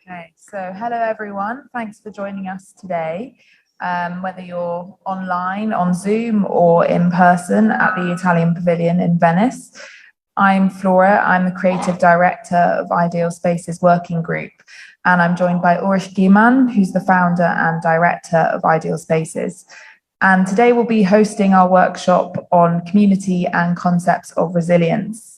Okay, so hello everyone. Thanks for joining us today. Whether you're online, on Zoom, or in person at the Italian Pavilion in Venice. I'm Flora. I'm the Creative Director of Ideal Spaces Working Group, and I'm joined by Ulrich Giemann, who's the founder and director of Ideal Spaces. And today we'll be hosting our workshop on community and concepts of resilience.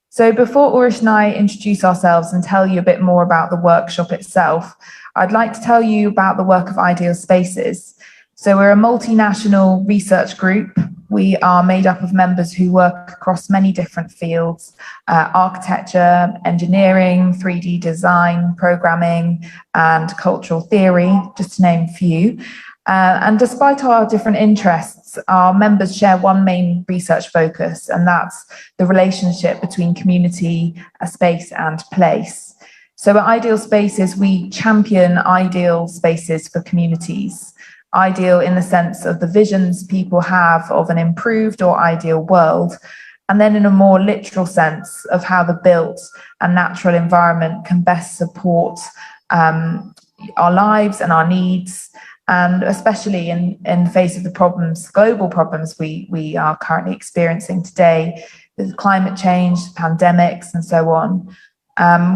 So before Ulrich and I introduce ourselves and tell you a bit more about the workshop itself, I'd like to tell you about the work of Ideal Spaces. So we're a multinational research group. We are made up of members who work across many different fields, architecture, engineering, 3D design, programming, and cultural theory, just to name a few. And despite our different interests, our members share one main research focus, and that's the relationship between community, space, and place. So at Ideal Spaces, we champion ideal spaces for communities. Ideal in the sense of the visions people have of an improved or ideal world, and then in a more literal sense of how the built and natural environment can best support our lives and our needs, and especially in the face of the problems, global problems we are currently experiencing today with climate change, pandemics, and so on.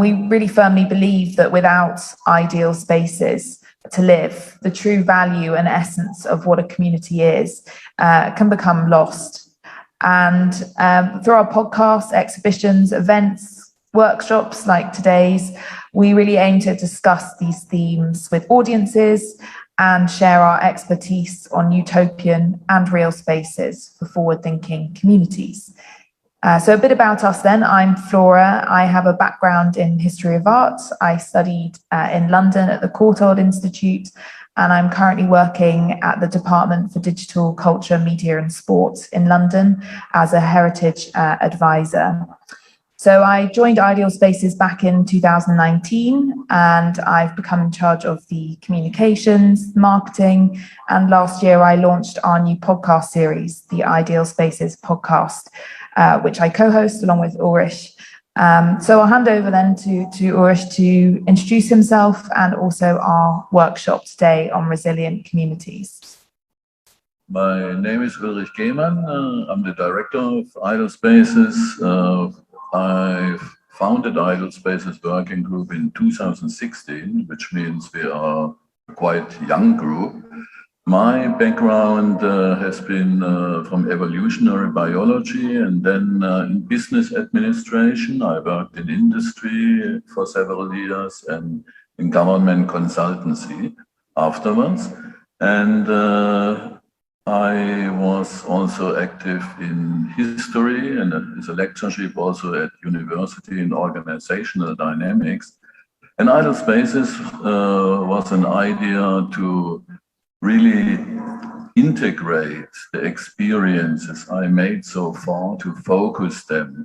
We really firmly believe that without ideal spaces to live, the true value and essence of what a community is can become lost. And through our podcasts, exhibitions, events, workshops like today's, we really aim to discuss these themes with audiences and share our expertise on utopian and real spaces for forward-thinking communities. So a bit about us then. I'm Flora. I have a background in history of art. I studied in London at the Courtauld Institute, and I'm currently working at the Department for Digital Culture, Media and Sport in London as a heritage advisor. So I joined Ideal Spaces back in 2019, and I've become in charge of the communications, marketing, and last year I launched our new podcast series, the Ideal Spaces podcast, which I co-host along with Ulrich. So I'll hand over then to Ulrich to introduce himself and also our workshop today on resilient communities. My name is Ulrich Giemann. I'm the director of Ideal Spaces. I've founded Ideal Spaces Working Group in 2016, which means we are a quite young group. My background has been from evolutionary biology and then in business administration. I worked in industry for several years and in government consultancy afterwards. And I was also active in history and as a lectureship also at university in organizational dynamics. And Ideal Spaces was an idea to really integrate the experiences I made so far, to focus them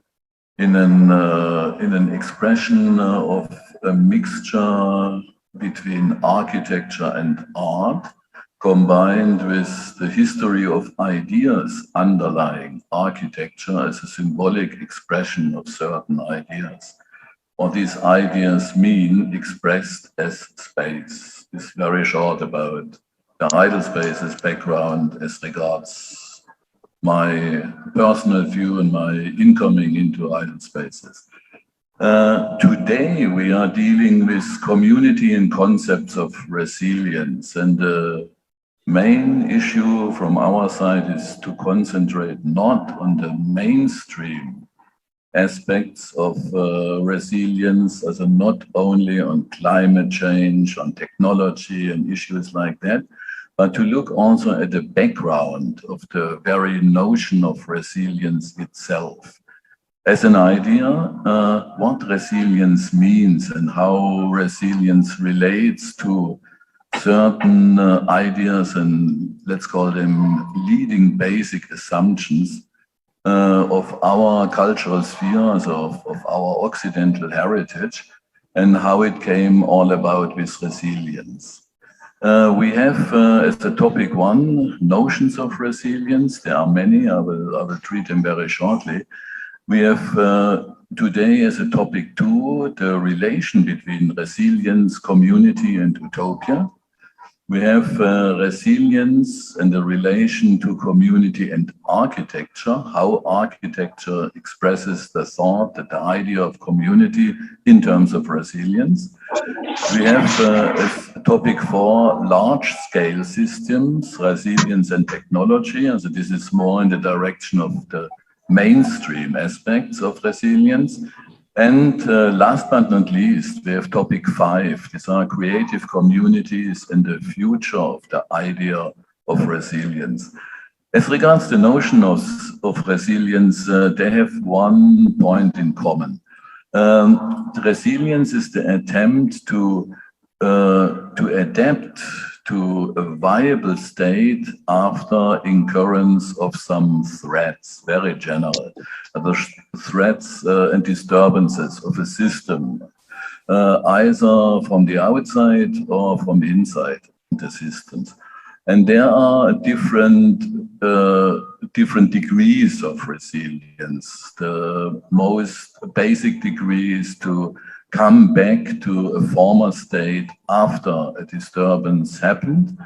in an expression of a mixture between architecture and art, combined with the history of ideas underlying architecture as a symbolic expression of certain ideas. What these ideas mean expressed as space. It's very short about the Ideal Spaces background as regards my personal view and my incoming into Ideal Spaces. Today we are dealing with community and concepts of resilience, and the main issue from our side is to concentrate not on the mainstream aspects of resilience, as in not only on climate change, on technology and issues like that, but to look also at the background of the very notion of resilience itself. As an idea, what resilience means and how resilience relates to certain ideas and let's call them leading basic assumptions of our cultural spheres, of our Occidental heritage, and how it came all about with resilience. We have as a topic one, notions of resilience. There are many, I will treat them very shortly. We have today as a topic 2, the relation between resilience, community and utopia. We have resilience and the relation to community and architecture, how architecture expresses the thought, the idea of community in terms of resilience. We have as topic 4, large-scale systems, resilience and technology. And so this is more in the direction of the mainstream aspects of resilience. And last but not least, we have topic 5. These are creative communities and the future of the idea of resilience. As regards the notion of resilience, they have one point in common. Resilience is the attempt to adapt to a viable state after incurrence of some threats, very general. The threats and disturbances of a system, either from the outside or from inside the systems. And there are different degrees of resilience. The most basic degree is to come back to a former state after a disturbance happened.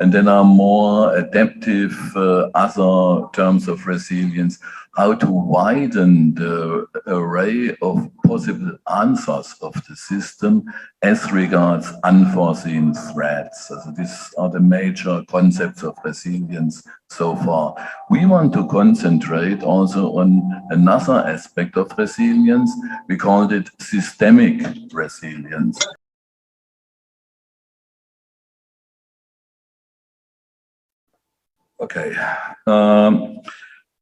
And then are more adaptive other terms of resilience, how to widen the array of possible answers of the system as regards unforeseen threats. So these are the major concepts of resilience so far. We want to concentrate also on another aspect of resilience. We called it systemic resilience. Okay.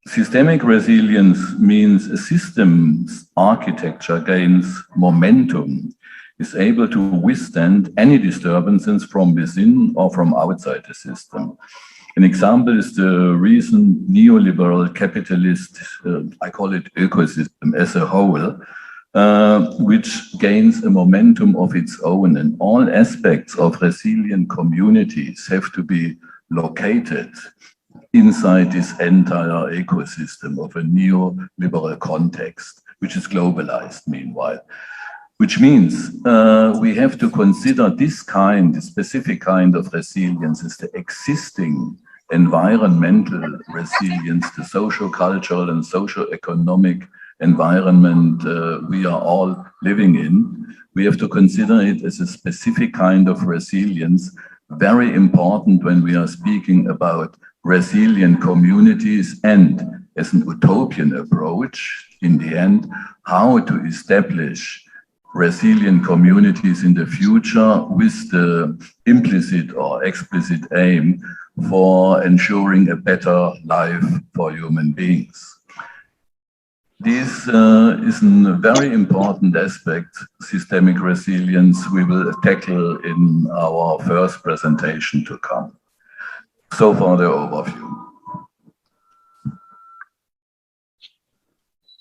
Systemic resilience means a system's architecture gains momentum, is able to withstand any disturbances from within or from outside the system. An example is the recent neoliberal capitalist, I call it ecosystem as a whole, which gains a momentum of its own, and all aspects of resilient communities have to be located inside this entire ecosystem of a neoliberal context, which is globalized meanwhile. Which means we have to consider this specific kind of resilience as the existing environmental resilience, the social, cultural and socio-economic environment we are all living in. We have to consider it as a specific kind of resilience, very important when we are speaking about resilient communities and as an utopian approach, in the end, how to establish resilient communities in the future with the implicit or explicit aim for ensuring a better life for human beings. This is a very important aspect, systemic resilience, we will tackle in our first presentation to come. So far, the overview.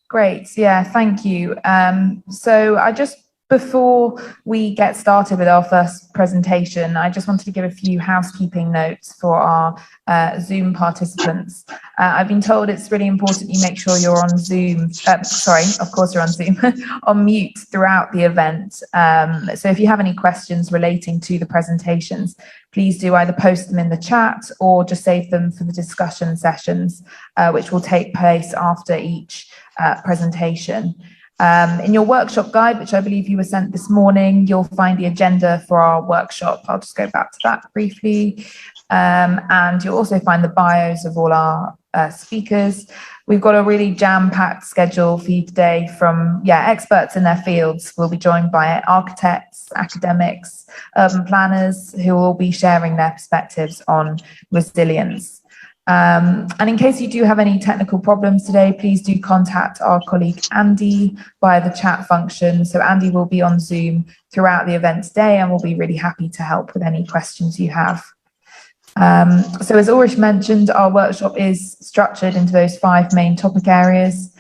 Great, yeah, thank you. Before we get started with our first presentation, I just wanted to give a few housekeeping notes for our Zoom participants. I've been told it's really important you make sure you're on Zoom, of course you're on Zoom, on mute throughout the event. So if you have any questions relating to the presentations, please do either post them in the chat or just save them for the discussion sessions, which will take place after each presentation. In your workshop guide, which I believe you were sent this morning, you'll find the agenda for our workshop. I'll just go back to that briefly. And you'll also find the bios of all our speakers. We've got a really jam-packed schedule for you today from experts in their fields. We'll be joined by architects, academics, urban planners who will be sharing their perspectives on resilience. And in case you do have any technical problems today, please do contact our colleague Andy via the chat function. So Andy will be on Zoom throughout the event today and will be really happy to help with any questions you have. So as Ulrich mentioned, our workshop is structured into those 5 main topic areas.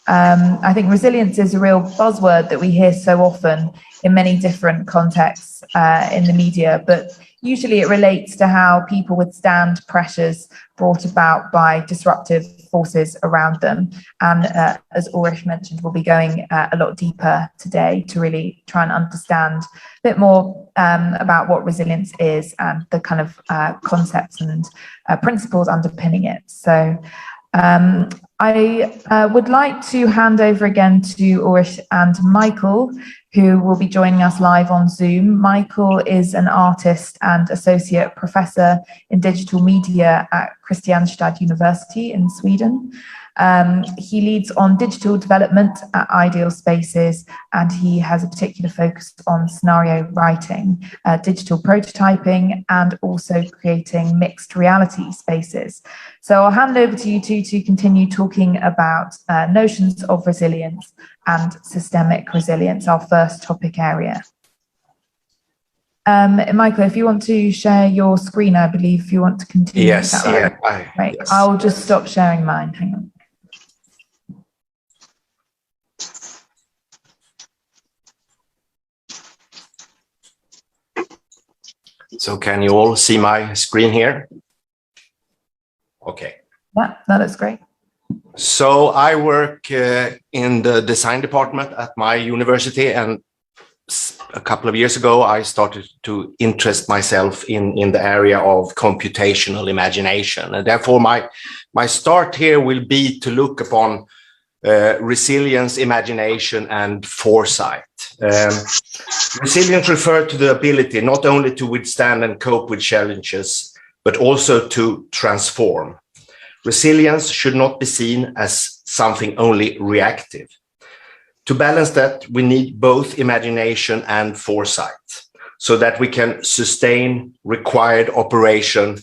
I think resilience is a real buzzword that we hear so often in many different contexts in the media, but usually it relates to how people withstand pressures brought about by disruptive forces around them. And as Ulrich mentioned, we'll be going a lot deeper today to really try and understand a bit more about what resilience is and the kind of concepts and principles underpinning it. So I would like to hand over again to Ulrich and Michael, who will be joining us live on Zoom. Michael is an artist and associate professor in digital media at Kristianstad University in Sweden. He leads on digital development at Ideal Spaces, and he has a particular focus on scenario writing, digital prototyping, and also creating mixed reality spaces. So I'll hand over to you two to continue talking about notions of resilience and systemic resilience, our first topic area. Michael, if you want to share your screen, I believe if you want to continue. Yes, right. Yes. I'll just stop sharing mine. Hang on. So can you all see my screen here? Okay. Yeah, that looks great. So I work in the design department at my university, and a couple of years ago I started to interest myself in the area of computational imagination, and therefore my start here will be to look upon resilience, imagination, and foresight. Resilience refers to the ability not only to withstand and cope with challenges, but also to transform. Resilience should not be seen as something only reactive. To balance that, we need both imagination and foresight, so that we can sustain required operation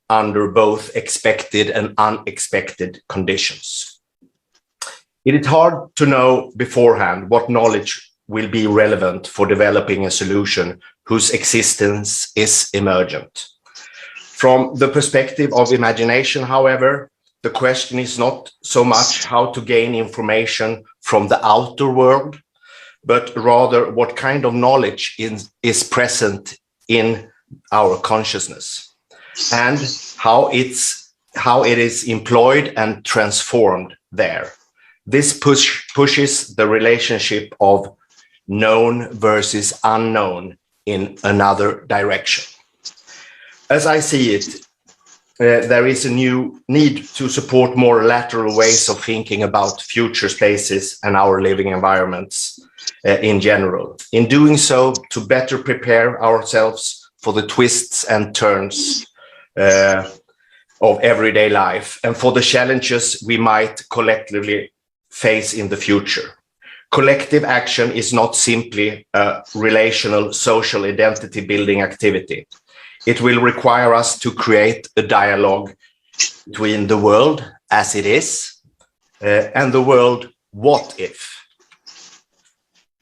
under both expected and unexpected conditions. It is hard to know beforehand what knowledge will be relevant for developing a solution whose existence is emergent. From the perspective of imagination, however, the question is not so much how to gain information from the outer world, but rather what kind of knowledge is present in our consciousness, and how it is employed and transformed there. This pushes the relationship of known versus unknown in another direction. As I see it, there is a new need to support more lateral ways of thinking about future spaces and our living environments in general. In doing so, to better prepare ourselves for the twists and turns of everyday life and for the challenges we might collectively face in the future. Collective action is not simply a relational social identity building activity. It will require us to create a dialogue between the world as it is and the world what if.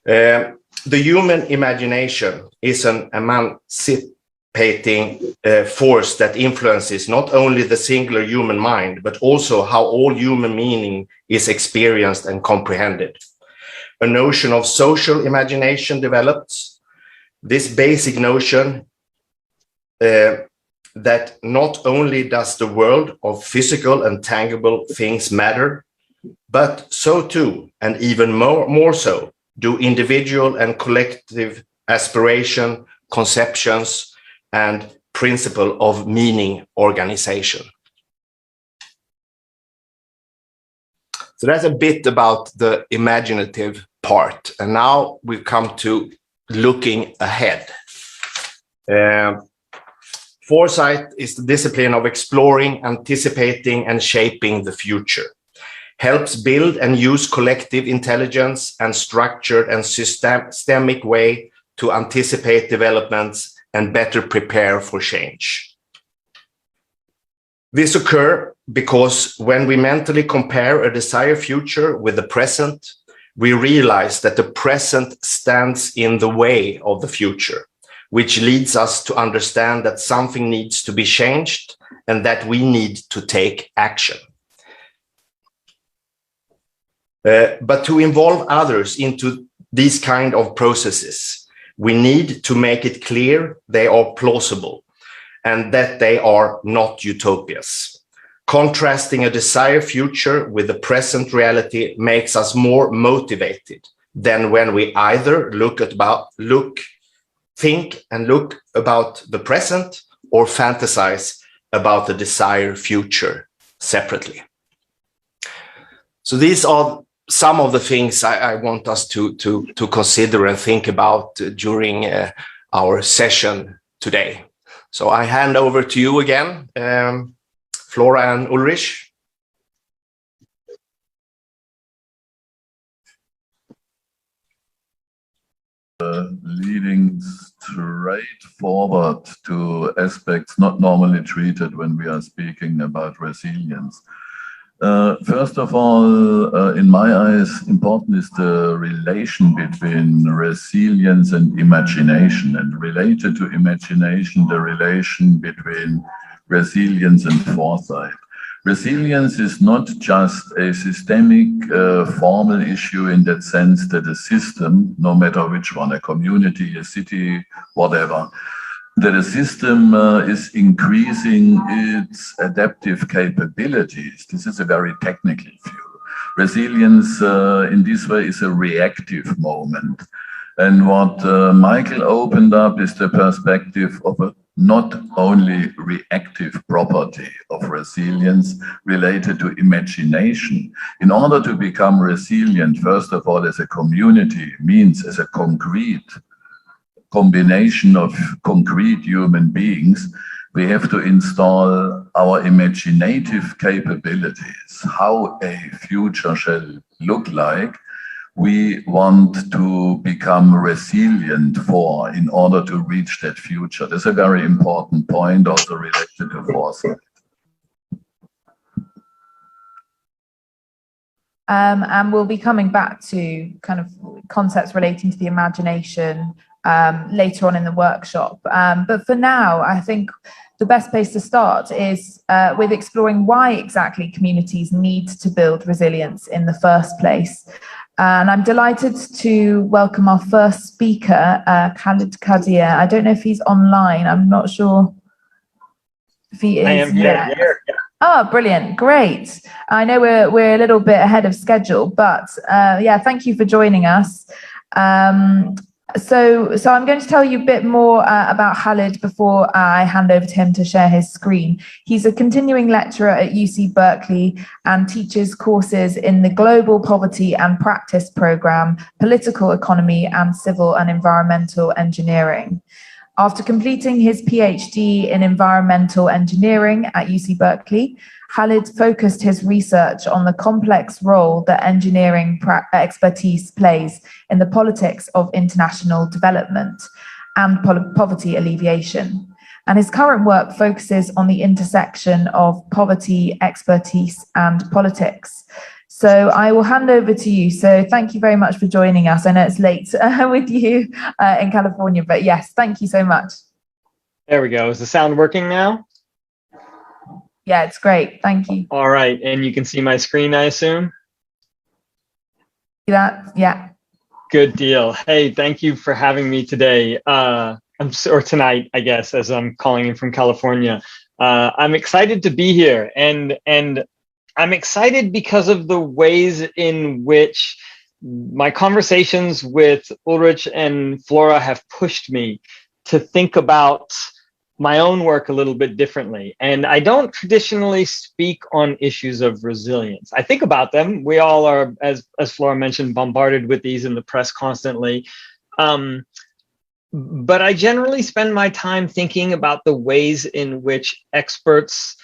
The human imagination is an emancipating force that influences not only the singular human mind, but also how all human meaning is experienced and comprehended. A notion of social imagination develops. This basic notion that not only does the world of physical and tangible things matter, but so too, and even more so, do individual and collective aspiration, conceptions, and principle of meaning organization. So that's a bit about the imaginative part. And now we've come to looking ahead. Foresight is the discipline of exploring, anticipating, and shaping the future. Helps build and use collective intelligence and structured and systemic way to anticipate developments and better prepare for change. This occurs because when we mentally compare a desired future with the present, we realize that the present stands in the way of the future, which leads us to understand that something needs to be changed and that we need to take action. But to involve others into these kind of processes we need to make it clear they are plausible and that they are not utopias. Contrasting a desired future with the present reality makes us more motivated than when we either think about the present or fantasize about the desired future separately. So these are some of the things I want us to consider and think about during our session today. So I hand over to you again, Flora and Ulrich. Leading straight forward to aspects not normally treated when we are speaking about resilience. First of all, in my eyes, important is the relation between resilience and imagination, and related to imagination, the relation between resilience and foresight. Resilience is not just a systemic, formal issue in that sense that a system, no matter which one, a community, a city, whatever, that a system is increasing its adaptive capabilities. This is a very technical view. Resilience in this way is a reactive moment. And what Michael opened up is the perspective of a not only reactive property of resilience related to imagination. In order to become resilient, first of all, as a community, means as a concrete combination of concrete human beings, we have to install our imaginative capabilities, how a future shall look like. We want to become resilient for in order to reach that future. That's a very important point, also related to foresight. And we'll be coming back to kind of concepts relating to the imagination later on in the workshop. But for now, I think the best place to start is with exploring why exactly communities need to build resilience in the first place. And I'm delighted to welcome our first speaker, Khalid Kadir. I don't know if he's online. I'm not sure if he is. I am here. Yeah. Oh, brilliant. Great. I know we're a little bit ahead of schedule, but yeah, thank you for joining us. So I'm going to tell you a bit more about Khalid before I hand over to him to share his screen. He's a continuing lecturer at UC Berkeley and teaches courses in the Global Poverty and Practice Program, Political Economy and Civil and Environmental Engineering. After completing his PhD in environmental engineering at UC Berkeley, Khalid focused his research on the complex role that engineering expertise plays in the politics of international development and poverty alleviation. And his current work focuses on the intersection of poverty, expertise, and politics. So I will hand over to you. So thank you very much for joining us. I know it's late with you in California, but yes, thank you so much. There we go. Is the sound working now? Yeah, it's great. Thank you. All right. And you can see my screen, I assume? Yeah. Good deal. Hey, thank you for having me today. Or tonight, I guess, as I'm calling in from California. I'm excited to be here. And I'm excited because of the ways in which my conversations with Ulrich and Flora have pushed me to think about my own work a little bit differently. And I don't traditionally speak on issues of resilience. I think about them. We all are, as Flora mentioned, bombarded with these in the press constantly. But I generally spend my time thinking about the ways in which experts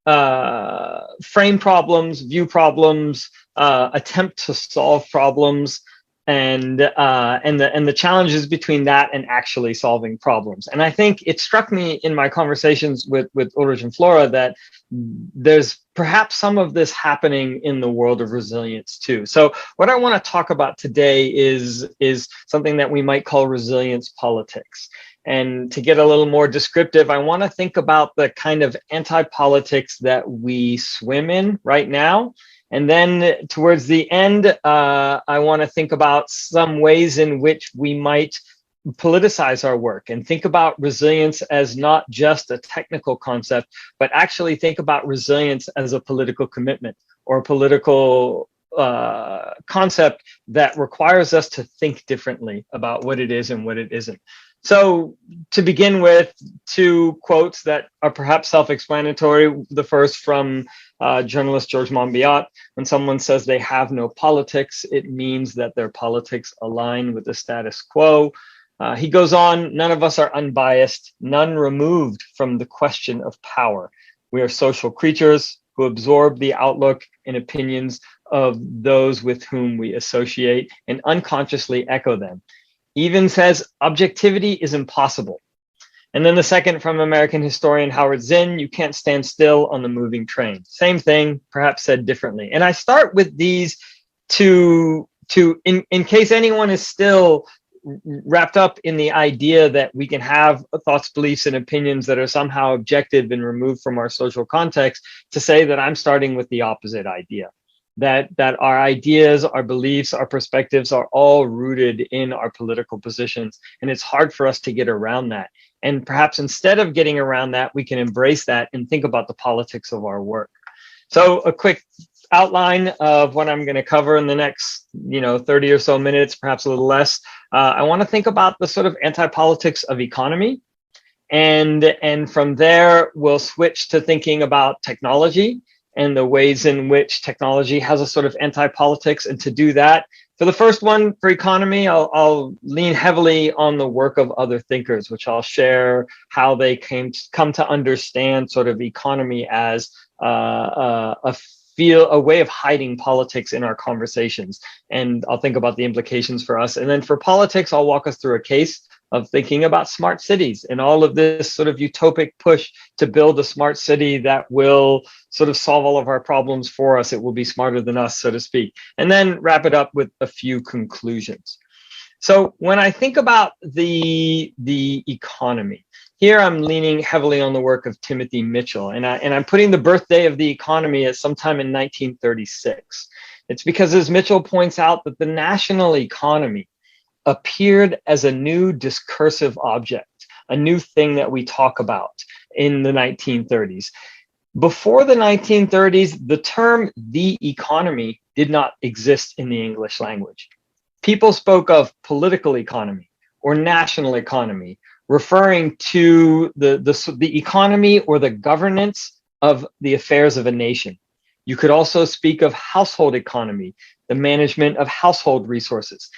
frame problems, view problems, attempt to solve problems, and the challenges between that and actually solving problems. And I think it struck me in my conversations with Ulrich and Flora that there's perhaps some of this happening in the world of resilience too. So what I want to talk about today is something that we might call resilience politics. And to get a little more descriptive, I want to think about the kind of anti-politics that we swim in right now. And then towards the end, I want to think about some ways in which we might politicize our work and think about resilience as not just a technical concept, but actually think about resilience as a political commitment or a political concept that requires us to think differently about what it is and what it isn't. So to begin with, two quotes that are perhaps self-explanatory. The first from journalist George Monbiot: when someone says they have no politics, it means that their politics align with the status quo. He goes on, none of us are unbiased, none removed from the question of power. We are social creatures who absorb the outlook and opinions of those with whom we associate and unconsciously echo them. Even says objectivity is impossible. And then the second from American historian Howard Zinn: you can't stand still on the moving train. Same thing, perhaps said differently. And I start with these in case anyone is still wrapped up in the idea that we can have thoughts, beliefs, and opinions that are somehow objective and removed from our social context, to say that I'm starting with the opposite idea. That our ideas, our beliefs, our perspectives are all rooted in our political positions. And it's hard for us to get around that. And perhaps instead of getting around that, we can embrace that and think about the politics of our work. So a quick outline of what I'm going to cover in the next 30 or so minutes, perhaps a little less. I want to think about the sort of anti-politics of economy. And from there, we'll switch to thinking about technology and the ways in which technology has a sort of anti-politics. And to do that, for the first one, for economy, I'll lean heavily on the work of other thinkers, which I'll share how they come to understand sort of economy as a way of hiding politics in our conversations. And I'll think about the implications for us. And then for politics, I'll walk us through a case of thinking about smart cities and all of this sort of utopic push to build a smart city that will sort of solve all of our problems for us. It will be smarter than us, so to speak. And then wrap it up with a few conclusions. So when I think about the economy, here I'm leaning heavily on the work of Timothy Mitchell, and I'm putting the birthday of the economy at sometime in 1936. It's because, as Mitchell points out, that the national economy appeared as a new discursive object, a new thing that we talk about in the 1930s. Before the 1930s, the term the economy did not exist in the English language. People spoke of political economy or national economy, referring to the economy or the governance of the affairs of a nation. You could also speak of household economy, the management of household resources.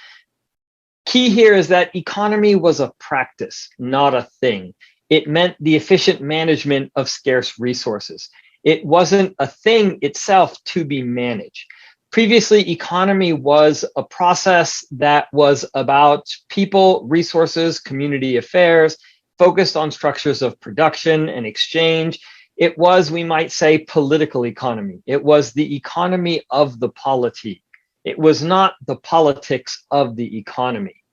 Key here is that economy was a practice, not a thing. It meant the efficient management of scarce resources. It wasn't a thing itself to be managed. Previously, economy was a process that was about people, resources, community affairs, focused on structures of production and exchange. It was, we might say, political economy. It was the economy of the polity. It was not the politics of the economy.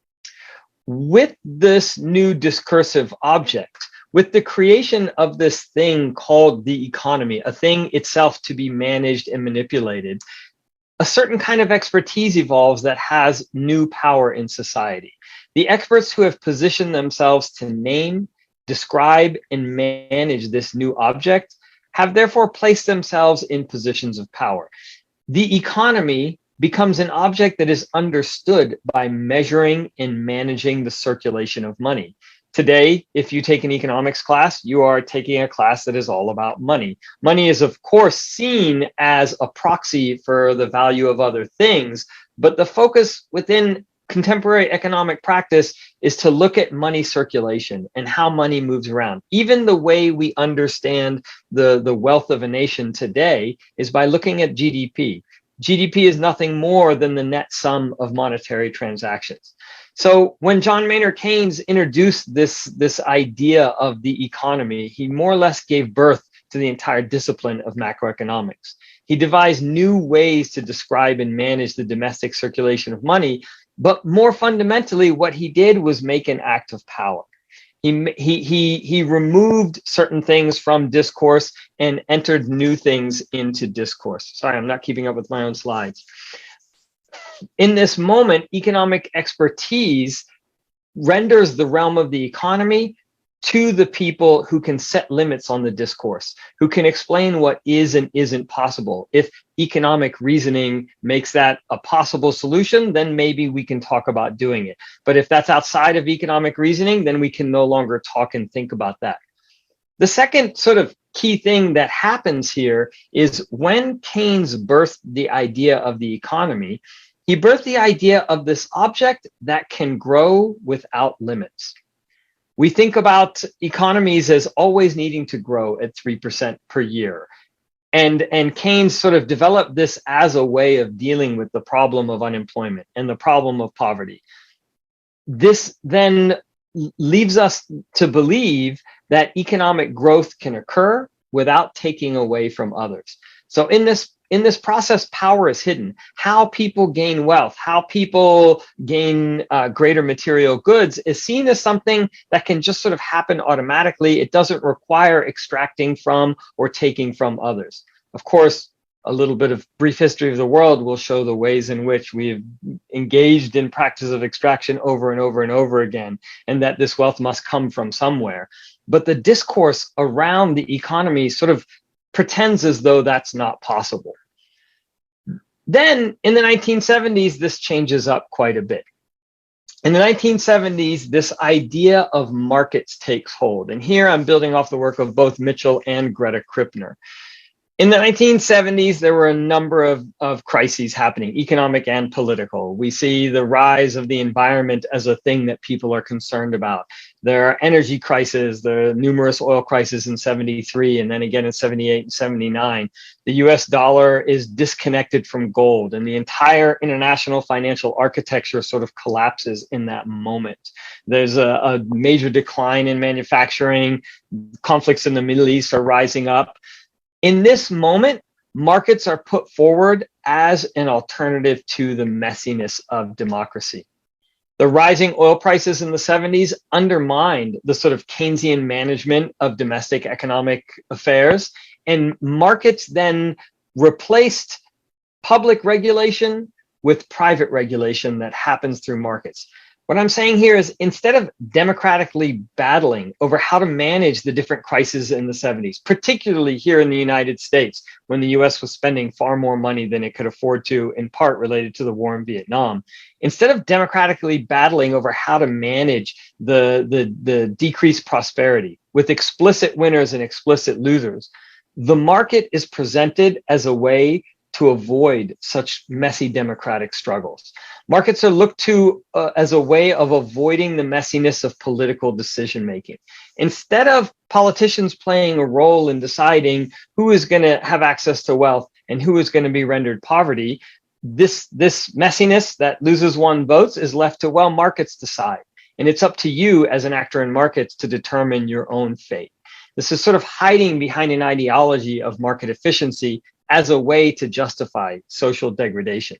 With this new discursive object, with the creation of this thing called the economy, a thing itself to be managed and manipulated, a certain kind of expertise evolves that has new power in society. The experts who have positioned themselves to name, describe, and manage this new object have therefore placed themselves in positions of power. The economy becomes an object that is understood by measuring and managing the circulation of money. Today, if you take an economics class, you are taking a class that is all about money. Money is, of course, seen as a proxy for the value of other things, but the focus within contemporary economic practice is to look at money circulation and how money moves around. Even the way we understand the wealth of a nation today is by looking at GDP. GDP is nothing more than the net sum of monetary transactions. So when John Maynard Keynes introduced this idea of the economy, he more or less gave birth to the entire discipline of macroeconomics. He devised new ways to describe and manage the domestic circulation of money, but more fundamentally, what he did was make an act of power. He removed certain things from discourse and entered new things into discourse. Sorry, I'm not keeping up with my own slides. In this moment, economic expertise renders the realm of the economy to the people who can set limits on the discourse, who can explain what is and isn't possible. If economic reasoning makes that a possible solution, then maybe we can talk about doing it. But if that's outside of economic reasoning, then we can no longer talk and think about that. The second sort of key thing that happens here is when Keynes birthed the idea of the economy, he birthed the idea of this object that can grow without limits. We think about economies as always needing to grow at 3% per year. And Keynes sort of developed this as a way of dealing with the problem of unemployment and the problem of poverty. This then leaves us to believe that economic growth can occur without taking away from others. So in this process, power is hidden. How people gain wealth, how people gain greater material goods is seen as something that can just sort of happen automatically. It doesn't require extracting from or taking from others. Of course, a little bit of brief history of the world will show the ways in which we've engaged in practice of extraction over and over and over again, and that this wealth must come from somewhere. But the discourse around the economy sort of pretends as though that's not possible. Then in the 1970s, this changes up quite a bit. In the 1970s, this idea of markets takes hold. And here I'm building off the work of both Mitchell and Greta Krippner. In the 1970s, there were a number of crises happening, economic and political. We see the rise of the environment as a thing that people are concerned about. There are energy crises, the numerous oil crises in 73, and then again in 78 and 79. The US dollar is disconnected from gold, and the entire international financial architecture sort of collapses in that moment. There's a major decline in manufacturing. Conflicts in the Middle East are rising up. In this moment, markets are put forward as an alternative to the messiness of democracy. The rising oil prices in the 70s undermined the sort of Keynesian management of domestic economic affairs, and markets then replaced public regulation with private regulation that happens through markets. What I'm saying here is instead of democratically battling over how to manage the different crises in the 70s, particularly here in the United States, when the US was spending far more money than it could afford to, in part related to the war in Vietnam, instead of democratically battling over how to manage the decreased prosperity with explicit winners and explicit losers, the market is presented as a way to avoid such messy democratic struggles. Markets are looked to as a way of avoiding the messiness of political decision-making. Instead of politicians playing a role in deciding who is going to have access to wealth and who is going to be rendered poverty, this messiness that loses one votes is left to, well, markets decide. And it's up to you as an actor in markets to determine your own fate. This is sort of hiding behind an ideology of market efficiency as a way to justify social degradation.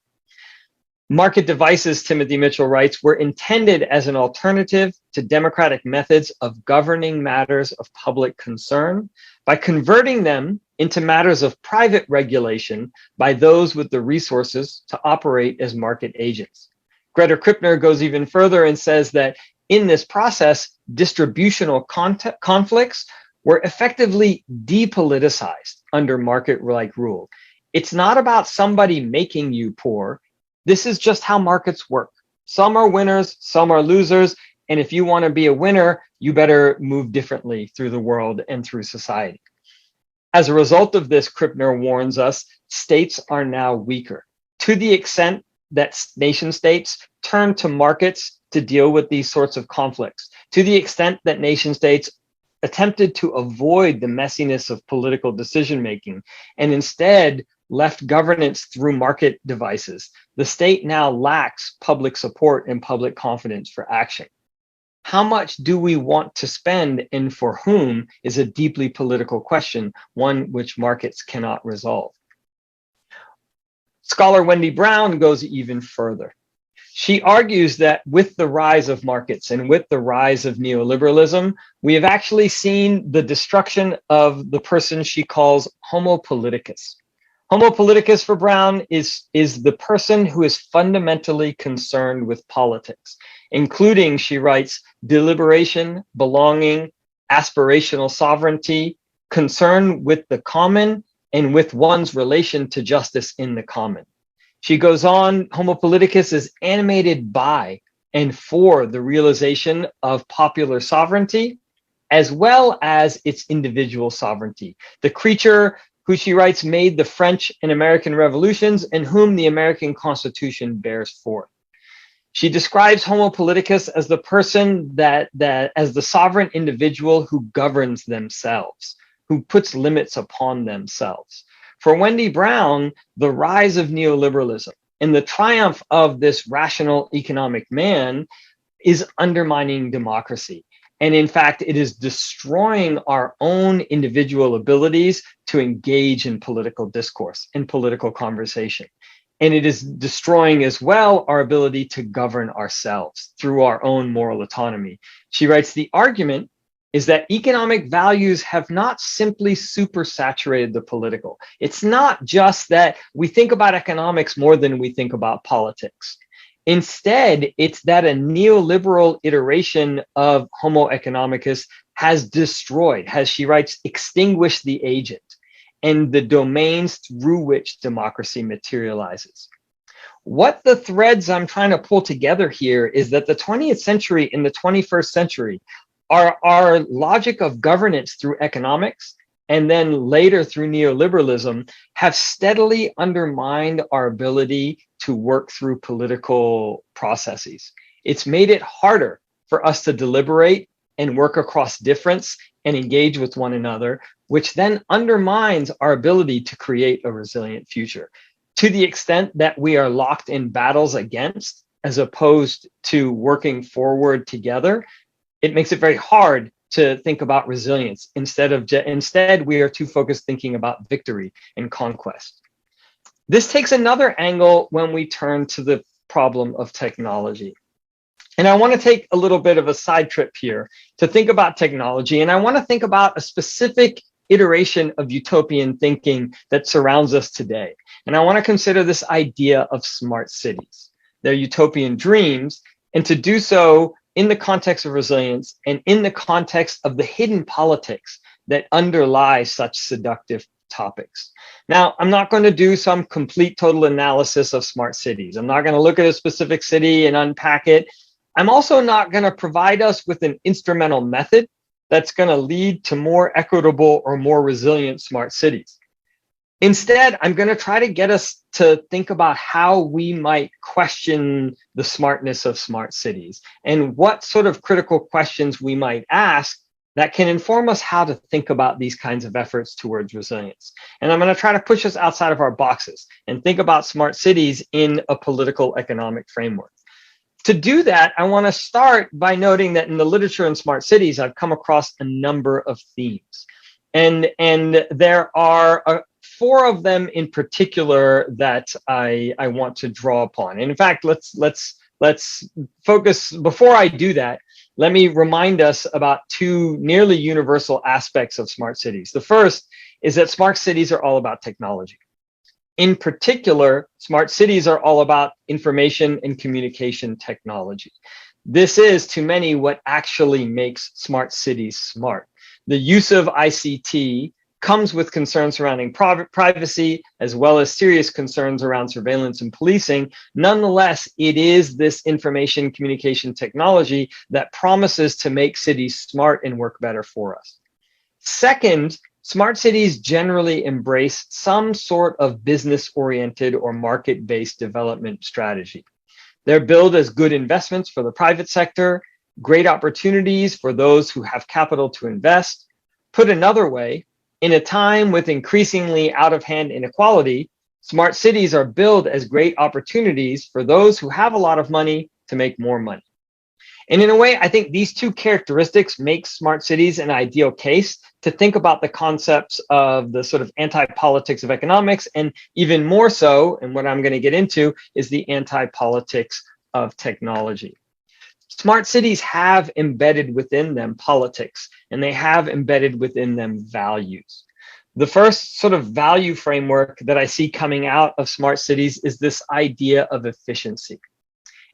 Market devices, Timothy Mitchell writes, were intended as an alternative to democratic methods of governing matters of public concern by converting them into matters of private regulation by those with the resources to operate as market agents. Greta Krippner goes even further and says that in this process, distributional conflicts were effectively depoliticized under market-like rule. It's not about somebody making you poor. This is just how markets work. Some are winners, some are losers. And if you want to be a winner, you better move differently through the world and through society. As a result of this, Krippner warns us, states are now weaker to the extent that nation states turn to markets to deal with these sorts of conflicts, to the extent that nation states attempted to avoid the messiness of political decision-making and instead left governance through market devices. The state now lacks public support and public confidence for action. How much do we want to spend and for whom is a deeply political question, one which markets cannot resolve. Scholar Wendy Brown goes even further. She argues that with the rise of markets and with the rise of neoliberalism, we have actually seen the destruction of the person she calls homo politicus. Homo politicus for Brown is the person who is fundamentally concerned with politics. including, she writes, deliberation, belonging, aspirational sovereignty, concern with the common, and with one's relation to justice in the common. She goes on, Homo politicus is animated by and for the realization of popular sovereignty, as well as its individual sovereignty. The creature who, she writes, made the French and American revolutions and whom the American Constitution bears forth. She describes Homo politicus as the person as the sovereign individual who governs themselves, who puts limits upon themselves. For Wendy Brown, the rise of neoliberalism and the triumph of this rational economic man is undermining democracy. And in fact, it is destroying our own individual abilities to engage in political discourse, in political conversation. And it is destroying as well our ability to govern ourselves through our own moral autonomy. She writes, the argument is that economic values have not simply supersaturated the political. It's not just that we think about economics more than we think about politics. Instead, it's that a neoliberal iteration of Homo economicus has destroyed, has, she writes, extinguished the agent and the domains through which democracy materializes. What the threads I'm trying to pull together here is that the 20th century and the 21st century our logic of governance through economics and then later through neoliberalism have steadily undermined our ability to work through political processes. It's made it harder for us to deliberate and work across difference and engage with one another, which then undermines our ability to create a resilient future. To the extent that we are locked in battles against, as opposed to working forward together, it makes it very hard to think about resilience. Instead, we are too focused thinking about victory and conquest. This takes another angle when we turn to the problem of technology. And I want to take a little bit of a side trip here to think about technology. And I want to think about a specific iteration of utopian thinking that surrounds us today. And I want to consider this idea of smart cities. They're utopian dreams, and to do so in the context of resilience and in the context of the hidden politics that underlie such seductive topics. Now, I'm not going to do some complete total analysis of smart cities. I'm not going to look at a specific city and unpack it. I'm also not going to provide us with an instrumental method that's going to lead to more equitable or more resilient smart cities. Instead, I'm going to try to get us to think about how we might question the smartness of smart cities and what sort of critical questions we might ask that can inform us how to think about these kinds of efforts towards resilience. And I'm going to try to push us outside of our boxes and think about smart cities in a political economic framework. To do that, I want to start by noting that in the literature on smart cities, I've come across a number of themes. And there are four of them in particular that I want to draw upon. And in fact, let's focus. Before I do that, let me remind us about two nearly universal aspects of smart cities. The first is that smart cities are all about technology. In particular, smart cities are all about information and communication technology. This is, to many, what actually makes smart cities smart. The use of ICT comes with concerns surrounding privacy, as well as serious concerns around surveillance and policing. Nonetheless, it is this information communication technology that promises to make cities smart and work better for us. Second, smart cities generally embrace some sort of business-oriented or market-based development strategy. They're billed as good investments for the private sector, great opportunities for those who have capital to invest. Put another way, in a time with increasingly out-of-hand inequality, smart cities are billed as great opportunities for those who have a lot of money to make more money. And in a way, I think these two characteristics make smart cities an ideal case to think about the concepts of the sort of anti-politics of economics, and even more so, and what I'm going to get into, is the anti-politics of technology. Smart cities have embedded within them politics, and they have embedded within them values. The first sort of value framework that I see coming out of smart cities is this idea of efficiency.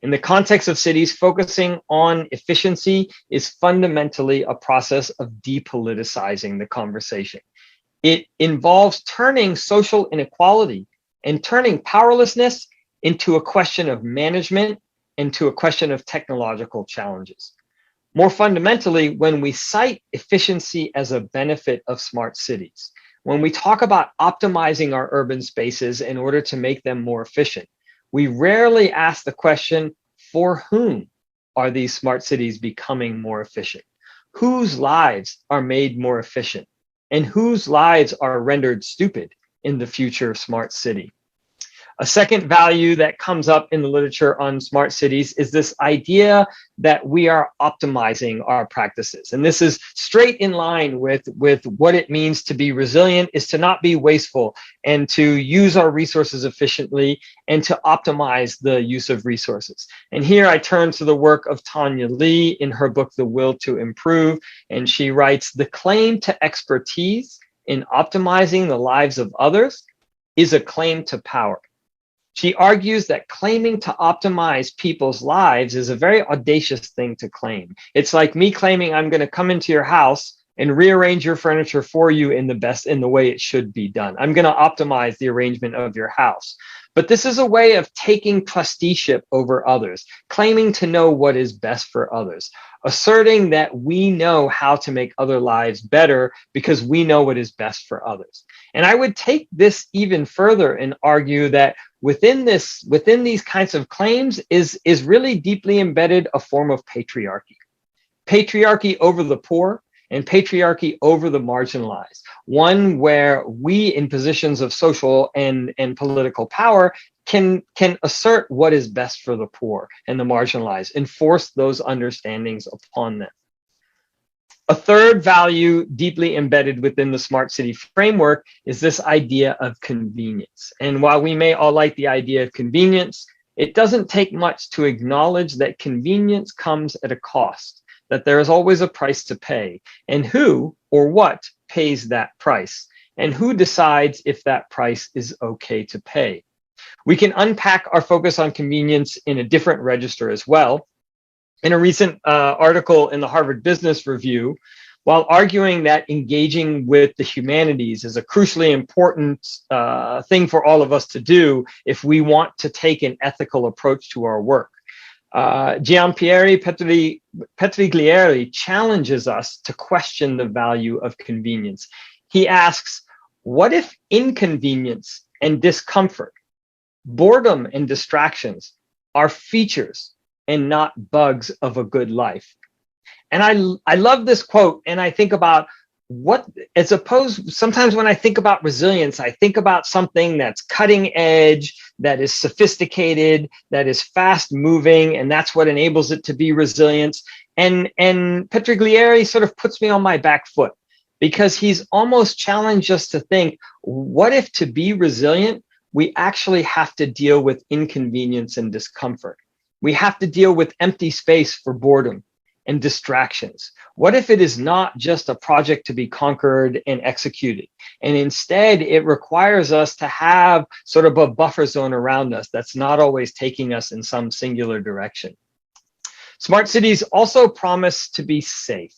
In the context of cities, focusing on efficiency is fundamentally a process of depoliticizing the conversation. It involves turning social inequality and turning powerlessness into a question of management, into a question of technological challenges. More fundamentally, when we cite efficiency as a benefit of smart cities, when we talk about optimizing our urban spaces in order to make them more efficient, we rarely ask the question, for whom are these smart cities becoming more efficient? Whose lives are made more efficient? And whose lives are rendered stupid in the future smart city? A second value that comes up in the literature on smart cities is this idea that we are optimizing our practices. And this is straight in line with what it means to be resilient, is to not be wasteful and to use our resources efficiently and to optimize the use of resources. And here I turn to the work of Tanya Lee in her book, The Will to Improve. And she writes, the claim to expertise in optimizing the lives of others is a claim to power. She argues that claiming to optimize people's lives is a very audacious thing to claim. It's like me claiming I'm going to come into your house and rearrange your furniture for you in the way it should be done. I'm going to optimize the arrangement of your house. But this is a way of taking trusteeship over others, claiming to know what is best for others, asserting that we know how to make other lives better because we know what is best for others. And I would take this even further and argue that within these kinds of claims is really deeply embedded a form of patriarchy. Patriarchy over the poor and patriarchy over the marginalized. One where we in positions of social and political power can assert what is best for the poor and the marginalized and force those understandings upon them. A third value deeply embedded within the smart city framework is this idea of convenience. And while we may all like the idea of convenience, it doesn't take much to acknowledge that convenience comes at a cost, that there is always a price to pay, and who or what pays that price, and who decides if that price is okay to pay. We can unpack our focus on convenience in a different register as well. In a recent article in the Harvard Business Review, while arguing that engaging with the humanities is a crucially important thing for all of us to do if we want to take an ethical approach to our work, Gianpieri Petriglieri challenges us to question the value of convenience. He asks, what if inconvenience and discomfort, boredom and distractions are features and not bugs of a good life? And I love this quote, and I think about sometimes when I think about resilience, I think about something that's cutting edge, that is sophisticated, that is fast moving, and that's what enables it to be resilient. And Petriglieri sort of puts me on my back foot because he's almost challenged us to think, what if to be resilient, we actually have to deal with inconvenience and discomfort? We have to deal with empty space for boredom and distractions. What if it is not just a project to be conquered and executed, and instead it requires us to have sort of a buffer zone around us that's not always taking us in some singular direction? Smart cities also promise to be safe.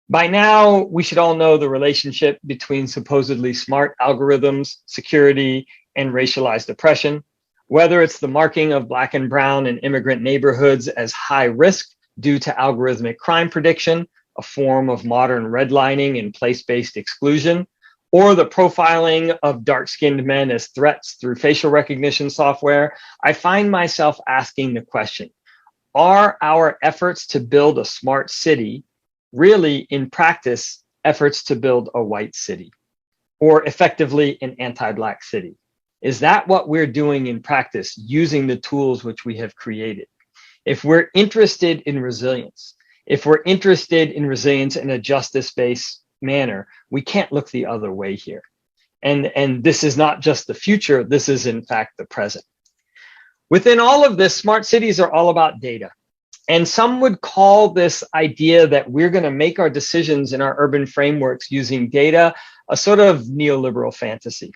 By now, we should all know the relationship between supposedly smart algorithms, security, and racialized oppression. Whether it's the marking of Black and brown and immigrant neighborhoods as high risk due to algorithmic crime prediction, a form of modern redlining and place-based exclusion, or the profiling of dark-skinned men as threats through facial recognition software, I find myself asking the question, are our efforts to build a smart city really, in practice, efforts to build a white city, or effectively an anti-Black city? Is that what we're doing in practice, using the tools which we have created? If we're interested in resilience, in a justice-based manner, we can't look the other way here. And this is not just the future, this is in fact the present. Within all of this, smart cities are all about data. And some would call this idea that we're going to make our decisions in our urban frameworks using data a sort of neoliberal fantasy.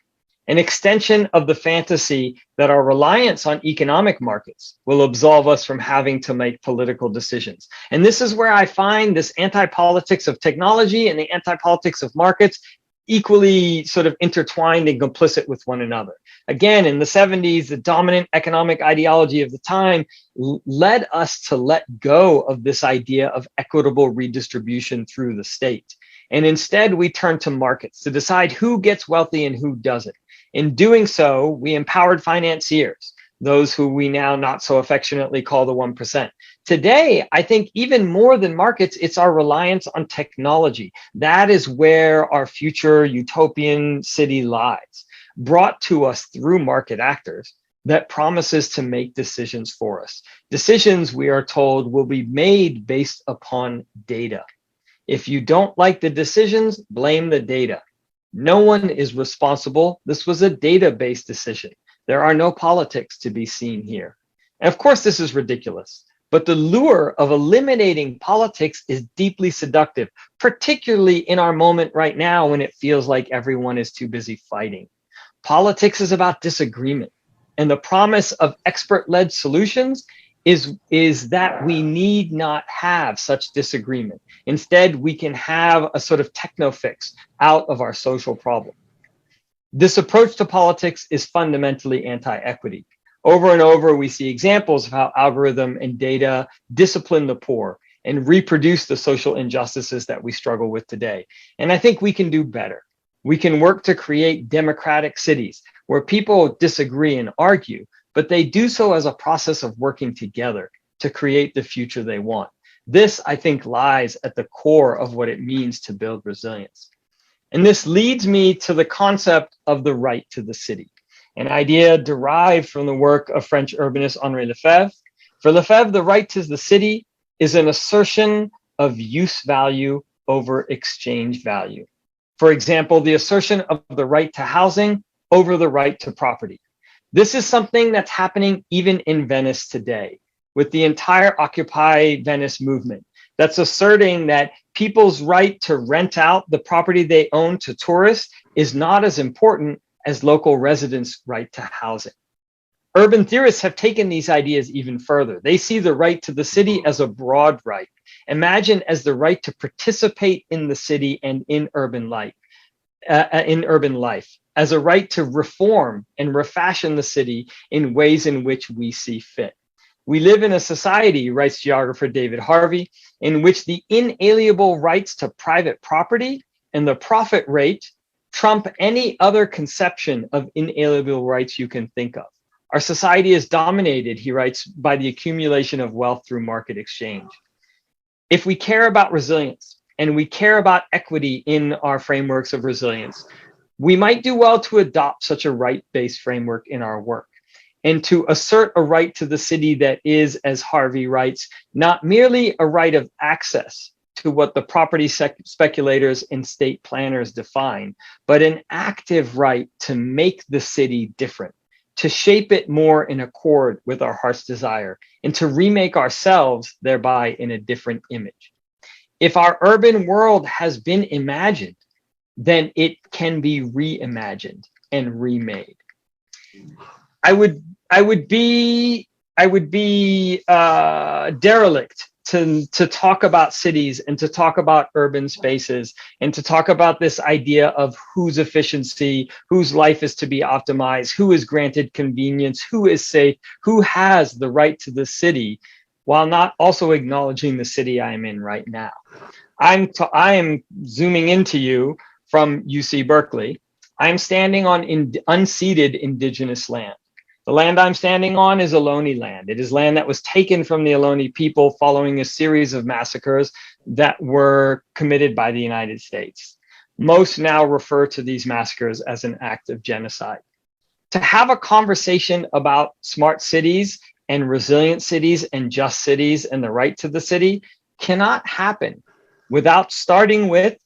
an extension of the fantasy that our reliance on economic markets will absolve us from having to make political decisions. And this is where I find this anti-politics of technology and the anti-politics of markets equally sort of intertwined and complicit with one another. Again, in the 70s, the dominant economic ideology of the time led us to let go of this idea of equitable redistribution through the state. And instead, we turned to markets to decide who gets wealthy and who doesn't. In doing so, we empowered financiers, those who we now not so affectionately call the 1%. Today, I think even more than markets, it's our reliance on technology. That is where our future utopian city lies, brought to us through market actors that promises to make decisions for us. Decisions, we are told, will be made based upon data. If you don't like the decisions, blame the data. No one is responsible. This was a data-based decision. There are no politics to be seen here. And of course, this is ridiculous. But the lure of eliminating politics is deeply seductive, particularly in our moment right now when it feels like everyone is too busy fighting. Politics is about disagreement. And the promise of expert-led solutions is that we need not have such disagreement. Instead, we can have a sort of techno fix out of our social problem. This approach to politics is fundamentally anti-equity. Over and over, we see examples of how algorithm and data discipline the poor and reproduce the social injustices that we struggle with today. And I think we can do better. We can work to create democratic cities where people disagree and argue, but they do so as a process of working together to create the future they want. This, I think, lies at the core of what it means to build resilience. And this leads me to the concept of the right to the city, an idea derived from the work of French urbanist Henri Lefebvre. For Lefebvre, the right to the city is an assertion of use value over exchange value. For example, the assertion of the right to housing over the right to property. This is something that's happening even in Venice today, with the entire Occupy Venice movement that's asserting that people's right to rent out the property they own to tourists is not as important as local residents' right to housing. Urban theorists have taken these ideas even further. They see the right to the city as a broad right. Imagine as the right to participate in the city and in urban life, as a right to reform and refashion the city in ways in which we see fit. We live in a society, writes geographer David Harvey, in which the inalienable rights to private property and the profit rate trump any other conception of inalienable rights you can think of. Our society is dominated, he writes, by the accumulation of wealth through market exchange. If we care about resilience and we care about equity in our frameworks of resilience, we might do well to adopt such a right-based framework in our work and to assert a right to the city that is, as Harvey writes, not merely a right of access to what the property speculators and state planners define, but an active right to make the city different, to shape it more in accord with our heart's desire, and to remake ourselves thereby in a different image. If our urban world has been imagined, then it can be reimagined and remade. I would be derelict to talk about cities and to talk about urban spaces and to talk about this idea of whose efficiency, whose life is to be optimized, who is granted convenience, who is safe, who has the right to the city, while not also acknowledging the city I am in right now. I am zooming into you from UC Berkeley. I'm standing on unceded indigenous land. The land I'm standing on is Ohlone land. It is land that was taken from the Ohlone people following a series of massacres that were committed by the United States. Most now refer to these massacres as an act of genocide. To have a conversation about smart cities and resilient cities and just cities and the right to the city cannot happen without starting with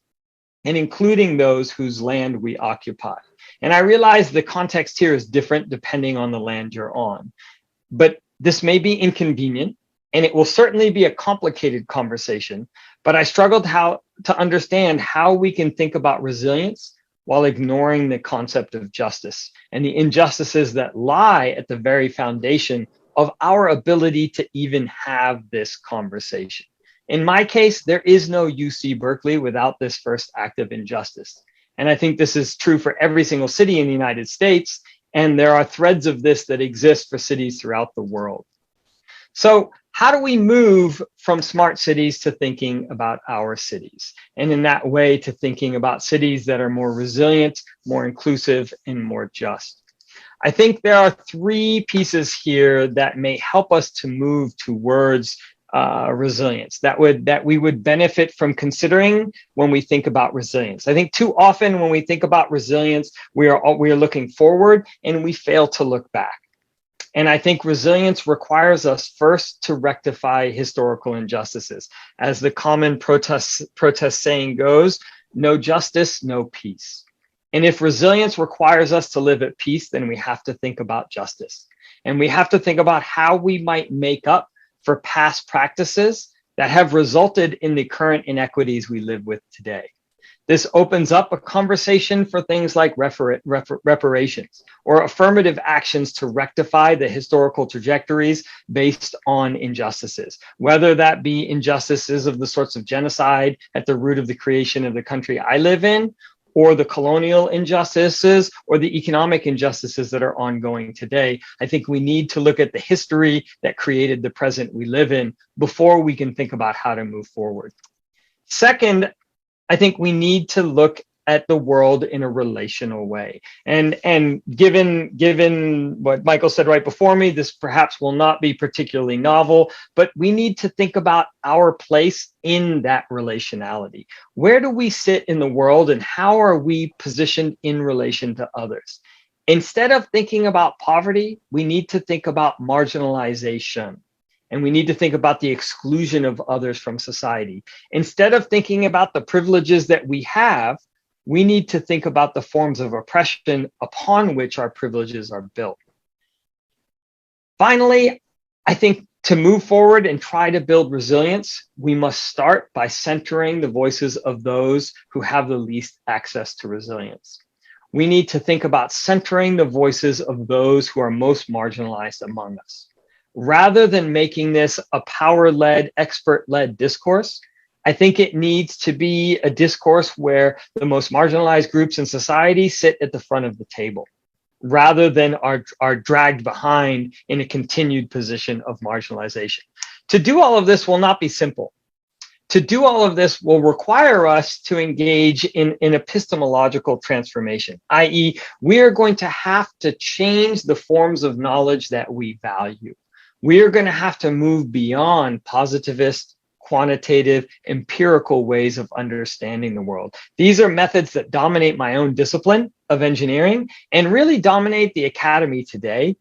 and including those whose land we occupy. And I realize the context here is different depending on the land you're on, but this may be inconvenient and it will certainly be a complicated conversation, but I struggled to understand how we can think about resilience while ignoring the concept of justice and the injustices that lie at the very foundation of our ability to even have this conversation. In my case, there is no UC Berkeley without this first act of injustice. And I think this is true for every single city in the United States. And there are threads of this that exist for cities throughout the world. So how do we move from smart cities to thinking about our cities? And in that way, to thinking about cities that are more resilient, more inclusive, and more just. I think there are three pieces here that may help us to move towards resilience that we would benefit from considering when we think about resilience. I think too often when we think about resilience, we are looking forward and we fail to look back. And I think resilience requires us first to rectify historical injustices. As the common protest saying goes, no justice, no peace. And if resilience requires us to live at peace, then we have to think about justice. And we have to think about how we might make up for past practices that have resulted in the current inequities we live with today. This opens up a conversation for things like reparations or affirmative actions to rectify the historical trajectories based on injustices, whether that be injustices of the sorts of genocide at the root of the creation of the country I live in, or the colonial injustices, or the economic injustices that are ongoing today. I think we need to look at the history that created the present we live in before we can think about how to move forward. Second, I think we need to look at the world in a relational way. And given what Michael said right before me, this perhaps will not be particularly novel, but we need to think about our place in that relationality. Where do we sit in the world and how are we positioned in relation to others? Instead of thinking about poverty, we need to think about marginalization. And we need to think about the exclusion of others from society. Instead of thinking about the privileges that we have, we need to think about the forms of oppression upon which our privileges are built. Finally, I think to move forward and try to build resilience, we must start by centering the voices of those who have the least access to resilience. We need to think about centering the voices of those who are most marginalized among us. Rather than making this a power-led, expert-led discourse, I think it needs to be a discourse where the most marginalized groups in society sit at the front of the table, rather than are dragged behind in a continued position of marginalization. To do all of this will not be simple. To do all of this will require us to engage in epistemological transformation, i.e., we are going to have to change the forms of knowledge that we value. We are going to have to move beyond positivist, quantitative, empirical ways of understanding the world. These are methods that dominate my own discipline of engineering and really dominate the academy today.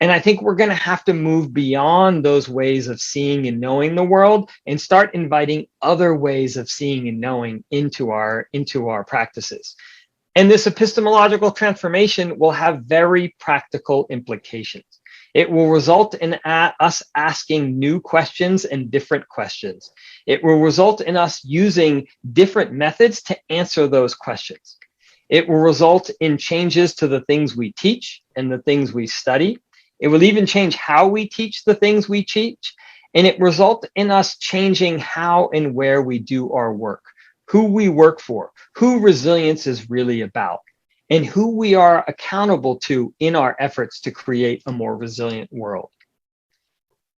And I think we're going to have to move beyond those ways of seeing and knowing the world and start inviting other ways of seeing and knowing into our practices. And this epistemological transformation will have very practical implications. It will result in us asking new questions and different questions. It will result in us using different methods to answer those questions. It will result in changes to the things we teach and the things we study. It will even change how we teach the things we teach. And it result in us changing how and where we do our work, who we work for, who resilience is really about, and who we are accountable to in our efforts to create a more resilient world.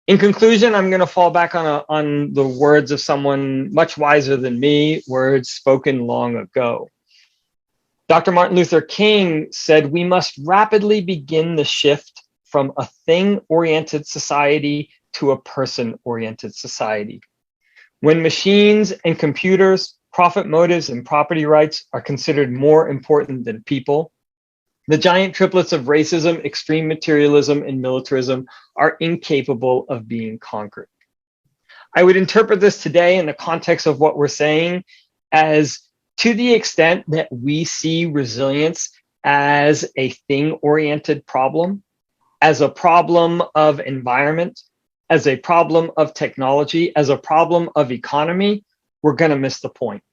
In conclusion, I'm going to fall back on the words of someone much wiser than me, words spoken long ago. Dr. Martin Luther King said, "We must rapidly begin the shift from a thing-oriented society to a person-oriented society. When machines and computers, profit motives, and property rights are considered more important than people, the giant triplets of racism, extreme materialism, and militarism are incapable of being conquered." I would interpret this today in the context of what we're saying as, to the extent that we see resilience as a thing-oriented problem, as a problem of environment, as a problem of technology, as a problem of economy, we're going to miss the point.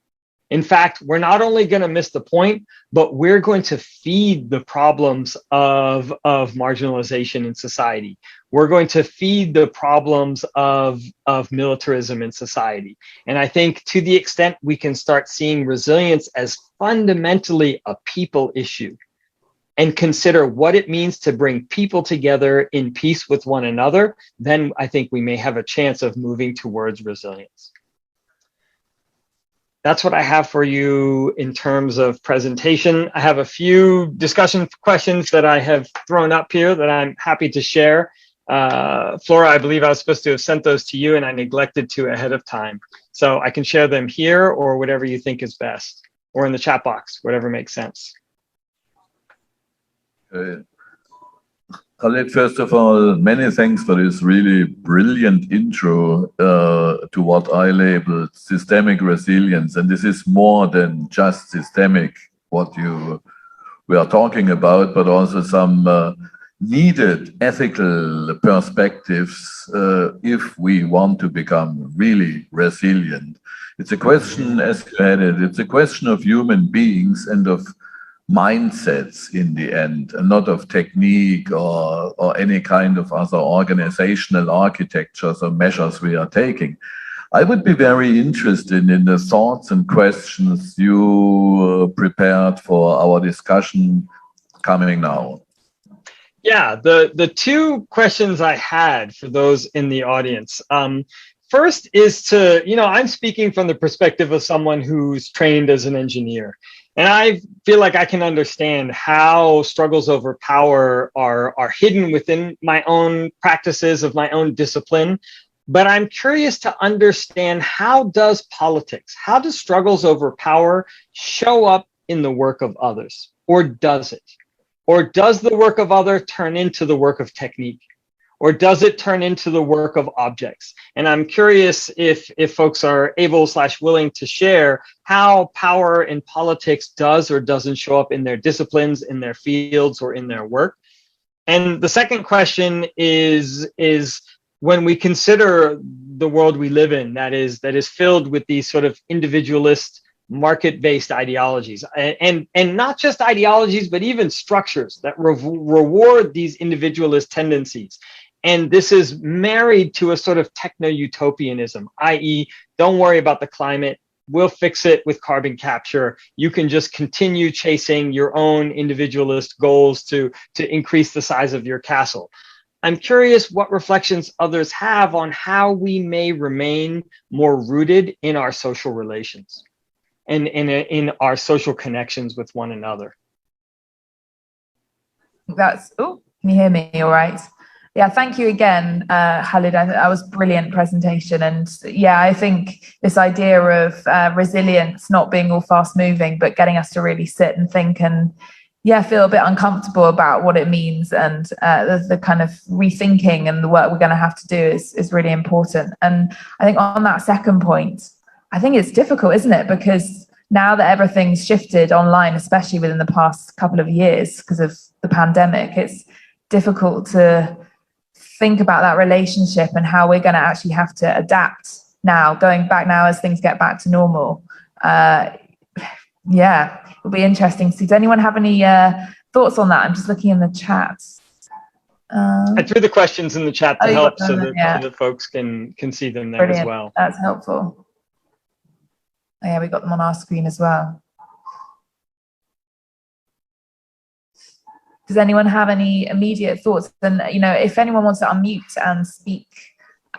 In fact, we're not only going to miss the point, but we're going to feed the problems of marginalization in society. We're going to feed the problems of militarism in society. And I think to the extent we can start seeing resilience as fundamentally a people issue and consider what it means to bring people together in peace with one another, then I think we may have a chance of moving towards resilience. That's what I have for you in terms of presentation. I have a few discussion questions that I have thrown up here that I'm happy to share. Flora, I believe I was supposed to have sent those to you and I neglected to ahead of time. So I can share them here or whatever you think is best, or in the chat box, whatever makes sense. Khaled, first of all, many thanks for this really brilliant intro to what I labeled systemic resilience. And this is more than just systemic, what we are talking about, but also some needed ethical perspectives if we want to become really resilient. It's a question, as you had it, it's a question of human beings and of mindsets in the end, and not of technique or any kind of other organizational architectures or measures we are taking. I would be very interested in the thoughts and questions you prepared for our discussion coming now. Yeah, the two questions I had for those in the audience. First is to, I'm speaking from the perspective of someone who's trained as an engineer. And I feel like I can understand how struggles over power are hidden within my own practices of my own discipline. But I'm curious to understand, how does politics, how does struggles over power show up in the work of others? Or does it? Or does the work of others turn into the work of technique? Or does it turn into the work of objects? And I'm curious if folks are able/willing to share how power in politics does or doesn't show up in their disciplines, in their fields, or in their work. And the second question is when we consider the world we live in, that is filled with these sort of individualist, market-based ideologies, and not just ideologies, but even structures that reward these individualist tendencies. And this is married to a sort of techno-utopianism, i.e., don't worry about the climate, we'll fix it with carbon capture. You can just continue chasing your own individualist goals to increase the size of your castle. I'm curious what reflections others have on how we may remain more rooted in our social relations and in our social connections with one another. Can you hear me all right? Yeah, thank you again, Khalid. That was a brilliant presentation. And yeah, I think this idea of resilience not being all fast moving, but getting us to really sit and think and feel a bit uncomfortable about what it means, and the kind of rethinking and the work we're going to have to do is really important. And I think on that second point, I think it's difficult, isn't it? Because now that everything's shifted online, especially within the past couple of years because of the pandemic, it's difficult to think about that relationship and how we're going to actually have to adapt now, going back now as things get back to normal. It'll be interesting to see. Does anyone have any thoughts on that? I'm just looking in the chat. I threw the questions in the chat to help so that folks can see them there. Brilliant. As well. That's helpful. Oh, yeah, we got them on our screen as well. Does anyone have any immediate thoughts? And, if anyone wants to unmute and speak,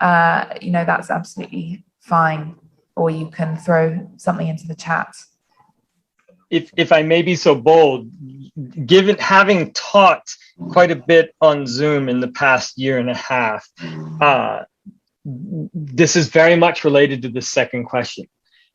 that's absolutely fine. Or you can throw something into the chat. If I may be so bold, having taught quite a bit on Zoom in the past year and a half, this is very much related to the second question.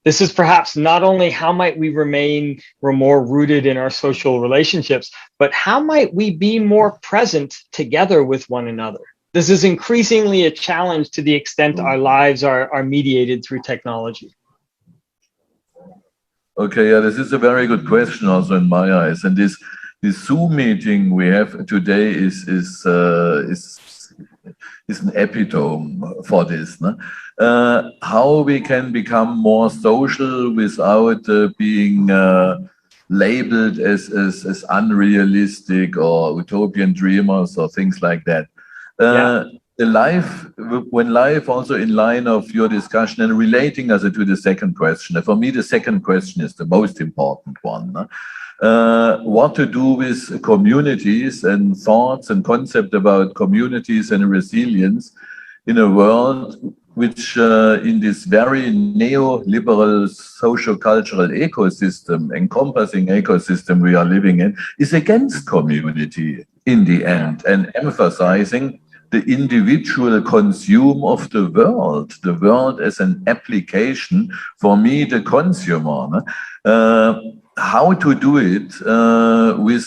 This is perhaps not only how might we remain more rooted in our social relationships, but how might we be more present together with one another? This is increasingly a challenge to the extent our lives are mediated through technology. Okay, yeah, this is a very good question also in my eyes. And this Zoom meeting we have today is an epitome for this. No? How we can become more social without being labeled as unrealistic or utopian dreamers or things like that. The life, when life also in line of your discussion and relating us to the second question, for me the second question is the most important one. What to do with communities and thoughts and concept about communities and resilience in a world which in this very neoliberal socio-cultural ecosystem, encompassing ecosystem we are living in, is against community in the end and emphasizing the individual consume of the world as an application for me, the consumer. How to do it with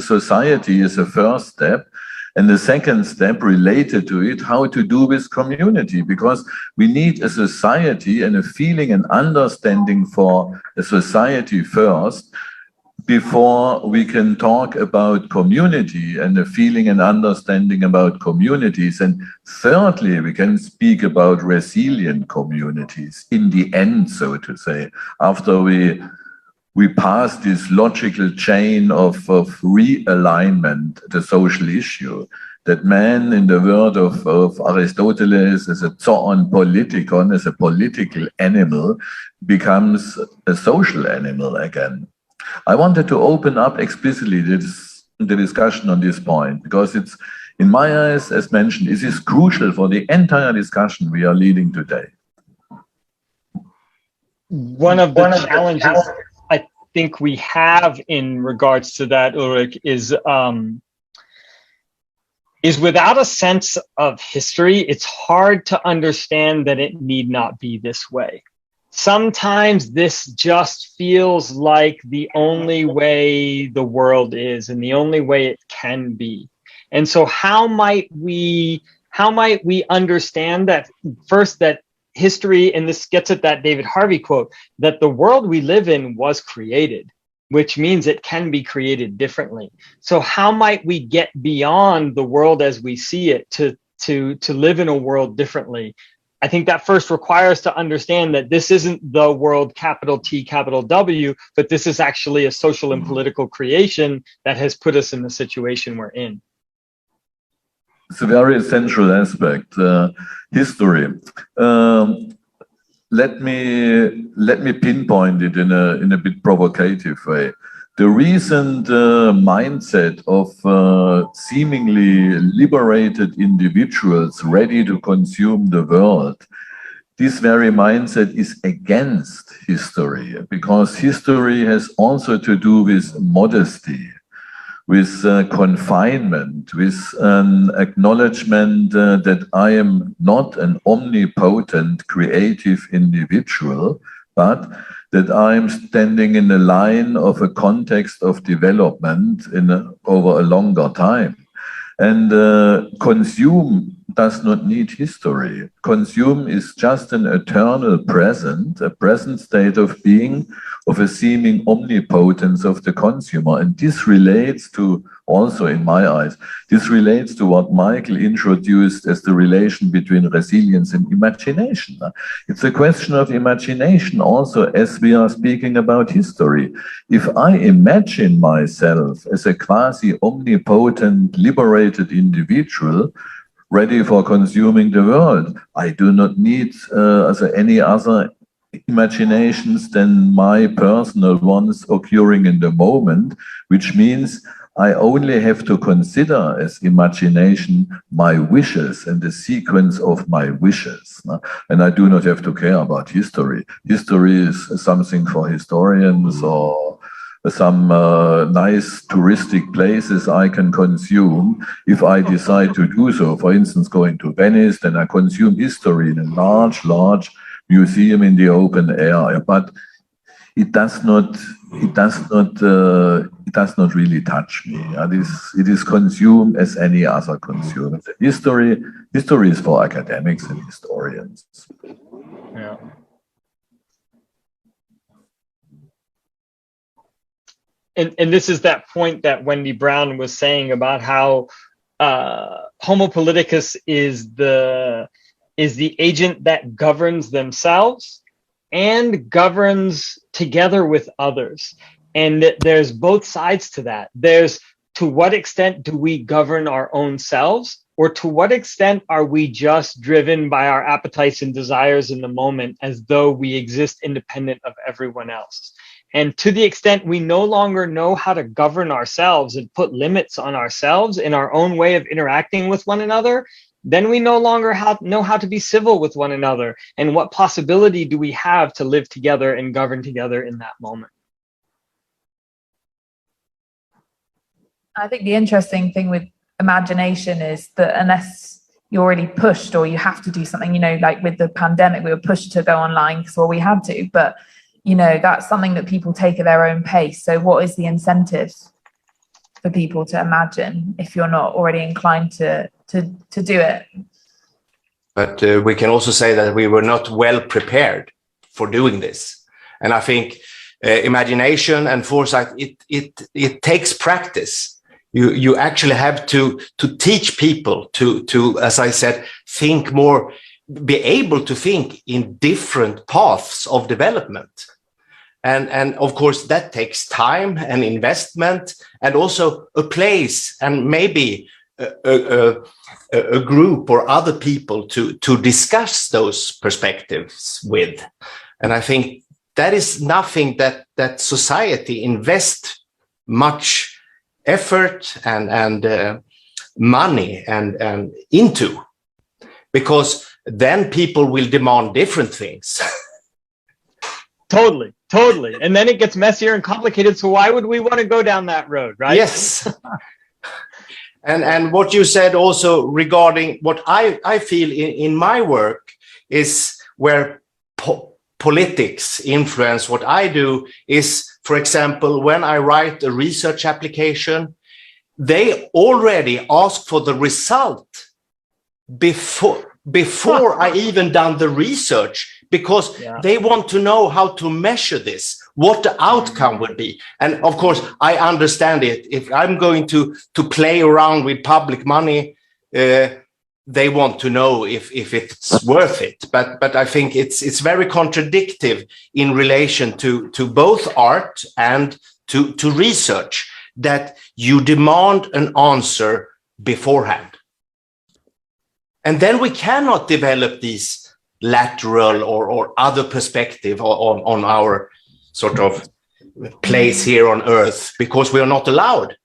society is a first step. And the second step related to it, how to do with community, because we need a society and a feeling and understanding for a society first, before we can talk about community and a feeling and understanding about communities. And thirdly, we can speak about resilient communities in the end, so to say, after we pass this logical chain of realignment, the social issue, that man, in the word of Aristoteles, as a zoon politikon, as a political animal, becomes a social animal again. I wanted to open up explicitly the discussion on this point, because it's, in my eyes, as mentioned, it is crucial for the entire discussion we are leading today. One of the challenges I think we have in regards to that, Ulrich, is without a sense of history, it's hard to understand that it need not be this way. Sometimes this just feels like the only way the world is and the only way it can be. And so how might we understand that, first, that history, and this gets at that David Harvey quote, that the world we live in was created, which means it can be created differently. So how might we get beyond the world as we see it to live in a world differently? I think that first requires to understand that this isn't the world, capital T, capital W, but this is actually a social and political creation that has put us in the situation we're in. It's a very essential aspect, history. Let me pinpoint it in a bit provocative way. The recent mindset of seemingly liberated individuals ready to consume the world, this very mindset is against history, because history has also to do with modesty, with confinement, with an acknowledgement that I am not an omnipotent creative individual, but that I'm standing in the line of a context of development over a longer time. And consume does not need history. Consume is just an eternal present, a present state of being, of a seeming omnipotence of the consumer. And this relates to, also in my eyes, this relates to what Michael introduced as the relation between resilience and imagination. It's a question of imagination also, as we are speaking about history. If I imagine myself as a quasi-omnipotent, liberated individual, ready for consuming the world, I do not need any other imaginations than my personal ones occurring in the moment, which means I only have to consider as imagination my wishes and the sequence of my wishes. And I do not have to care about history. History is something for historians or some nice touristic places I can consume if I decide to do so. For instance, going to Venice, then I consume history in a large museum in the open air. But it does not really touch me. It is consumed as any other consumer. History is for academics and historians. Yeah. And this is that point that Wendy Brown was saying about how Homo politicus is the agent that governs themselves and governs together with others. And there's both sides to that. There's, to what extent do we govern our own selves, or to what extent are we just driven by our appetites and desires in the moment as though we exist independent of everyone else? And to the extent we no longer know how to govern ourselves and put limits on ourselves in our own way of interacting with one another, then we no longer know how to be civil with one another. And what possibility do we have to live together and govern together in that moment? I think the interesting thing with imagination is that unless you're really pushed or you have to do something, you know, like with the pandemic, we were pushed to go online because, well, we had to, but, you know, that's something that people take at their own pace. So what is the incentive for people to imagine if you're not already inclined to do it? But we can also say that we were not well prepared for doing this. And I think imagination and foresight, it takes practice. You actually have to teach people to, as I said, think more, be able to think in different paths of development. And of course, that takes time and investment, and also a place and maybe a group or other people to discuss those perspectives with. And I think that is nothing that society invests much effort and money and into, because then people will demand different things. Totally. And then it gets messier and complicated. So why would we want to go down that road, right? Yes. And what you said also regarding what I feel in my work is where politics influence what I do is, for example, when I write a research application, they already ask for the result before I even done the research, because they want to know how to measure this, what the outcome would be. And of course, I understand it. If I'm going to play around with public money, they want to know if it's worth it. But I think it's very contradictory in relation to both art and to research, that you demand an answer beforehand. And then we cannot develop these lateral or other perspective on our sort of place here on Earth, because we are not allowed.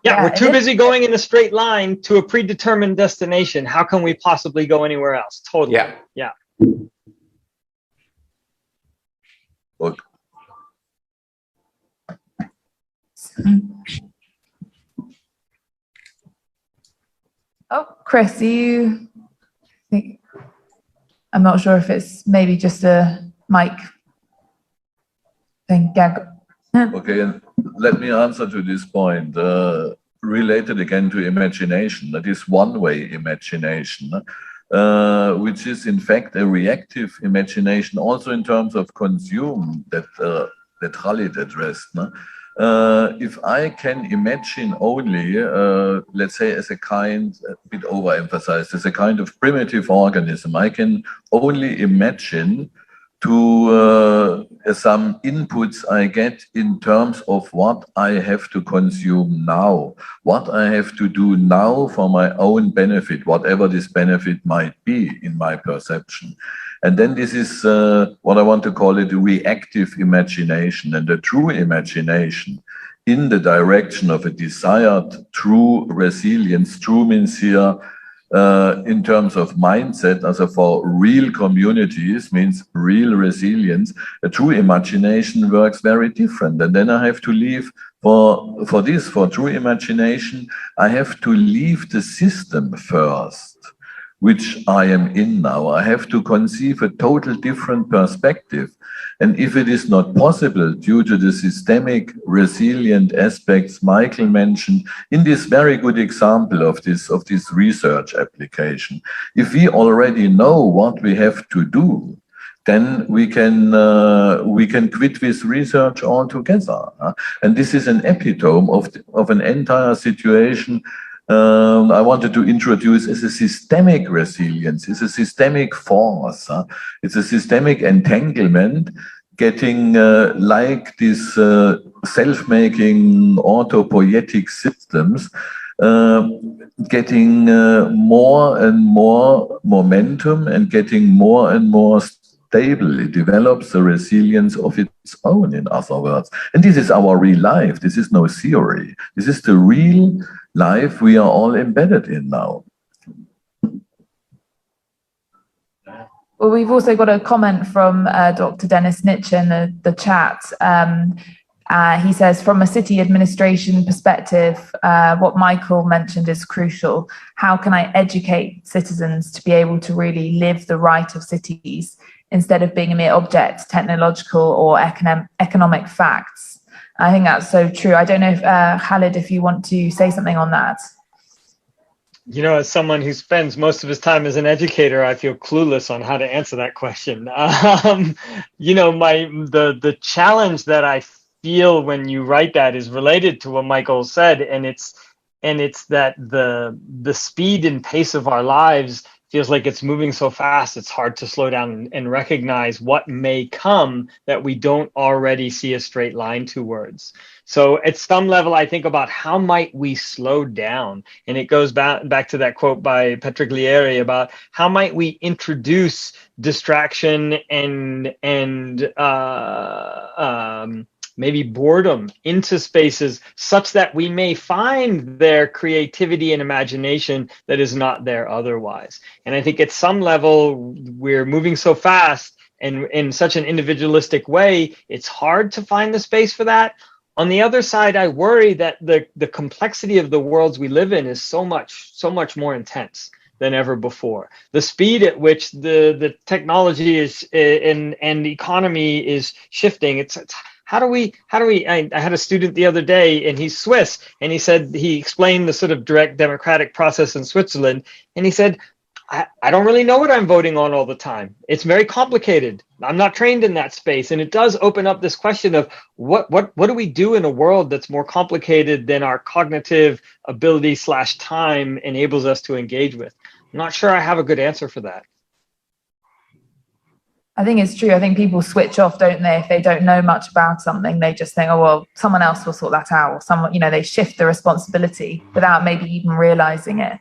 Yeah, we're too busy going in a straight line to a predetermined destination. How can we possibly go anywhere else? Totally. Yeah. Look. Oh, Chris, you think, I'm not sure if it's maybe just a mic thing. Okay, and let me answer to this point, related again to imagination. That is one-way imagination, which is in fact a reactive imagination, also in terms of consume that Khalid addressed. If I can imagine only, let's say, as a kind, a bit overemphasized, as a kind of primitive organism, I can only imagine to some inputs I get in terms of what I have to consume now, what I have to do now for my own benefit, whatever this benefit might be in my perception. And then this is what I want to call it, reactive imagination. And the true imagination in the direction of a desired true resilience. True means here in terms of mindset, as for real communities, means real resilience. A true imagination works very different. And then I have to leave for true imagination, I have to leave the system first, which I am in now. I have to conceive a total different perspective. And if it is not possible due to the systemic resilient aspects Michael mentioned in this very good example of this research application, if we already know what we have to do, then we can quit this research altogether. And this is an epitome of an entire situation I wanted to introduce as a systemic resilience. It's a systemic force. It's a systemic entanglement, getting like these self-making autopoietic systems, getting more and more momentum and getting more and more stable. It develops a resilience of its own, in other words. And this is our real life. This is no theory. This is the real life we are all embedded in now. Well, we've also got a comment from Dr. Dennis Nitsch in the chat. He says, from a city administration perspective, what Michael mentioned is crucial. How can I educate citizens to be able to really live the right of cities instead of being a mere object, technological or economic facts? I think that's so true. I don't know if, Khalid, if you want to say something on that. You know, as someone who spends most of his time as an educator, I feel clueless on how to answer that question. You know, the challenge that I feel when you write that is related to what Michael said, and it's that the speed and pace of our lives feels like it's moving so fast, it's hard to slow down and recognize what may come that we don't already see a straight line towards. So at some level, I think about how might we slow down? And it goes back to that quote by Petriglieri about how might we introduce distraction and maybe boredom into spaces such that we may find their creativity and imagination that is not there otherwise. And I think at some level, we're moving so fast and in such an individualistic way, it's hard to find the space for that. On the other side, I worry that the complexity of the worlds we live in is so much more intense than ever before. The speed at which the technology is and the economy is shifting, it's how do we, I had a student the other day and he's Swiss, and he said, he explained the sort of direct democratic process in Switzerland. And he said, I don't really know what I'm voting on all the time. It's very complicated. I'm not trained in that space. And it does open up this question of what do we do in a world that's more complicated than our cognitive ability / time enables us to engage with? I'm not sure I have a good answer for that. I think it's true. I think people switch off, don't they? If they don't know much about something, they just think, oh, well, someone else will sort that out. Or someone, you know, they shift the responsibility without maybe even realizing it.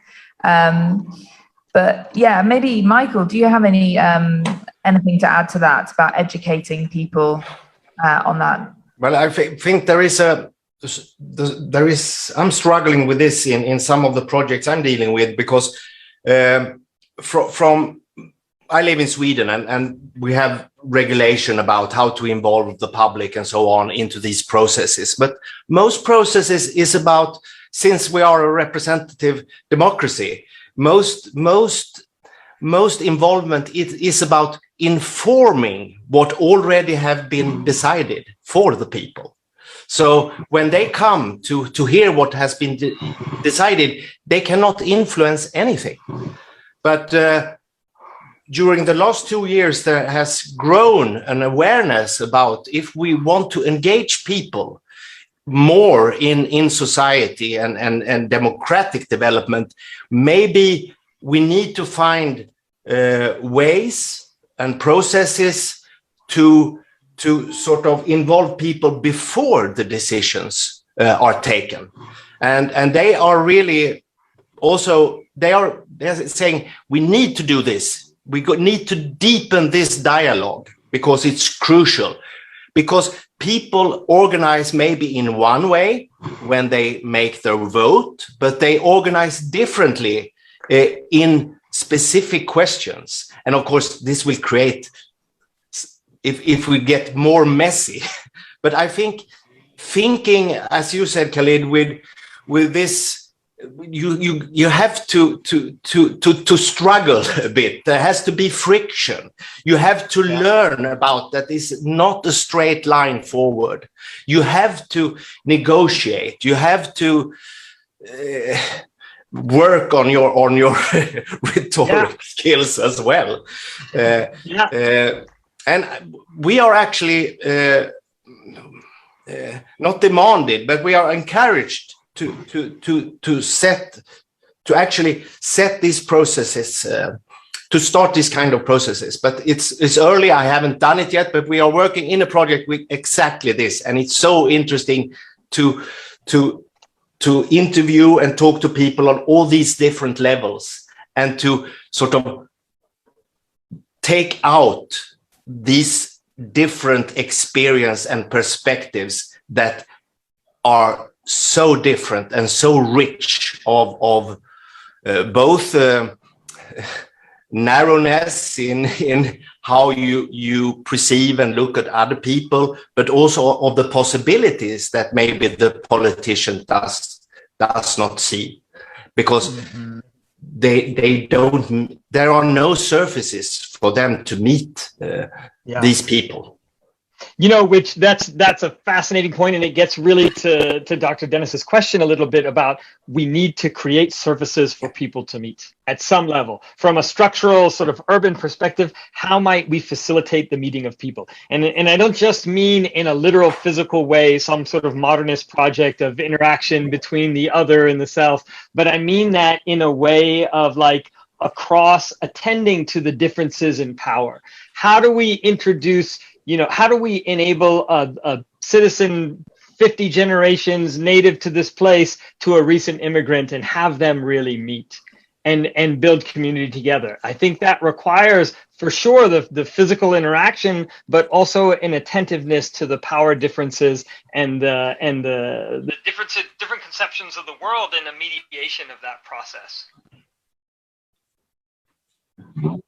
But yeah, maybe Michael, do you have any anything to add to that about educating people on that? Well, I think there is I'm struggling with this in some of the projects I'm dealing with, because from I live in Sweden and we have regulation about how to involve the public and so on into these processes. But most processes is about, since we are a representative democracy, most involvement is about informing what already have been decided for the people. So when they come to hear what has been decided, they cannot influence anything. But during the last 2 years, there has grown an awareness about if we want to engage people more in society and democratic development, maybe we need to find ways and processes to sort of involve people before the decisions are taken. And they are really also, they're saying we need to do this. We need to deepen this dialogue because it's crucial. Because people organize maybe in one way when they make their vote, but they organize differently in specific questions. And of course, this will create, if we get more messy. But I think thinking, as you said, Khalid, with this, you have to struggle a bit. There has to be friction. You have to learn about that is not a straight line forward. You have to negotiate. You have to work on your rhetoric skills as well. And we are actually not demanded, but we are encouraged to actually set these processes, to start these kind of processes. But it's early. I haven't done it yet, but we are working in a project with exactly this, and it's so interesting to interview and talk to people on all these different levels, and to sort of take out these different experience and perspectives that are so different and so rich of both narrowness in how you perceive and look at other people, but also of the possibilities that maybe the politician does not see, because they don't. There are no surfaces for them to meet these people. You know, which that's a fascinating point, and it gets really to Dr. Dennis's question a little bit about we need to create surfaces for people to meet at some level. From a structural sort of urban perspective, how might we facilitate the meeting of people? And I don't just mean in a literal physical way, some sort of modernist project of interaction between the other and the self, but I mean that in a way of like across attending to the differences in power. How do we introduce, how do we enable a citizen 50 generations native to this place to a recent immigrant and have them really meet and build community together? I think that requires, for sure, the physical interaction, but also an attentiveness to the power differences and the different conceptions of the world and a mediation of that process. I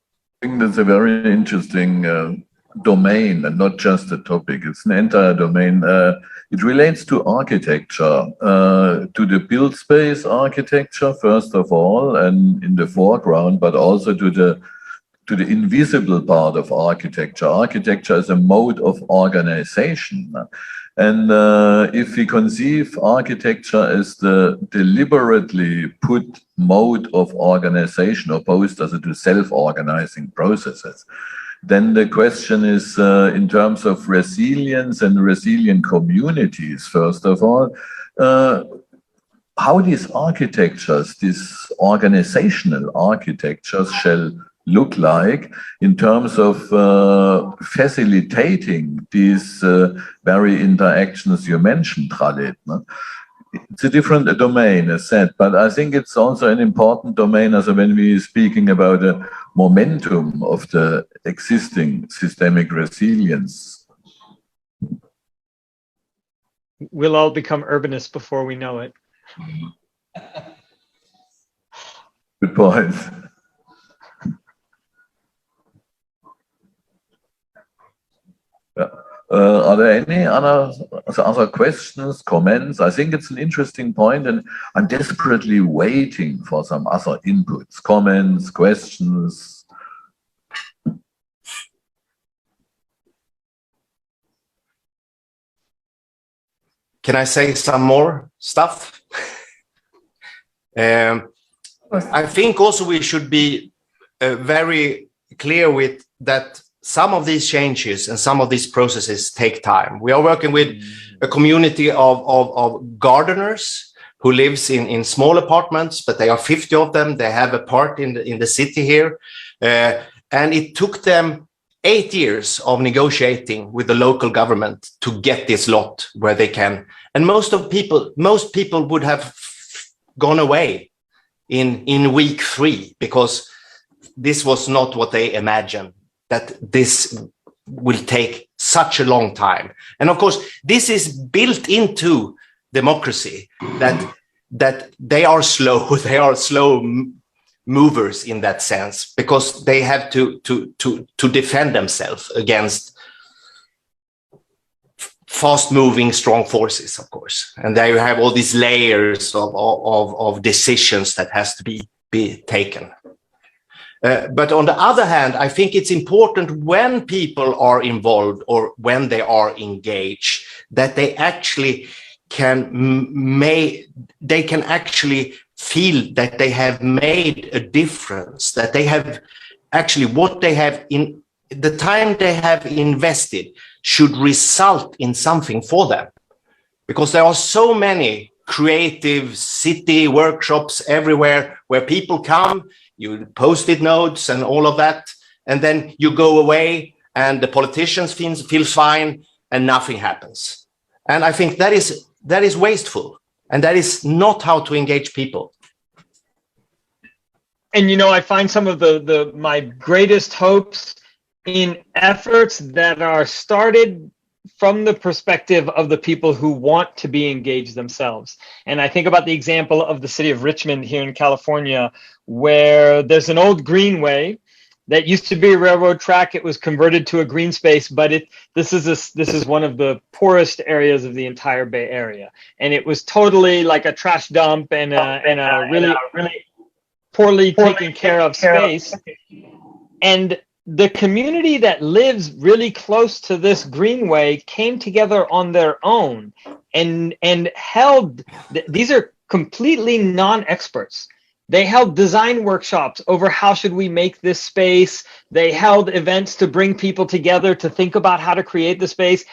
think that's a very interesting domain, and not just a topic. It's an entire domain. It relates to architecture, to the built space architecture, first of all, and in the foreground, but also to the invisible part of architecture. Architecture is a mode of organization. And if we conceive architecture as the deliberately put mode of organization opposed also to self-organizing processes, then the question is in terms of resilience and resilient communities, first of all, how these architectures, these organizational architectures shall look like in terms of facilitating these very interactions you mentioned, Khalid. It's a different domain, as said, but I think it's also an important domain as when we're speaking about the momentum of the existing systemic resilience. We'll all become urbanists before we know it. Good point. Are there any other questions, comments? I think it's an interesting point, and I'm desperately waiting for some other inputs, comments, questions. Can I say some more stuff? I think also we should be very clear with that some of these changes and some of these processes take time. We are working with a community of gardeners who lives in small apartments, but they are 50 of them. They have a part in the city here. And it took them 8 years of negotiating with the local government to get this lot where they can. And most people would have gone away in week 3 because this was not what they imagined, that this will take such a long time. And of course, this is built into democracy, that they are slow movers in that sense, because they have to defend themselves against fast-moving, strong forces, of course. And they have all these layers of decisions that has to be taken. But on the other hand, I think it's important when people are involved or when they are engaged, that they actually can actually feel that they have made a difference, that they have actually what they have in the time they have invested should result in something for them. Because there are so many creative city workshops everywhere where people come, you post-it notes and all of that, and then you go away and the politicians feel fine and nothing happens. And I think that is wasteful, and that is not how to engage people. And I find some of my greatest hopes in efforts that are started from the perspective of the people who want to be engaged themselves. And I think about the example of the city of Richmond here in California, where there's an old greenway that used to be a railroad track. It was converted to a green space, but this is one of the poorest areas of the entire Bay Area, and it was totally like a trash dump and a really poorly taken care of space. And the community that lives really close to this greenway came together on their own and held, these are completely non-experts. They held design workshops over how should we make this space. They held events to bring people together to think about how to create the space.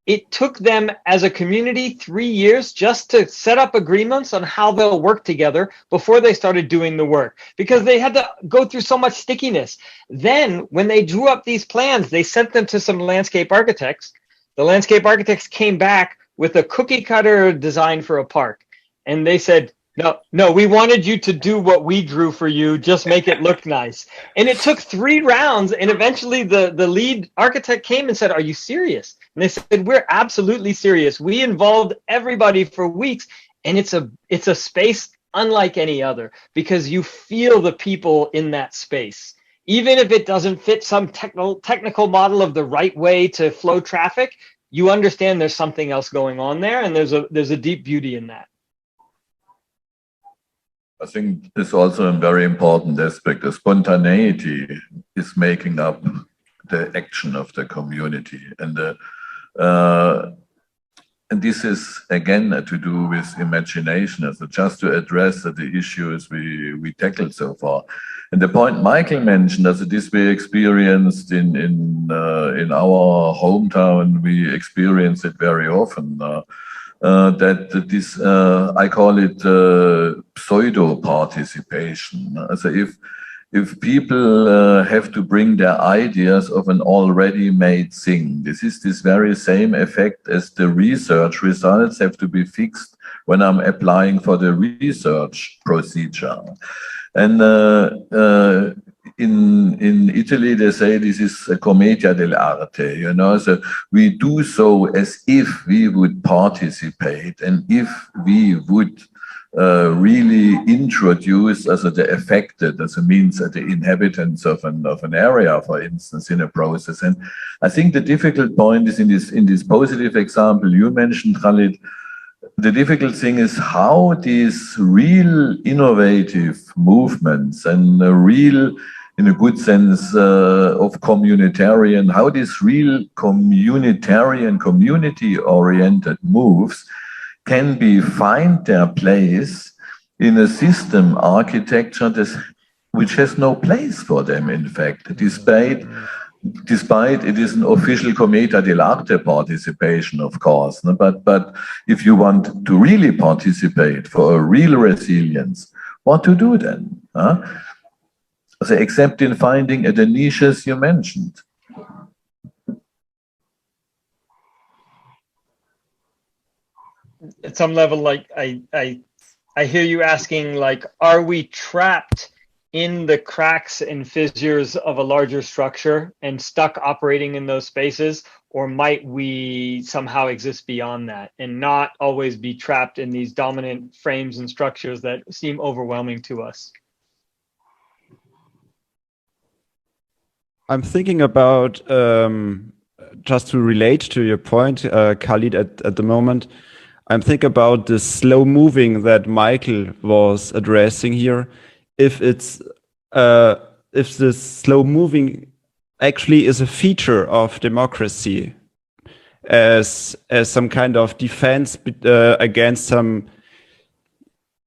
It took them as a community 3 years just to set up agreements on how they'll work together before they started doing the work, because they had to go through so much stickiness. Then when they drew up these plans, they sent them to some landscape architects. The landscape architects came back with a cookie cutter design for a park. And they said, no, we wanted you to do what we drew for you, just make it look nice. And it took 3 rounds, and eventually the lead architect came and said, are you serious? And they said, we're absolutely serious. We involved everybody for weeks, and it's a space unlike any other, because you feel the people in that space. Even if it doesn't fit some technical model of the right way to flow traffic, you understand there's something else going on there, and there's a deep beauty in that. I think it's also a very important aspect. The spontaneity is making up the action of the community, and this is again to do with imagination, so just to address the issues we tackled so far. And the point Michael mentioned, as this we experienced in our hometown, we experience it very often. That this, I call it pseudo participation. So if people have to bring their ideas of an already made thing, this is this very same effect as the research results have to be fixed when I'm applying for the research procedure. And in Italy, they say this is a commedia dell'arte, so we do so as if we would participate and if we would really introduce as the affected, as a means the inhabitants of an area, for instance, in a process. And I think the difficult point is in this positive example you mentioned, Khalid. The difficult thing is how these real innovative movements and real, in a good sense of communitarian, how these real communitarian, community-oriented moves can find their place in a system architecture which has no place for them, in fact, despite it is an official commedia dell'arte participation, of course. But if you want to really participate for a real resilience, what to do then? So except in finding the niches you mentioned. At some level, like I hear you asking, like, are we trapped in the cracks and fissures of a larger structure and stuck operating in those spaces, or might we somehow exist beyond that and not always be trapped in these dominant frames and structures that seem overwhelming to us? I'm thinking about, just to relate to your point, Khalid, at the moment, I'm thinking about the slow moving that Michael was addressing here. If this slow moving actually is a feature of democracy, as some kind of defense against some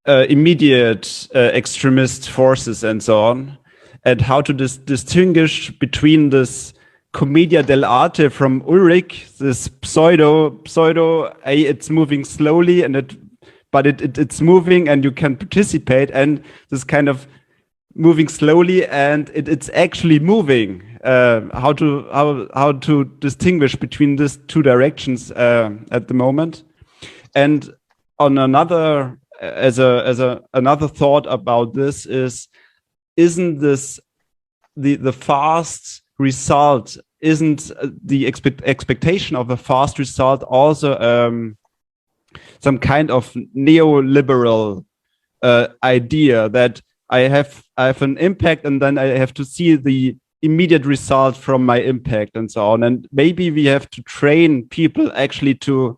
immediate extremist forces and so on, and how to distinguish between this commedia dell'arte from Ulrich, this pseudo, it's moving slowly and it but it's moving and you can participate, and this kind of moving slowly and it's actually moving. How to distinguish between these two directions at the moment? And on another another thought about this isn't this the fast result, isn't the expectation of a fast result also some kind of neoliberal idea that I have an impact and then I have to see the immediate result from my impact and so on. And maybe we have to train people actually to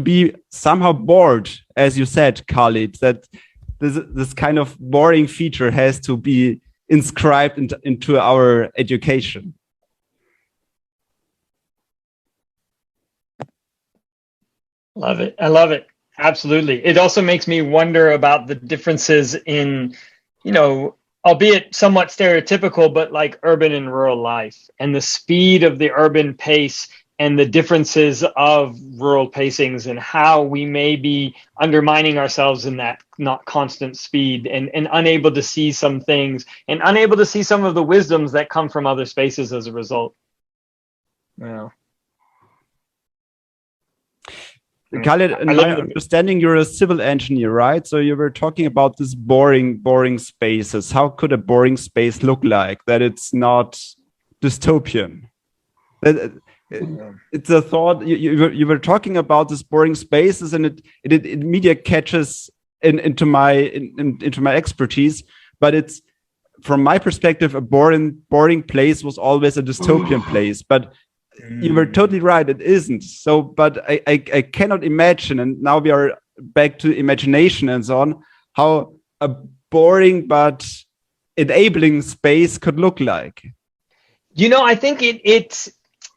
be somehow bored, as you said, Khalid, that this kind of boring feature has to be inscribed into our education. Love it. I love it. Absolutely. It also makes me wonder about the differences in, albeit somewhat stereotypical, but like urban and rural life, and the speed of the urban pace and the differences of rural pacings, and how we may be undermining ourselves in that not constant speed, and unable to see some things, and unable to see some of the wisdoms that come from other spaces as a result. Yeah. Khalid, in my understanding, you're a civil engineer, right? So you were talking about this boring spaces. How could a boring space look like that it's not dystopian? It's a thought. You were talking about this boring spaces, and it immediately catches into my expertise. But it's, from my perspective, a boring place was always a dystopian place. But you were totally right, it isn't. So, but I cannot imagine, and now we are back to imagination and so on, how a boring but enabling space could look like. I think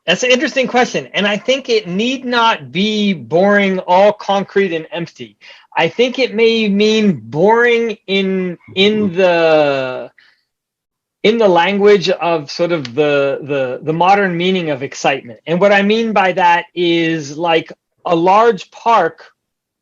that's an interesting question. And I think it need not be boring, all concrete and empty. I think it may mean boring in the language of sort of the modern meaning of excitement. And what I mean by that is like a large park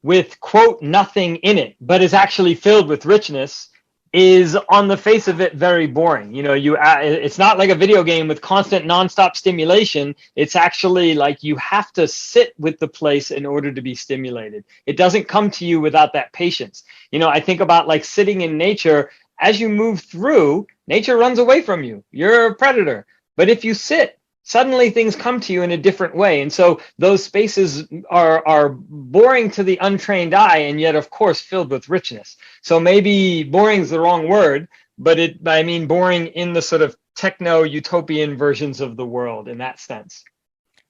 with, quote, nothing in it, but is actually filled with richness, is on the face of it very boring. It's not like a video game with constant nonstop stimulation. It's actually like you have to sit with the place in order to be stimulated. It doesn't come to you without that patience. I think about like sitting in nature. As you move through, nature runs away from you. You're a predator. But if you sit, suddenly things come to you in a different way. And so those spaces are boring to the untrained eye, and yet, of course, filled with richness. So maybe boring is the wrong word, but I mean boring in the sort of techno-utopian versions of the world in that sense.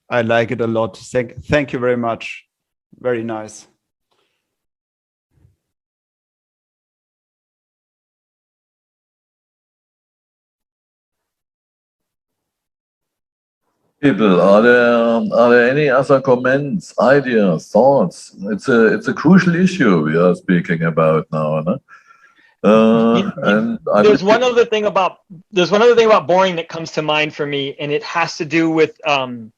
I like it a lot. Thank you very much. Very nice. People, are there any other comments, ideas, thoughts? It's a crucial issue we are speaking about now, no? And there's one other thing about boring that comes to mind for me, and it has to do with our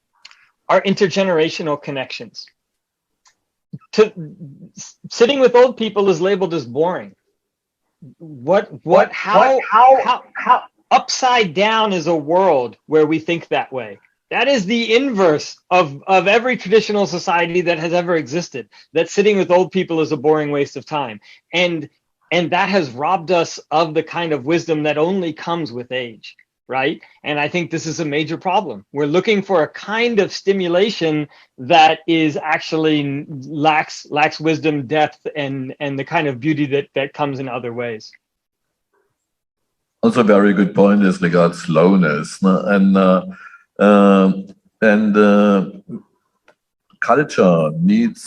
intergenerational connections. Sitting with old people is labeled as boring. How upside down is a world where we think that way? That is the inverse of every traditional society that has ever existed, that sitting with old people is a boring waste of time. And that has robbed us of the kind of wisdom that only comes with age, right? And I think this is a major problem. We're looking for a kind of stimulation that is actually lacks wisdom, depth, and the kind of beauty that comes in other ways. Also, a very good point is regarding slowness, no? And culture needs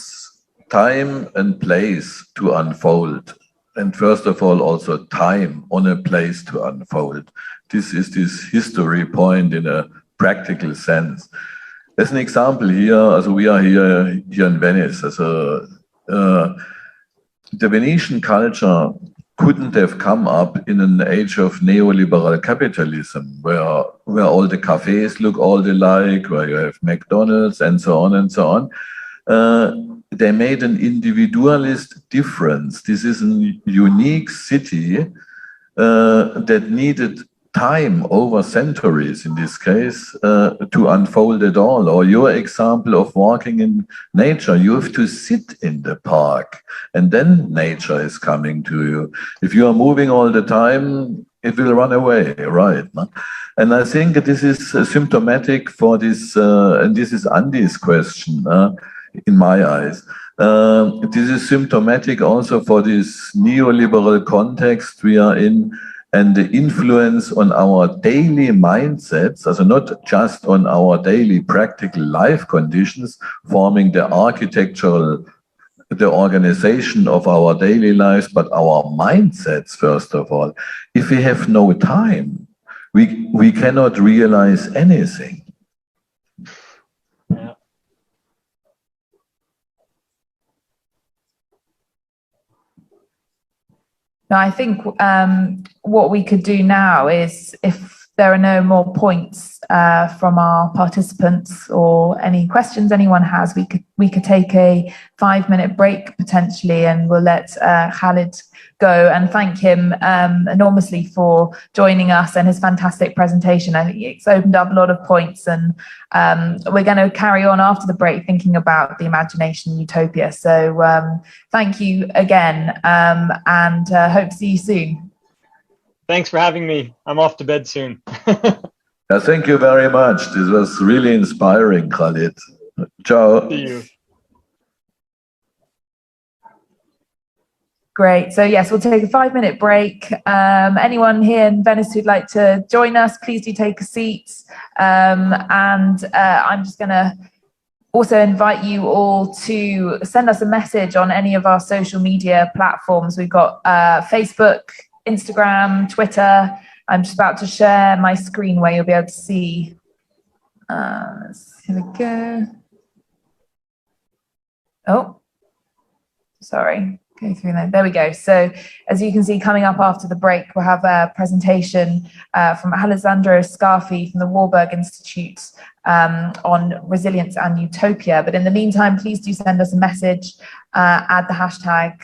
time and place to unfold. And first of all, also time on a place to unfold. This is this history point in a practical sense. As an example here, as we are here in Venice, the Venetian culture couldn't have come up in an age of neoliberal capitalism, where all the cafes look all alike, where you have McDonald's and so on and so on. they made an individualist difference. This is a unique city that needed time over centuries, in this case, to unfold it all. Or your example of walking in nature, you have to sit in the park and then nature is coming to you. If you are moving all the time, it will run away, right? And I think this is symptomatic for this, and this is Andy's question, in my eyes. This is symptomatic also for this neoliberal context we are in, and the influence on our daily mindsets, also not just on our daily practical life conditions, forming the architectural, the organization of our daily lives, but our mindsets, first of all. If we have no time, we cannot realize anything. Yeah. No, I think what we could do now is, if there are no more points from our participants or any questions anyone has, we could take a 5-minute break potentially, and we'll let Khalid go and thank him enormously for joining us and his fantastic presentation. I think it's opened up a lot of points, and we're going to carry on after the break thinking about the imagination utopia. So thank you again, and hope to see you soon. Thanks for having me. I'm off to bed soon. Thank you very much. This was really inspiring, Khalid. Ciao. See you. Great. So yes, we'll take a 5-minute break. Anyone here in Venice who'd like to join us, please do take a seat. And I'm just going to also invite you all to send us a message on any of our social media platforms. We've got Facebook, Instagram, Twitter. I'm just about to share my screen where you'll be able to see. Here we go. Oh, sorry. Go through there. There we go. So as you can see, coming up after the break, we'll have a presentation from Alessandro Scarfi from the Warburg Institute on resilience and utopia. But in the meantime, please do send us a message, add the hashtag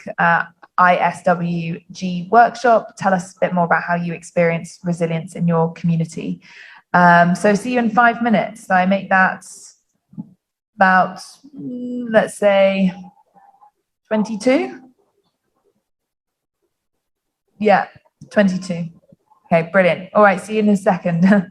ISWG workshop. Tell us a bit more about how you experience resilience in your community. So see you in 5 minutes. So I make that about, let's say, 22. Yeah, 22. Okay, brilliant. All right, see you in a second.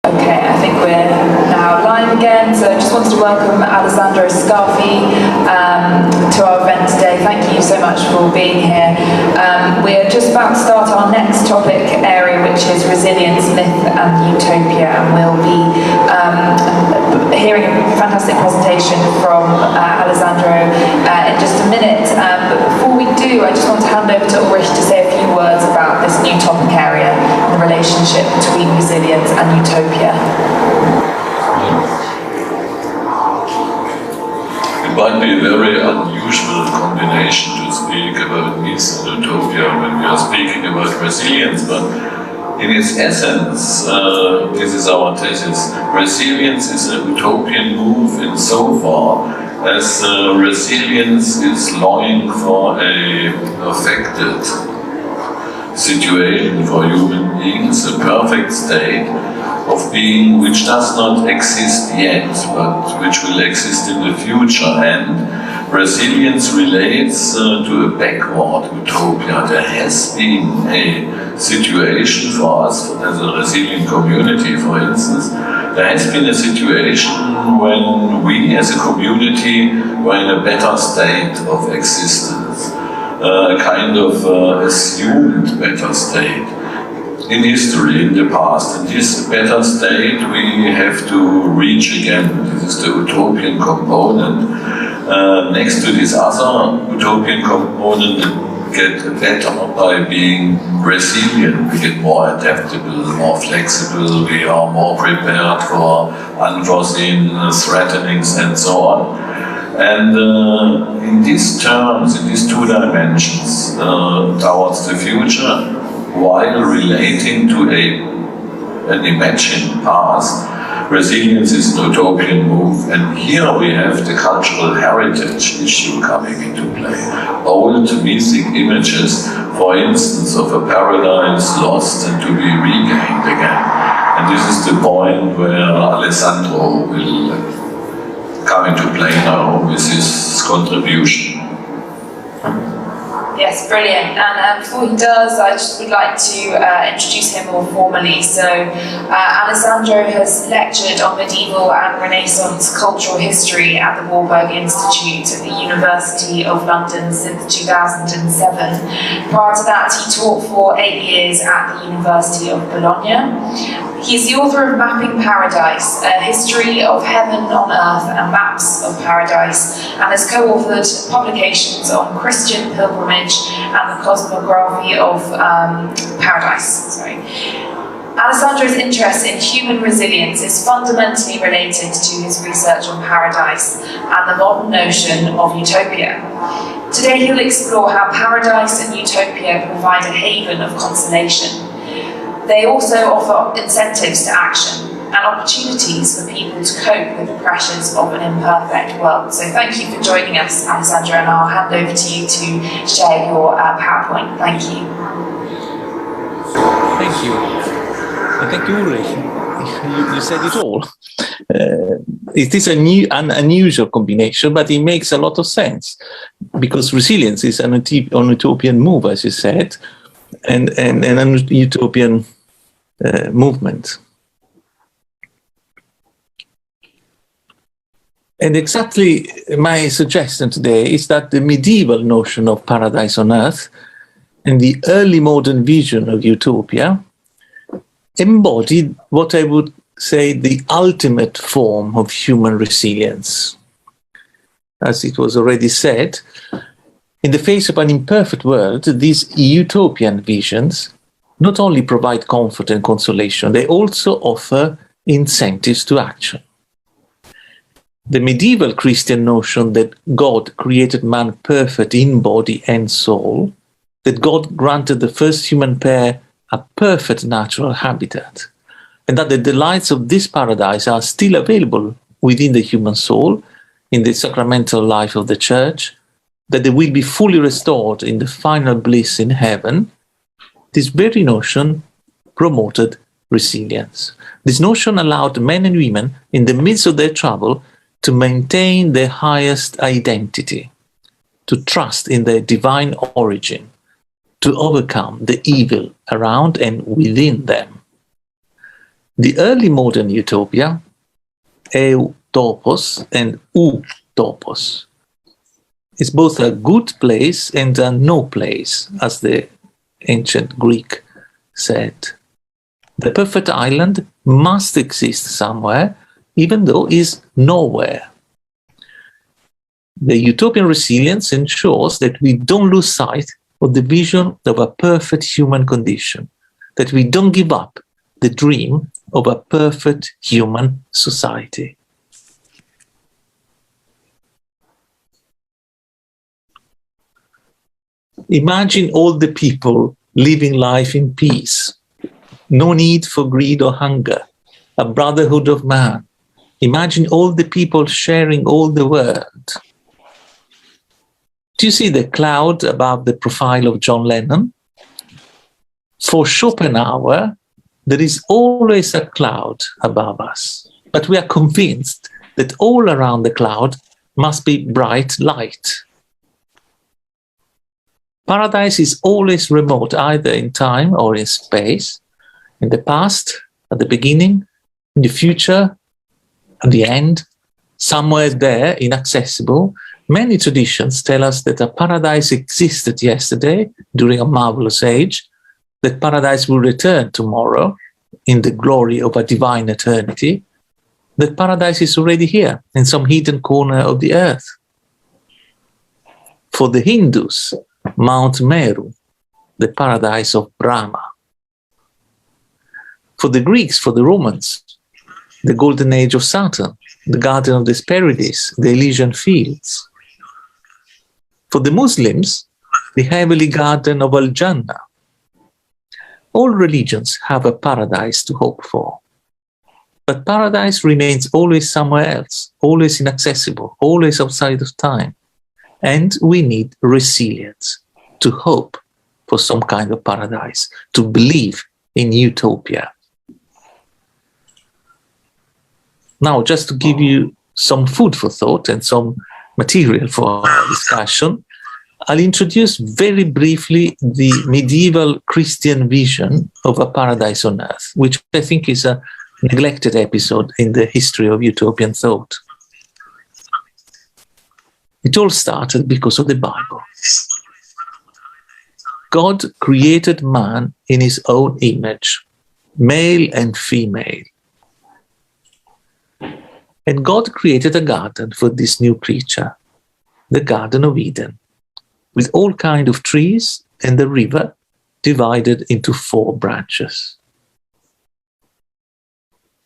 Okay, I think we're now live again. So I just wanted to welcome Alessandro Scarfi to our event today. Thank you so much for being here. We're just about to start our next topic area, which is resilience, myth and utopia. And we'll be hearing a fantastic presentation from Alessandro in just a minute. But before we do, I just want to hand over to Ulrich to say a few words about this new topic area and the relationship between resilience and utopia. It might be a very unusual combination to speak about myth and utopia when we are speaking about resilience, but in its essence, this is our thesis. Resilience is a utopian move insofar as resilience is longing for a perfected situation for human beings, a perfect state of being which does not exist yet, but which will exist in the future. And resilience relates to a backward utopia. There has been a situation for us as a resilient community, for instance. There has been a situation when we as a community were in a better state of existence, a kind of assumed better state in history, in the past. And this better state we have to reach again. This is the utopian component. Next to this other utopian component, the get better by being resilient. We get more adaptable, more flexible. We are more prepared for unforeseen threatenings and so on. And in these terms, in these two dimensions, towards the future, while relating to an imagined past, resilience is an utopian move. And here we have the cultural heritage issue coming into play. Old mythic images, for instance, of a paradise lost and to be regained again. And this is the point where Alessandro will come into play now with his contribution. Yes, brilliant. And before he does, I just would like to introduce him more formally. So, Alessandro has lectured on medieval and Renaissance cultural history at the Warburg Institute at the University of London since 2007. Prior to that, he taught for 8 years at the University of Bologna. He is the author of Mapping Paradise, a history of heaven on earth and maps of paradise, and has co-authored publications on Christian pilgrimage and the cosmography of paradise. Alessandro's interest in human resilience is fundamentally related to his research on paradise and the modern notion of utopia. Today he'll explore how paradise and utopia provide a haven of consolation. They also offer incentives to action and opportunities for people to cope with the pressures of an imperfect world. So thank you for joining us, Alessandro, and I'll hand over to you to share your PowerPoint. Thank you. Thank you. And thank you, Ulrich. You said it all. It is an unusual combination, but it makes a lot of sense because resilience is an utopian move, as you said, and an utopian movement. And exactly my suggestion today is that the medieval notion of paradise on earth and the early modern vision of utopia embodied what I would say the ultimate form of human resilience. As it was already said, in the face of an imperfect world, these utopian visions not only provide comfort and consolation, they also offer incentives to action. The medieval Christian notion that God created man perfect in body and soul, that God granted the first human pair a perfect natural habitat, and that the delights of this paradise are still available within the human soul, in the sacramental life of the Church, that they will be fully restored in the final bliss in heaven, this very notion promoted resilience. This notion allowed men and women, in the midst of their trouble, to maintain their highest identity, to trust in their divine origin, to overcome the evil around and within them. The early modern utopia, eutopos and utopos, is both a good place and a no place, as the ancient Greek said. The perfect island must exist somewhere, even though is nowhere. The utopian resilience ensures that we don't lose sight of the vision of a perfect human condition, that we don't give up the dream of a perfect human society. Imagine all the people living life in peace, no need for greed or hunger, a brotherhood of man. Imagine all the people sharing all the world. Do you see the cloud above the profile of John Lennon? For Schopenhauer, there is always a cloud above us, but we are convinced that all around the cloud must be bright light. Paradise is always remote, either in time or in space, in the past, at the beginning, in the future, at the end, somewhere there, inaccessible. Many traditions tell us that a paradise existed yesterday during a marvelous age, that paradise will return tomorrow in the glory of a divine eternity, that paradise is already here in some hidden corner of the earth. For the Hindus, Mount Meru, the paradise of Brahma. For the Greeks, for the Romans, the golden age of Saturn, the Garden of the Hesperides, the Elysian Fields. For the Muslims, the heavenly garden of Al-Jannah. All religions have a paradise to hope for. But paradise remains always somewhere else, always inaccessible, always outside of time. And we need resilience to hope for some kind of paradise, to believe in utopia. Now, just to give you some food for thought and some material for our discussion, I'll introduce very briefly the medieval Christian vision of a paradise on earth, which I think is a neglected episode in the history of utopian thought. It all started because of the Bible. God created man in his own image, male and female. And God created a garden for this new creature, the Garden of Eden, with all kinds of trees and the river divided into 4 branches.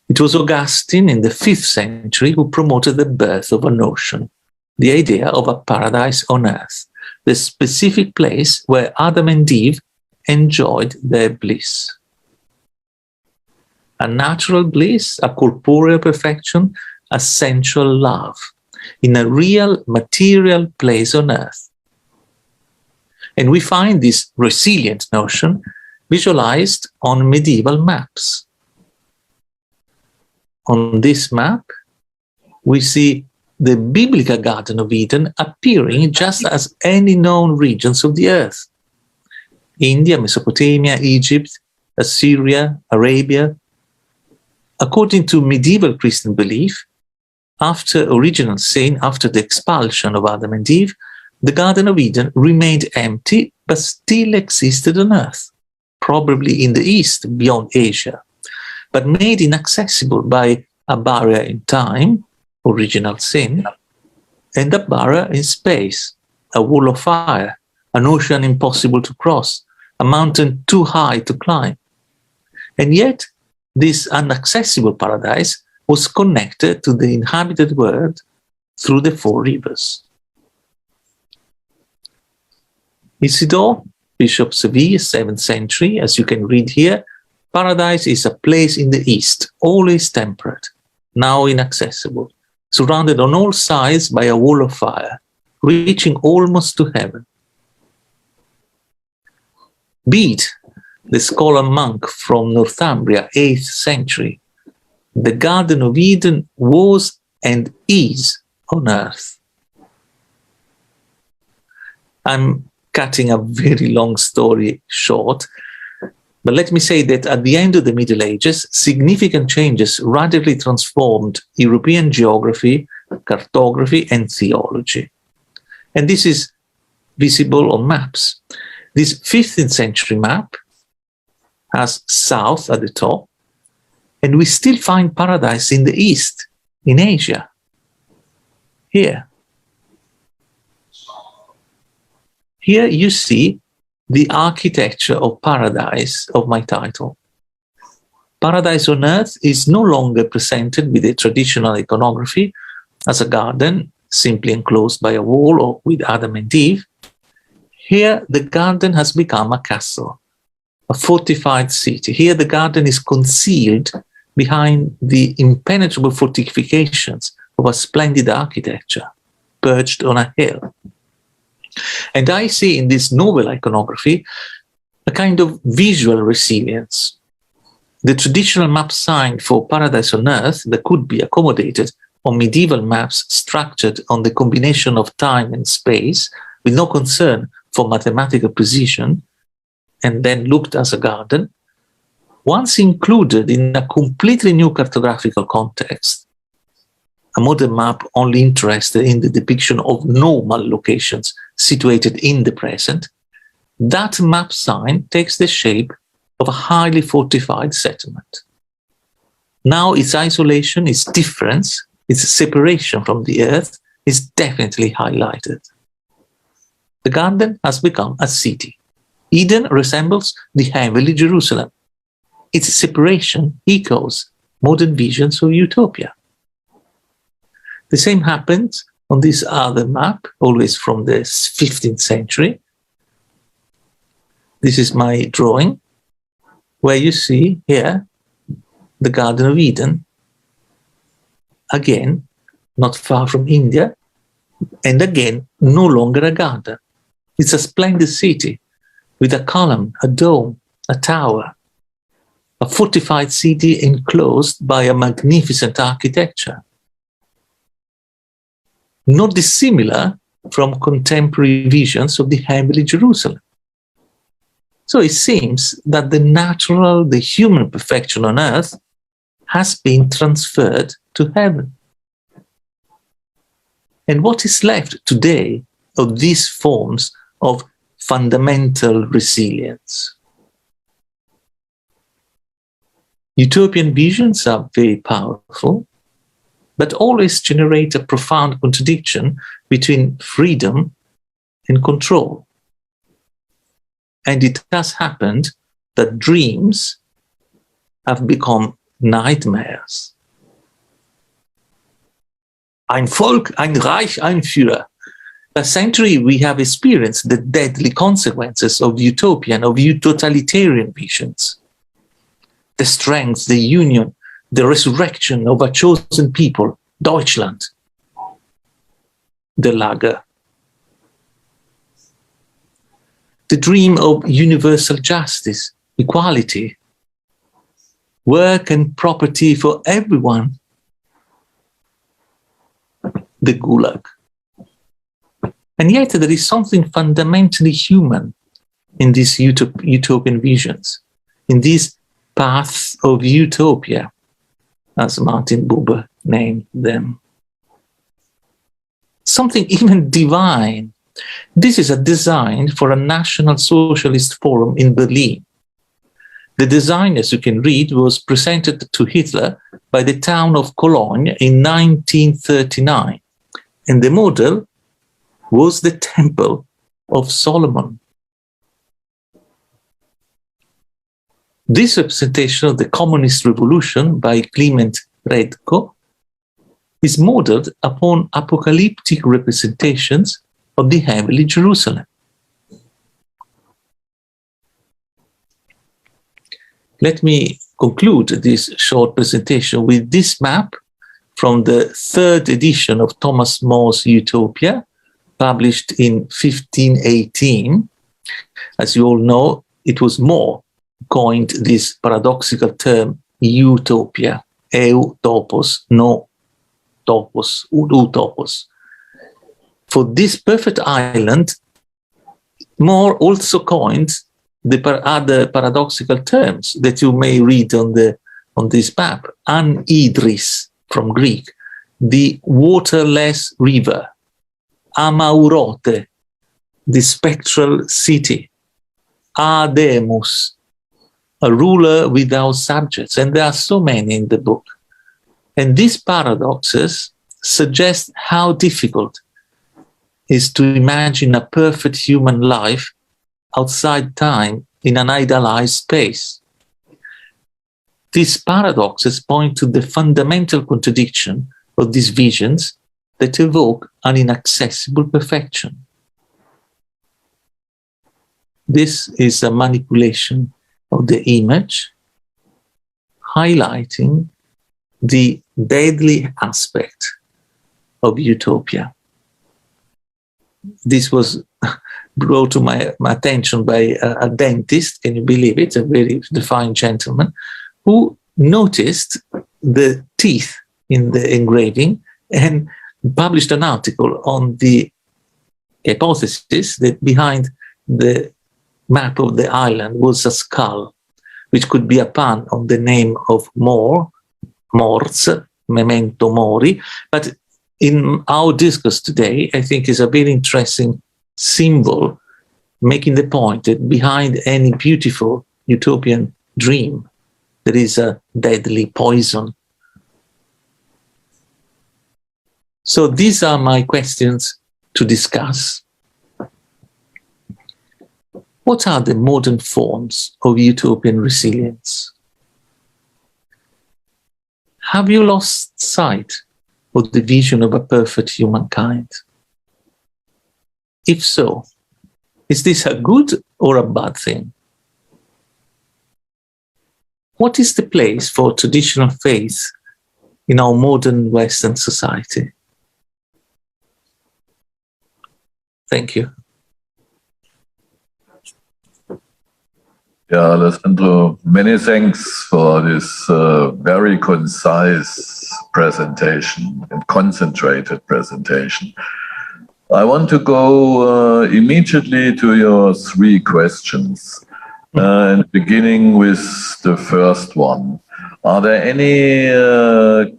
It was Augustine in the 5th century who promoted the birth of a notion, the idea of a paradise on earth, the specific place where Adam and Eve enjoyed their bliss. A natural bliss, a corporeal perfection, a sensual love, in a real material place on earth. And we find this resilient notion visualized on medieval maps. On this map, we see the biblical Garden of Eden appearing just as any known regions of the earth. India, Mesopotamia, Egypt, Assyria, Arabia. According to medieval Christian belief, after original sin, after the expulsion of Adam and Eve, the Garden of Eden remained empty but still existed on earth, probably in the east, beyond Asia, but made inaccessible by a barrier in time, original sin, and a barrier in space, a wall of fire, an ocean impossible to cross, a mountain too high to climb. And yet, this inaccessible paradise was connected to the inhabited world through the 4 rivers. Isidore, Bishop of Seville, 7th century, as you can read here, paradise is a place in the east, always temperate, now inaccessible, surrounded on all sides by a wall of fire, reaching almost to heaven. Bede, the scholar monk from Northumbria, 8th century, the Garden of Eden was and is on earth. I'm cutting a very long story short, but let me say that at the end of the Middle Ages, significant changes radically transformed European geography, cartography, and theology. And this is visible on maps. This 15th century map has south at the top, and we still find paradise in the east, in Asia, here. Here you see the architecture of paradise of my title. Paradise on earth is no longer presented with a traditional iconography as a garden simply enclosed by a wall or with Adam and Eve. Here the garden has become a castle, a fortified city. Here the garden is concealed behind the impenetrable fortifications of a splendid architecture perched on a hill. And I see in this novel iconography a kind of visual resilience. The traditional map sign for paradise on earth that could be accommodated on medieval maps structured on the combination of time and space with no concern for mathematical precision and then looked as a garden, once included in a completely new cartographical context, a modern map only interested in the depiction of normal locations situated in the present, that map sign takes the shape of a highly fortified settlement. Now its isolation, its difference, its separation from the earth is definitely highlighted. The garden has become a city. Eden resembles the heavenly Jerusalem. Its separation echoes modern visions of utopia. The same happens on this other map, always from the 15th century. This is my drawing, where you see here the Garden of Eden, again, not far from India, and again, no longer a garden. It's a splendid city with a column, a dome, a tower, a fortified city enclosed by a magnificent architecture. Not dissimilar from contemporary visions of the heavenly Jerusalem. So it seems that the natural, the human perfection on earth has been transferred to heaven. And what is left today of these forms of fundamental resilience? Utopian visions are very powerful, but always generate a profound contradiction between freedom and control. And it has happened that dreams have become nightmares. Ein Volk, ein Reich, ein Führer. A century we have experienced the deadly consequences of utopian, of totalitarian visions. The strength, the union, the resurrection of a chosen people, Deutschland, the Lager. The dream of universal justice, equality, work and property for everyone, the Gulag. And yet there is something fundamentally human in these utopian visions, in these paths of utopia, as Martin Buber named them. Something even divine. This is a design for a National Socialist Forum in Berlin. The design, as you can read, was presented to Hitler by the town of Cologne in 1939. And the model was the Temple of Solomon. This representation of the communist revolution by Clement Redko is modeled upon apocalyptic representations of the heavenly Jerusalem. Let me conclude this short presentation with this map from the third edition of Thomas More's Utopia, published in 1518. As you all know, it was More coined this paradoxical term utopia, eu topos, no topos, utopos. For this perfect island, More also coined the other paradoxical terms that you may read on this map. Anhydris, from Greek, the waterless river. Amaurote, the spectral city. Ademus, a ruler without subjects. And there are so many in the book. And these paradoxes suggest how difficult it is to imagine a perfect human life outside time in an idealized space. These paradoxes point to the fundamental contradiction of these visions that evoke an inaccessible perfection. This is a manipulation of the image, highlighting the deadly aspect of utopia. This was brought to my attention by a dentist, can you believe it, a very fine gentleman, who noticed the teeth in the engraving and published an article on the hypothesis that behind the map of the island was a skull, which could be a pun on the name of More, Mors, Memento Mori. But in our discourse today, I think is a very interesting symbol, making the point that behind any beautiful utopian dream, there is a deadly poison. So these are my questions to discuss. what are the modern forms of utopian resilience? Have you lost sight of the vision of a perfect humankind? If so, is this a good or a bad thing? What is the place for traditional faith in our modern Western society? Thank you. Yeah, Alessandro, many thanks for this very concise presentation and concentrated presentation. I want to go immediately to your three questions, and beginning with the first one. Are there any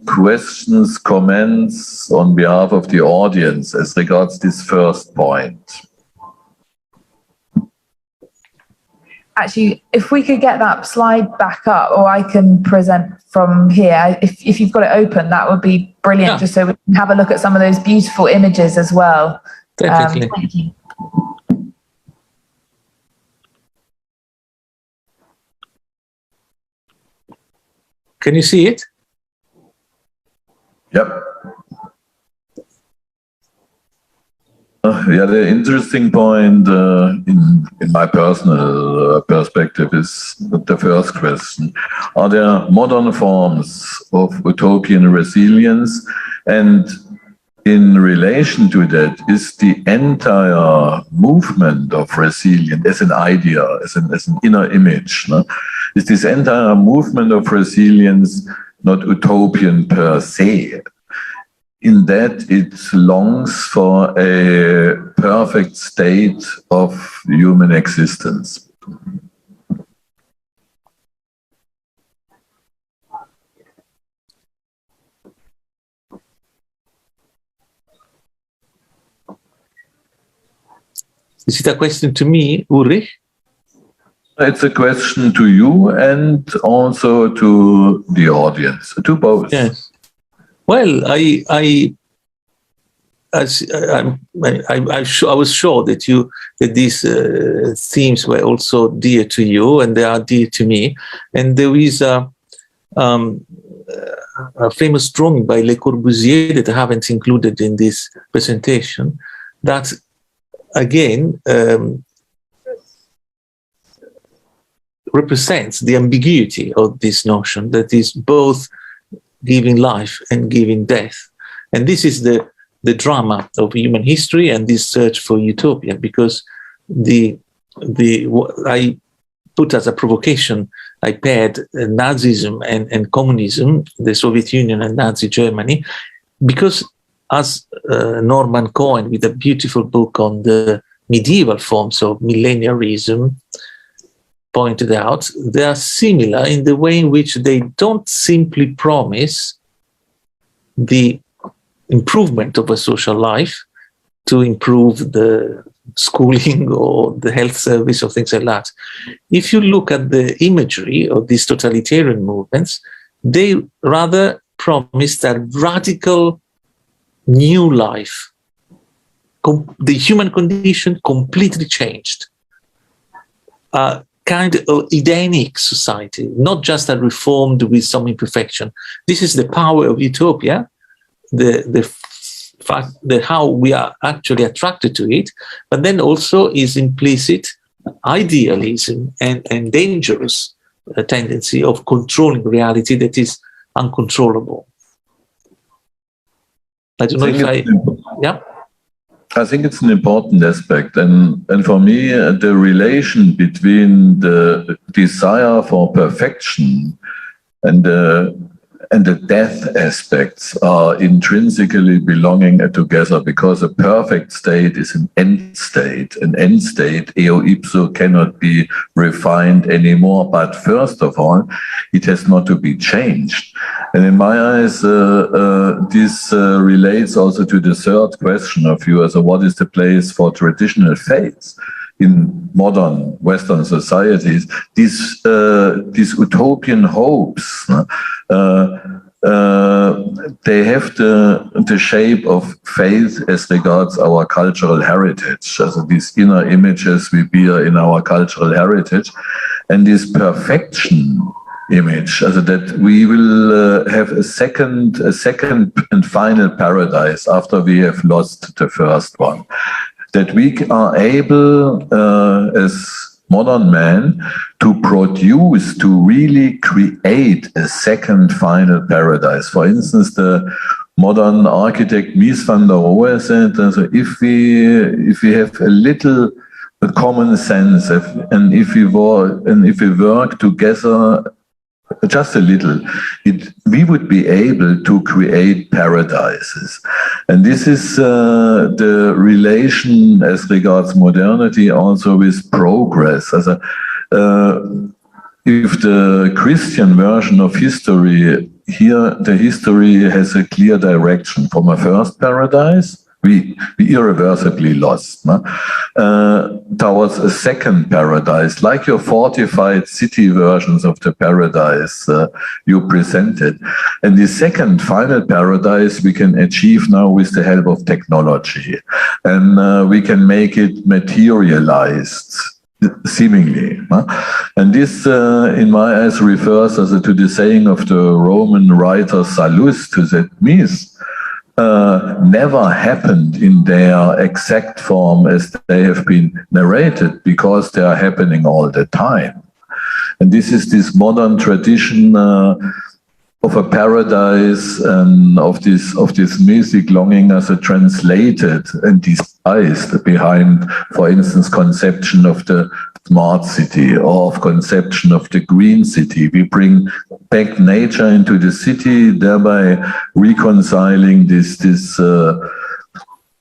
questions, comments on behalf of the audience as regards this first point? Actually, if we could get that slide back up, or I can present from here. If you've got it open, that would be brilliant, just so we can have a look at some of those beautiful images as well. Definitely. Thank you. Can you see it? Yep. Yeah, the interesting point in my personal perspective is the first question. Are there modern forms of utopian resilience? And in relation to that, is the entire movement of resilience as an idea, as an inner image, no? Is this entire movement of resilience not utopian per se? In that it longs for a perfect state of human existence. Is it a question to me, Ulrich? It's a question to you and also to the audience, to both. Yes. Well, I was sure that these themes were also dear to you, and they are dear to me. And there is a famous drawing by Le Corbusier that I haven't included in this presentation. That again represents the ambiguity of this notion that is both giving life and giving death. And this is the drama of human history and this search for utopia, because I put as a provocation, I paired Nazism and communism, the Soviet Union and Nazi Germany, because as Norman Cohen, with a beautiful book on the medieval forms of millenarianism, pointed out, they are similar in the way in which they don't simply promise the improvement of a social life to improve the schooling or the health service or things like that. If you look at the imagery of these totalitarian movements, they rather promise that radical new life, the human condition completely changed. Kind of Edenic society, not just a reformed with some imperfection. This is the power of utopia, the fact that how we are actually attracted to it, but then also is implicit idealism and dangerous tendency of controlling reality that is uncontrollable. I don't know if yeah. I think it's an important aspect, and for me, the relation between the desire for perfection and the death aspects are intrinsically belonging together, because a perfect state is an end state. An end state, eo ipso, cannot be refined anymore. But first of all, it has not to be changed. And in my eyes, this relates also to the third question of yours. So what is the place for traditional faiths in modern Western societies? These utopian hopes they have the shape of faith as regards our cultural heritage. So these inner images we bear in our cultural heritage, and this perfection image, so that we will have a second and final paradise after we have lost the first one. That we are able, as modern man, to produce, to really create a second final paradise. For instance, the modern architect Mies van der Rohe said, if we have a little common sense, and if we work together just a little, we would be able to create paradises. And this is the relation as regards modernity also with progress. If the Christian version of history, here the history has a clear direction from a first paradise, we irreversibly lost, towards a second paradise, like your fortified city versions of the paradise you presented. And the second final paradise we can achieve now with the help of technology. And we can make it materialized, seemingly. And this, in my eyes, refers also to the saying of the Roman writer Sallust, who said, "Mies never happened in their exact form as they have been narrated, because they are happening all the time." And this is this modern tradition of a paradise and of this mythic longing as a translated and disguised behind, for instance, conception of the smart city or of conception of the green city. We bring back nature into the city, thereby reconciling this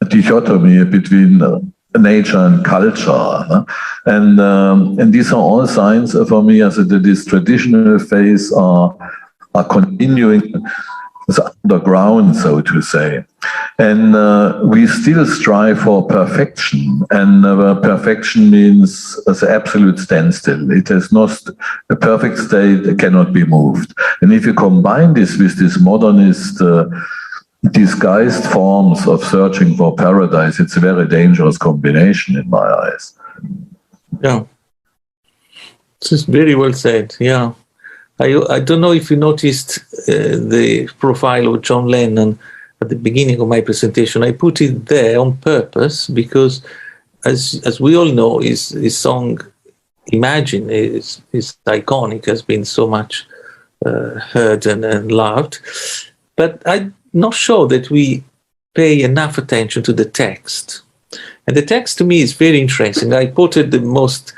dichotomy between nature and culture. And these are all signs for me as that this traditional phase are continuing underground, so to say. And we still strive for perfection, and perfection means as absolute standstill. It has not a perfect state, it cannot be moved. And if you combine this with this modernist disguised forms of searching for paradise, it's a very dangerous combination in my eyes. Yeah, this is very well said. Yeah. I don't know if you noticed the profile of John Lennon at the beginning of my presentation. I put it there on purpose because, as we all know, his song "Imagine" is iconic, has been so much heard and loved. But I'm not sure that we pay enough attention to the text. And the text to me is very interesting. I quoted the most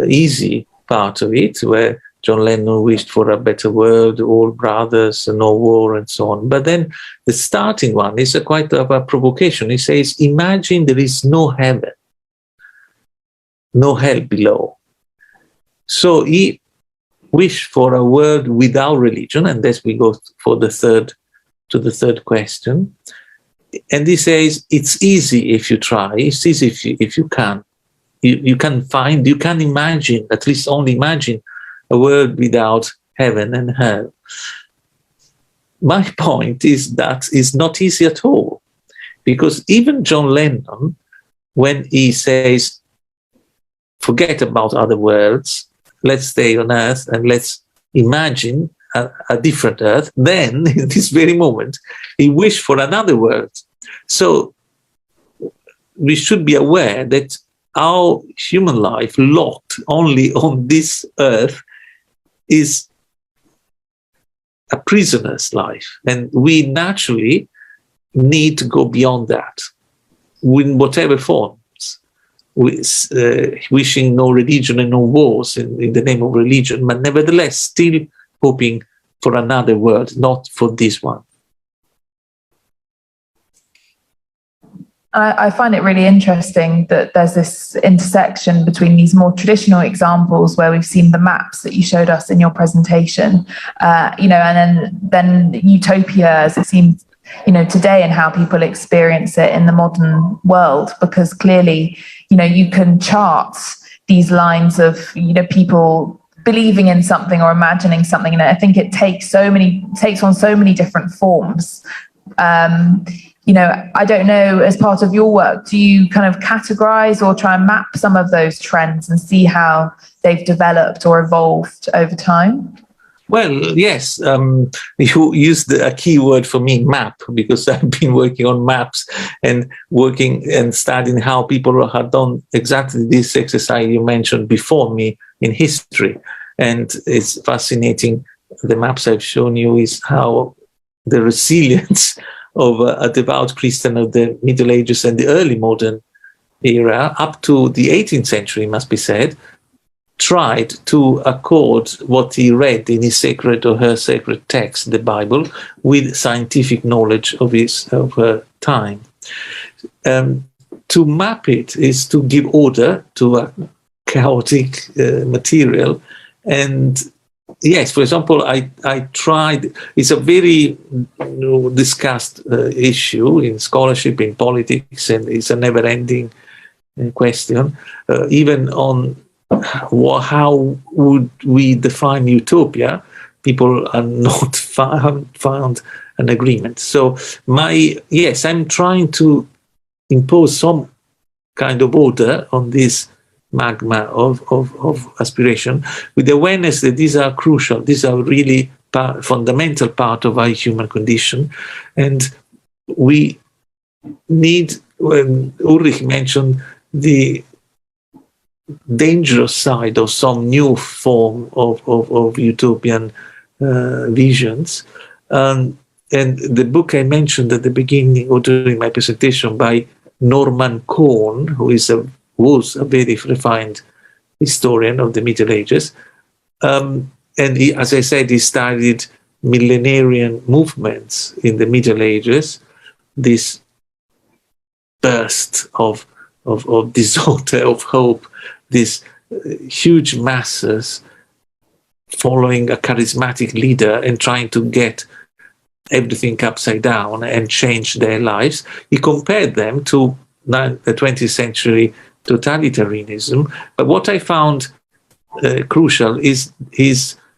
easy part of it, where John Lennon wished for a better world, all brothers, no war, and so on. But then the starting one is quite of a provocation. He says, "Imagine there is no heaven, no hell below." So he wished for a world without religion, and thus we go for the third question. And he says, it's easy if you try. It's easy if you can. You can imagine, at least only imagine, a world without heaven and hell. My point is that it's not easy at all, because even John Lennon, when he says, forget about other worlds, let's stay on Earth and let's imagine a different Earth, then in this very moment, he wished for another world. So we should be aware that our human life locked only on this Earth is a prisoner's life, and we naturally need to go beyond that in whatever forms, wishing no religion and no wars in the name of religion, but nevertheless still hoping for another world, not for this one. I find it really interesting that there's this intersection between these more traditional examples where we've seen the maps that you showed us in your presentation, and then utopia, as it seems, today, and how people experience it in the modern world, because clearly, you can chart these lines of, people believing in something or imagining something, and I think it takes on so many different forms. I don't know, as part of your work, do you kind of categorize or try and map some of those trends and see how they've developed or evolved over time? Well, yes, you used a key word for me, map, because I've been working on maps and working and studying how people have done exactly this exercise you mentioned before me in history. And it's fascinating. The maps I've shown you is how the resilience of a devout Christian of the Middle Ages and the early modern era, up to the 18th century, must be said, tried to accord what he read in his sacred or her sacred text, the Bible, with scientific knowledge of her time. To map it is to give order to a chaotic material. And yes, for example, I tried, it's a very discussed issue in scholarship, in politics, and it's a never-ending question, even on how would we define utopia. People are not found an agreement. So I'm trying to impose some kind of order on this magma of aspiration, with the awareness that these are crucial, these are really fundamental part of our human condition. And we need, when Ulrich mentioned the dangerous side of some new form of utopian visions. And the book I mentioned at the beginning or during my presentation by Norman Cohn, who was a very refined historian of the Middle Ages. And he, as I said, he studied millenarian movements in the Middle Ages, this burst of disorder, of hope, these huge masses following a charismatic leader and trying to get everything upside down and change their lives. He compared them to the 20th century totalitarianism. But what I found crucial is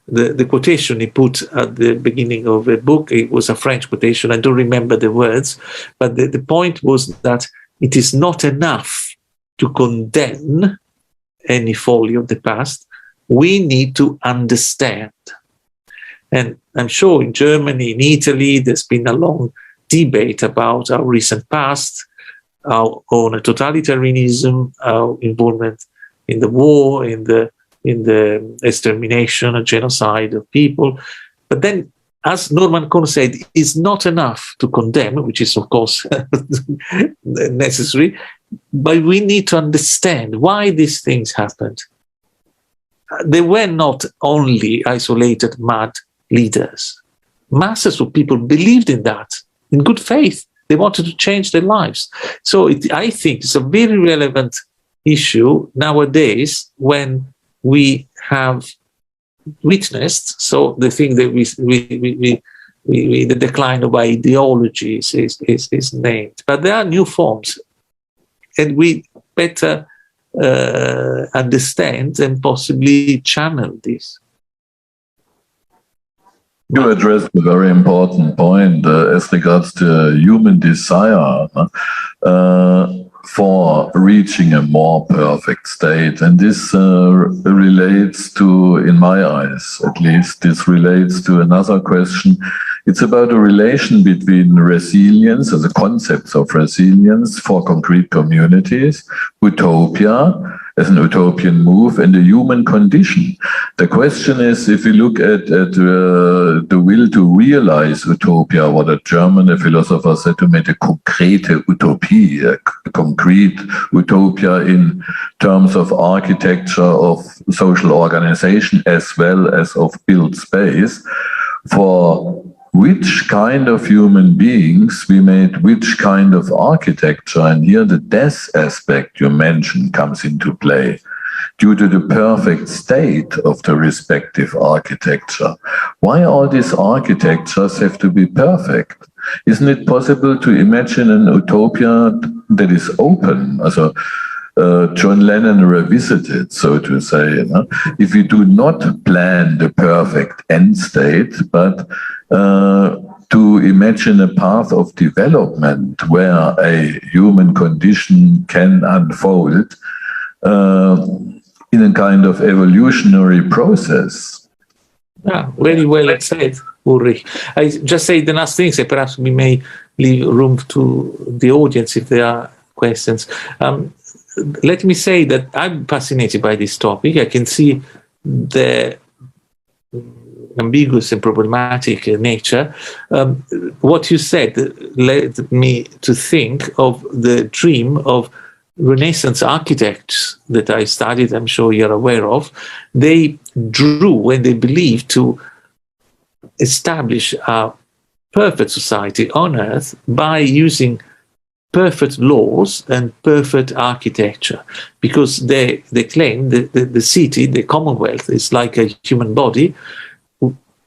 the quotation he put at the beginning of the book. It was a French quotation. I don't remember the words, but the point was that it is not enough to condemn any folly of the past. We need to understand. And I'm sure in Germany, in Italy, there's been a long debate about our recent past, our own totalitarianism, our involvement in the war, in the extermination and genocide of people. But then, as Norman Cohn said, it's not enough to condemn, which is, of course, necessary, but we need to understand why these things happened. They were not only isolated mad leaders. Masses of people believed in that, in good faith. They wanted to change their lives. So I think it's a very relevant issue nowadays when we have witnessed, so the thing that the decline of ideologies is named. But there are new forms, and we better understand and possibly channel this. You addressed a very important point as regards to human desire for reaching a more perfect state. And this relates to, in my eyes at least, this relates to another question. It's about a relation between resilience, as a concept of resilience for concrete communities, utopia, as an utopian move, and the human condition. The question is, if we look at the will to realize utopia, what a German philosopher said to me, the konkrete Utopie, a concrete utopia in terms of architecture, of social organization, as well as of built space, for which kind of human beings we made which kind of architecture. And here the death aspect you mentioned comes into play. Due to the perfect state of the respective architecture. Why all these architectures have to be perfect? Isn't it possible to imagine an utopia that is open? Also, John Lennon revisited, so to say. You know? If we do not plan the perfect end state, but to imagine a path of development where a human condition can unfold in a kind of evolutionary process. Yeah, very well said, Ulrich. I just say the last things, and perhaps we may leave room to the audience if there are questions. Let me say that I'm fascinated by this topic. I can see the ambiguous and problematic nature. What you said led me to think of the dream of Renaissance architects that I studied, I'm sure you're aware of. They drew when they believed to establish a perfect society on Earth by using perfect laws and perfect architecture, because they claim that the city, the Commonwealth, is like a human body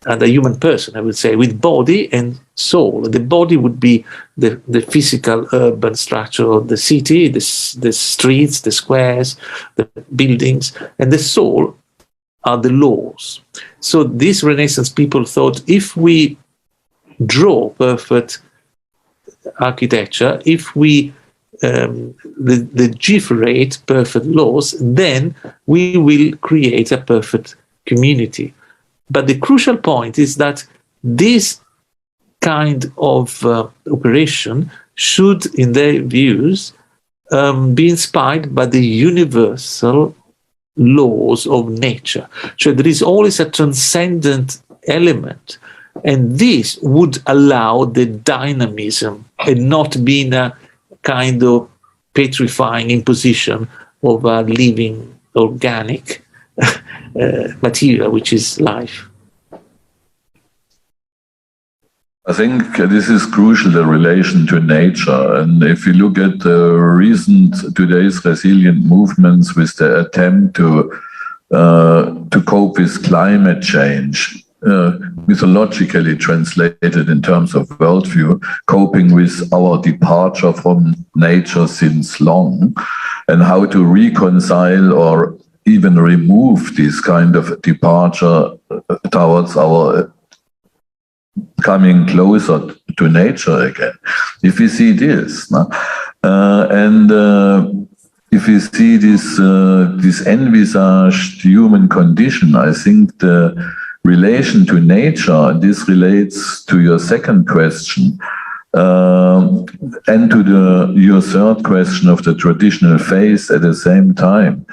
and a human person, I would say, with body and soul. The body would be the physical urban structure of the city, the streets, the squares, the buildings, and the soul are the laws. So these Renaissance people thought, if we draw perfect architecture, if we legiferate perfect laws, then we will create a perfect community. But the crucial point is that this kind of operation should, in their views, be inspired by the universal laws of nature. So there is always a transcendent element, and this would allow the dynamism and not being a kind of petrifying imposition of a living organic material, which is life. I think this is crucial, the relation to nature. And if you look at the recent today's resilient movements with the attempt to cope with climate change, mythologically translated in terms of worldview, coping with our departure from nature since long, and how to reconcile or even remove this kind of departure towards our coming closer to nature again. If we see this, if we see this envisaged human condition, I think the relation to nature, and this relates to your second question, and to your third question of the traditional faith at the same time.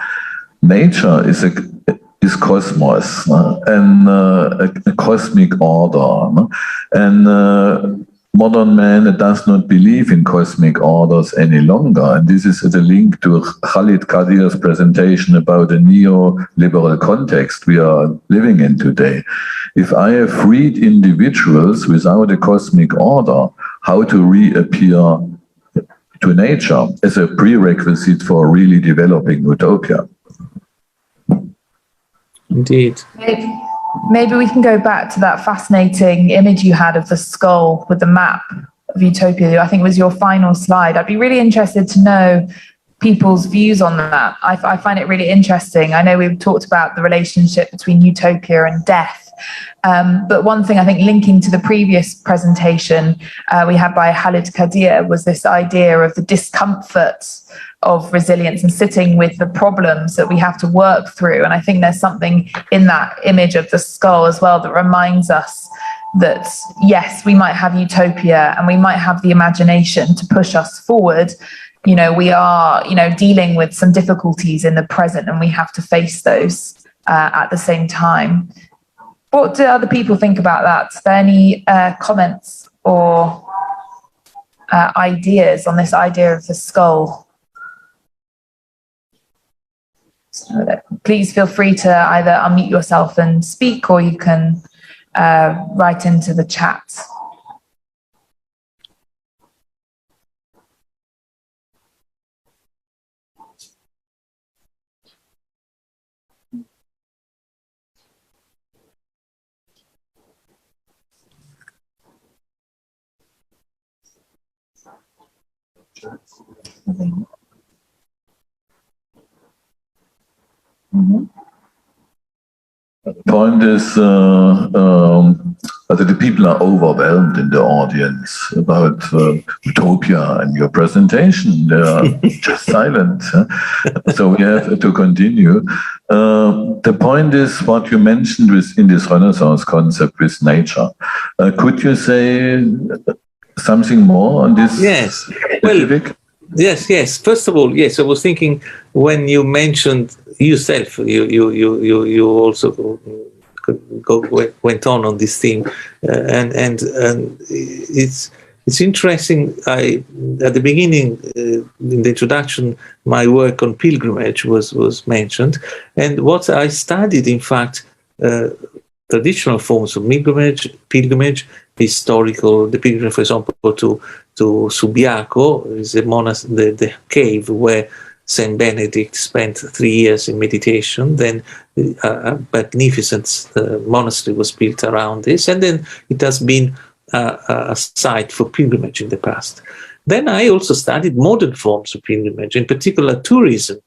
Nature is cosmos and a cosmic order, and modern man does not believe in cosmic orders any longer. And this is the link to Khalid Qadir's presentation about the neoliberal context we are living in today. If I have freed individuals without a cosmic order, how to reappear to nature as a prerequisite for really developing utopia? Indeed. Maybe we can go back to that fascinating image you had of the skull with the map of utopia. I think it was your final slide. I'd be really interested to know people's views on that. I find it really interesting. I know we've talked about the relationship between utopia and death. But one thing I think linking to the previous presentation we had by Khalid Qadir was this idea of the discomfort of resilience and sitting with the problems that we have to work through. And I think there's something in that image of the skull as well that reminds us that, yes, we might have utopia and we might have the imagination to push us forward. You know, we are, dealing with some difficulties in the present, and we have to face those at the same time. What do other people think about that? Are there any comments or ideas on this idea of the skull? So please feel free to either unmute yourself and speak, or you can write into the chat. The point is that the people are overwhelmed in the audience about utopia and your presentation. They are just silent. So we have to continue. The point is what you mentioned in this Renaissance concept with nature. Could you say something more on this? Yes. Specific? Well, yes. First of all, yes, I was thinking when you mentioned yourself, you also went on this theme, and it's interesting. At the beginning, in the introduction, my work on pilgrimage was mentioned, and what I studied, in fact, traditional forms of pilgrimage, historical. The pilgrimage, for example, to Subiaco is the cave where Saint Benedict spent 3 years in meditation. Then a magnificent monastery was built around this, and then it has been a site for pilgrimage in the past. Then I also studied modern forms of pilgrimage, in particular tourism,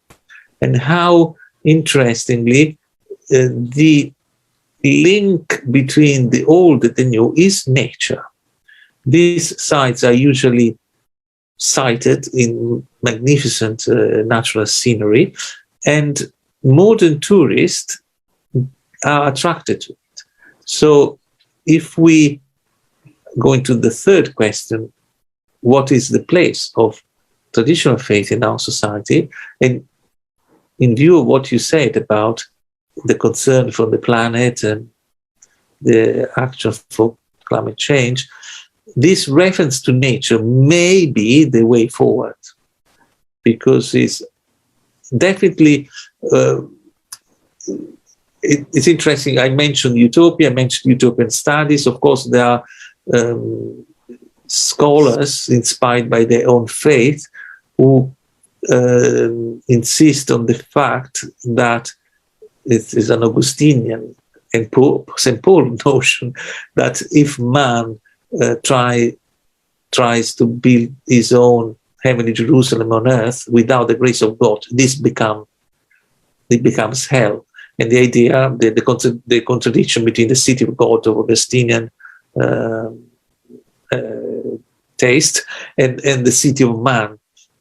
and how, interestingly, the link between the old and the new is nature. These sites are usually sited in magnificent natural scenery, and modern tourists are attracted to it. So if we go into the third question, what is the place of traditional faith in our society? And in view of what you said about the concern for the planet and the action for climate change, this reference to nature may be the way forward, because it's definitely it's interesting. I mentioned utopia, I mentioned utopian studies. Of course, there are scholars inspired by their own faith who insist on the fact that it is an Augustinian and St. Paul notion that if man tries to build his own heavenly Jerusalem on earth without the grace of God, it becomes hell. And the idea, the contradiction between the city of God of Augustinian taste and the city of man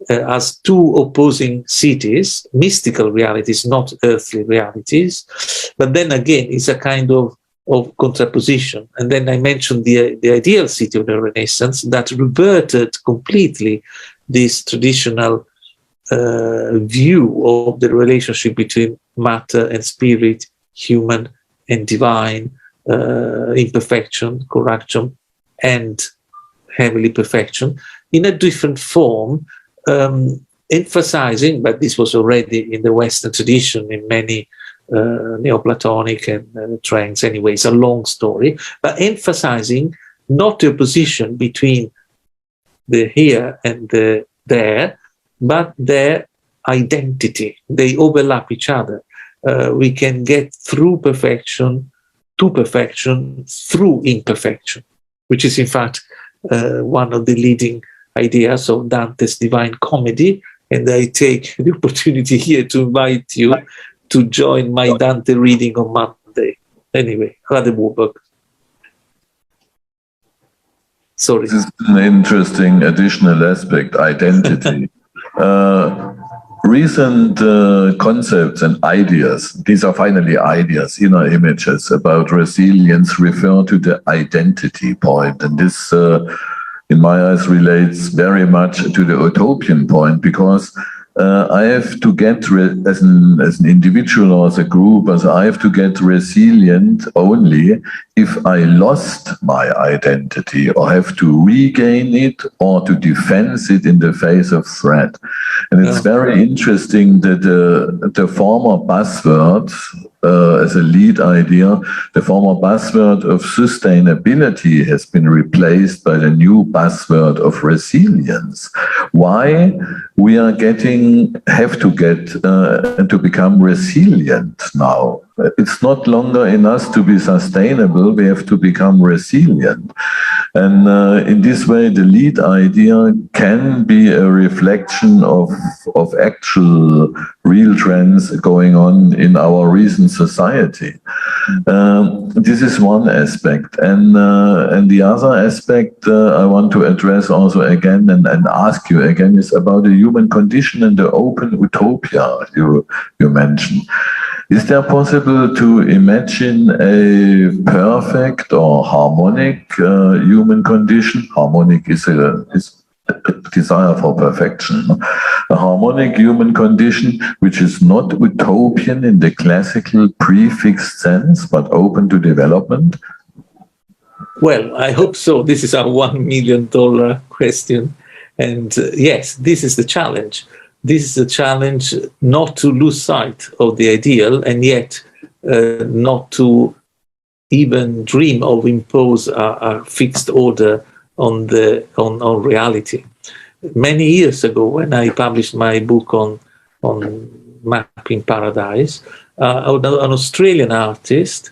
as two opposing cities, mystical realities, not earthly realities. But then again, it's a kind of contraposition. And then I mentioned the ideal city of the Renaissance that reverted completely this traditional view of the relationship between matter and spirit, human and divine, imperfection, corruption, and heavenly perfection in a different form, emphasizing, but this was already in the Western tradition in many Neoplatonic and trends. Anyway, it's a long story, but emphasizing not the opposition between the here and the there, but their identity. They overlap each other. We can get through perfection to perfection through imperfection, which is in fact one of the leading ideas of Dante's Divine Comedy. And I take the opportunity here to invite you to join my Dante reading on Monday. Anyway, Rade Warburg. Sorry. This is an interesting additional aspect, identity. Recent concepts and ideas, these are finally ideas, inner images about resilience refer to the identity point. And this, in my eyes, relates very much to the utopian point, because I have to get, as an individual or as a group, I have to get resilient only if I lost my identity or have to regain it or to defend it in the face of threat. And it's very interesting that the former buzzword, as a lead idea, the former buzzword of sustainability has been replaced by the new buzzword of resilience. Why? We are have to get to become resilient now. It's not longer in us to be sustainable, we have to become resilient. And in this way, the lead idea can be a reflection of actual real trends going on in our recent society. This is one aspect. And the other aspect I want to address also again and ask you again is about the human condition and the open utopia you mentioned. Is there possible to imagine a perfect or harmonic human condition? Harmonic is a desire for perfection. A harmonic human condition which is not utopian in the classical prefixed sense, but open to development? Well, I hope so. This is our $1 million question. And yes, this is the challenge. This is a challenge not to lose sight of the ideal and yet not to even dream of impose a fixed order on reality. Many years ago, when I published my book on mapping paradise, an Australian artist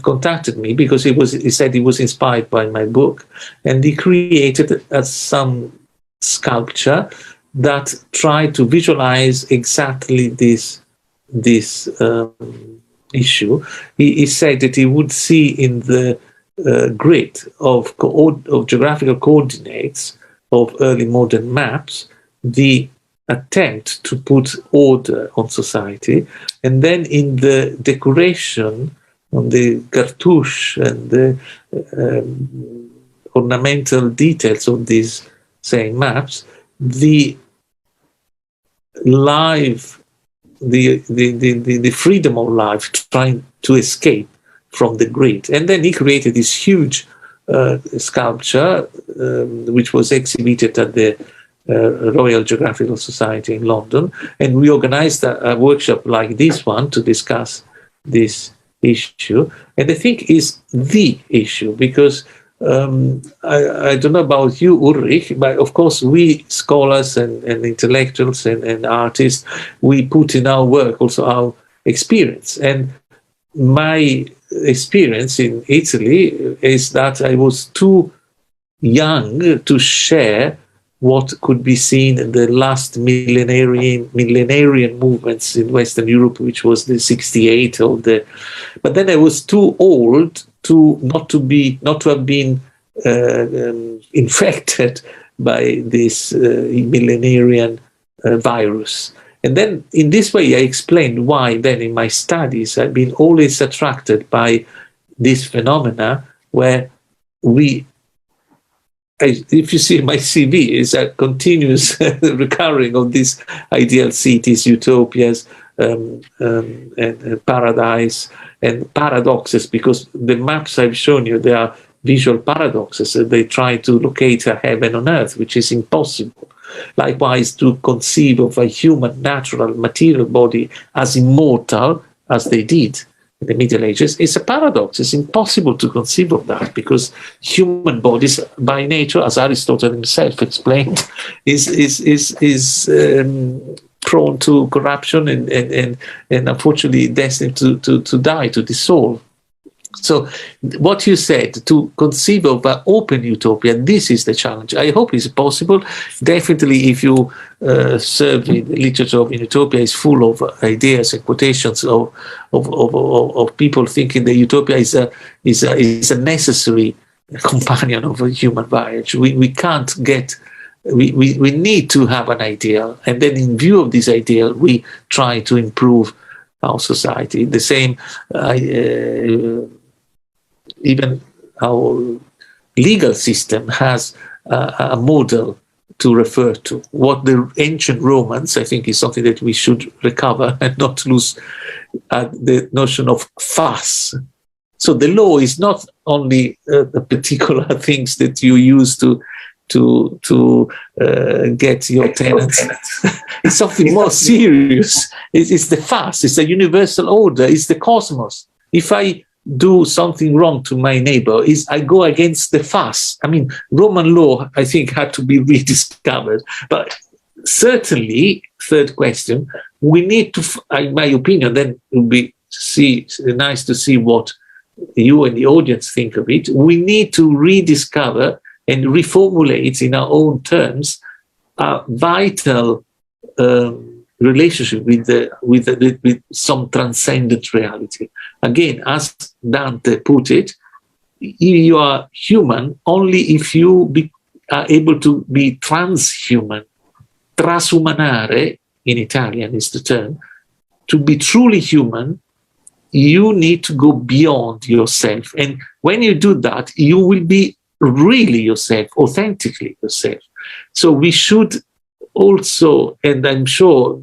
contacted me because he said he was inspired by my book, and he created some sculpture that tried to visualize exactly this issue. He said that he would see in the grid of geographical coordinates of early modern maps the attempt to put order on society, and then in the decoration on the cartouche and the ornamental details of these same maps, the freedom of life trying to escape from the grid. And then he created this huge sculpture, which was exhibited at the Royal Geographical Society in London. And we organized a workshop like this one to discuss this issue. And I think is the issue, because I don't know about you, Ulrich, but of course we scholars and intellectuals and artists, we put in our work also our experience. And my experience in Italy is that I was too young to share what could be seen in the last millenarian movements in Western Europe, which was the 68 of the. But then I was too old to not to have been infected by this millenarian virus. And then in this way, I explained why then in my studies I've been always attracted by this phenomena where if you see my CV, is a continuous recurring of these ideal cities, utopias, and paradise and paradoxes, because the maps I've shown you, they are visual paradoxes. They try to locate a heaven on earth, which is impossible. Likewise, to conceive of a human, natural, material body as immortal as they did in the Middle Ages is a paradox. It's impossible to conceive of that, because human bodies, by nature, as Aristotle himself explained, is prone to corruption and unfortunately destined to die, to dissolve. So what you said, to conceive of an open utopia, this is the challenge. I hope it's possible. Definitely, if you survey the literature of utopia, is full of ideas and quotations of people thinking that utopia is a necessary companion of a human voyage. We can't get. We need to have an ideal, and then in view of this ideal, we try to improve our society. The same. Even our legal system has a model to refer to. What the ancient Romans, I think, is something that we should recover and not lose the notion of fuss. So the law is not only the particular things that you use to get your tenants. It's something more serious. It's the fuss. It's the universal order. It's the cosmos. If I do something wrong to my neighbor, I go against the fuss. I mean, Roman law, I think, had to be rediscovered. But certainly, third question, we need to, in my opinion, then it would be nice to see what you and the audience think of it, we need to rediscover and reformulate in our own terms a vital relationship with some transcendent reality. Again, as Dante put it, you are human only if you are able to be transhuman. Trasumanare, in Italian is the term. To be truly human, you need to go beyond yourself. And when you do that, you will be really yourself, authentically yourself. So we should also, and I'm sure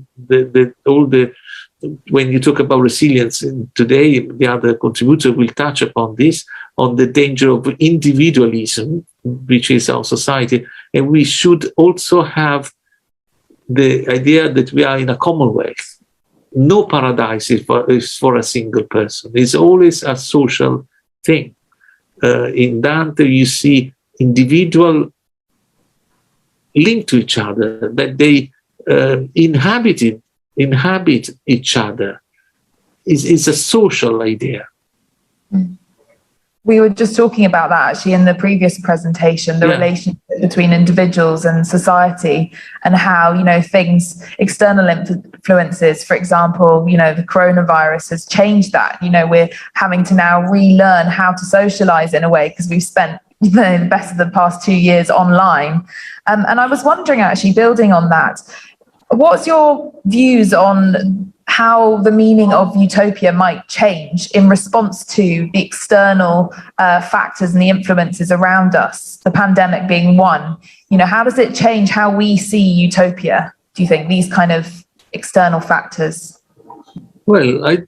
when you talk about resilience today, the other contributor will touch upon this, on the danger of individualism, which is our society. And we should also have the idea that we are in a commonwealth. No paradise is for a single person. It's always a social thing. In Dante, you see individual linked to each other, that they inhabit each other. It's a social idea. We were just talking about that actually in the previous presentation, the relationship between individuals and society, and how, things, external influences, for example, the coronavirus has changed that. We're having to now relearn how to socialize in a way because we've spent the best of the past 2 years online. And I was wondering, actually, building on that, what's your views on how the meaning of utopia might change in response to the external factors and the influences around us, the pandemic being one? How does it change how we see utopia, do you think, these kind of external factors? Well, I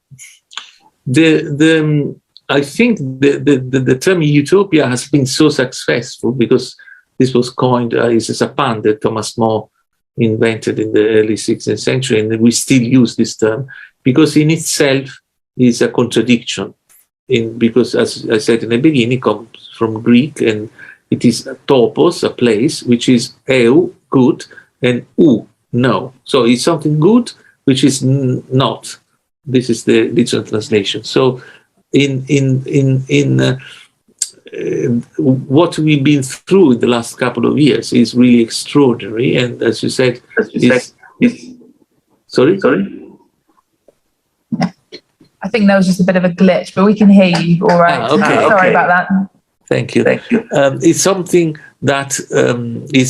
think the term utopia has been so successful because this was coined, this is a pun that Thomas More invented in the early 16th century, and we still use this term because in itself is a contradiction. Because, as I said in the beginning, it comes from Greek, and it is a topos, a place, which is eu, good, and ou, no. So it's something good, which is not. This is the literal translation. So what we've been through in the last couple of years is really extraordinary. And as you said, sorry? I think there was just a bit of a glitch, but we can hear you all right. Sorry about that. Thank you. It's something that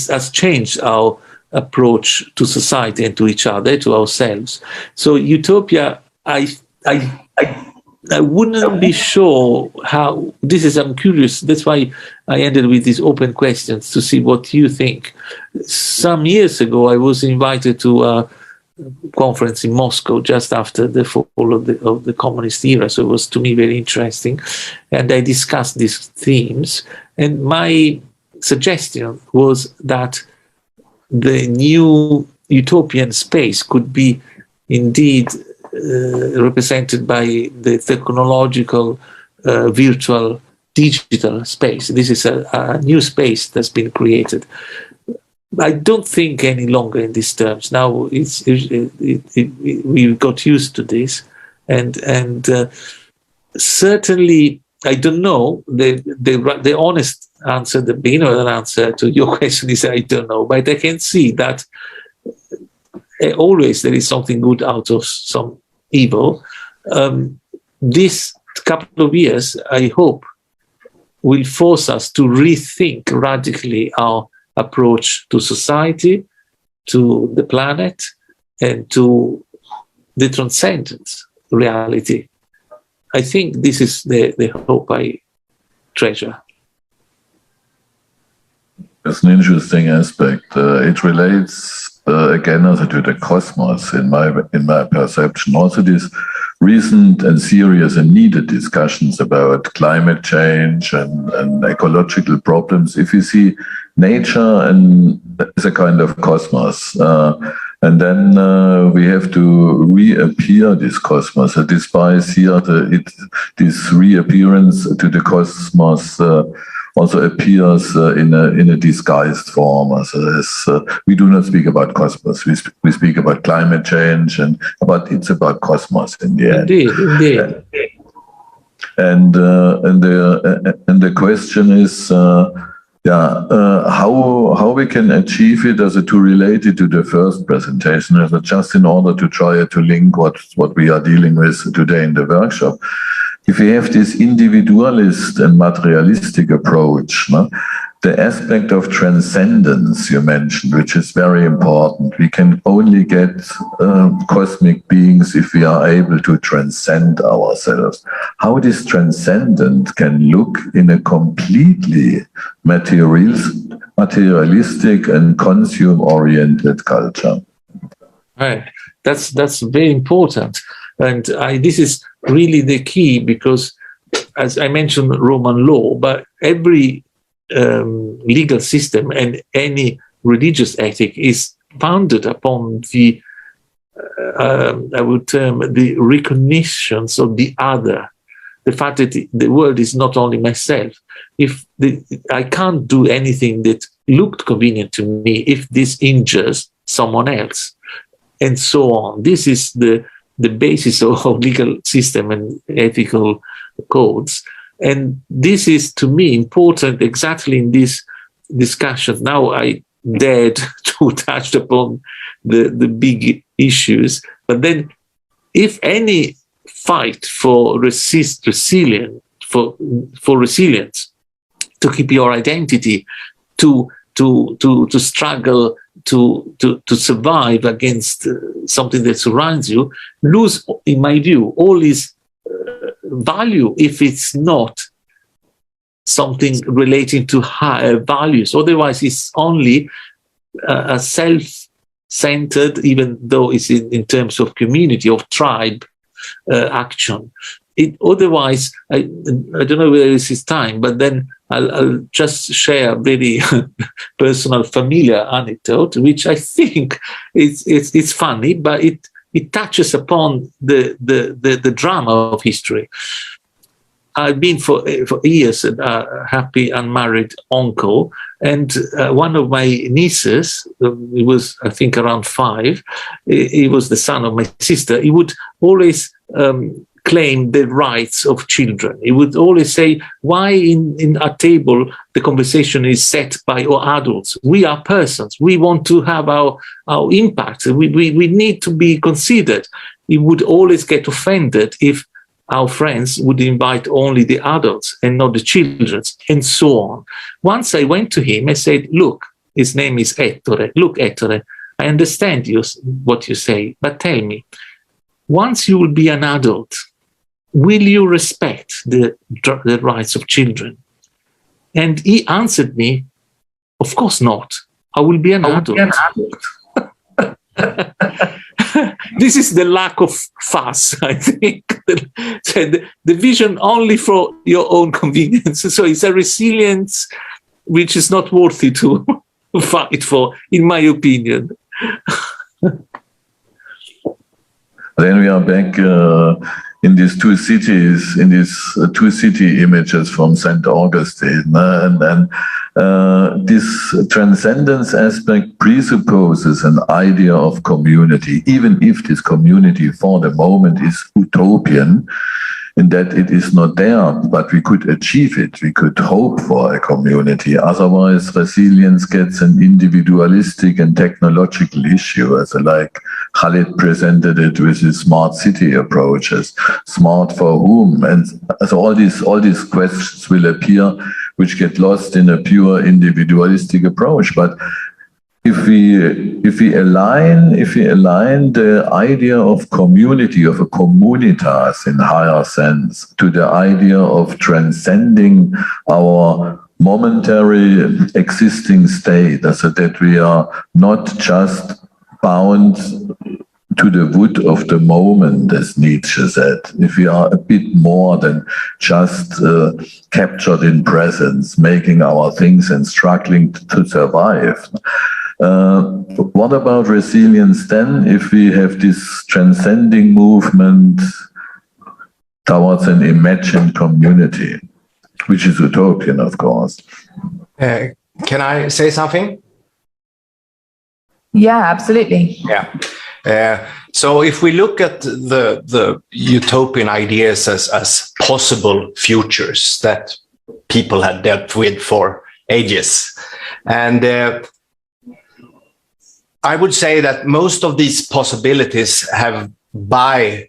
has changed our approach to society and to each other, to ourselves. So utopia, I wouldn't be sure how this is. I'm curious. That's why I ended with these open questions to see what you think. Some years ago, I was invited to a conference in Moscow just after the fall of the communist era. So it was, to me, very interesting. And I discussed these themes. And my suggestion was that the new utopian space could be indeed represented by the technological, virtual, digital space. This is a new space that's been created. I don't think any longer in these terms. Now we got used to this, and certainly I don't know. The honest answer, the beginner answer to your question is I don't know, but I can see that always there is something good out of some evil. This couple of years, I hope, will force us to rethink radically our approach to society, to the planet, and to the transcendent reality. I think this is the hope I treasure. It's an interesting aspect. It relates again also to the cosmos in my perception. Also these recent and serious and needed discussions about climate change and ecological problems. If you see nature and as a kind of cosmos, and then we have to reappear this cosmos. So despite here this reappearance to the cosmos also appears in a disguised form. We do not speak about cosmos. We speak about climate change, but it's about cosmos in the end. Indeed. And the question is, how we can achieve it to relate it to the first presentation, just in order to try to link what we are dealing with today in the workshop. If we have this individualist and materialistic approach, the aspect of transcendence you mentioned, which is very important. We can only get cosmic beings if we are able to transcend ourselves. How this transcendent can look in a completely materialistic and consume-oriented culture. Right. That's very important. And this is really the key, because, as I mentioned, Roman law, but every legal system and any religious ethic is founded upon the, I would term, the recognition of the other, the fact that the world is not only myself. I can't do anything that looked convenient to me if this injures someone else, and so on. This is the basis of legal system and ethical codes. And this is, to me, important exactly in this discussion. Now I dared to touch upon the big issues, but then if any fight for resilience, to keep your identity, to struggle to survive against something that surrounds you, lose, in my view, all its value if it's not something relating to higher values. Otherwise, it's only a self-centered, even though it's in terms of community, of tribe action. Otherwise, I don't know whether this is time, but then I'll just share a very personal, familiar anecdote, which I think it's funny, but it touches upon the drama of history. I've been for years a happy unmarried uncle, and one of my nieces, he was, I think, around 5, he was the son of my sister. He would always claim the rights of children. He would always say, why in our table the conversation is set by adults? We are persons. We want to have our impact. We need to be considered. He would always get offended if our friends would invite only the adults and not the children, and so on. Once I went to him, I said, look, his name is Ettore. Look, Ettore, I understand what you say, but tell me, once you will be an adult, will you respect the rights of children? And he answered me, of course not. I will be an adult. This is the lack of fuss, I think. The vision only for your own convenience. So it's a resilience which is not worthy to fight for, in my opinion. Then we are back in these two cities, in these two city images from St. Augustine. And this transcendence aspect presupposes an idea of community, even if this community for the moment is utopian, in that it is not there, but we could achieve it. We could hope for a community. Otherwise, resilience gets an individualistic and technological issue, as like Khalid presented it with his smart city approaches. Smart for whom? And so all these questions will appear, which get lost in a pure individualistic approach. But if we align the idea of community, of a communitas in higher sense, to the idea of transcending our momentary existing state, so that we are not just bound to the wood of the moment, as Nietzsche said, if we are a bit more than just captured in presence, making our things and struggling to survive. What about resilience then, if we have this transcending movement towards an imagined community, which is utopian, of course? Can I say something? Yeah, absolutely. Yeah. So if we look at the utopian ideas as possible futures that people have dealt with for ages, and I would say that most of these possibilities have by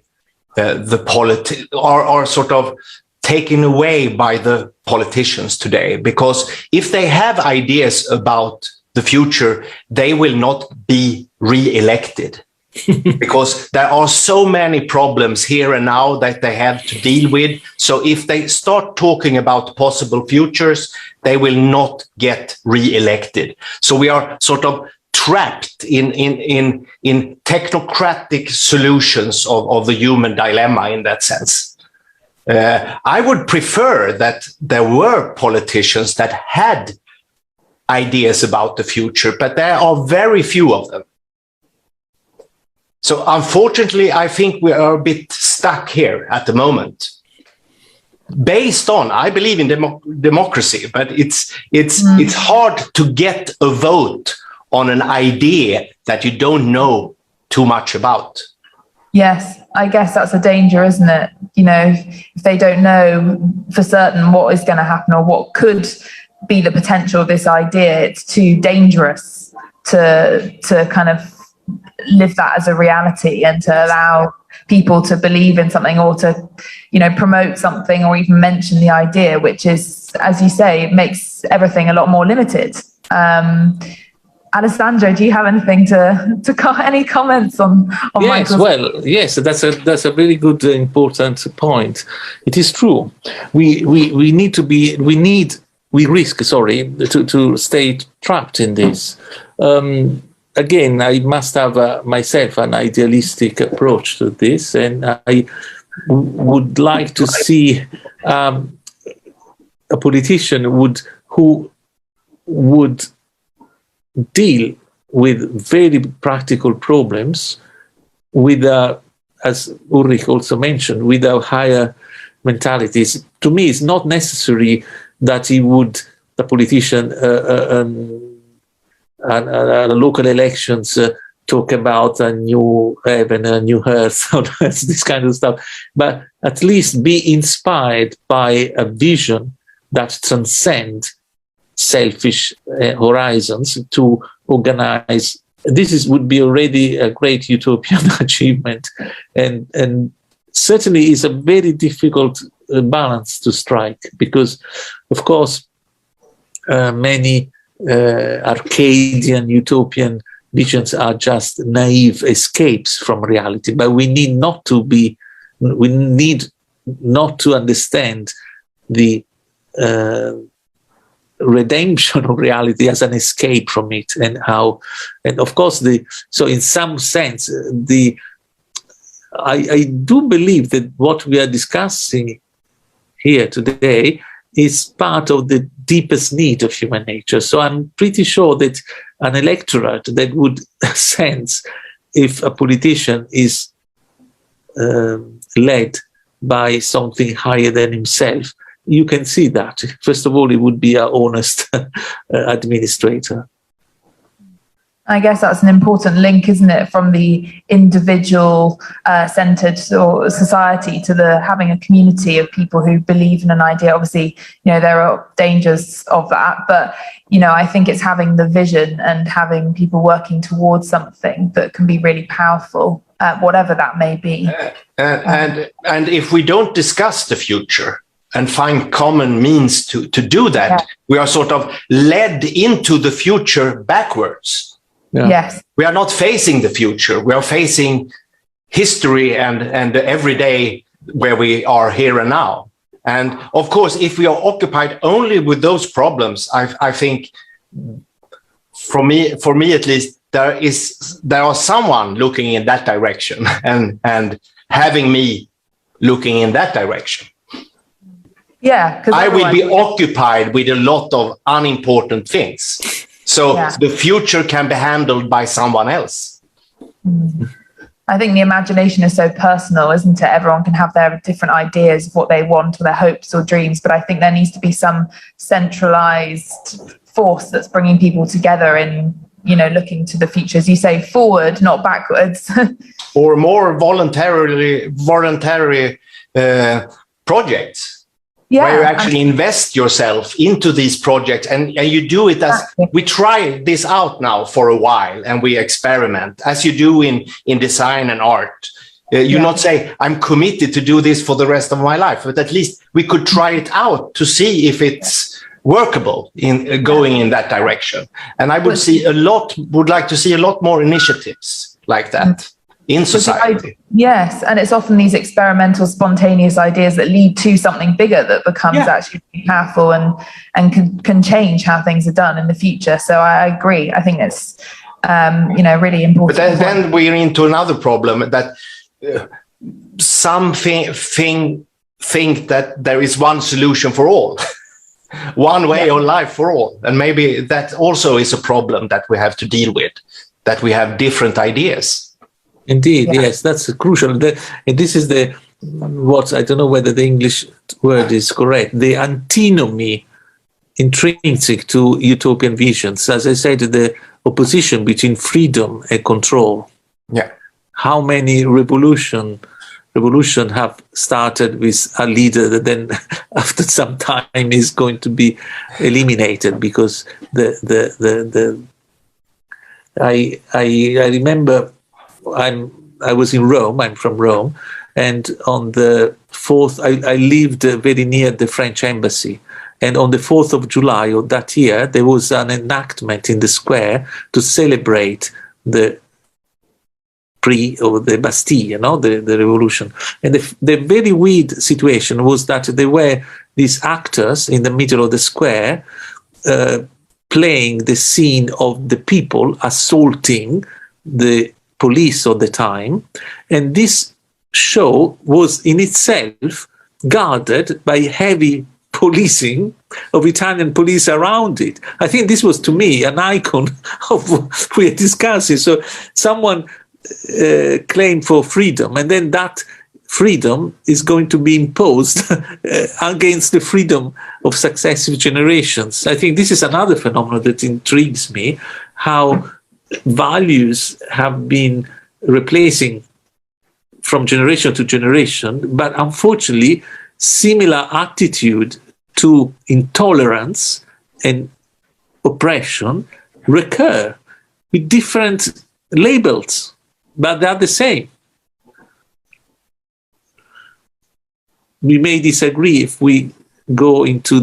are sort of taken away by the politicians today, because if they have ideas about the future, they will not be re-elected because there are so many problems here and now that they have to deal with. So if they start talking about possible futures, they will not get re-elected. So we are sort of trapped in technocratic solutions of the human dilemma in that sense. I would prefer that there were politicians that had ideas about the future, but there are very few of them. So unfortunately, I think we are a bit stuck here at the moment. Based on, I believe in democracy, but it's hard to get a vote on an idea that you don't know too much about. Yes, I guess that's a danger, isn't it? You know, if they don't know for certain what is going to happen or what could be the potential of this idea, it's too dangerous to kind of live that as a reality and to allow people to believe in something or to, you know, promote something or even mention the idea, which is, as you say, it makes everything a lot more limited. Alessandro, do you have anything any comments on Yes, Michael's? well, yes, that's a very good, important point. It is true. We risk to stay trapped in this. Again, I must have myself an idealistic approach to this, and I would like to see a politician who would deal with very practical problems with, as Ulrich also mentioned, with a higher mentalities. To me, it's not necessary that the politician at local elections talk about a new heaven, a new earth, this kind of stuff, but at least be inspired by a vision that transcends selfish horizons to organize. Would be already a great utopian achievement, and certainly is a very difficult balance to strike, because of course many Arcadian utopian visions are just naive escapes from reality, but we need not to understand the redemption of reality as an escape from it, and of course so in some sense I do believe that what we are discussing here today is part of the deepest need of human nature. So I'm pretty sure that an electorate that would sense if a politician is led by something higher than himself, you can see that. First of all, it would be an honest administrator. I guess that's an important link, isn't it, from the individual centered or society to having a community of people who believe in an idea. Obviously, you know, there are dangers of that, but, you know, I think it's having the vision and having people working towards something that can be really powerful, whatever that may be. And if we don't discuss the future and find common means to do that, we are sort of led into the future backwards. Yeah. Yes. We are not facing the future. We are facing history and the everyday where we are here and now. And of course, if we are occupied only with those problems, I think, for me at least, there are someone looking in that direction and having me looking in that direction. Yeah. I will be occupied with a lot of unimportant things. So the future can be handled by someone else. I think the imagination is so personal, isn't it? Everyone can have their different ideas of what they want or their hopes or dreams, but I think there needs to be some centralized force that's bringing people together in looking to the future, as you say, forward, not backwards. Or more voluntary projects. Yeah, where you actually invest yourself into these projects, and you do it as we try this out now for a while, and we experiment as you do in design and art. You not say, I'm committed to do this for the rest of my life, but at least we could try it out to see if it's workable in going in that direction. And I would like to see a lot more initiatives like that in society. Yes, and it's often these experimental, spontaneous ideas that lead to something bigger that becomes actually powerful and can change how things are done in the future. So I agree. I think it's really important. But then we're into another problem that some think that there is one solution for all, one way of life for all, and maybe that also is a problem that we have to deal with. That we have different ideas. Indeed, yes, that's crucial. And this is what I don't know whether the English word is correct, the antinomy intrinsic to utopian visions. As I said, the opposition between freedom and control. Yeah. How many revolution have started with a leader that then after some time is going to be eliminated because I remember I was in Rome. I'm from Rome, and on the 4th, I lived very near the French embassy. And on the 4th of July of that year, there was an enactment in the square to celebrate the the Bastille, the revolution. And the very weird situation was that there were these actors in the middle of the square playing the scene of the people assaulting the police of the time, and this show was in itself guarded by heavy policing of Italian police around it. I think this was to me an icon of what we are discussing. So someone claimed for freedom, and then that freedom is going to be imposed against the freedom of successive generations. I think this is another phenomenon that intrigues me, how values have been replacing from generation to generation, but unfortunately similar attitude to intolerance and oppression recur with different labels, but they are the same. We may disagree if we go into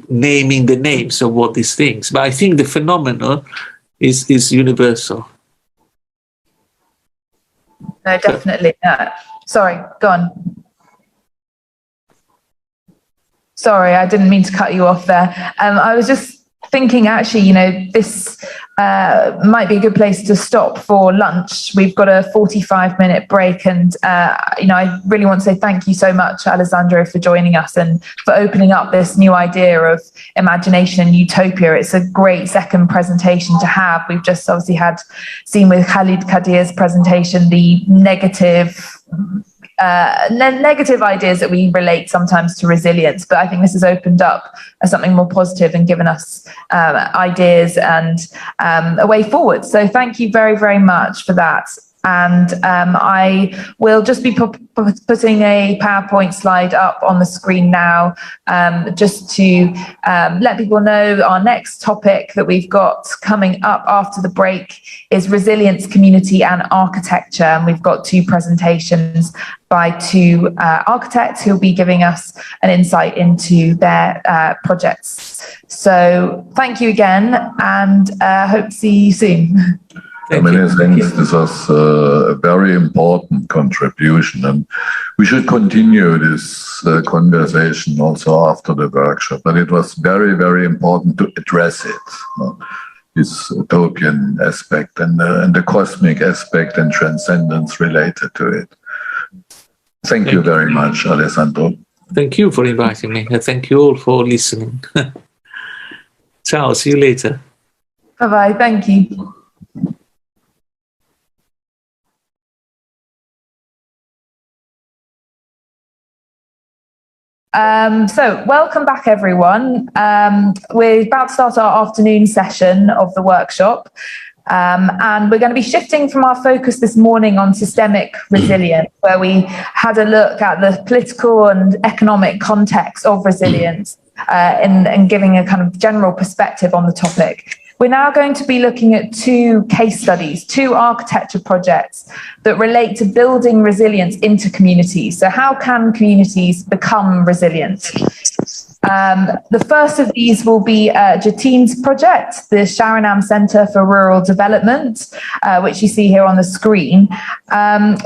naming the names of what these things, but I think the phenomenon is universal. No, definitely. Sorry, go on. Sorry, I didn't mean to cut you off there. I was just thinking, actually, this might be a good place to stop for lunch. We've got a 45-minute break, and I really want to say thank you so much, Alessandro, for joining us and for opening up this new idea of imagination and utopia. It's a great second presentation to have. We've just obviously seen with Khalid Kadir's presentation the negative ideas that we relate sometimes to resilience, but I think this has opened up something more positive and given us ideas and a way forward. So thank you very, very much for that. And I will just be putting a PowerPoint slide up on the screen now, just to let people know our next topic that we've got coming up after the break is resilience, community and architecture. And we've got two presentations by two architects who'll be giving us an insight into their projects. So thank you again, and hope to see you soon. Many thanks. This was a very important contribution, and we should continue this conversation also after the workshop. But it was very, very important to address it, this utopian aspect and the cosmic aspect and transcendence related to it. Thank you very much, Alessandro. Thank you for inviting me. Thank you all for listening. Ciao, see you later. Bye-bye, thank you. So welcome back, everyone. We're about to start our afternoon session of the workshop. And we're going to be shifting from our focus this morning on systemic resilience, where we had a look at the political and economic context of resilience and giving a kind of general perspective on the topic. We're now going to be looking at two case studies, two architecture projects that relate to building resilience into communities. So how can communities become resilient? The first of these will be Jatin's project, the Sharanam Centre for Rural Development, which you see here on the screen.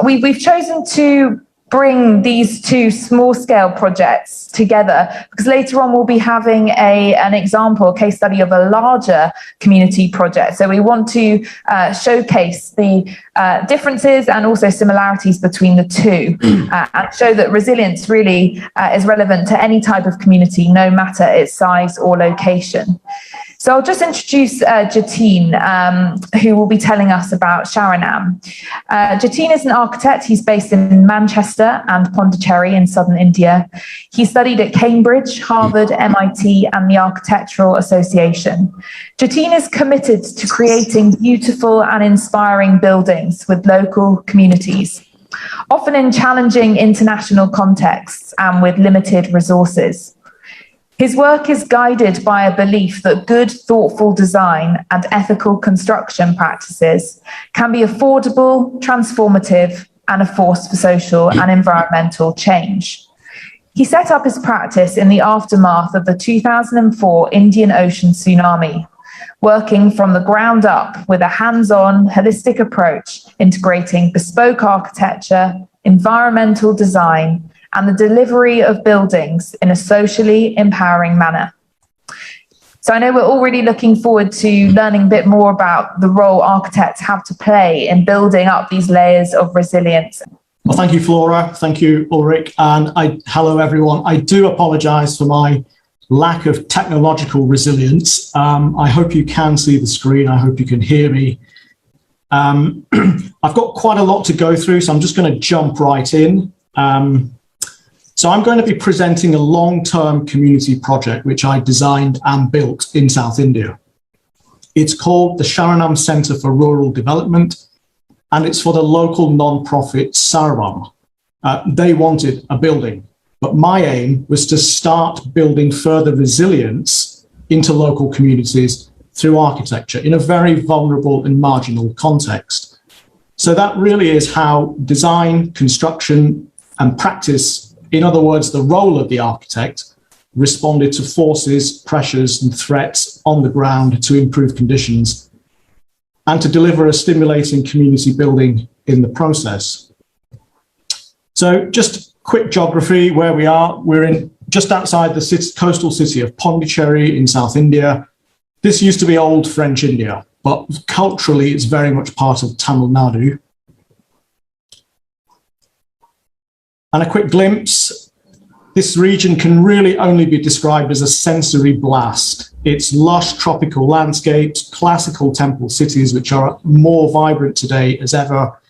We've chosen to bring these two small-scale projects together because later on we'll be having an example, case study of a larger community project. So we want to showcase the differences and also similarities between the two and show that resilience really is relevant to any type of community, no matter its size or location. So I'll just introduce Jatin, who will be telling us about Sharanam. Jatin is an architect. He's based in Manchester and Pondicherry in southern India. He studied at Cambridge, Harvard, MIT, and the Architectural Association. Jatin is committed to creating beautiful and inspiring buildings with local communities, often in challenging international contexts and with limited resources. His work is guided by a belief that good, thoughtful design and ethical construction practices can be affordable, transformative, and a force for social and environmental change. He set up his practice in the aftermath of the 2004 Indian Ocean tsunami, working from the ground up with a hands-on, holistic approach, integrating bespoke architecture, environmental design, and the delivery of buildings in a socially empowering manner. So I know we're all really looking forward to learning a bit more about the role architects have to play in building up these layers of resilience. Well, thank you, Flora. Thank you, Ulrich. And hello, everyone. I do apologise for my lack of technological resilience. I hope you can see the screen. I hope you can hear me. I've got quite a lot to go through, so I'm just going to jump right in. So I'm going to be presenting a long-term community project which I designed and built in South India. It's called the Sharanam Centre for Rural Development, and it's for the local non-profit Saravam. They wanted a building, but my aim was to start building further resilience into local communities through architecture in a very vulnerable and marginal context. So that really is how design, construction, and practice, in other words, the role of the architect, responded to forces, pressures, and threats on the ground to improve conditions and to deliver a stimulating community building in the process. So just quick geography where we are. We're in just outside the coastal city of Pondicherry in South India. This used to be old French India, but culturally it's very much part of Tamil Nadu. And a quick glimpse, this region can really only be described as a sensory blast. It's lush tropical landscapes, classical temple cities, which are more vibrant today as ever,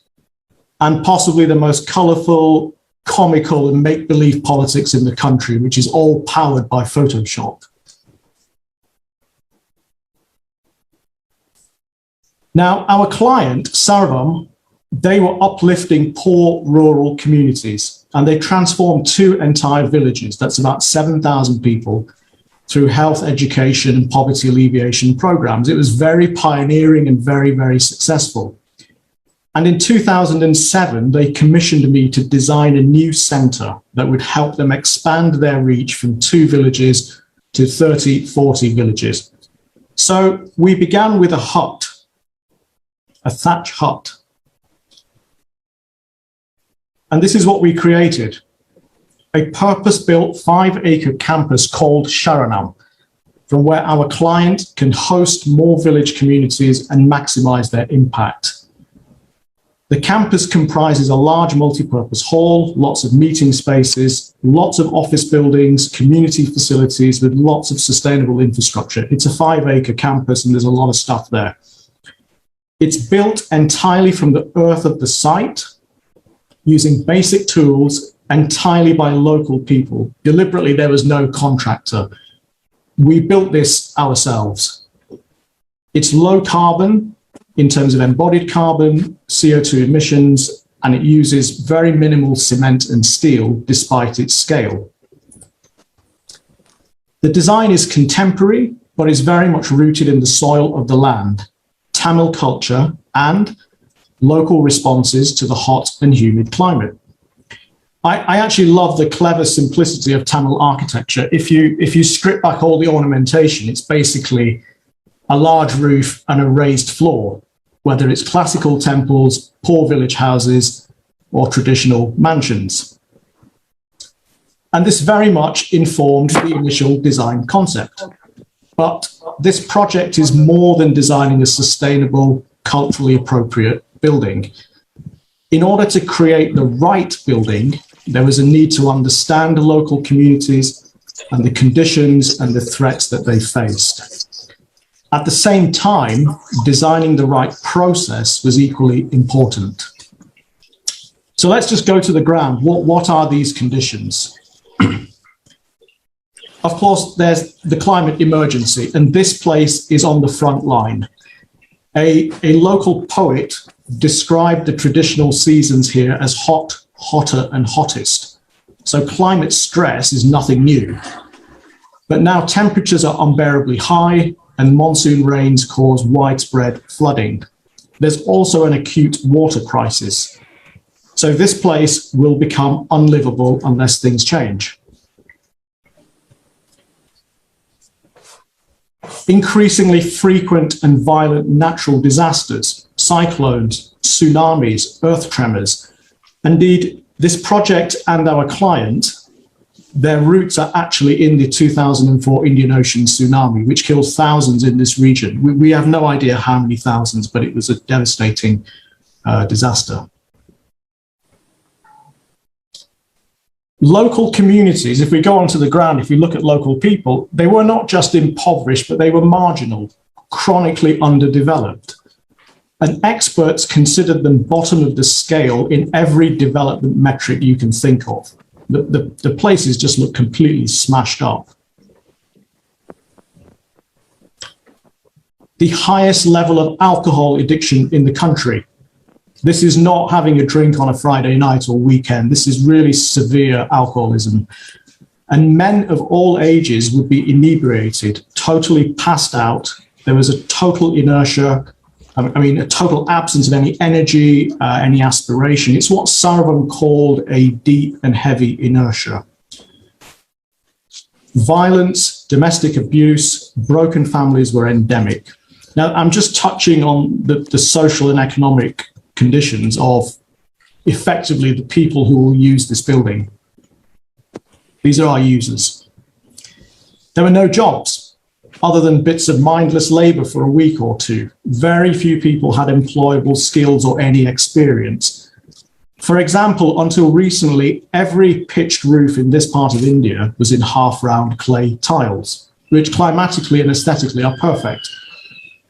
and possibly the most colourful, comical and make-believe politics in the country, which is all powered by Photoshop. Now, our client, Saravam, they were uplifting poor rural communities, and they transformed two entire villages, that's about 7,000 people, through health, education, and poverty alleviation programs. It was very pioneering and very, very successful. And in 2007, they commissioned me to design a new centre that would help them expand their reach from 2 villages to 30, 40 villages. So we began with a hut, a thatch hut. And this is what we created, a purpose-built 5-acre campus called Sharanam, from where our client can host more village communities and maximize their impact. The campus comprises a large multi-purpose hall, lots of meeting spaces, lots of office buildings, community facilities with lots of sustainable infrastructure. It's a 5-acre campus and there's a lot of stuff there. It's built entirely from the earth of the site, using basic tools entirely by local people. Deliberately, there was no contractor. We built this ourselves. It's low carbon in terms of embodied carbon, CO2 emissions, and it uses very minimal cement and steel despite its scale. The design is contemporary, but is very much rooted in the soil of the land, Tamil culture, and local responses to the hot and humid climate. I actually love the clever simplicity of Tamil architecture. If you strip back all the ornamentation, it's basically a large roof and a raised floor, whether it's classical temples, poor village houses, or traditional mansions. And this very much informed the initial design concept. But this project is more than designing a sustainable, culturally appropriate building. In order to create the right building, there was a need to understand the local communities and the conditions and the threats that they faced. At the same time, designing the right process was equally important. So let's just go to the ground. What are these conditions? Of course, there's the climate emergency, and this place is on the front line. A local poet described the traditional seasons here as hot, hotter, and hottest. So climate stress is nothing new. But now temperatures are unbearably high, and monsoon rains cause widespread flooding. There's also an acute water crisis. So this place will become unlivable unless things change. Increasingly frequent and violent natural disasters, cyclones, tsunamis, earth tremors. Indeed, this project and our client, their roots are actually in the 2004 Indian Ocean tsunami, which killed thousands in this region. We have no idea how many thousands, but it was a devastating disaster. Local communities, if we go onto the ground, if we look at local people, they were not just impoverished, but they were marginal, chronically underdeveloped. And experts considered them bottom of the scale in every development metric you can think of. The places just look completely smashed up. The highest level of alcohol addiction in the country. This is not having a drink on a Friday night or weekend. This is really severe alcoholism. And men of all ages would be inebriated, totally passed out. There was a total inertia, a total absence of any energy, any aspiration. It's what Sarvam called a deep and heavy inertia. Violence, domestic abuse, broken families were endemic. Now, I'm just touching on the social and economic conditions of effectively the people who will use this building. These are our users. There were no jobs other than bits of mindless labor for a week or two. Very few people had employable skills or any experience. For example, until recently, every pitched roof in this part of India was in half-round clay tiles, which climatically and aesthetically are perfect.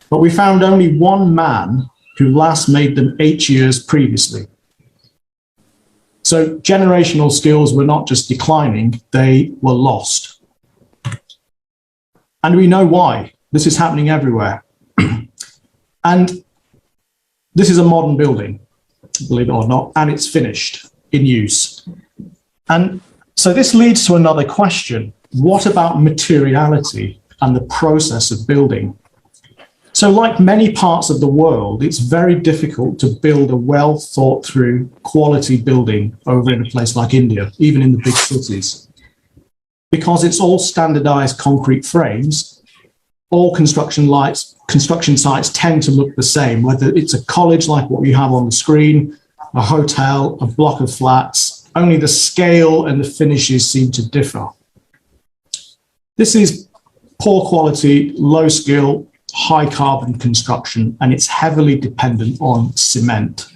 But we found only one man who last made them 8 years previously. So generational skills were not just declining, they were lost. And we know why. This is happening everywhere. And this is a modern building, believe it or not, and it's finished in use. And so this leads to another question. What about materiality and the process of building? So like many parts of the world, it's very difficult to build a well thought through quality building over in a place like India, even in the big cities. Because it's all standardized concrete frames, all construction sites tend to look the same, whether it's a college like what you have on the screen, a hotel, a block of flats, only the scale and the finishes seem to differ. This is poor quality, low skill, high carbon construction, and it's heavily dependent on cement.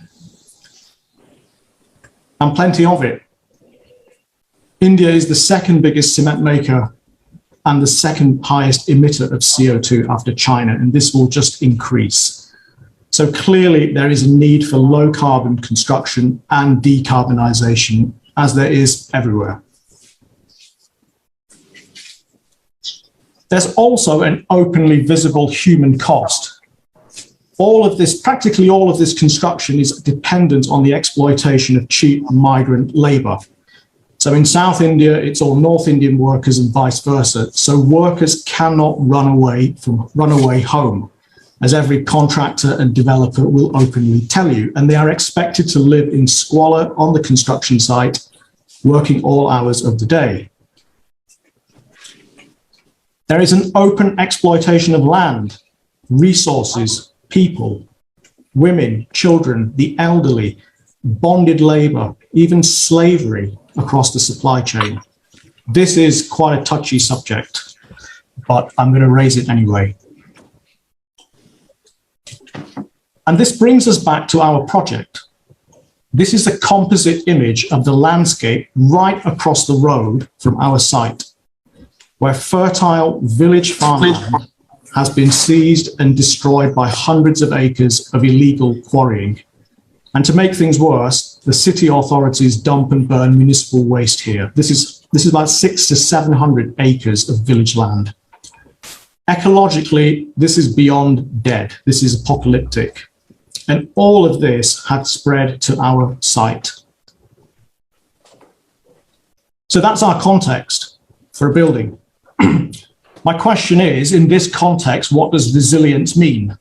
And plenty of it. India is the second biggest cement maker and the second highest emitter of CO2 after China, and this will just increase. So clearly there is a need for low carbon construction and decarbonisation as there is everywhere. There's also an openly visible human cost. Practically all of this construction is dependent on the exploitation of cheap migrant labor. So in South India, it's all North Indian workers and vice versa. So workers cannot run away home, as every contractor and developer will openly tell you. And they are expected to live in squalor on the construction site, working all hours of the day. There is an open exploitation of land, resources, people, women, children, the elderly, bonded labor, even slavery across the supply chain. This is quite a touchy subject, but I'm going to raise it anyway. And this brings us back to our project. This is a composite image of the landscape right across the road from our site, where fertile village farmland has been seized and destroyed by hundreds of acres of illegal quarrying. And to make things worse, the city authorities dump and burn municipal waste here. This is about 600 to 700 acres of village land. Ecologically, this is beyond dead. This is apocalyptic. And all of this had spread to our site. So that's our context for a building. My question is, in this context, what does resilience mean?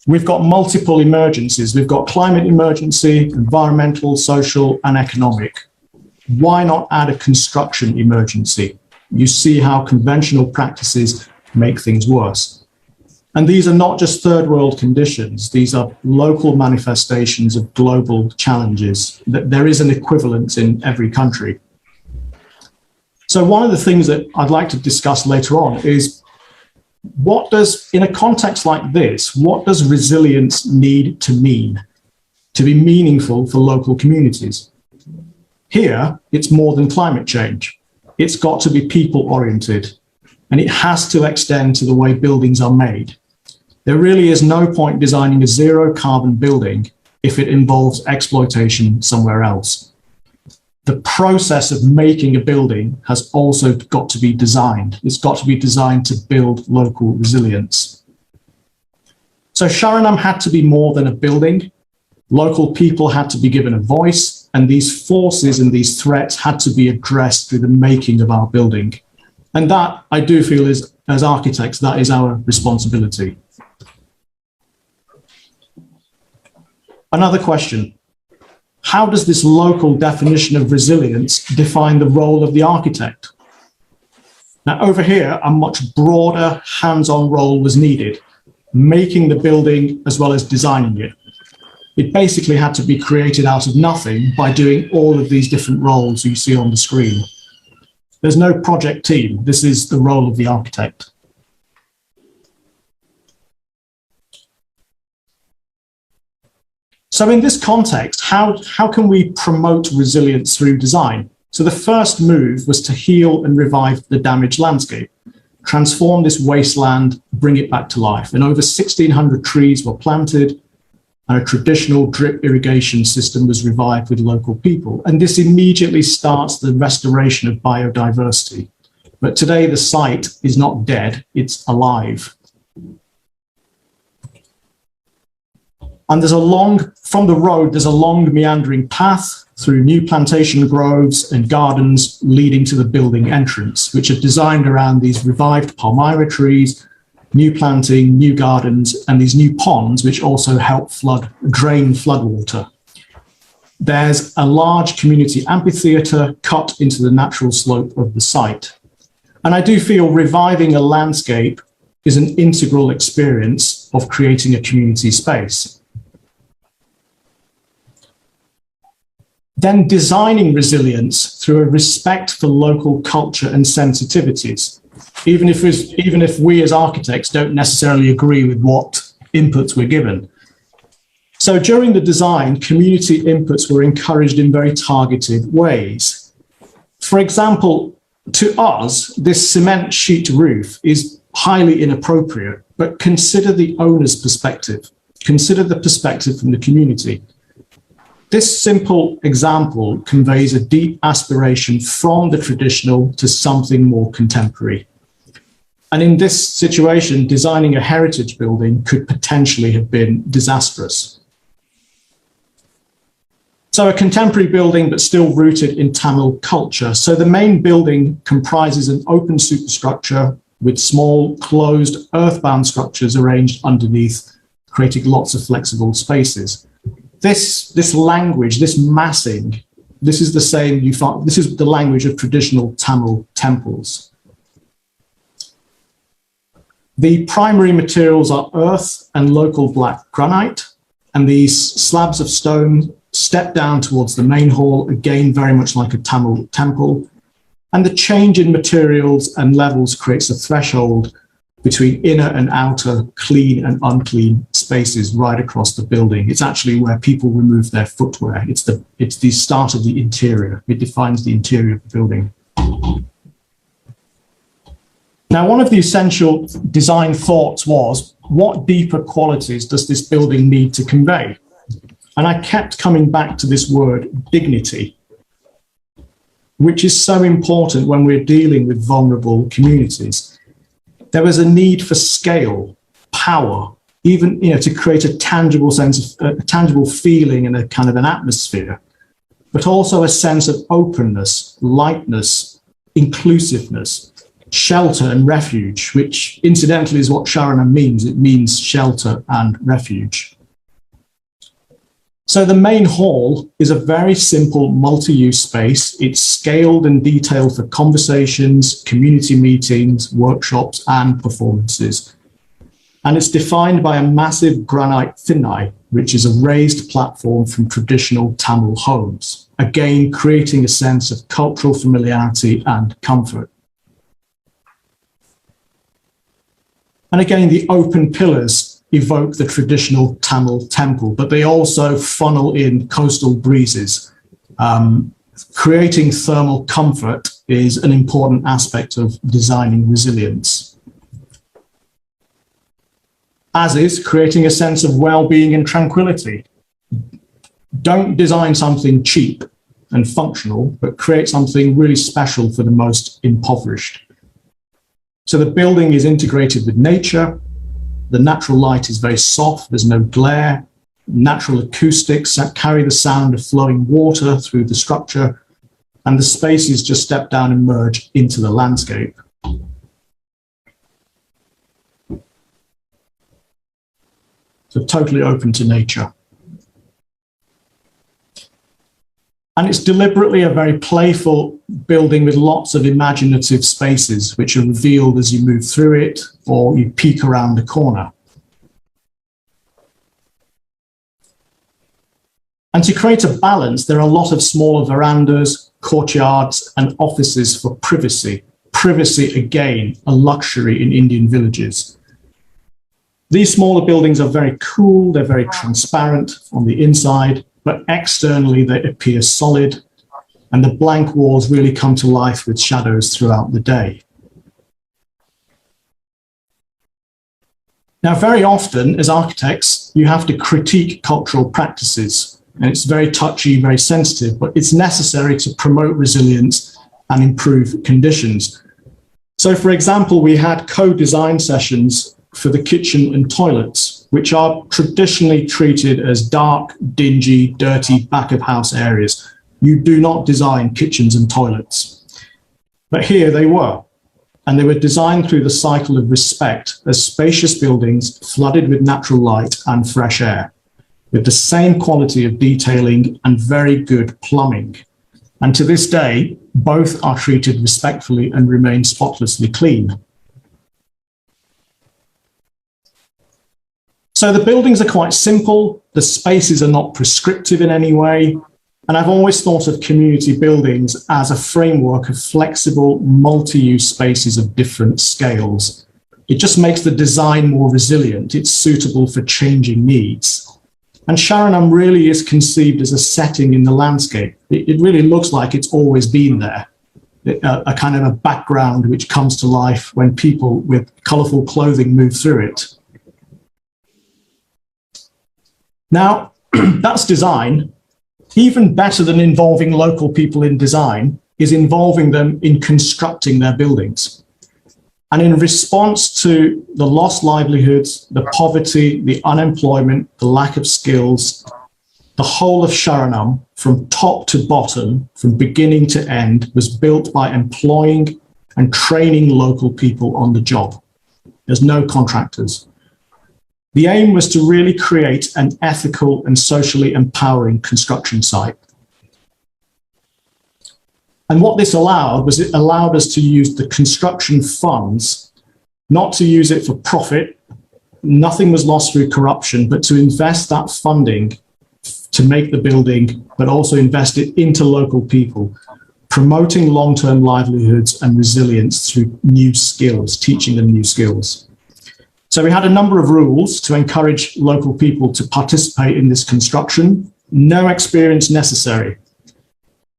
We've got multiple emergencies. We've got climate emergency, environmental, social, and economic. Why not add a construction emergency? You see how conventional practices make things worse. And these are not just third world conditions. These are local manifestations of global challenges. There is an equivalence in every country. So one of the things that I'd like to discuss later on is in a context like this, what does resilience need to mean to be meaningful for local communities? Here, it's more than climate change. It's got to be people-oriented, and it has to extend to the way buildings are made. There really is no point designing a zero-carbon building if it involves exploitation somewhere else. The process of making a building has also got to be designed. It's got to be designed to build local resilience. So Sharanam had to be more than a building. Local people had to be given a voice, and these forces and these threats had to be addressed through the making of our building. And that, I do feel, is, as architects, that is our responsibility. Another question. How does this local definition of resilience define the role of the architect? Now, over here, a much broader hands-on role was needed, making the building as well as designing it. It basically had to be created out of nothing by doing all of these different roles you see on the screen. There's no project team. This is the role of the architect. So in this context, how can we promote resilience through design? So the first move was to heal and revive the damaged landscape, transform this wasteland, bring it back to life. And over 1,600 trees were planted, and a traditional drip irrigation system was revived with local people. And this immediately starts the restoration of biodiversity. But today the site is not dead, it's alive. And from the road, there's a long meandering path through new plantation groves and gardens leading to the building entrance, which are designed around these revived palmyra trees, new planting, new gardens, and these new ponds, which also help drain floodwater. There's a large community amphitheatre cut into the natural slope of the site. And I do feel reviving a landscape is an integral experience of creating a community space. Then designing resilience through a respect for local culture and sensitivities, even if we as architects don't necessarily agree with what inputs we're given. So during the design, community inputs were encouraged in very targeted ways. For example, to us, this cement sheet roof is highly inappropriate, but consider the owner's perspective. Consider the perspective from the community. This simple example conveys a deep aspiration from the traditional to something more contemporary. And in this situation, designing a heritage building could potentially have been disastrous. So a contemporary building, but still rooted in Tamil culture. So the main building comprises an open superstructure with small, closed, earthbound structures arranged underneath, creating lots of flexible spaces. This language, this massing, this is the same you find. This is the language of traditional Tamil temples. The primary materials are earth and local black granite, and these slabs of stone step down towards the main hall, again very much like a Tamil temple. And the change in materials and levels creates a threshold between inner and outer, clean and unclean spaces right across the building. It's actually where people remove their footwear. It's the start of the interior. It defines the interior of the building. Now, one of the essential design thoughts was, what deeper qualities does this building need to convey? And I kept coming back to this word, dignity, which is so important when we're dealing with vulnerable communities. There was a need for scale, power, even to create a tangible sense of a tangible feeling and a kind of an atmosphere, but also a sense of openness, lightness, inclusiveness, shelter and refuge, which incidentally is what Sharanam means. It means shelter and refuge. So the main hall is a very simple multi-use space. It's scaled and detailed for conversations, community meetings, workshops, and performances. And it's defined by a massive granite thinai, which is a raised platform from traditional Tamil homes, again creating a sense of cultural familiarity and comfort. And again, the open pillars evoke the traditional Tamil temple, but they also funnel in coastal breezes. Creating thermal comfort is an important aspect of designing resilience. As is creating a sense of well-being and tranquility. Don't design something cheap and functional, but create something really special for the most impoverished. So the building is integrated with nature. The natural light is very soft, there's no glare. Natural acoustics that carry the sound of flowing water through the structure, and the spaces just step down and merge into the landscape. So totally open to nature. And it's deliberately a very playful building with lots of imaginative spaces, which are revealed as you move through it or you peek around the corner. And to create a balance, there are a lot of smaller verandas, courtyards, and offices for privacy. Privacy, again, a luxury in Indian villages. These smaller buildings are very cool, they're very transparent on the inside, but externally they appear solid, and the blank walls really come to life with shadows throughout the day. Now, very often as architects, you have to critique cultural practices, and it's very touchy, very sensitive, but it's necessary to promote resilience and improve conditions. So, for example, we had co-design sessions for the kitchen and toilets, which are traditionally treated as dark, dingy, dirty back-of-house areas. You do not design kitchens and toilets. But here they were, and they were designed through the cycle of respect as spacious buildings flooded with natural light and fresh air, with the same quality of detailing and very good plumbing. And to this day, both are treated respectfully and remain spotlessly clean. So the buildings are quite simple, the spaces are not prescriptive in any way, and I've always thought of community buildings as a framework of flexible, multi-use spaces of different scales. It just makes the design more resilient, it's suitable for changing needs. And Sharanam really is conceived as a setting in the landscape. It really looks like it's always been there, a kind of a background which comes to life when people with colourful clothing move through it. Now, that's design, Even better than involving local people in design is involving them in constructing their buildings. And in response to the lost livelihoods, the poverty, the unemployment, the lack of skills, the whole of Sharanam, from top to bottom, from beginning to end, was built by employing and training local people on the job. There's no contractors. The aim was to really create an ethical and socially empowering construction site. And what this allowed was it allowed us to use the construction funds, not to use it for profit. Nothing was lost through corruption, but to invest that funding to make the building, but also invest it into local people, promoting long-term livelihoods and resilience through new skills, teaching them new skills. So we had a number of rules to encourage local people to participate in this construction. No experience necessary.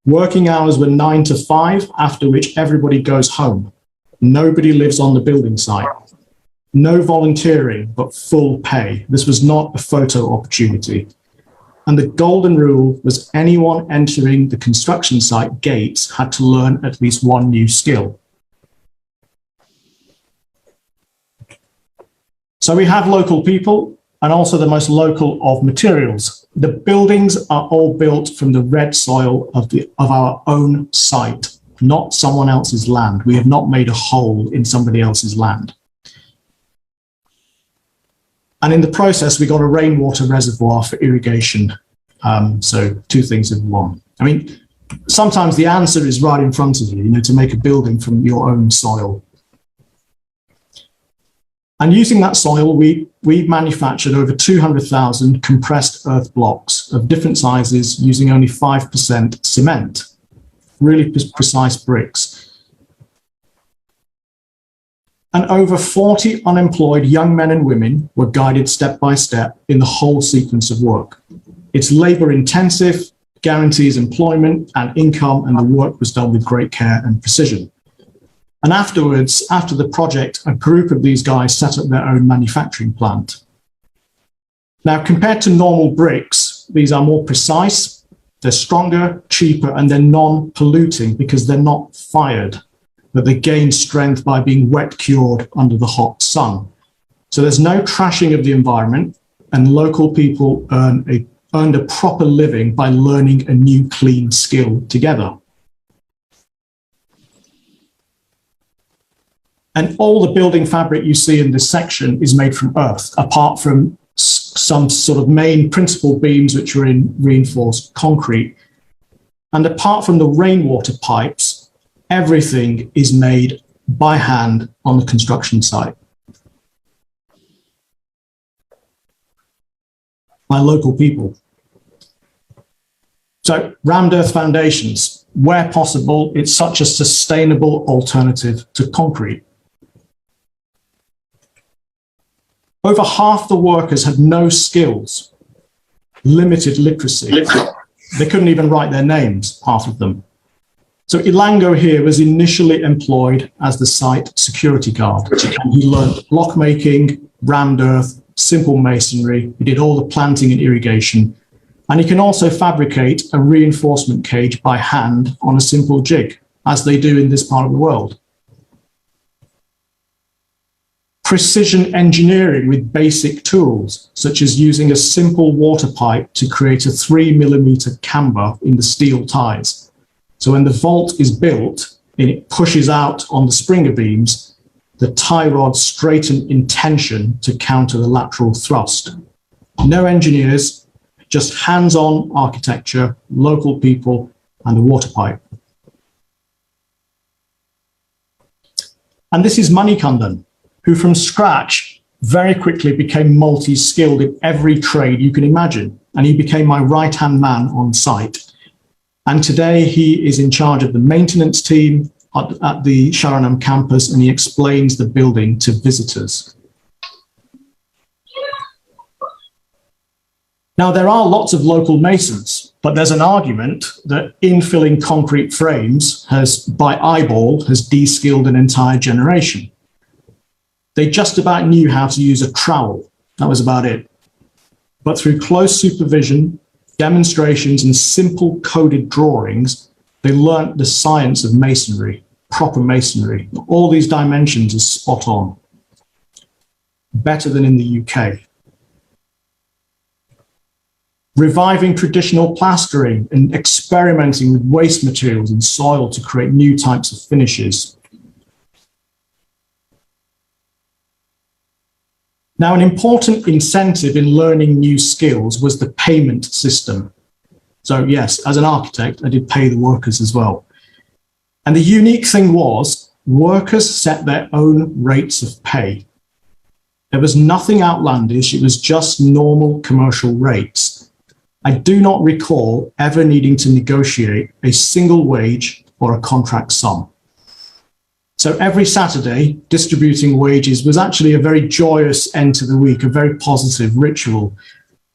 Working hours were 9 to 5, after which everybody goes home. Nobody lives on the building site. No volunteering, but full pay. This was not a photo opportunity. And the golden rule was anyone entering the construction site gates had to learn at least one new skill. So we have local people and also the most local of materials. The buildings are all built from the red soil of our own site, not someone else's land. We have not made a hole in somebody else's land. And in the process, we got a rainwater reservoir for irrigation. So two things in one. I mean, sometimes the answer is right in front of you, to make a building from your own soil. And using that soil, we manufactured over 200,000 compressed earth blocks of different sizes using only 5% cement, really precise bricks. And over 40 unemployed young men and women were guided step by step in the whole sequence of work. It's labor intensive, guarantees employment and income, and the work was done with great care and precision. And afterwards, after the project, a group of these guys set up their own manufacturing plant. Now, compared to normal bricks, these are more precise, they're stronger, cheaper, and they're non-polluting because they're not fired, but they gain strength by being wet cured under the hot sun. So there's no trashing of the environment, and local people earned a proper living by learning a new clean skill together. And all the building fabric you see in this section is made from earth, apart from some sort of main principal beams which are in reinforced concrete. And apart from the rainwater pipes, everything is made by hand on the construction site by local people. So rammed earth foundations, where possible, it's such a sustainable alternative to concrete. Over half the workers had no skills, limited literacy. They couldn't even write their names, half of them. So Ilango here was initially employed as the site security guard. And he learned block making, rammed earth, simple masonry. He did all the planting and irrigation. And he can also fabricate a reinforcement cage by hand on a simple jig, as they do in this part of the world. Precision engineering with basic tools, such as using a simple water pipe to create a 3mm camber in the steel ties. So when the vault is built and it pushes out on the springer beams, the tie rods straighten in tension to counter the lateral thrust. No engineers, just hands-on architecture, local people, and the water pipe. And this is Manikandan, who from scratch very quickly became multi-skilled in every trade you can imagine. And he became my right-hand man on site. And today he is in charge of the maintenance team at the Sharanam campus, and he explains the building to visitors. Now, there are lots of local masons, but there's an argument that infilling concrete frames by eyeball has de-skilled an entire generation. They just about knew how to use a trowel. That was about it. But through close supervision demonstrations and simple coded drawings, they learnt the science of masonry, proper masonry. All these dimensions are spot on. Better than in the UK. Reviving traditional plastering and experimenting with waste materials and soil to create new types of finishes. Now, an important incentive in learning new skills was the payment system. So yes, as an architect, I did pay the workers as well. And the unique thing was, workers set their own rates of pay. There was nothing outlandish, it was just normal commercial rates. I do not recall ever needing to negotiate a single wage or a contract sum. So every Saturday, distributing wages was actually a very joyous end to the week, a very positive ritual.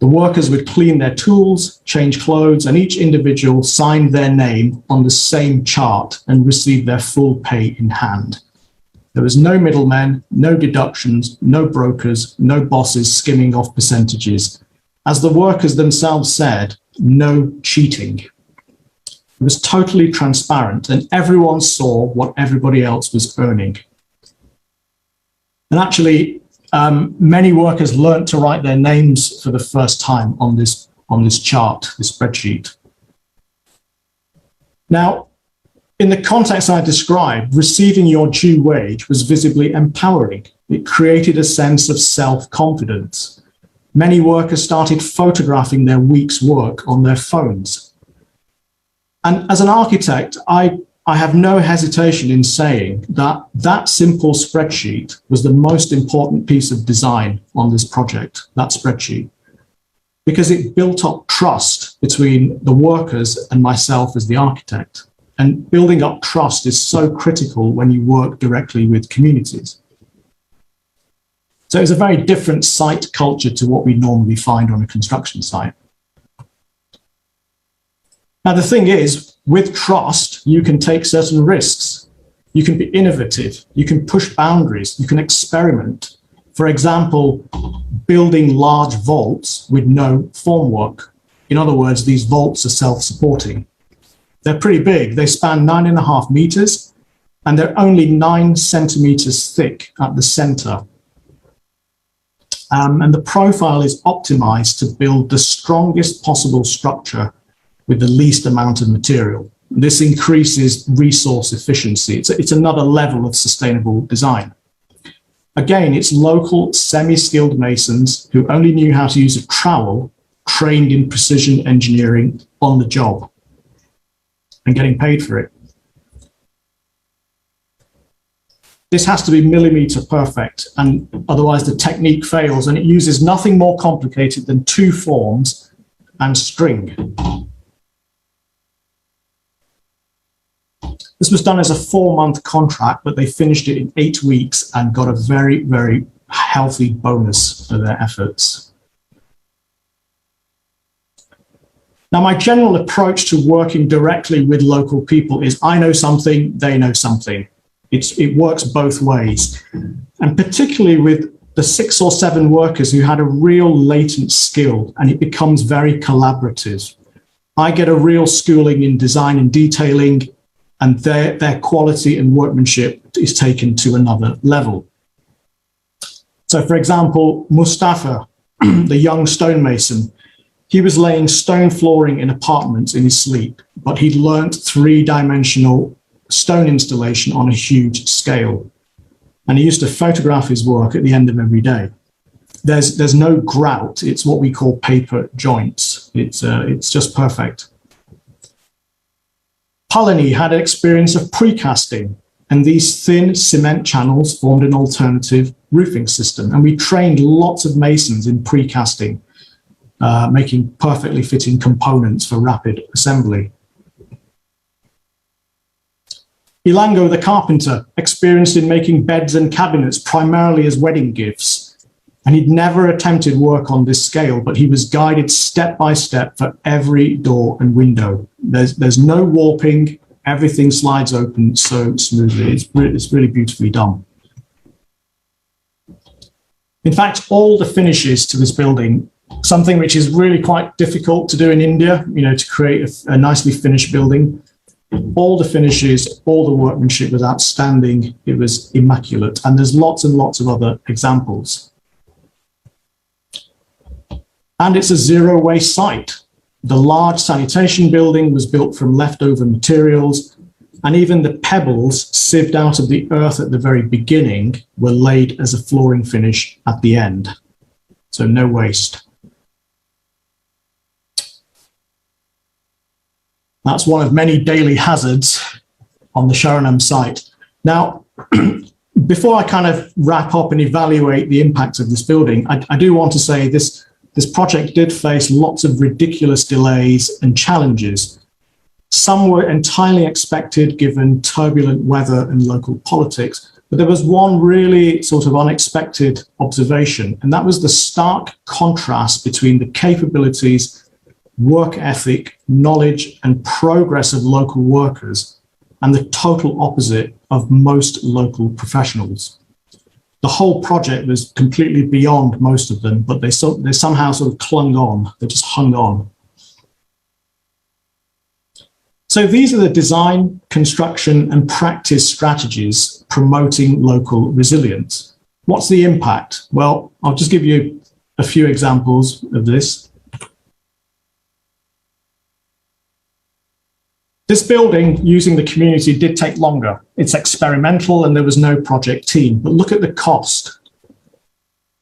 The workers would clean their tools, change clothes, and each individual signed their name on the same chart and received their full pay in hand. There was no middlemen, no deductions, no brokers, no bosses skimming off percentages. As the workers themselves said, no cheating. It was totally transparent and everyone saw what everybody else was earning. And actually, many workers learnt to write their names for the first time on this chart, this spreadsheet. Now, in the context I described, receiving your due wage was visibly empowering. It created a sense of self-confidence. Many workers started photographing their week's work on their phones. And as an architect, I have no hesitation in saying that that simple spreadsheet was the most important piece of design on this project, that spreadsheet, because it built up trust between the workers and myself as the architect. And building up trust is so critical when you work directly with communities. So it's a very different site culture to what we normally find on a construction site. Now, the thing is, with trust, you can take certain risks. You can be innovative. You can push boundaries. You can experiment. For example, building large vaults with no formwork. In other words, these vaults are self-supporting. They're pretty big. They span 9.5 meters, and they're only 9 centimeters thick at the center. And the profile is optimized to build the strongest possible structure with the least amount of material. This increases resource efficiency. It's another level of sustainable design. Again, it's local semi-skilled masons who only knew how to use a trowel, trained in precision engineering on the job and getting paid for it. This has to be millimeter perfect, and otherwise the technique fails, and it uses nothing more complicated than 2 forms and string. This was done as a 4-month contract, but they finished it in 8 weeks and got a very, very healthy bonus for their efforts. Now, my general approach to working directly with local people is I know something, they know something. It works both ways. And particularly with the 6 or 7 workers who had a real latent skill, and it becomes very collaborative. I get a real schooling in design and detailing, and their quality and workmanship is taken to another level. So for example, Mustafa, the young stonemason, he was laying stone flooring in apartments in his sleep, but he'd learnt 3-dimensional stone installation on a huge scale. And he used to photograph his work at the end of every day. There's no grout. It's what we call paper joints. It's just perfect. Palani had an experience of precasting, and these thin cement channels formed an alternative roofing system. And we trained lots of masons in precasting, making perfectly fitting components for rapid assembly. Ilango, the carpenter, experienced in making beds and cabinets primarily as wedding gifts. And he'd never attempted work on this scale, but he was guided step by step for every door and window. There's no warping. Everything slides open so smoothly. It's really beautifully done. In fact, all the finishes to this building something which is really quite difficult to do in India, to create a nicely finished building. All the finishes, all the workmanship was outstanding. It was immaculate. And there's lots and lots of other examples. And it's a zero waste site. The large sanitation building was built from leftover materials, and even the pebbles sieved out of the earth at the very beginning were laid as a flooring finish at the end. So no waste. That's one of many daily hazards on the Sharanam site. Now, before I kind of wrap up and evaluate the impact of this building, I do want to say this project did face lots of ridiculous delays and challenges. Some were entirely expected given turbulent weather and local politics, but there was one really sort of unexpected observation, and that was the stark contrast between the capabilities, work ethic, knowledge, and progress of local workers and the total opposite of most local professionals. The whole project was completely beyond most of them, but they somehow sort of clung on, they just hung on. So these are the design, construction, and practice strategies promoting local resilience. What's the impact? Well, I'll just give you a few examples of this. This building, using the community, did take longer. It's experimental and there was no project team, but look at the cost.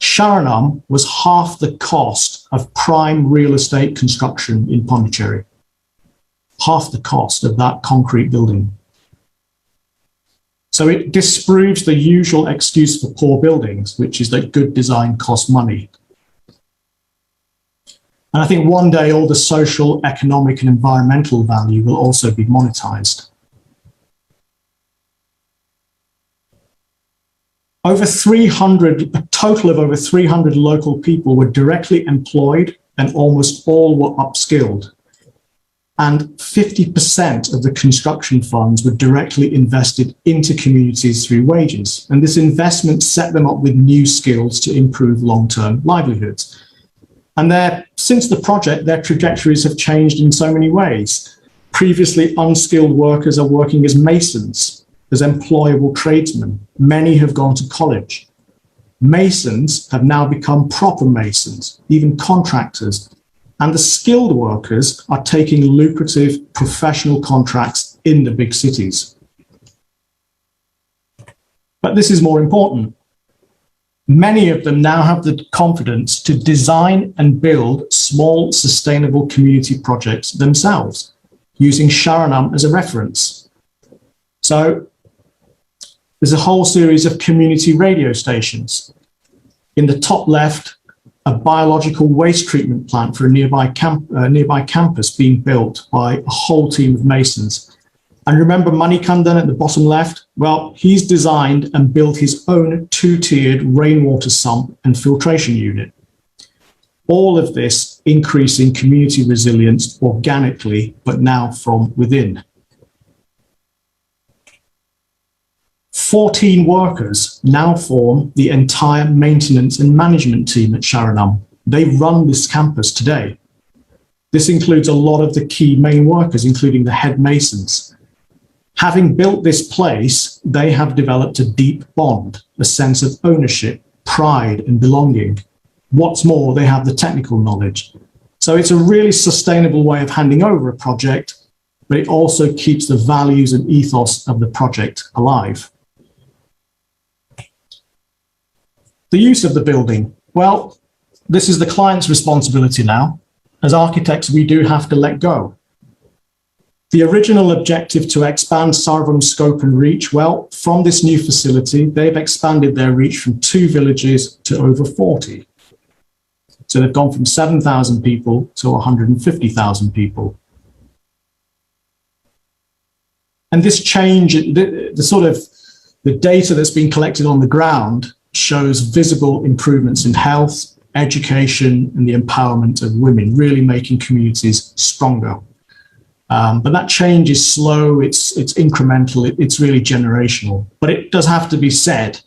Sharanam was half the cost of prime real estate construction in Pondicherry. Half the cost of that concrete building. So it disproves the usual excuse for poor buildings, which is that good design costs money. And I think one day all the social, economic, and environmental value will also be monetized. A total of over 300 local people were directly employed, and almost all were upskilled. And 50% of the construction funds were directly invested into communities through wages. And this investment set them up with new skills to improve long-term livelihoods. And since the project, their trajectories have changed in so many ways. Previously unskilled workers are working as masons, as employable tradesmen. Many have gone to college. Masons have now become proper masons, even contractors. And the skilled workers are taking lucrative professional contracts in the big cities. But this is more important. Many of them now have the confidence to design and build small, sustainable community projects themselves, using Sharanam as a reference. So there's a whole series of community radio stations. In the top left, a biological waste treatment plant for a nearby campus being built by a whole team of masons. And remember Manikandan at the bottom left? Well, he's designed and built his own two-tiered rainwater sump and filtration unit. All of this increasing community resilience organically, but now from within. 14 workers now form the entire maintenance and management team at Sharanam. They run this campus today. This includes a lot of the key main workers, including the head masons. Having built this place, they have developed a deep bond, a sense of ownership, pride, and belonging. What's more, they have the technical knowledge. So it's a really sustainable way of handing over a project, but it also keeps the values and ethos of the project alive. The use of the building. Well, this is the client's responsibility now. As architects, we do have to let go. The original objective to expand Sarvam's scope and reach, well, from this new facility, they've expanded their reach from 2 villages to over 40. So they've gone from 7,000 people to 150,000 people. And this change, the data that's been collected on the ground shows visible improvements in health, education, and the empowerment of women, really making communities stronger. But that change is slow, it's incremental, it's really generational. But it does have to be said,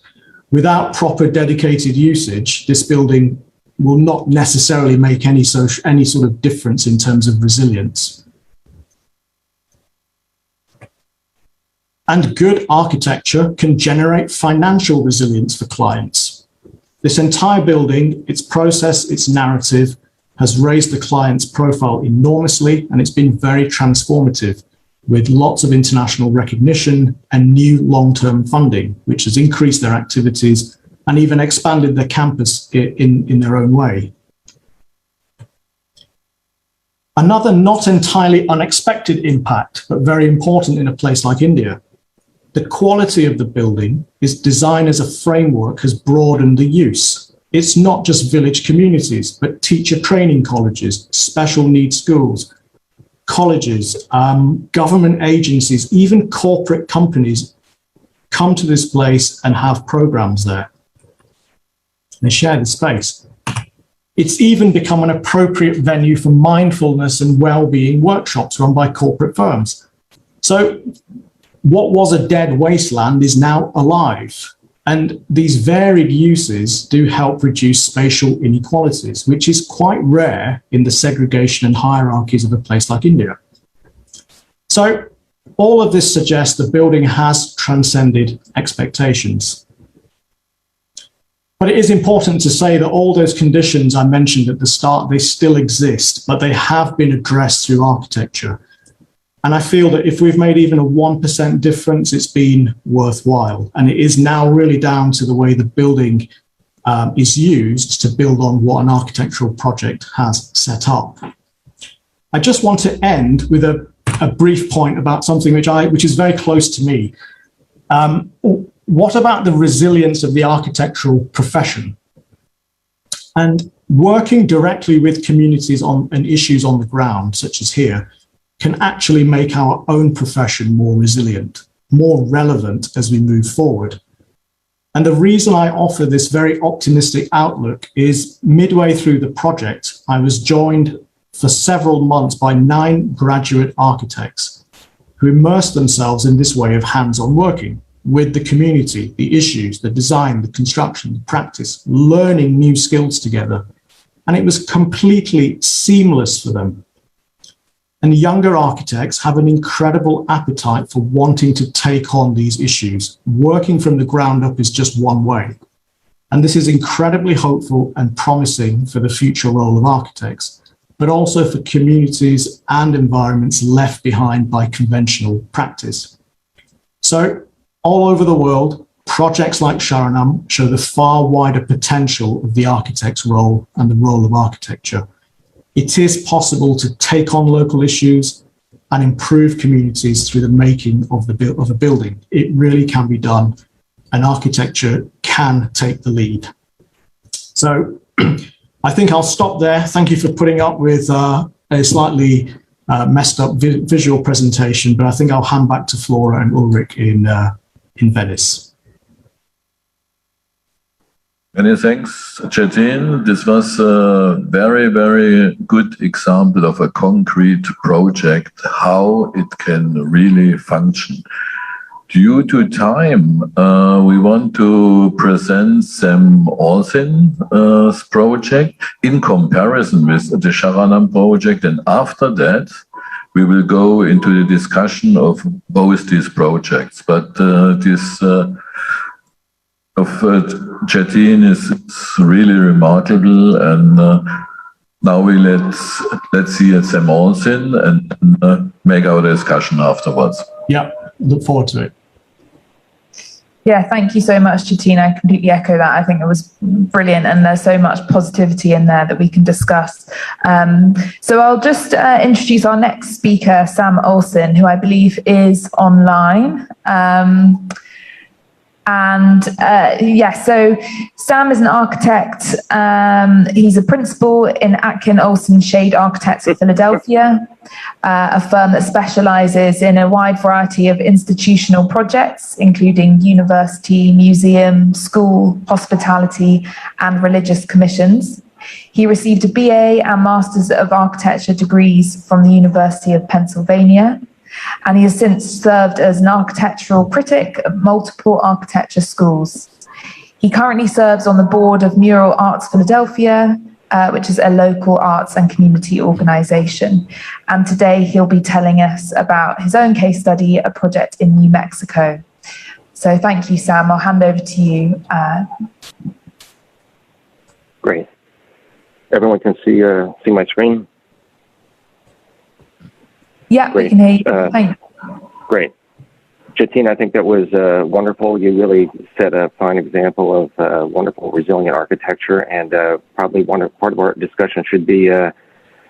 without proper dedicated usage, this building will not necessarily make any sort of difference in terms of resilience. And good architecture can generate financial resilience for clients. This entire building, its process, its narrative, has raised the client's profile enormously, and it's been very transformative, with lots of international recognition and new long-term funding, which has increased their activities and even expanded their campus in their own way. Another not entirely unexpected impact, but very important in a place like India. The quality of the building, its design as a framework, has broadened the use. It's not just village communities, but teacher training colleges, special needs schools, colleges, government agencies, even corporate companies come to this place and have programs there. They share the space. It's even become an appropriate venue for mindfulness and well-being workshops run by corporate firms. So what was a dead wasteland is now alive. And these varied uses do help reduce spatial inequalities, which is quite rare in the segregation and hierarchies of a place like India. So all of this suggests the building has transcended expectations. But it is important to say that all those conditions I mentioned at the start, they still exist, but they have been addressed through architecture. And I feel that if we've made even a 1% difference, it's been worthwhile. And it is now really down to the way the building is used to build on what an architectural project has set up. I just want to end with a brief point about something which is very close to me. What about the resilience of the architectural profession? And working directly with communities on issues on the ground, such as here, can actually make our own profession more resilient, more relevant as we move forward. And the reason I offer this very optimistic outlook is midway through the project, I was joined for several months by 9 graduate architects who immersed themselves in this way of hands-on working with the community, the issues, the design, the construction, the practice, learning new skills together. And it was completely seamless for them. And younger architects have an incredible appetite for wanting to take on these issues. Working from the ground up is just one way. And this is incredibly hopeful and promising for the future role of architects, but also for communities and environments left behind by conventional practice. So all over the world, projects like Sharanam show the far wider potential of the architect's role and the role of architecture. It is possible to take on local issues and improve communities through the making of a building. It really can be done, and architecture can take the lead. So I think I'll stop there. Thank you for putting up with a slightly messed up visual presentation, but I think I'll hand back to Flora and Ulrich in Venice. Many thanks, Chetin. This was a very, very good example of a concrete project, how it can really function. Due to time, we want to present Sam Olsen's project in comparison with the Sharanam project, and after that, we will go into the discussion of both these projects. But this of Chetin is really remarkable, and now let's see at Sam Olsen and make our discussion afterwards. Yeah, look forward to it. Yeah, thank you so much, Chetin. I completely echo that. I think it was brilliant, and there's so much positivity in there that we can discuss. So I'll just introduce our next speaker, Sam Olsen, who I believe is online. So Sam is an architect. He's a principal in Atkin Olsen Shade Architects of Philadelphia, a firm that specializes in a wide variety of institutional projects, including university, museum, school, hospitality, and religious commissions. He received a BA and Masters of Architecture degrees from the University of Pennsylvania, and he has since served as an architectural critic at multiple architecture schools. He currently serves on the board of Mural Arts Philadelphia which is a local arts and community organisation. And today he'll be telling us about his own case study, a project in New Mexico. So thank you, Sam. I'll hand over to you. Great. Everyone can see my screen? Yeah, Great. we can hear you. Thank you. Great. Jatine, I think that was wonderful. You really set a fine example of wonderful resilient architecture, and probably part of our discussion should be the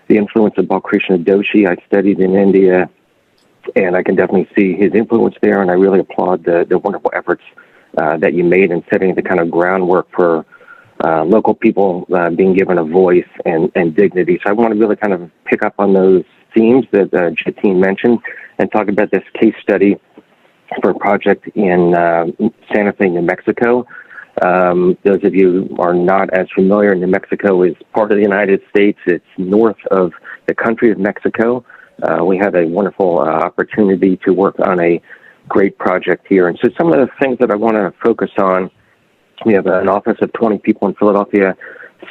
influence of Balkrishna Doshi. I studied in India, and I can definitely see his influence there, and I really applaud the wonderful efforts that you made in setting the kind of groundwork for local people being given a voice and dignity. So I want to really kind of pick up on those themes that Jatine mentioned and talk about this case study for a project in Santa Fe, New Mexico. Those of you who are not as familiar, New Mexico is part of the United States. It's north of the country of Mexico. We had a wonderful opportunity to work on a great project here. And so some of the things that I want to focus on, we have an office of 20 people in Philadelphia,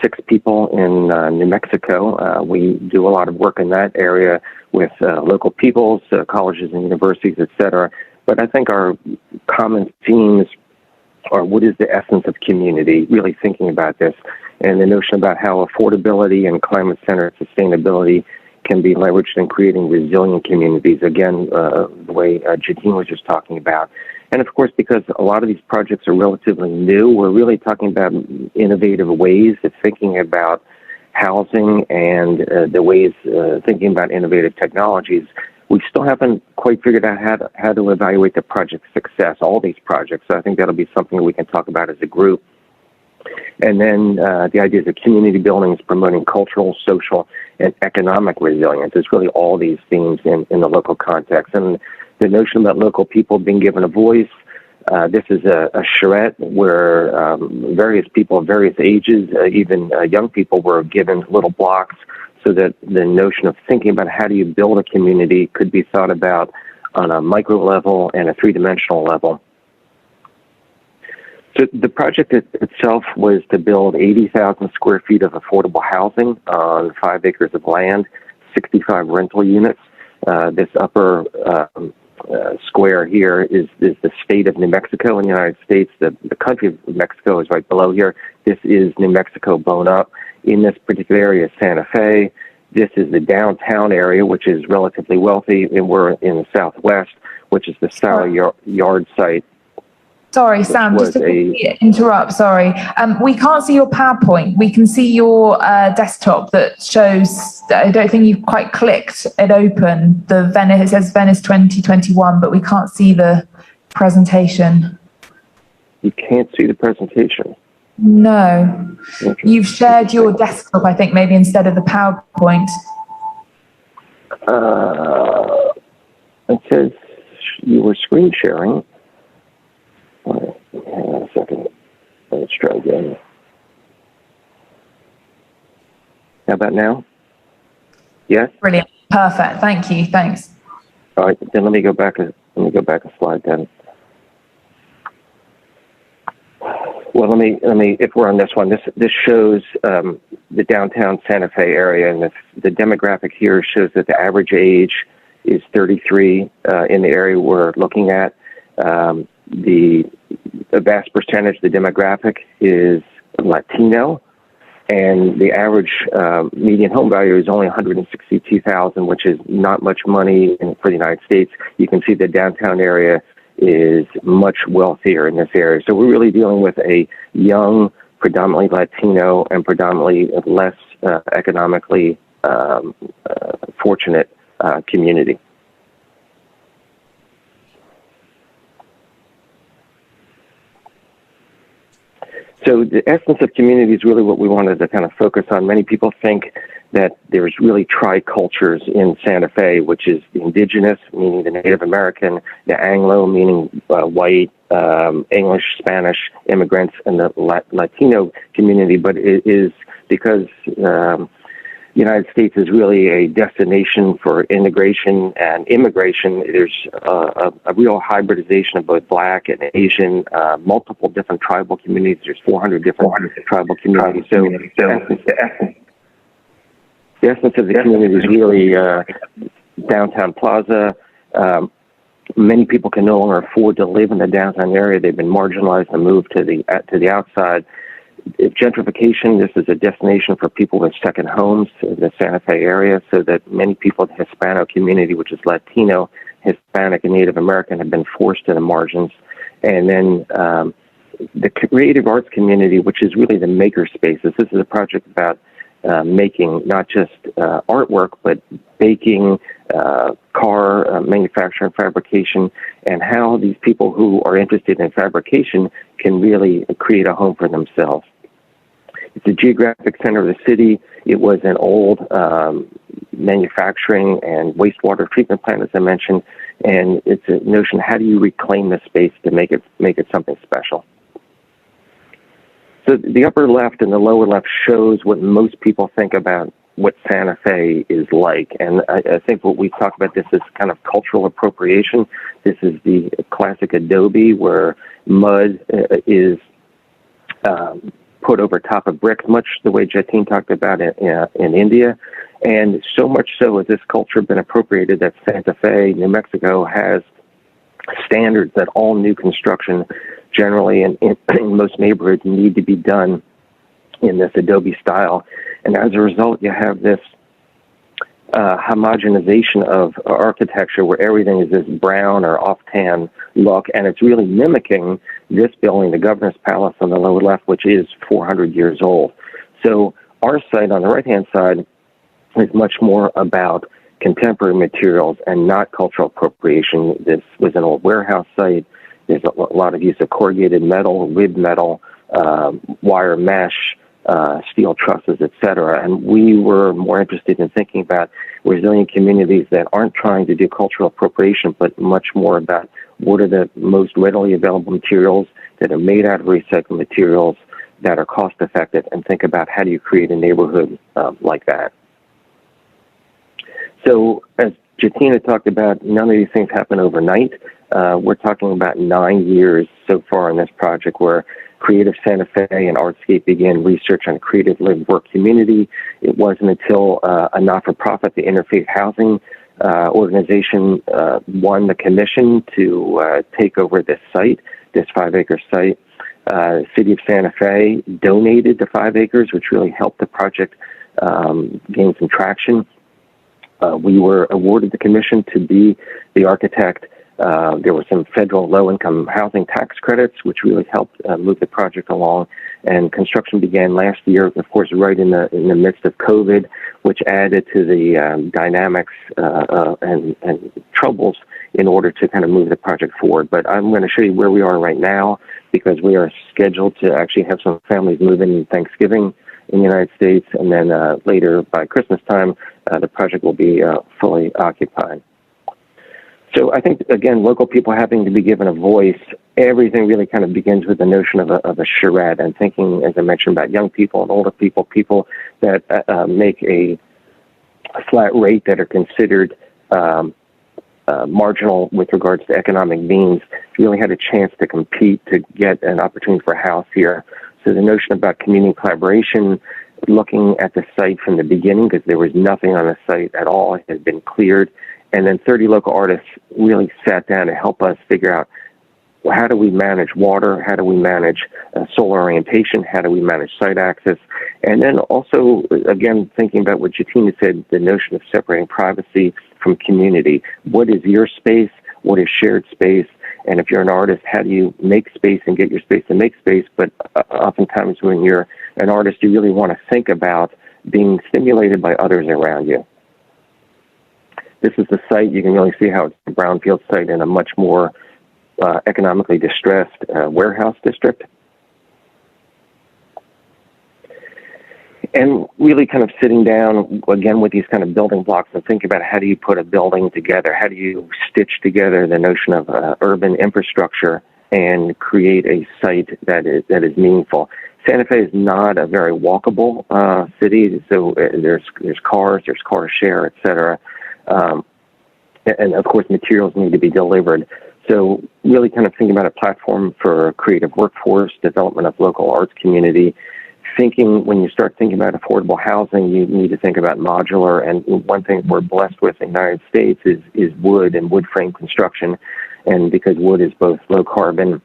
6 people in New Mexico. We do a lot of work in that area with local peoples, colleges and universities, et cetera. But I think our common themes are what is the essence of community, really thinking about this, and the notion about how affordability and climate-centered sustainability can be leveraged in creating resilient communities, again, the way Jatine was just talking about. And of course, because a lot of these projects are relatively new, we're really talking about innovative ways of thinking about housing and the ways thinking about innovative technologies. We still haven't quite figured out how to evaluate the project success, all these projects. So I think that'll be something that we can talk about as a group. And then the ideas of community buildings, promoting cultural, social, and economic resilience. It's really all these themes in the local context. And the notion about local people being given a voice. This is a charrette where various people of various ages, even young people, were given little blocks, so that the notion of thinking about how do you build a community could be thought about on a micro level and a three-dimensional level. So the project itself was to build 80,000 square feet of affordable housing on 5 acres of land, 65 rental units. This upper square here is the state of New Mexico in the United States. The country of Mexico is right below here. This is New Mexico blown up. In this particular area, Santa Fe. This is the downtown area, which is relatively wealthy, and we're in the southwest, which is the Sala Yard site. Sorry, Sam, just to interrupt, sorry. We can't see your PowerPoint. We can see your desktop that shows, I don't think you've quite clicked it open. The Venice, it says Venice 2021, but we can't see the presentation. You can't see the presentation? No. You've shared your desktop, I think, maybe instead of the PowerPoint. It says you were screen sharing. Hang on a second. Let's try again. How about now? Yes? Brilliant. Perfect. Thank you. Thanks. All right. Then let me go back a slide then. Well, let me. If we're on this one, this shows the downtown Santa Fe area, and the demographic here shows that the average age is 33 in the area we're looking at. The vast percentage of the demographic is Latino, and the average median home value is only $162,000, which is not much money for the United States. You can see the downtown area is much wealthier in this area. So we're really dealing with a young, predominantly Latino, and predominantly less economically fortunate community. So the essence of community is really what we wanted to kind of focus on. Many people think that there's really tri-cultures in Santa Fe, which is the indigenous, meaning the Native American, the Anglo, meaning white, English, Spanish immigrants, and the Latino community. But it is because the United States is really a destination for integration and immigration. There's a real hybridization of both Black and Asian, multiple different tribal communities. There's 400 different tribal communities. So the essence The essence of the community is really downtown plaza. Many people can no longer afford to live in the downtown area. They've been marginalized and moved to the outside. Gentrification, this is a destination for people with second homes in the Santa Fe area, so that many people in the Hispano community, which is Latino, Hispanic, and Native American, have been forced to the margins. And then the creative arts community, which is really the maker spaces. This is a project about making not just artwork, but baking, car manufacturing, fabrication, and how these people who are interested in fabrication can really create a home for themselves. It's a geographic center of the city. It was an old manufacturing and wastewater treatment plant, as I mentioned, and it's a notion, how do you reclaim the space to make it something special? So the upper left and the lower left shows what most people think about what Santa Fe is like. And I think what we talk about this is kind of cultural appropriation. This is the classic adobe where mud is put over top of bricks, much the way Jatin talked about it in India. And so much so has this culture been appropriated that Santa Fe, New Mexico, has standards that all new construction generally in most neighborhoods need to be done in this adobe style. And as a result, you have this homogenization of architecture where everything is this brown or off-tan look, and it's really mimicking this building, the Governor's Palace on the lower left, which is 400 years old. So our site on the right-hand side is much more about contemporary materials and not cultural appropriation. This was an old warehouse site. There's a lot of use of corrugated metal, ribbed metal, wire mesh, steel trusses, etc. And we were more interested in thinking about resilient communities that aren't trying to do cultural appropriation, but much more about what are the most readily available materials that are made out of recycled materials that are cost effective, and think about how do you create a neighborhood like that. So as Jatina talked about, none of these things happen overnight. We're talking about 9 years so far in this project where Creative Santa Fe and Artscape began research on creative live work community. It wasn't until a not-for-profit, the Interfaith Housing organization, won the commission to take over this site, this 5-acre site. The city of Santa Fe donated the 5 acres, which really helped the project gain some traction. We were awarded the commission to be the architect. There were some federal low-income housing tax credits, which really helped move the project along. And construction began last year, of course, right in the midst of COVID, which added to the dynamics and troubles in order to kind of move the project forward. But I'm going to show you where we are right now, because we are scheduled to actually have some families move in Thanksgiving in the United States, and then later by Christmas time, the project will be fully occupied. So I think, again, local people having to be given a voice, everything really kind of begins with the notion of a charrette, and thinking, as I mentioned, about young people and older people, people that make a flat rate that are considered marginal with regards to economic means, really had a chance to compete to get an opportunity for a house here. So the notion about community collaboration, looking at the site from the beginning, because there was nothing on the site at all, it had been cleared. And then 30 local artists really sat down to help us figure out, well, how do we manage water? How do we manage solar orientation? How do we manage site access? And then also, again, thinking about what Jatina said, the notion of separating privacy from community. What is your space? What is shared space? And if you're an artist, how do you make space and get your space to make space? But oftentimes when you're an artist, you really want to think about being stimulated by others around you. This is the site. You can really see how it's a brownfield site in a much more economically distressed warehouse district. And really kind of sitting down, again, with these kind of building blocks and thinking about how do you put a building together? How do you stitch together the notion of urban infrastructure and create a site that is meaningful? Santa Fe is not a very walkable city, so there's cars, there's car share, et cetera. And of course, materials need to be delivered. So really kind of thinking about a platform for creative workforce, development of local arts community, thinking, when you start thinking about affordable housing, you need to think about modular. And one thing we're blessed with in the United States is wood and wood frame construction. And because wood is both low carbon,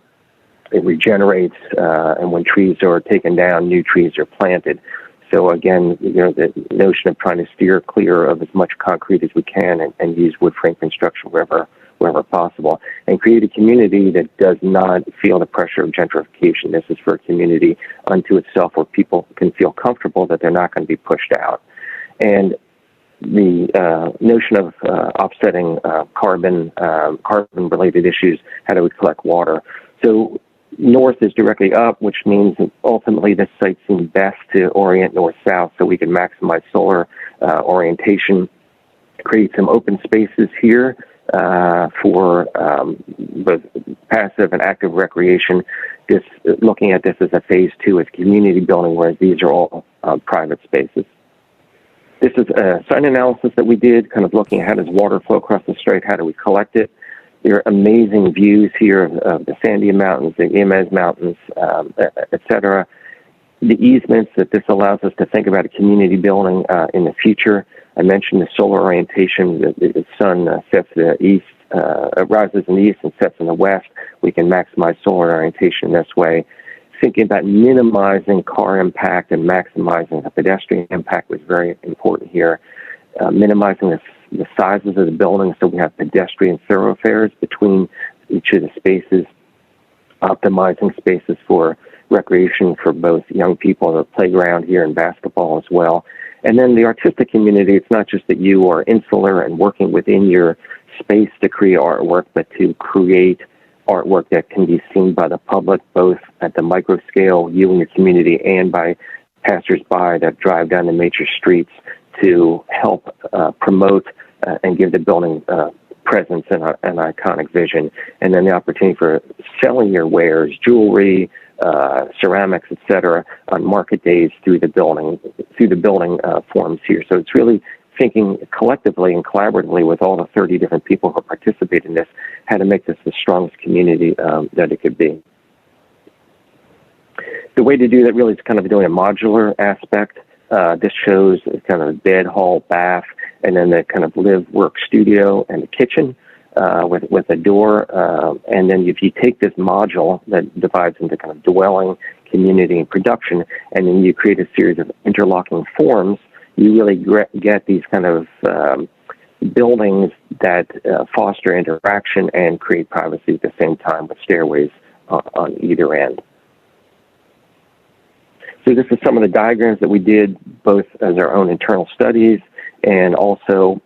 it regenerates, and when trees are taken down, new trees are planted. So again, the notion of trying to steer clear of as much concrete as we can and use wood frame construction wherever possible, and create a community that does not feel the pressure of gentrification. This is for a community unto itself where people can feel comfortable that they're not going to be pushed out. And the notion of offsetting carbon-related issues, how do we collect water? So north is directly up, which means that ultimately this site seems best to orient north-south so we can maximize solar orientation, create some open spaces here for both passive and active recreation. Looking at this as a phase 2 as community building, whereas these are all private spaces. This is a site analysis that we did, kind of looking at how does water flow across the strait, how do we collect it. There are amazing views here of the Sandia Mountains, the Imes Mountains, et cetera. The easements that this allows us to think about a community building in the future. I mentioned the solar orientation. The sun sets in the east, rises in the east and sets in the west. We can maximize solar orientation this way. Thinking about minimizing car impact and maximizing the pedestrian impact was very important here. Minimizing the sizes of the buildings so we have pedestrian thoroughfares between each of the spaces, optimizing spaces for recreation for both young people, the playground here and basketball as well. And then the artistic community, it's not just that you are insular and working within your space to create artwork, but to create artwork that can be seen by the public, both at the micro scale, you and your community, and by passersby that drive down the major streets to help promote and give the building presence and an iconic vision. And then the opportunity for selling your wares, jewelry, ceramics, etc., on market days through the building forums here. So it's really thinking collectively and collaboratively with all the 30 different people who participate in this, how to make this the strongest community that it could be. The way to do that really is kind of doing a modular aspect. This shows kind of bed, hall, bath, and then the kind of live, work studio and the kitchen with a door. And then if you take this module that divides into kind of dwelling, community, and production, and then you create a series of interlocking forms, you really get these kind of buildings that foster interaction and create privacy at the same time with stairways on either end. So this is some of the diagrams that we did both as our own internal studies and also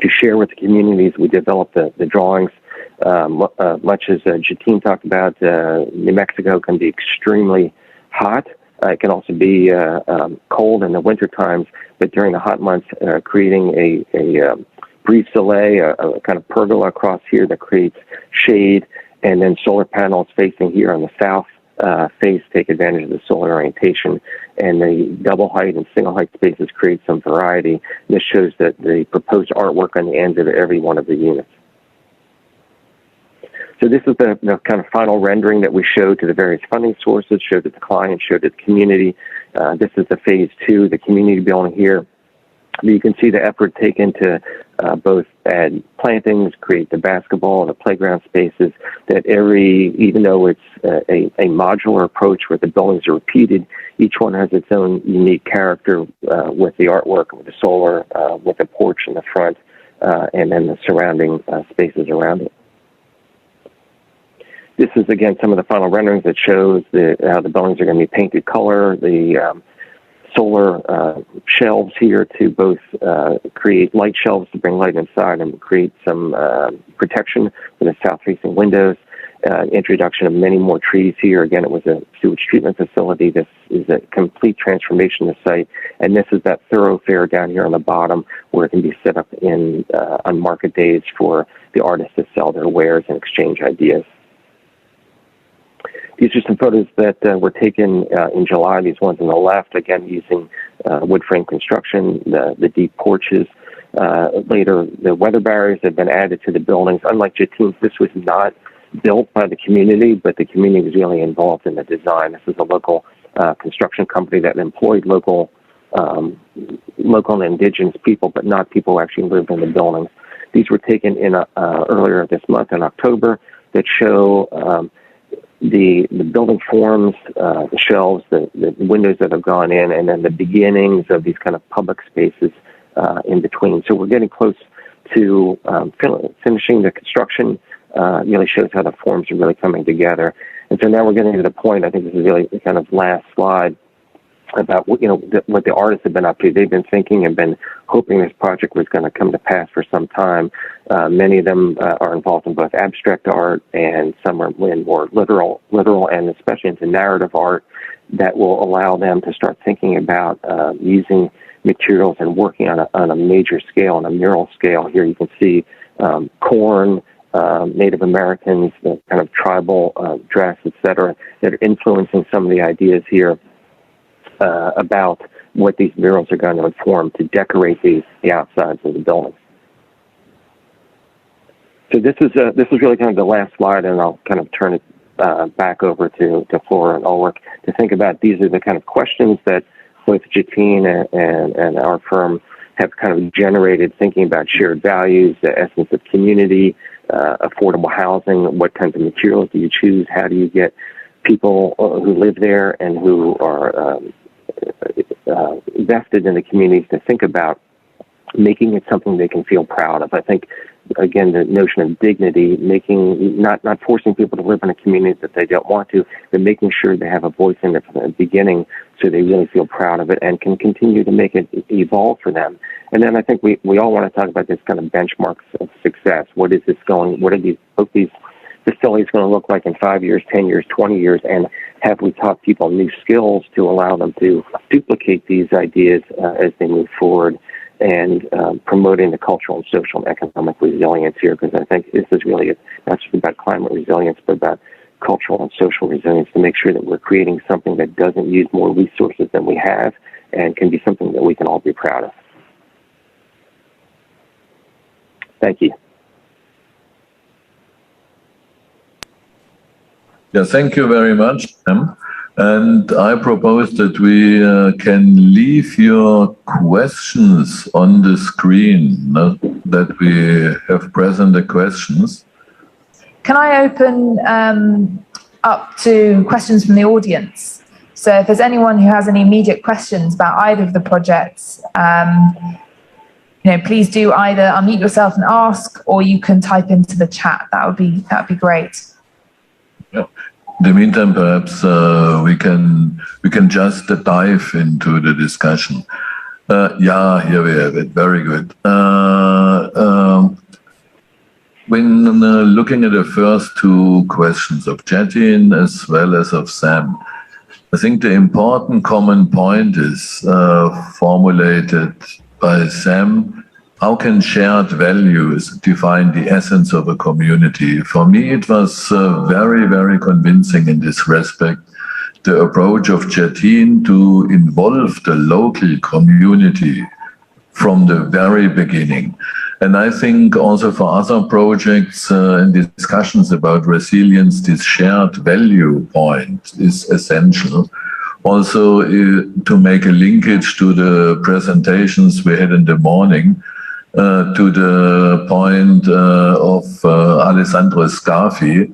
to share with the communities. We developed the drawings. Much as Jatine talked about, New Mexico can be extremely hot. It can also be cold in the winter times, but during the hot months, creating a brise soleil, a kind of pergola across here that creates shade, and then solar panels facing here on the south face take advantage of the solar orientation, and the double height and single height spaces create some variety. This shows that the proposed artwork on the ends of every one of the units. So this is the kind of final rendering that we showed to the various funding sources, showed it to the client, showed it to the community. This is the phase 2, the community building here. You can see the effort taken to both add plantings, create the basketball, the playground spaces, that even though it's a modular approach where the buildings are repeated, each one has its own unique character with the artwork, with the solar, with the porch in the front, and then the surrounding spaces around it. This is, again, some of the final renderings that shows how the buildings are going to be painted color, the solar shelves here to both create light shelves to bring light inside and create some protection for the south-facing windows. Introduction of many more trees here. Again, it was a sewage treatment facility. This is a complete transformation of the site. And this is that thoroughfare down here on the bottom where it can be set up on market days for the artists to sell their wares and exchange ideas. These are some photos that were taken in July, these ones on the left, again, using wood frame construction, the deep porches. Later, the weather barriers have been added to the buildings. Unlike Jatine's, this was not built by the community, but the community was really involved in the design. This is a local construction company that employed local and indigenous people, but not people who actually lived in the buildings. These were taken in earlier this month in October that show the building forms, the shelves, the windows that have gone in, and then the beginnings of these kind of public spaces in between. So we're getting close to finishing the construction. Really shows how the forms are really coming together. And so now we're getting to the point, I think this is really the kind of last slide, about what the artists have been up to. They've been thinking and been hoping this project was going to come to pass for some time. Many of them are involved in both abstract art, and some are in more literal, and especially into narrative art that will allow them to start thinking about using materials and working on a major scale, on a mural scale. Here you can see corn, Native Americans, the kind of tribal dress, etc., that are influencing some of the ideas here about what these murals are going to inform to decorate the outsides of the buildings. So this is really kind of the last slide, and I'll kind of turn it back over to Flora and Ulrich to think about. These are the kind of questions that both Jatine and our firm have kind of generated, thinking about shared values, the essence of community, affordable housing, what kinds of materials do you choose, how do you get people who live there and who are vested in the communities to think about making it something they can feel proud of. I think, again, the notion of dignity, not forcing people to live in a community that they don't want to, but making sure they have a voice in it from the beginning so they really feel proud of it and can continue to make it evolve for them. And then I think we all want to talk about this kind of benchmarks of success. What are these facilities going to look like in 5 years, 10 years, 20 years, and have we taught people new skills to allow them to duplicate these ideas as they move forward, and promoting the cultural and social and economic resilience here, because I think this is really not just about climate resilience, but about cultural and social resilience, to make sure that we're creating something that doesn't use more resources than we have and can be something that we can all be proud of. Thank you. Yeah, thank you very much, Sam. And I propose that we can leave your questions on the screen, that we have present the questions. Can I open up to questions from the audience? So if there's anyone who has any immediate questions about either of the projects, please do either unmute yourself and ask, or you can type into the chat. That would be great. Yeah. In the meantime, perhaps we can just dive into the discussion. Yeah, here we have it. Very good. When looking at the first two questions of Jatine as well as of Sam, I think the important common point is formulated by Sam. How can shared values define the essence of a community? For me, it was very, very convincing in this respect, the approach of Jatine to involve the local community from the very beginning. And I think also for other projects and discussions about resilience, this shared value point is essential. Also, to make a linkage to the presentations we had in the morning, to the point of Alessandro Scarfi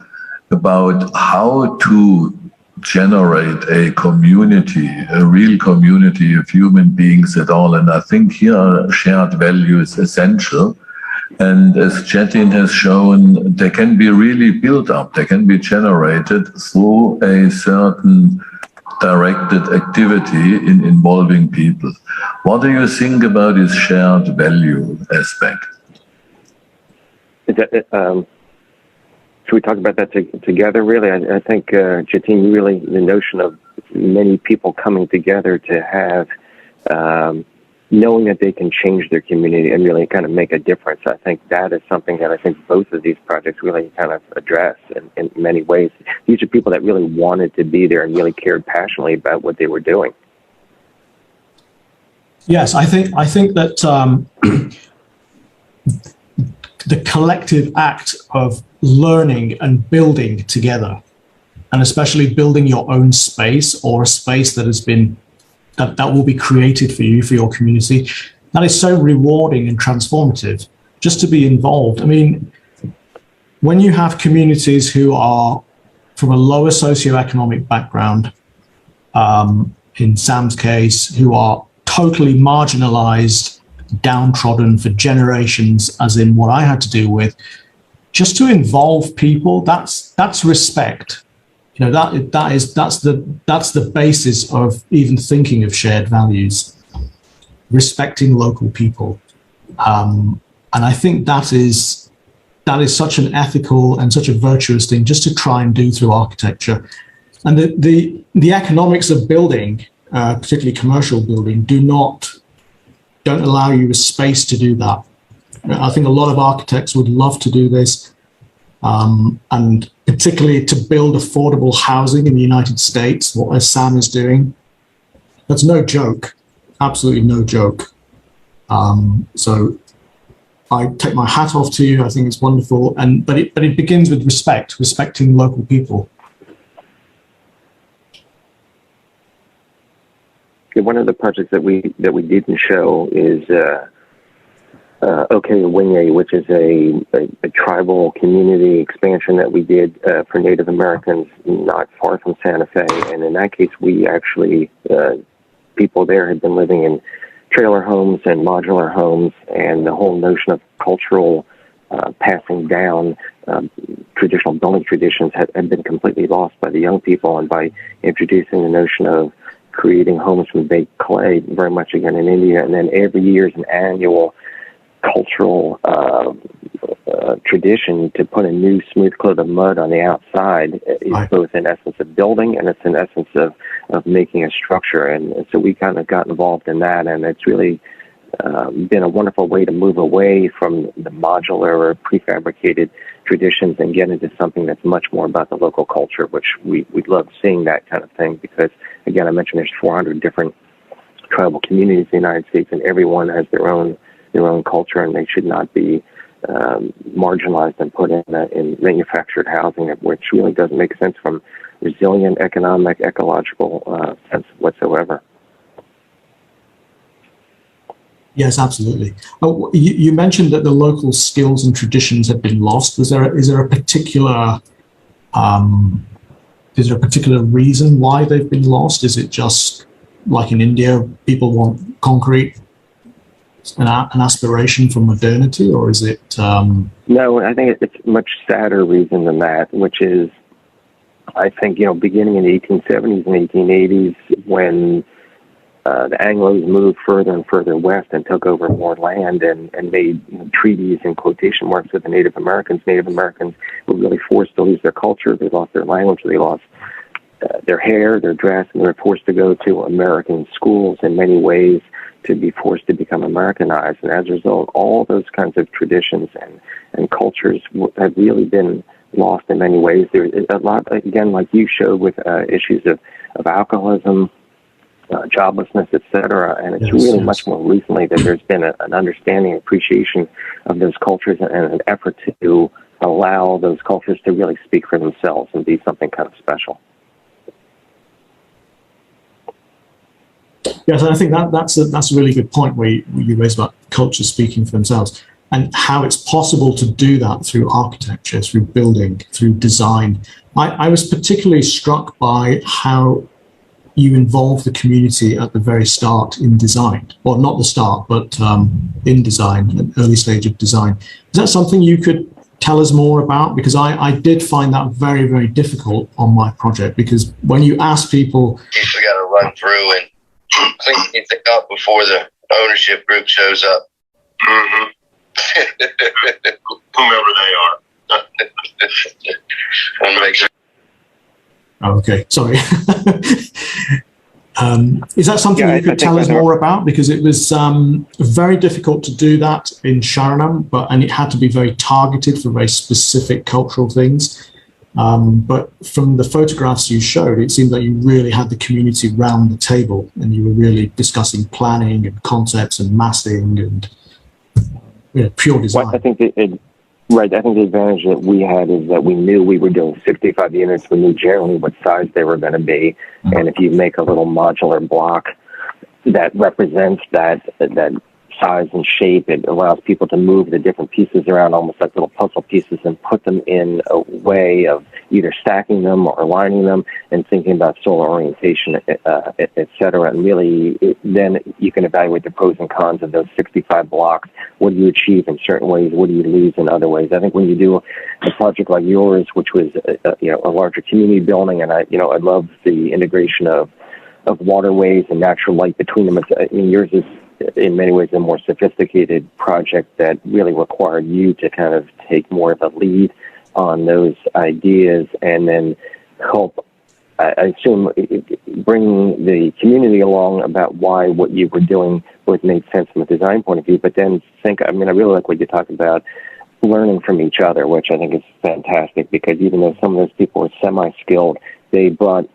about how to generate a community, a real community of human beings at all. And I think here shared value is essential. And as Jatine has shown, they can be really built up, they can be generated through a certain directed activity in involving people. What do you think about this shared value aspect? Should we talk about that together, really? I think, Jatine, really the notion of many people coming together to have, knowing that they can change their community and really kind of make a difference. I think that is something that I think both of these projects really kind of address in many ways. These are people that really wanted to be there and really cared passionately about what they were doing. Yes, I think that the collective act of learning and building together and especially building your own space or a space that has been that will be created for you, for your community, that is so rewarding and transformative just to be involved. I mean, when you have communities who are from a lower socioeconomic background, in Sam's case, who are totally marginalized, downtrodden for generations, as in what I had to do with, just to involve people, that's respect. You know, that's the basis of even thinking of shared values, respecting local people. And I think that is such an ethical and such a virtuous thing just to try and do through architecture. And the economics of building, particularly commercial building, don't allow you a space to do that. I think a lot of architects would love to do this, and particularly to build affordable housing in the United States, what Sam is doing. That's no joke, absolutely no joke. So I take my hat off to you. I think it's wonderful, but it begins with respecting local people. One of the projects that we didn't show is Winye, which is a tribal community expansion that we did for Native Americans not far from Santa Fe. And in that case, we actually, people there had been living in trailer homes and modular homes, and the whole notion of cultural passing down traditional building traditions had been completely lost by the young people. And by introducing the notion of creating homes from baked clay, very much again in India, and then every year is an annual cultural tradition to put a new smooth coat of mud on the outside. It's both in essence of building and it's in essence of making a structure. And so we kind of got involved in that, and it's really been a wonderful way to move away from the modular or prefabricated traditions and get into something that's much more about the local culture, which we love seeing that kind of thing, because again, I mentioned there's 400 different tribal communities in the United States, and everyone has their own culture, and they should not be marginalized and put in manufactured housing, which really doesn't make sense from resilient economic, ecological sense whatsoever. Yes, absolutely. Oh, you mentioned that the local skills and traditions have been lost. Is there a particular reason why they've been lost? Is it just like in India, people want concrete, an aspiration for modernity, or is it? No, I think it's a much sadder reason than that, which is, I think, beginning in the 1870s and 1880s, when the Anglos moved further and further west and took over more land and made treaties in quotation marks with the Native Americans. Native Americans were really forced to lose their culture. They lost their language. They lost their hair, their dress, and they were forced to go to American schools in many ways to be forced to become Americanized. And as a result, all those kinds of traditions and cultures have really been lost in many ways. There's a lot, again, like you showed, with issues of alcoholism, joblessness, etc. And it's really much more recently that there's been an understanding, appreciation of those cultures, and an effort to allow those cultures to really speak for themselves and be something kind of special. Yes, I think that's a really good point where you raise about culture speaking for themselves, and how it's possible to do that through architecture, through building, through design. I was particularly struck by how you involve the community at the very start in design, or not the start, but in design, an early stage of design. Is that something you could tell us more about? Because I did find that very, very difficult on my project, because when you ask people... We got to run through and clean anything up before the ownership group shows up. Mm-hmm. Whomever they are. Want to make sure. Okay, sorry. Is that something you could tell us more about? Because it was very difficult to do that in Sharanam, and it had to be very targeted for very specific cultural things. But from the photographs you showed, it seemed like you really had the community round the table, and you were really discussing planning and concepts and massing and pure design. Well, I think Right. I think the advantage that we had is that we knew we were doing 65 units. We knew generally what size they were going to be. And if you make a little modular block that represents that size and shape, it allows people to move the different pieces around almost like little puzzle pieces and put them in a way of either stacking them or aligning them and thinking about solar orientation, et cetera. And really, then you can evaluate the pros and cons of those 65 blocks. What do you achieve in certain ways? What do you lose in other ways? I think when you do a project like yours, which was a larger community building, and I love the integration of waterways and natural light between them. Yours is in many ways a more sophisticated project that really required you to kind of take more of a lead on those ideas and then help, I assume, bring the community along about why what you were doing would make sense from a design point of view. But then I really like what you talked about, learning from each other, which I think is fantastic, because even though some of those people were semi-skilled, they brought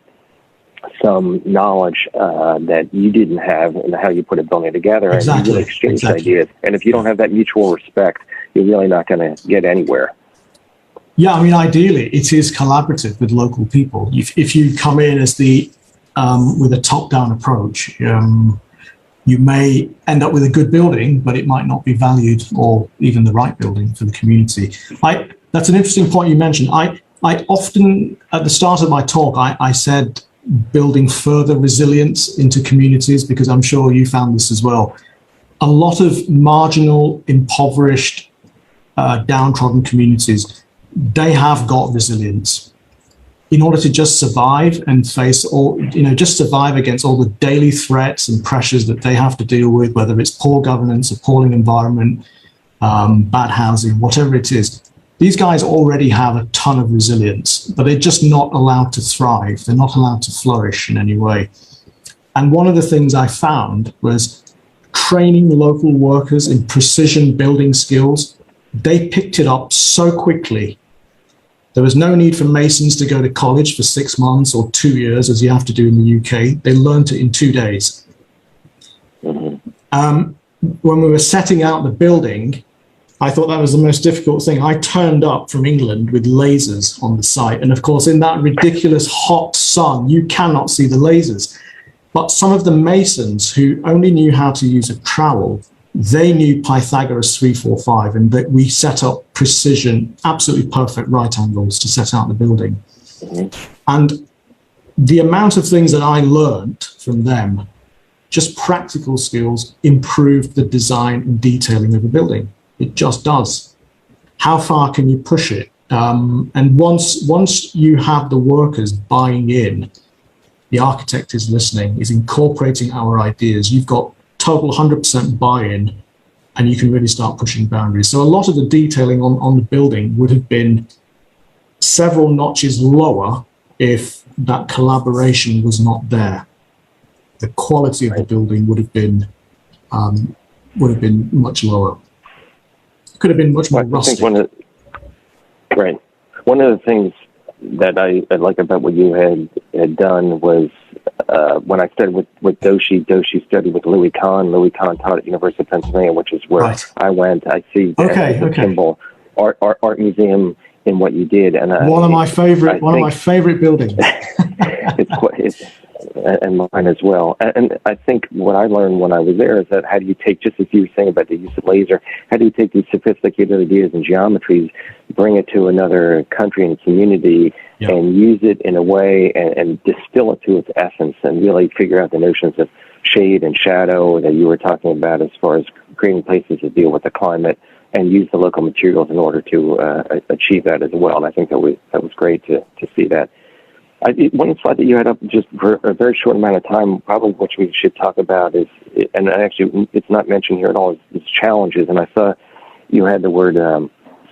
some knowledge that you didn't have in how you put a building together, and you really exchanged ideas. And if you don't have that mutual respect, you're really not going to get anywhere. Yeah, ideally, it is collaborative with local people. If you come in as with a top-down approach, you may end up with a good building, but it might not be valued or even the right building for the community. That's an interesting point you mentioned. I often, at the start of my talk, I said building further resilience into communities, because I'm sure you found this as well. A lot of marginal, impoverished, downtrodden communities, they have got resilience in order to just survive and face just survive against all the daily threats and pressures that they have to deal with, whether it's poor governance, appalling environment, bad housing, whatever it is. These guys already have a ton of resilience, but they're just not allowed to thrive. They're not allowed to flourish in any way. And one of the things I found was training local workers in precision building skills. They picked it up so quickly. There was no need for masons to go to college for 6 months or 2 years, as you have to do in the UK. They learned it in 2 days. When we were setting out the building, I thought that was the most difficult thing. I turned up from England with lasers on the site. And of course, in that ridiculous hot sun, you cannot see the lasers. But some of the masons who only knew how to use a trowel, they knew Pythagoras 345, and that we set up precision, absolutely perfect right angles to set out the building. And the amount of things that I learned from them, just practical skills, improved the design and detailing of a building. It just does. How far can you push it? And once you have the workers buying in, the architect is listening, is incorporating our ideas, you've got total 100% buy-in, and you can really start pushing boundaries. So a lot of the detailing on the building would have been several notches lower if that collaboration was not there. The quality of the building would have been much lower. Could have been much more rustic. One of the things that I like about what you had done was when I studied with Doshi studied with Louis Kahn. Louis Kahn taught at University of Pennsylvania, which is where I went. I see the Kimball Art Museum in what you did, and one of my favorite buildings. And mine as well. And I think what I learned when I was there is that how do you take, just as you were saying about the use of laser, how do you take these sophisticated ideas and geometries, bring it to another country and community, and use it in a way and distill it to its essence and really figure out the notions of shade and shadow that you were talking about as far as creating places to deal with the climate and use the local materials in order to achieve that as well. And I think that was great to see that. One slide that you had up just for a very short amount of time, probably what we should talk about is, and actually it's not mentioned here at all, is challenges. And I saw you had the word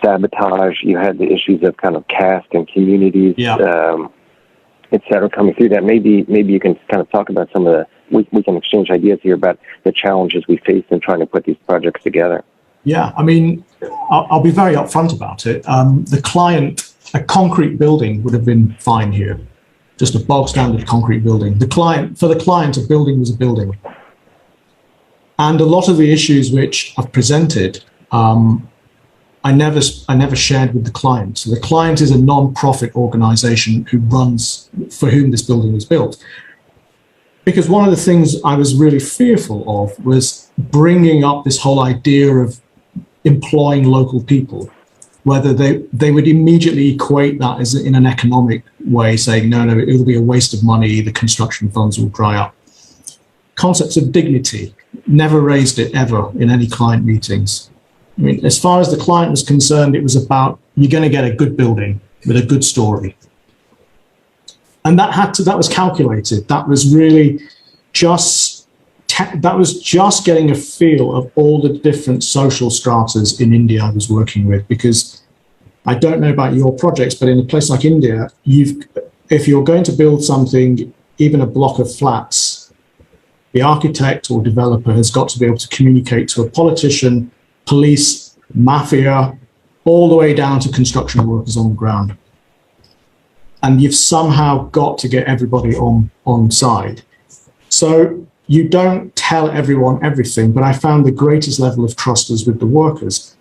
sabotage, you had the issues of kind of caste and communities, et cetera, coming through that. Maybe you can kind of talk about some of the, we can exchange ideas here about the challenges we faced in trying to put these projects together. Yeah, I mean, I'll be very upfront about it. The client, a concrete building would have been fine here. Just a bog standard concrete building. For the client, a building was a building. And a lot of the issues which I've presented, I never shared with the client. So the client is a non-profit organization for whom this building was built. Because one of the things I was really fearful of was bringing up this whole idea of employing local people, whether they would immediately equate that as in an economic way, saying, no, it'll be a waste of money, the construction funds will dry up. Concepts of dignity, never raised it ever in any client meetings. I mean, as far as the client was concerned, it was about, you're going to get a good building with a good story. And that was calculated. That was really just getting a feel of all the different social stratas in India I was working with, because I don't know about your projects, but in a place like India, if you're going to build something, even a block of flats, the architect or developer has got to be able to communicate to a politician, police, mafia, all the way down to construction workers on the ground. And you've somehow got to get everybody on side. So you don't tell everyone everything, but I found the greatest level of trust was with the workers.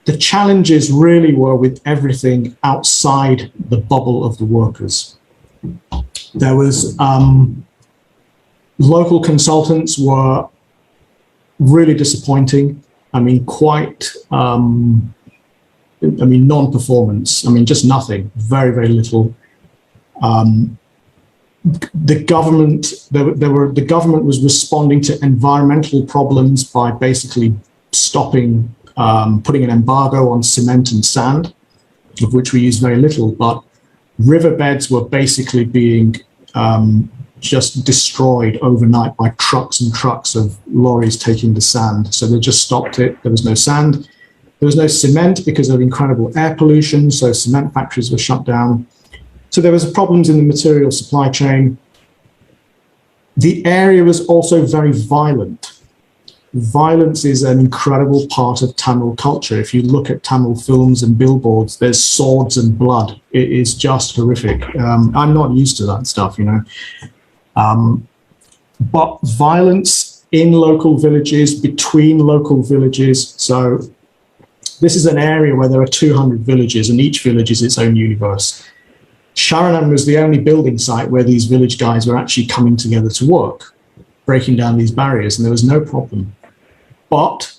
The challenges really were with everything outside the bubble of the workers. There was local consultants were really disappointing. I mean, non-performance. I mean, just nothing, very, very little. The government was responding to environmental problems by basically stopping, putting an embargo on cement and sand, of which we use very little, but riverbeds were basically being just destroyed overnight by trucks and trucks of lorries taking the sand. So they just stopped it. There was no sand. There was no cement because of incredible air pollution. So cement factories were shut down. So there was problems in the material supply chain. The area was also very violent. Violence is an incredible part of Tamil culture. If you look at Tamil films and billboards, there's swords and blood. It is just horrific. I'm not used to that stuff, you know. But violence in local villages, between local villages. So this is an area where there are 200 villages and each village is its own universe. Sharanam was the only building site where these village guys were actually coming together to work, breaking down these barriers, and there was no problem. But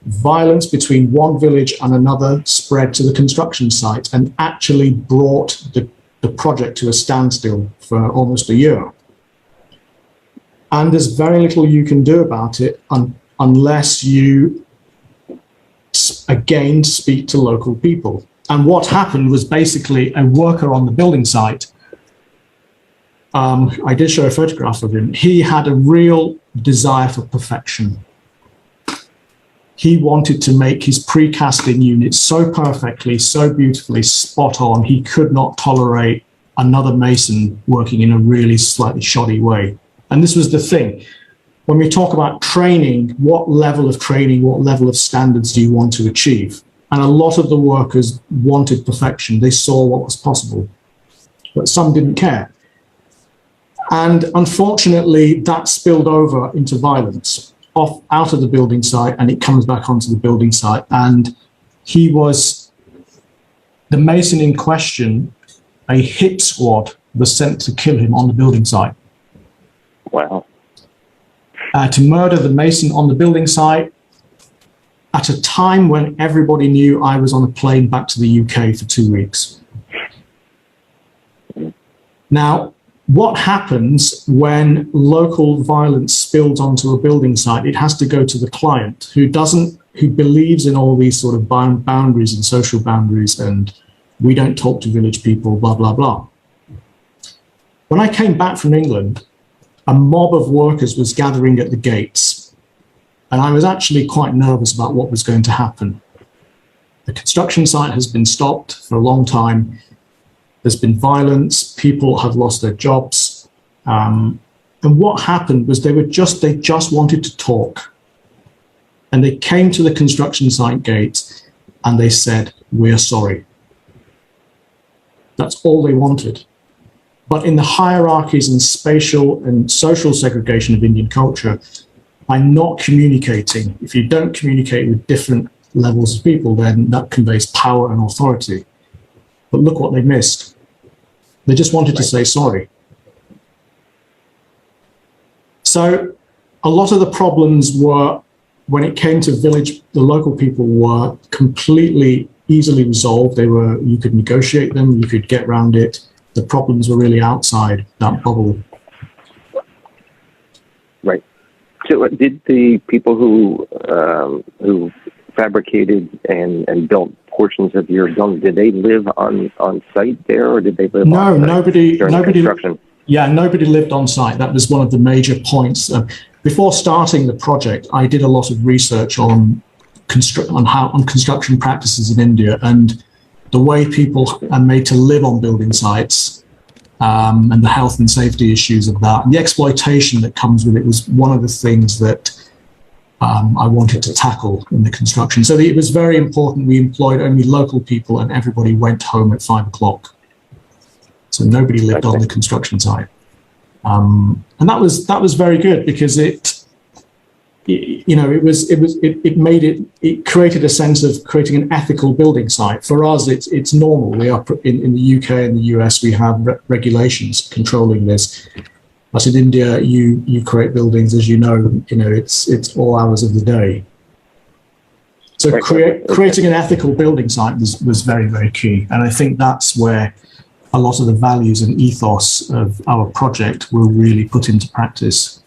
violence between one village and another spread to the construction site and actually brought the project to a standstill for almost a year. And there's very little you can do about it unless you, again, speak to local people. And what happened was basically a worker on the building site, I did show a photograph of him, he had a real desire for perfection. He wanted to make his precasting unit so perfectly, so beautifully spot on, he could not tolerate another mason working in a really slightly shoddy way. And this was the thing. When we talk about training, what level of training, what level of standards do you want to achieve? And a lot of the workers wanted perfection. They saw what was possible, but some didn't care. And unfortunately, that spilled over into violence out of the building site, and it comes back onto the building site. And he was, the mason in question, a hit squad was sent to kill him on the building site. Wow. To murder the mason on the building site at a time when everybody knew I was on a plane back to the UK for 2 weeks. Now, what happens when local violence spills onto a building site? It has to go to the client who believes in all these sort of boundaries and social boundaries, and we don't talk to village people, blah, blah, blah. When I came back from England, a mob of workers was gathering at the gates, and I was actually quite nervous about what was going to happen. The construction site has been stopped for a long time. There's been violence. People have lost their jobs. And what happened was they just wanted to talk. And they came to the construction site gates and they said, "We're sorry." That's all they wanted. But in the hierarchies and spatial and social segregation of Indian culture, by not communicating, if you don't communicate with different levels of people, then that conveys power and authority. But look what they missed. They just wanted to say sorry. So a lot of the problems were, when it came to village, the local people were completely easily resolved. You could negotiate them, you could get around it. The problems were really outside that bubble. Right. So did the people who fabricated and built portions of your building, did they live on site there, or did they live No, on site nobody construction? Yeah, nobody lived on site. That was one of the major points. Before starting the project, I did a lot of research on construction practices in India and the way people are made to live on building sites, and the health and safety issues of that. And the exploitation that comes with it was one of the things that I wanted to tackle in the construction. So it was very important. We employed only local people and everybody went home at 5 o'clock. So nobody lived on the construction site. And that was very good because it created a sense of creating an ethical building site. For us, it's normal. We are in the UK and the US, we have regulations controlling this. But in India, you create buildings, as you know, it's all hours of the day. So creating an ethical building site was very, very key. And I think that's where a lot of the values and ethos of our project were really put into practice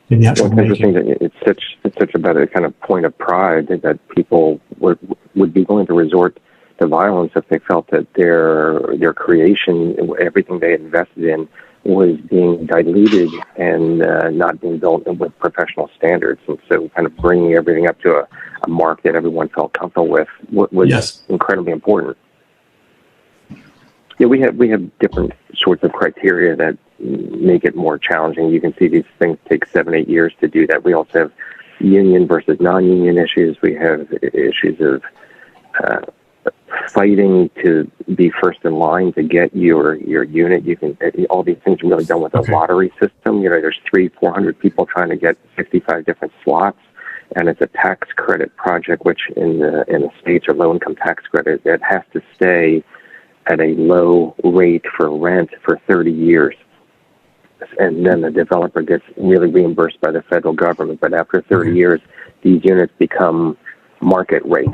in the actual It's making. interesting that it's such about a kind of point of pride that people would be willing to resort to violence if they felt that their creation, everything they invested in, was being diluted and not being built with professional standards. And so kind of bringing everything up to a mark that everyone felt comfortable with was incredibly important. Yeah, we have different sorts of criteria that make it more challenging. You can see these things take 7-8 years to do that. We also have union versus non-union issues. We have issues of fighting to be first in line to get your unit. You can all these things are really done with a lottery system. There's 300-400 people trying to get 55 different slots, and it's a tax credit project, which in the States are low income tax credit that has to stay at a low rate for rent for 30 years. And then the developer gets really reimbursed by the federal government. But after 30 years, these units become market rate.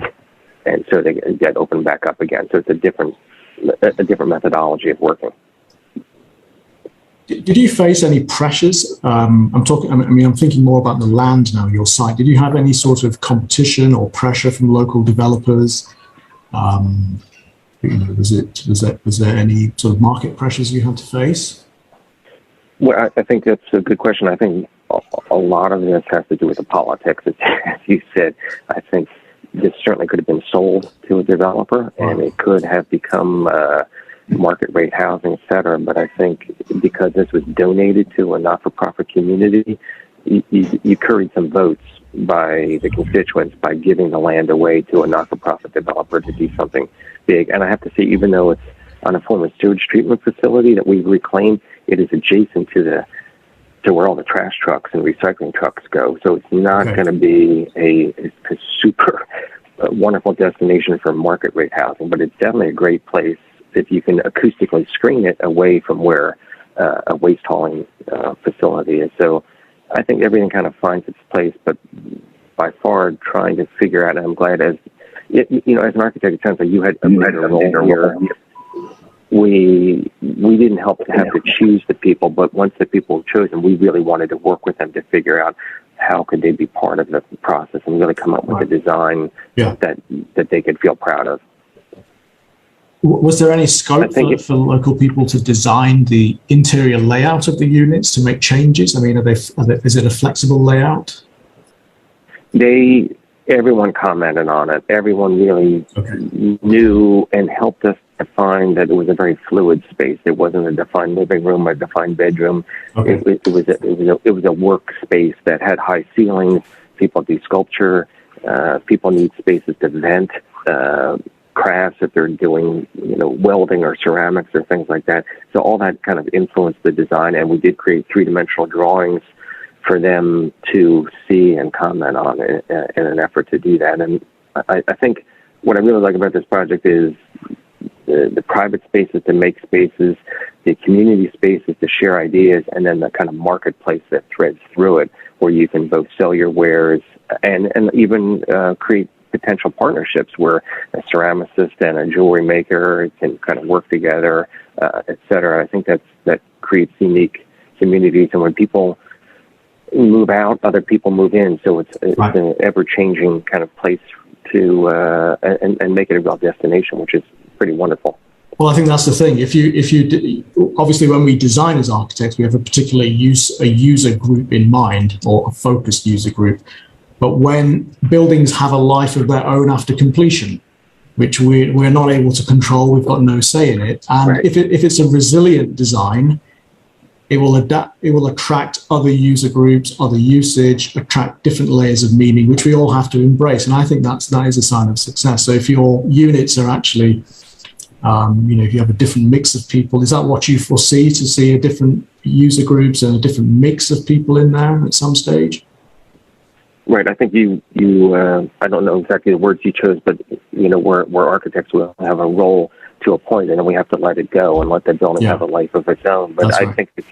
And so they get opened back up again. So it's a different methodology of working. Did you face any pressures? I'm thinking more about the land now, your site. Did you have any sort of competition or pressure from local developers? Was there any sort of market pressures you had to face? Well, I think that's a good question. I think a lot of this has to do with the politics, as you said. I think this certainly could have been sold to a developer, and it could have become market rate housing, et cetera. But I think because this was donated to a not-for-profit community, you curried some votes by the constituents by giving the land away to a not-for-profit developer to do something big. And I have to say, even though it's on a former sewage treatment facility that we've reclaimed, it is adjacent to where all the trash trucks and recycling trucks go. So it's not going to be a super wonderful destination for market rate housing, but it's definitely a great place if you can acoustically screen it away from where a waste hauling facility is. So I think everything kind of finds its place, but by far trying to figure out, and I'm glad as an architect, it sounds like you had a bigger role here. We didn't have to choose the people, but once the people were chosen, we really wanted to work with them to figure out how could they be part of the process and really come up with a design that they could feel proud of. Was there any scope for local people to design the interior layout of the units to make changes? I mean, is it a flexible layout? Everyone commented on it. Everyone really knew and helped us define that it was a very fluid space. It wasn't a defined living room, a defined bedroom. It was a workspace that had high ceilings. People do sculpture. People need spaces to vent. Crafts if they're doing welding or ceramics or things like that. So all that kind of influenced the design, and we did create three-dimensional drawings for them to see and comment on in an effort to do that. And I think what I really like about this project is the private spaces to make spaces, the community spaces to share ideas, and then the kind of marketplace that threads through it, where you can both sell your wares and even create potential partnerships where a ceramicist and a jewelry maker can kind of work together, et cetera. I think that creates unique communities, and when people move out, other people move in. So it's an ever-changing kind of place to and make it a real destination, which is pretty wonderful. Well, I think that's the thing. If you obviously, when we design as architects, we have a particular user group in mind, or a focused user group. But when buildings have a life of their own after completion, which we're not able to control, we've got no say in it. And if it's a resilient design, it will adapt. It will attract other user groups, other usage, attract different layers of meaning, which we all have to embrace. And I think that is a sign of success. So if your units are actually, if you have a different mix of people, is that what you foresee, to see a different user groups and a different mix of people in there at some stage? Right. I think you I don't know exactly the words you chose, but we're architects, will have a role to a point, and then we have to let it go and let the building have a life of its own. But I think it's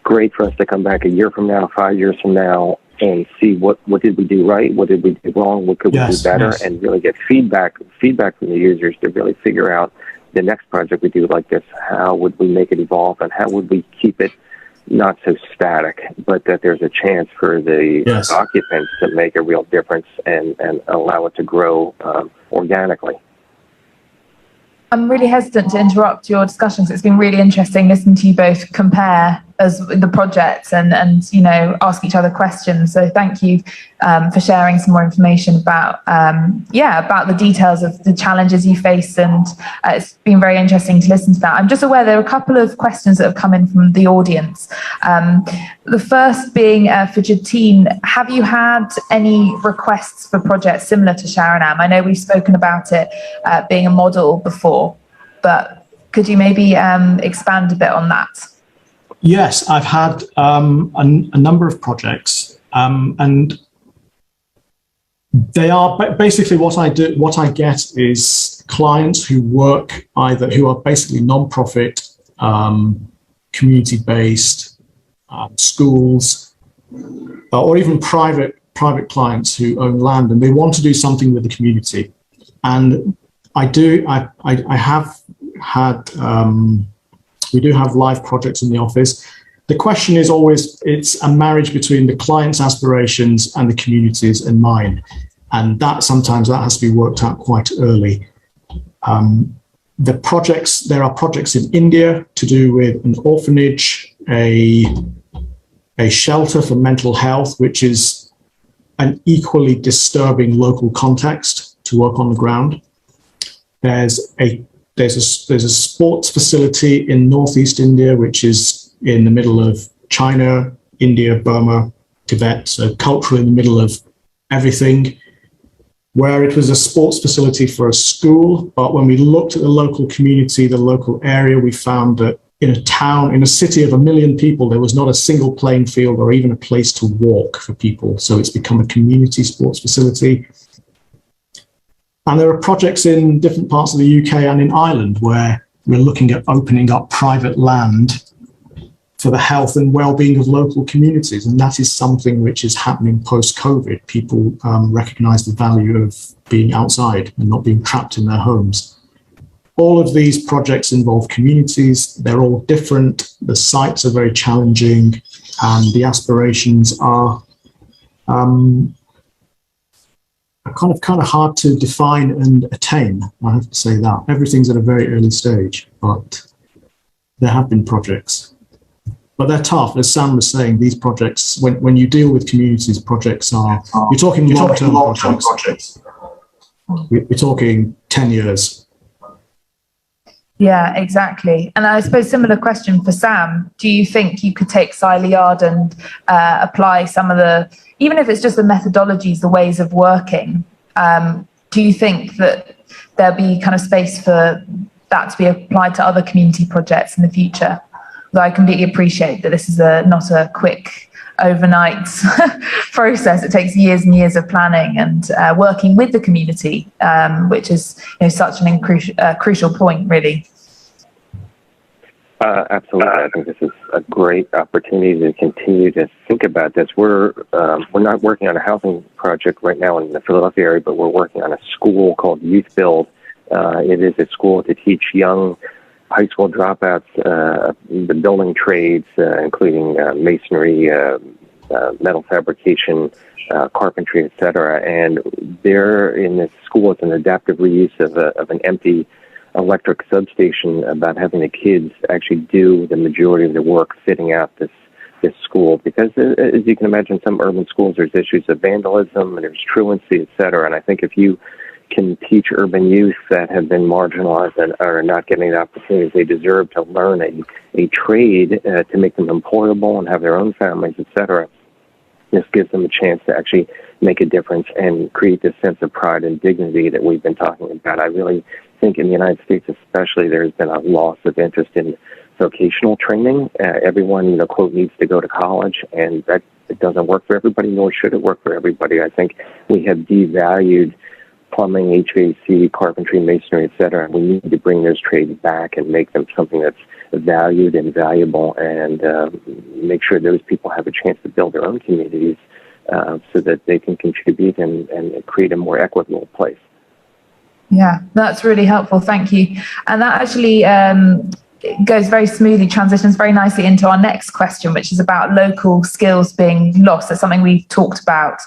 great for us to come back a year from now, 5 years from now, and see what did we do right, what did we do wrong, what could we do better, and really get feedback from the users to really figure out the next project we do like this, how would we make it evolve, and how would we keep it not so static, but that there's a chance for the occupants to make a real difference and allow it to grow organically. I'm really hesitant to interrupt your discussions. It's been really interesting listening to you both compare as the projects and ask each other questions. So thank you for sharing some more information about the details of the challenges you face, and it's been very interesting to listen to that. I'm just aware there are a couple of questions that have come in from the audience. The first being for Jatine, have you had any requests for projects similar to Sharanam? I know we've spoken about it being a model before, but could you maybe expand a bit on that? Yes, I've had a number of projects, and they are basically what I do. What I get is clients who are basically non-profit, community-based, schools, or even private clients who own land, and they want to do something with the community. And I have had. We do have live projects in the office. The question is always, it's a marriage between the client's aspirations and the community's in mind. And sometimes that has to be worked out quite early. There are projects in India to do with an orphanage, a shelter for mental health, which is an equally disturbing local context to work on the ground. There's a sports facility in northeast India, which is in the middle of China, India, Burma, Tibet, so culturally in the middle of everything, where it was a sports facility for a school. But when we looked at the local community, the local area, we found that in a city of 1 million people, there was not a single playing field or even a place to walk for people. So it's become a community sports facility. And there are projects in different parts of the UK and in Ireland where we're looking at opening up private land for the health and well-being of local communities. And that is something which is happening post-COVID. People recognise the value of being outside and not being trapped in their homes. All of these projects involve communities. They're all different. The sites are very challenging, and the aspirations are kind of hard to define and attain. I have to say that everything's at a very early stage, but there have been projects, but they're tough. As Sam was saying, these projects, when you deal with communities, projects you're talking long-term projects. We're talking 10 years. Yeah, exactly. And I suppose similar question for Sam. Do you think you could take Siley Yard and apply some of the, even if it's just the methodologies, the ways of working, do you think that there'll be kind of space for that to be applied to other community projects in the future? Though I completely appreciate that this is not a quick overnight process. It takes years and years of planning and working with the community, which is such an crucial point, really. Absolutely. I think this is a great opportunity to continue to think about this. We're not working on a housing project right now in the Philadelphia area, but we're working on a school called Youth Build. It is a school to teach young high school dropouts the building trades, including masonry, metal fabrication, carpentry, etc. And they're in this school. It's an adaptive reuse of an empty electric substation, about having the kids actually do the majority of the work fitting out this school, because as you can imagine, some urban schools, there's issues of vandalism and there's truancy, etc. And I think if you can teach urban youth that have been marginalized and are not getting the opportunities they deserve to learn a trade to make them employable and have their own families, etc., this gives them a chance to actually make a difference and create this sense of pride and dignity that we've been talking about. I really think in the United States especially, there's been a loss of interest in vocational training. Everyone, quote, needs to go to college, and that it doesn't work for everybody, nor should it work for everybody. I think we have devalued plumbing, HVAC, carpentry, masonry, etc. We need to bring those trades back and make them something that's valued and valuable, and make sure those people have a chance to build their own communities so that they can contribute and create a more equitable place. Yeah, that's really helpful. Thank you. And that actually goes very smoothly, transitions very nicely into our next question, which is about local skills being lost. That's something we've talked about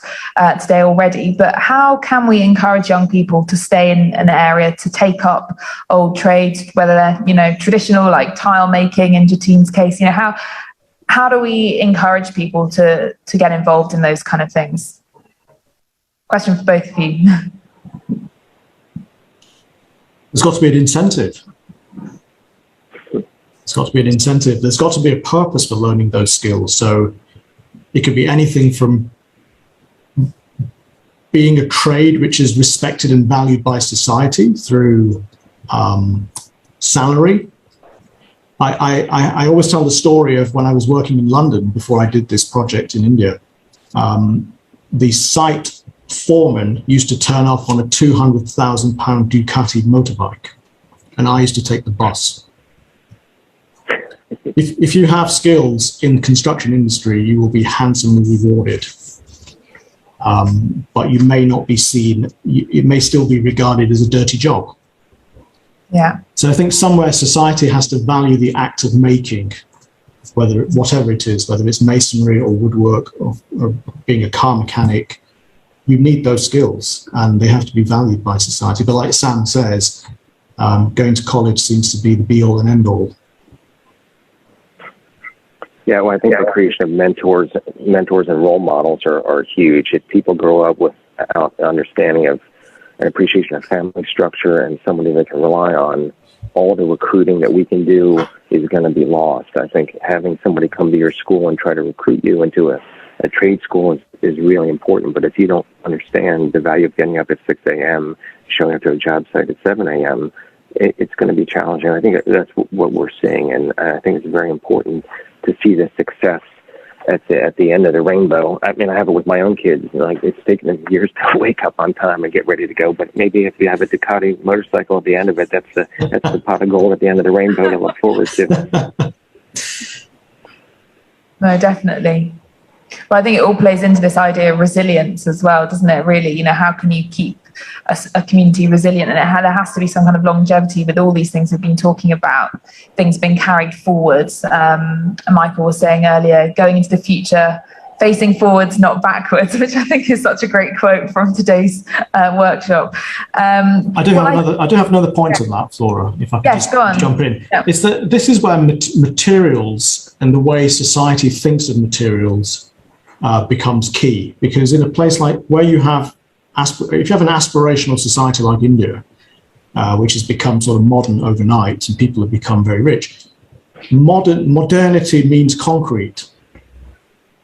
today already, but how can we encourage young people to stay in an area, to take up old trades, whether they're, traditional, like tile making in Jatine's case, how do we encourage people to get involved in those kind of things? Question for both of you. There's got to be an incentive. There's got to be an incentive. There's got to be a purpose for learning those skills. So it could be anything from being a trade which is respected and valued by society through salary. I always tell the story of when I was working in London before I did this project in India. The site foreman used to turn up on a £200,000 Ducati motorbike, and I used to take the bus. If you have skills in the construction industry, you will be handsomely rewarded. But you may not be seen, it may still be regarded as a dirty job. Yeah. So I think somewhere society has to value the act of making, whatever it is, whether it's masonry or woodwork or being a car mechanic. You need those skills and they have to be valued by society. But like Sam says, going to college seems to be the be all and end all. Yeah, well, I think the creation of mentors and role models are huge. If people grow up without understanding of an appreciation of family structure and somebody they can rely on, all the recruiting that we can do is going to be lost. I think having somebody come to your school and try to recruit you into a trade school is really important. But if you don't understand the value of getting up at 6 a.m., showing up to a job site at 7 a.m., it's going to be challenging. I think that's what we're seeing, and I think it's very important to see the success at the end of the rainbow. I mean, I have it with my own kids. Like, it's taken them years to wake up on time and get ready to go. But maybe if you have a Ducati motorcycle at the end of it, that's the pot of gold at the end of the rainbow to look forward to. No, definitely. Well, I think it all plays into this idea of resilience as well, doesn't it? Really, how can you keep a community resilient? And there has to be some kind of longevity with all these things we've been talking about, things being carried forwards. Michael was saying earlier, going into the future, facing forwards, not backwards, which I think is such a great quote from today's workshop. I do have another point on that, Flora, if I could jump in. Yeah. It's that this is where materials and the way society thinks of materials becomes key, because in a place like where you have, if you have an aspirational society like India, which has become sort of modern overnight and people have become very rich, modernity means concrete.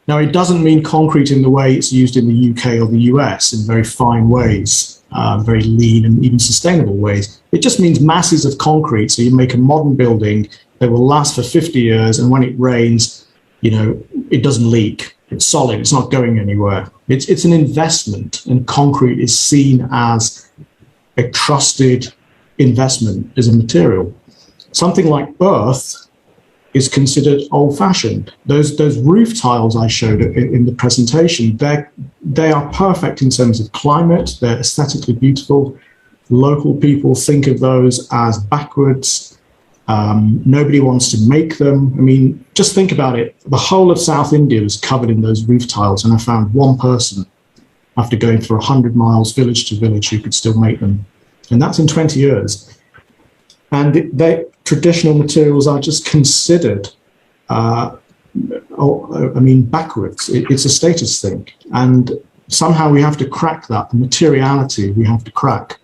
Now, it doesn't mean concrete in the way it's used in the UK or the US in very fine ways, very lean and even sustainable ways. It just means masses of concrete. So you make a modern building that will last for 50 years, and when it rains, it doesn't leak. It's solid. It's not going anywhere. It's an investment, and concrete is seen as a trusted investment as a material. Something like earth is considered old-fashioned. Those roof tiles I showed in the presentation, they are perfect in terms of climate. They're aesthetically beautiful. Local people think of those as backwards. Nobody wants to make them. I mean, just think about it. The whole of South India is covered in those roof tiles, and I found one person after going for 100 miles village to village who could still make them. And that's in 20 years. And traditional materials are just considered, backwards. It's a status thing. And somehow we have to crack that. The materiality we have to crack.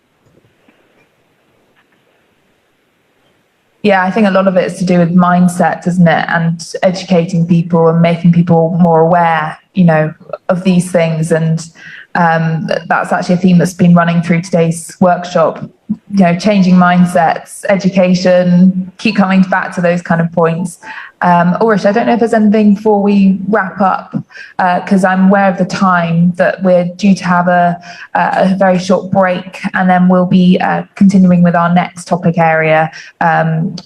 Yeah, I think a lot of it is to do with mindset, isn't it? And educating people and making people more aware, of these things. And that's actually a theme that's been running through today's workshop. Changing mindsets, education, keep coming back to those kind of points. Ulrich, I don't know if there's anything before we wrap up, because I'm aware of the time that we're due to have a very short break, and then we'll be continuing with our next topic area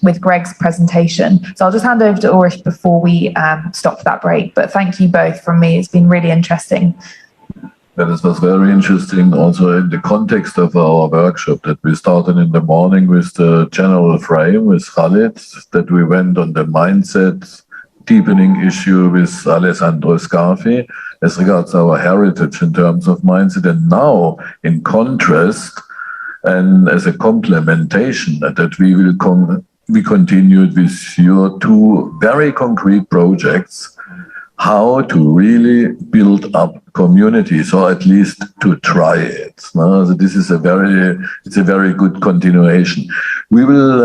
with Greg's presentation. So I'll just hand over to Ulrich before we stop for that break. But thank you both from me. It's been really interesting. Well, this was very interesting also in the context of our workshop that we started in the morning with the general frame with Khalid, that we went on the mindset deepening issue with Alessandro Scarfi as regards our heritage in terms of mindset. And now, in contrast and as a complementation, that we continued with your two very concrete projects, how to really build up communities, or at least to try it. So this is a very good continuation. We will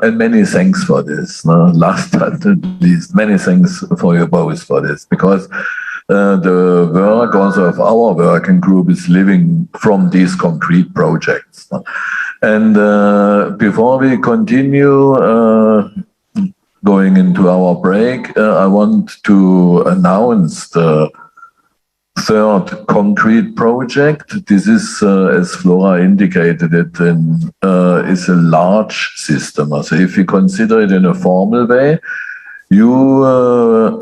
and many thanks for this. Last but not least, many thanks for you both for this, because the work also of our working group is living from these concrete projects. And before we continue going into our break, I want to announce the third concrete project. This is, as Flora indicated it, is a large system. So if you consider it in a formal way, you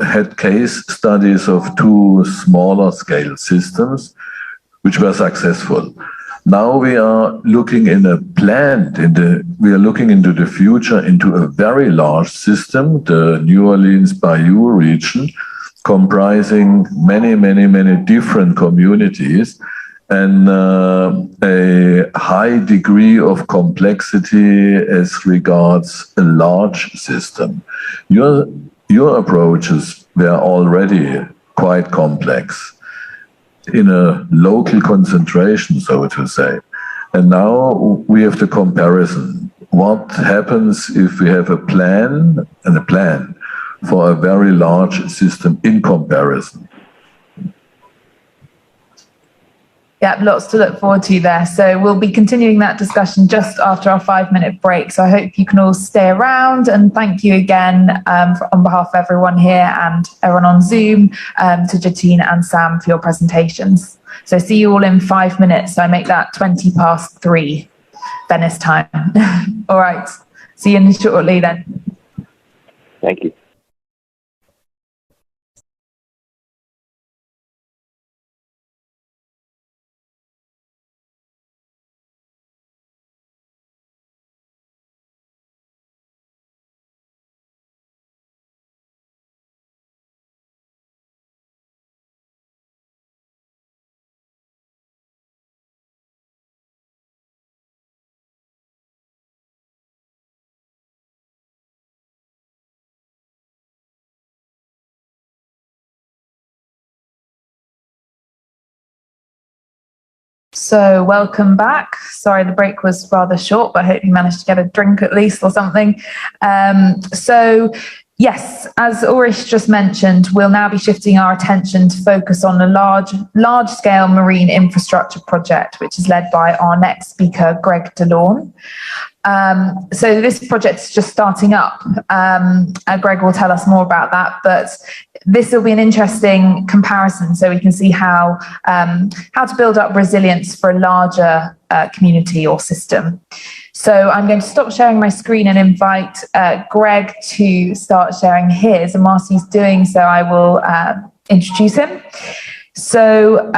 had case studies of two smaller scale systems which were successful. Now we are looking we are looking into the future, into a very large system, the New Orleans Bayou region, comprising many different communities, and a high degree of complexity as regards a large system. Your approaches were already quite complex in a local concentration, so to say. And now we have the comparison. What happens if we have a plan for a very large system in comparison? Yeah, lots to look forward to there. So we'll be continuing that discussion just after our 5-minute break. So I hope you can all stay around, and thank you again on behalf of everyone here and everyone on Zoom to Jatine and Sam for your presentations. So see you all in 5 minutes. So I make that 3:20 Venice time. All right. See you shortly then. Thank you. So welcome back. Sorry, the break was rather short, but I hope you managed to get a drink at least or something. So yes, as Ulrich just mentioned, we'll now be shifting our attention to focus on a large-scale marine infrastructure project, which is led by our next speaker, Greg DeLorme. So this project's just starting up. Greg will tell us more about that, but this will be an interesting comparison so we can see how to build up resilience for a larger community or system. So I'm going to stop sharing my screen and invite Greg to start sharing his, and whilst he's doing so, I will introduce him. So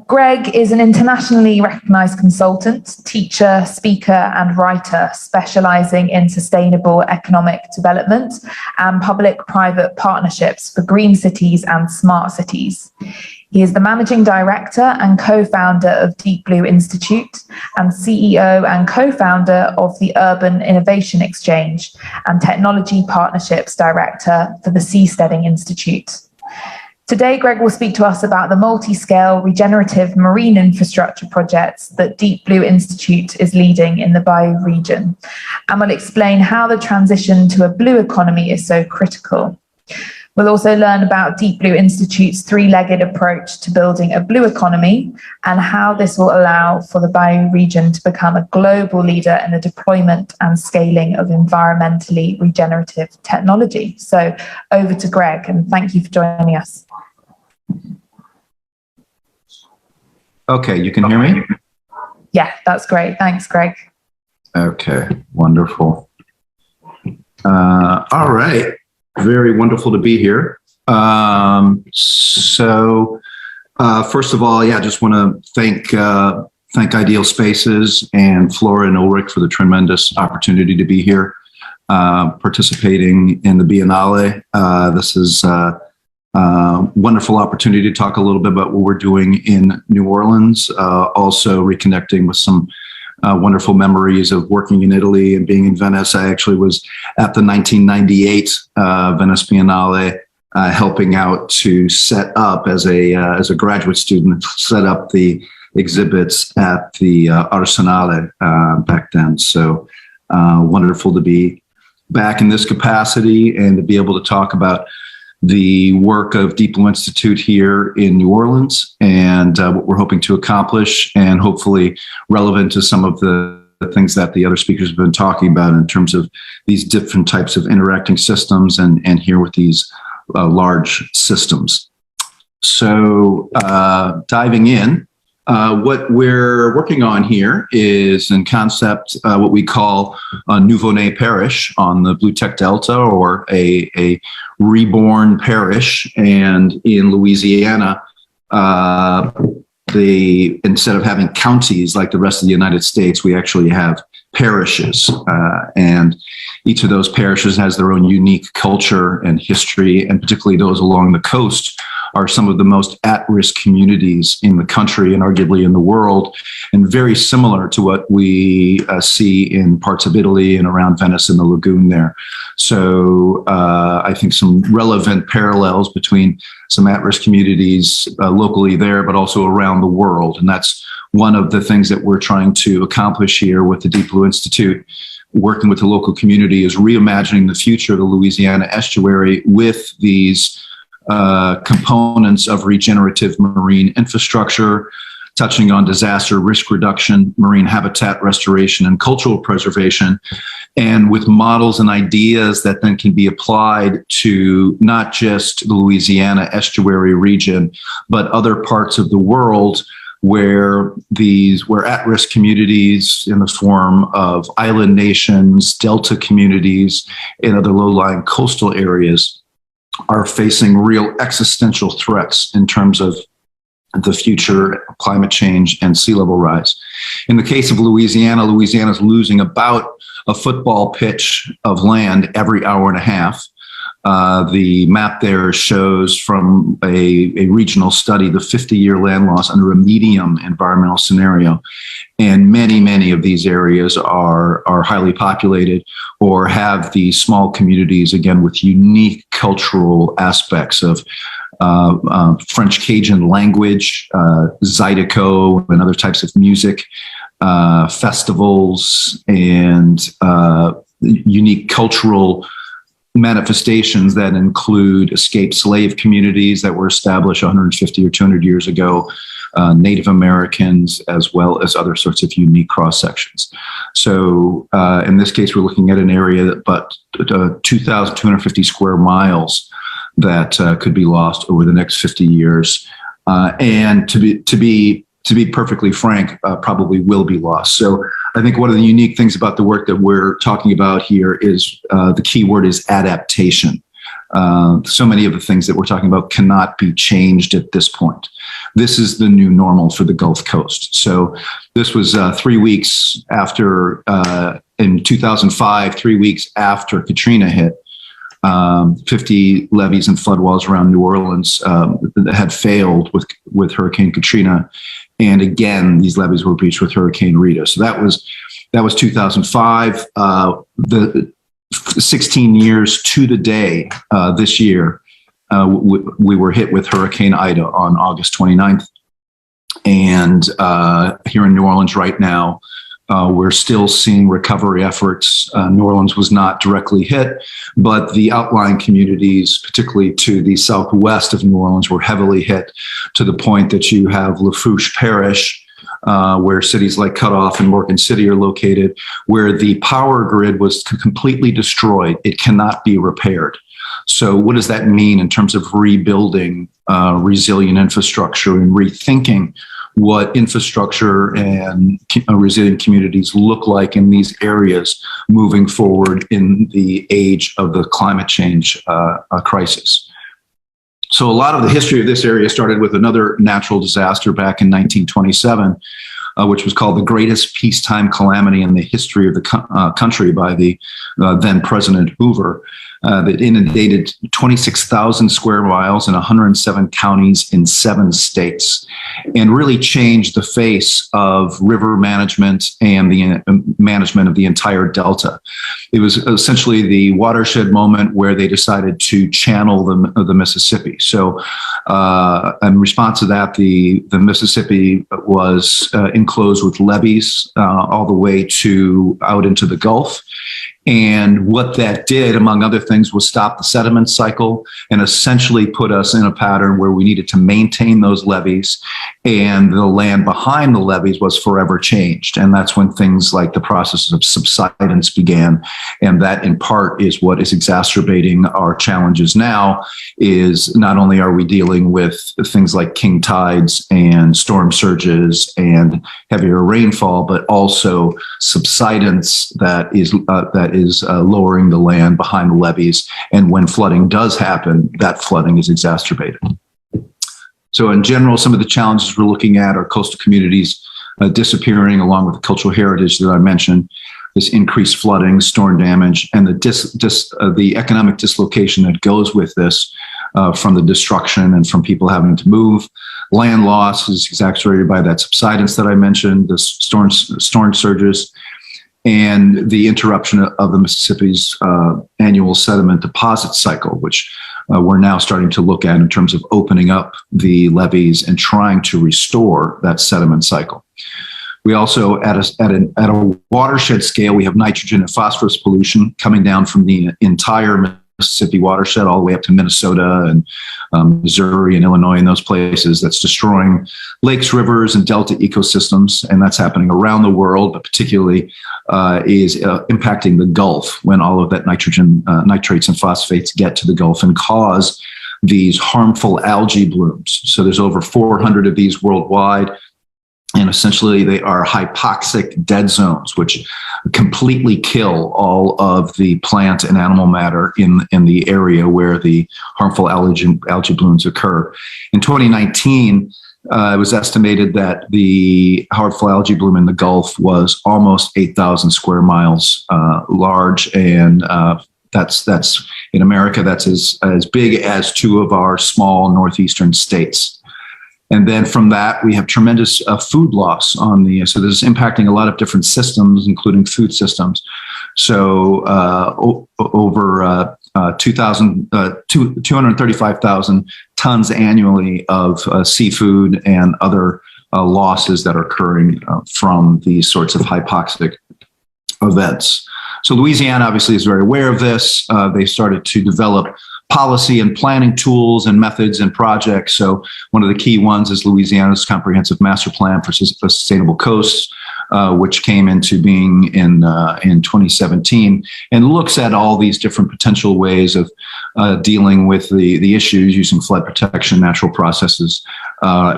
Greg is an internationally recognized consultant, teacher, speaker, and writer specializing in sustainable economic development and public-private partnerships for green cities and smart cities. He is the managing director and co-founder of Deep Blue Institute and CEO and co-founder of the Urban Innovation Exchange and Technology Partnerships Director for the Seasteading Institute. Today, Greg will speak to us about the multi-scale regenerative marine infrastructure projects that Deep Blue Institute is leading in the Bayou region, and will explain how the transition to a blue economy is so critical. We'll also learn about Deep Blue Institute's three-legged approach to building a blue economy and how this will allow for the Bayou region to become a global leader in the deployment and scaling of environmentally regenerative technology. So over to Greg, and thank you for joining us. Okay, you can hear me? Yeah, that's great. Thanks, Greg. Okay, wonderful. All right, very wonderful to be here. First of all, I just want to thank Ideal Spaces and Flora and Ulrich for the tremendous opportunity to be here, participating in the Biennale. This is wonderful opportunity to talk a little bit about what we're doing in New Orleans, also reconnecting with some wonderful memories of working in Italy and being in Venice. I actually was at the 1998 Venice Biennale, helping out to set up as a graduate student, set up the exhibits at the Arsenale back then. So wonderful to be back in this capacity and to be able to talk about the work of Deep Blue Institute here in New Orleans and what we're hoping to accomplish, and hopefully relevant to some of the things that the other speakers have been talking about in terms of these different types of interacting systems and here with these large systems. So diving in, what we're working on here is in concept what we call a nouveau-né parish on the Blue Tech Delta, or a reborn parish. And in Louisiana, instead of having counties like the rest of the United States, we actually have parishes. And each of those parishes has their own unique culture and history, and particularly those along the coast are some of the most at-risk communities in the country and arguably in the world, and very similar to what we see in parts of Italy and around Venice and the lagoon there. So I think some relevant parallels between some at-risk communities locally there, but also around the world. And that's one of the things that we're trying to accomplish here with the Deep Blue Institute, working with the local community, is reimagining the future of the Louisiana estuary with these components of regenerative marine infrastructure, touching on disaster risk reduction, marine habitat restoration, and cultural preservation, and with models and ideas that then can be applied to not just the Louisiana estuary region, but other parts of the world where at-risk communities in the form of island nations, delta communities, and other low-lying coastal areas are facing real existential threats in terms of the future, climate change, and sea level rise. In the case of Louisiana, Louisiana is losing about a football pitch of land every hour and a half. The map there shows from a regional study the 50-year land loss under a medium environmental scenario. And many, many of these areas are highly populated or have these small communities, again, with unique cultural aspects of French Cajun language, Zydeco, and other types of music, festivals, and unique cultural manifestations that include escaped slave communities that were established 150 or 200 years ago, Native Americans, as well as other sorts of unique cross sections. So in this case, we're looking at an area that but 2,250 square miles that could be lost over the next 50 years. And to be perfectly frank, probably will be lost. So I think one of the unique things about the work that we're talking about here is the key word is adaptation. So many of the things that we're talking about cannot be changed at this point. This is the new normal for the Gulf Coast. So this was 3 weeks after, in 2005, 3 weeks after Katrina hit. 50 levees and floodwalls around New Orleans had failed with Hurricane Katrina. And again, these levees were breached with Hurricane Rita. So that was 2005. The 16 years to the day this year, we were hit with Hurricane Ida on August 29th. And here in New Orleans right now, we're still seeing recovery efforts. New Orleans was not directly hit, but the outlying communities, particularly to the southwest of New Orleans, were heavily hit to the point that you have Lafourche Parish, where cities like Cutoff and Morgan City are located, where the power grid was completely destroyed. It cannot be repaired. So what does that mean in terms of rebuilding resilient infrastructure and rethinking what infrastructure and resilient communities look like in these areas moving forward in the age of the climate change crisis? So a lot of the history of this area started with another natural disaster back in 1927, which was called the greatest peacetime calamity in the history of the country by the then President Hoover. That inundated 26,000 square miles in 107 counties in 7 states, and really changed the face of river management and the management of the entire Delta. It was essentially the watershed moment where they decided to channel the Mississippi. So in response to that, the Mississippi was enclosed with levees all the way out into the Gulf. And what that did, among other things, was stop the sediment cycle and essentially put us in a pattern where we needed to maintain those levees, and the land behind the levees was forever changed. And that's when things like the process of subsidence began. And that, in part, is what is exacerbating our challenges now, is not only are we dealing with things like king tides and storm surges and heavier rainfall, but also subsidence that is lowering the land behind the levees. And when flooding does happen, that flooding is exacerbated. So in general, some of the challenges we're looking at are coastal communities disappearing, along with the cultural heritage that I mentioned, this increased flooding, storm damage, and the economic dislocation that goes with this from the destruction and from people having to move. Land loss is exacerbated by that subsidence that I mentioned, the storm surges, and the interruption of the Mississippi's annual sediment deposit cycle, which we're now starting to look at in terms of opening up the levees and trying to restore that sediment cycle. We also, at a watershed scale, we have nitrogen and phosphorus pollution coming down from the entire Mississippi watershed all the way up to Minnesota and Missouri and Illinois and those places. That's destroying lakes, rivers, and delta ecosystems, and that's happening around the world, but particularly is impacting the Gulf when all of that nitrates and phosphates get to the Gulf and cause these harmful algae blooms. So there's over 400 of these worldwide. And essentially, they are hypoxic dead zones, which completely kill all of the plant and animal matter in the area where the harmful algae blooms occur. In 2019, it was estimated that the harmful algae bloom in the Gulf was almost 8,000 square miles large, and that's in America. That's as big as 2 of our small northeastern states. And then from that, we have tremendous food loss so this is impacting a lot of different systems, including food systems. So over 235,000 tons annually of seafood and other losses that are occurring from these sorts of hypoxic events. So Louisiana obviously is very aware of this. They started to develop policy and planning tools and methods and projects. So one of the key ones is Louisiana's Comprehensive Master Plan for Sustainable Coasts, which came into being in 2017, and looks at all these different potential ways of dealing with the issues using flood protection, natural processes,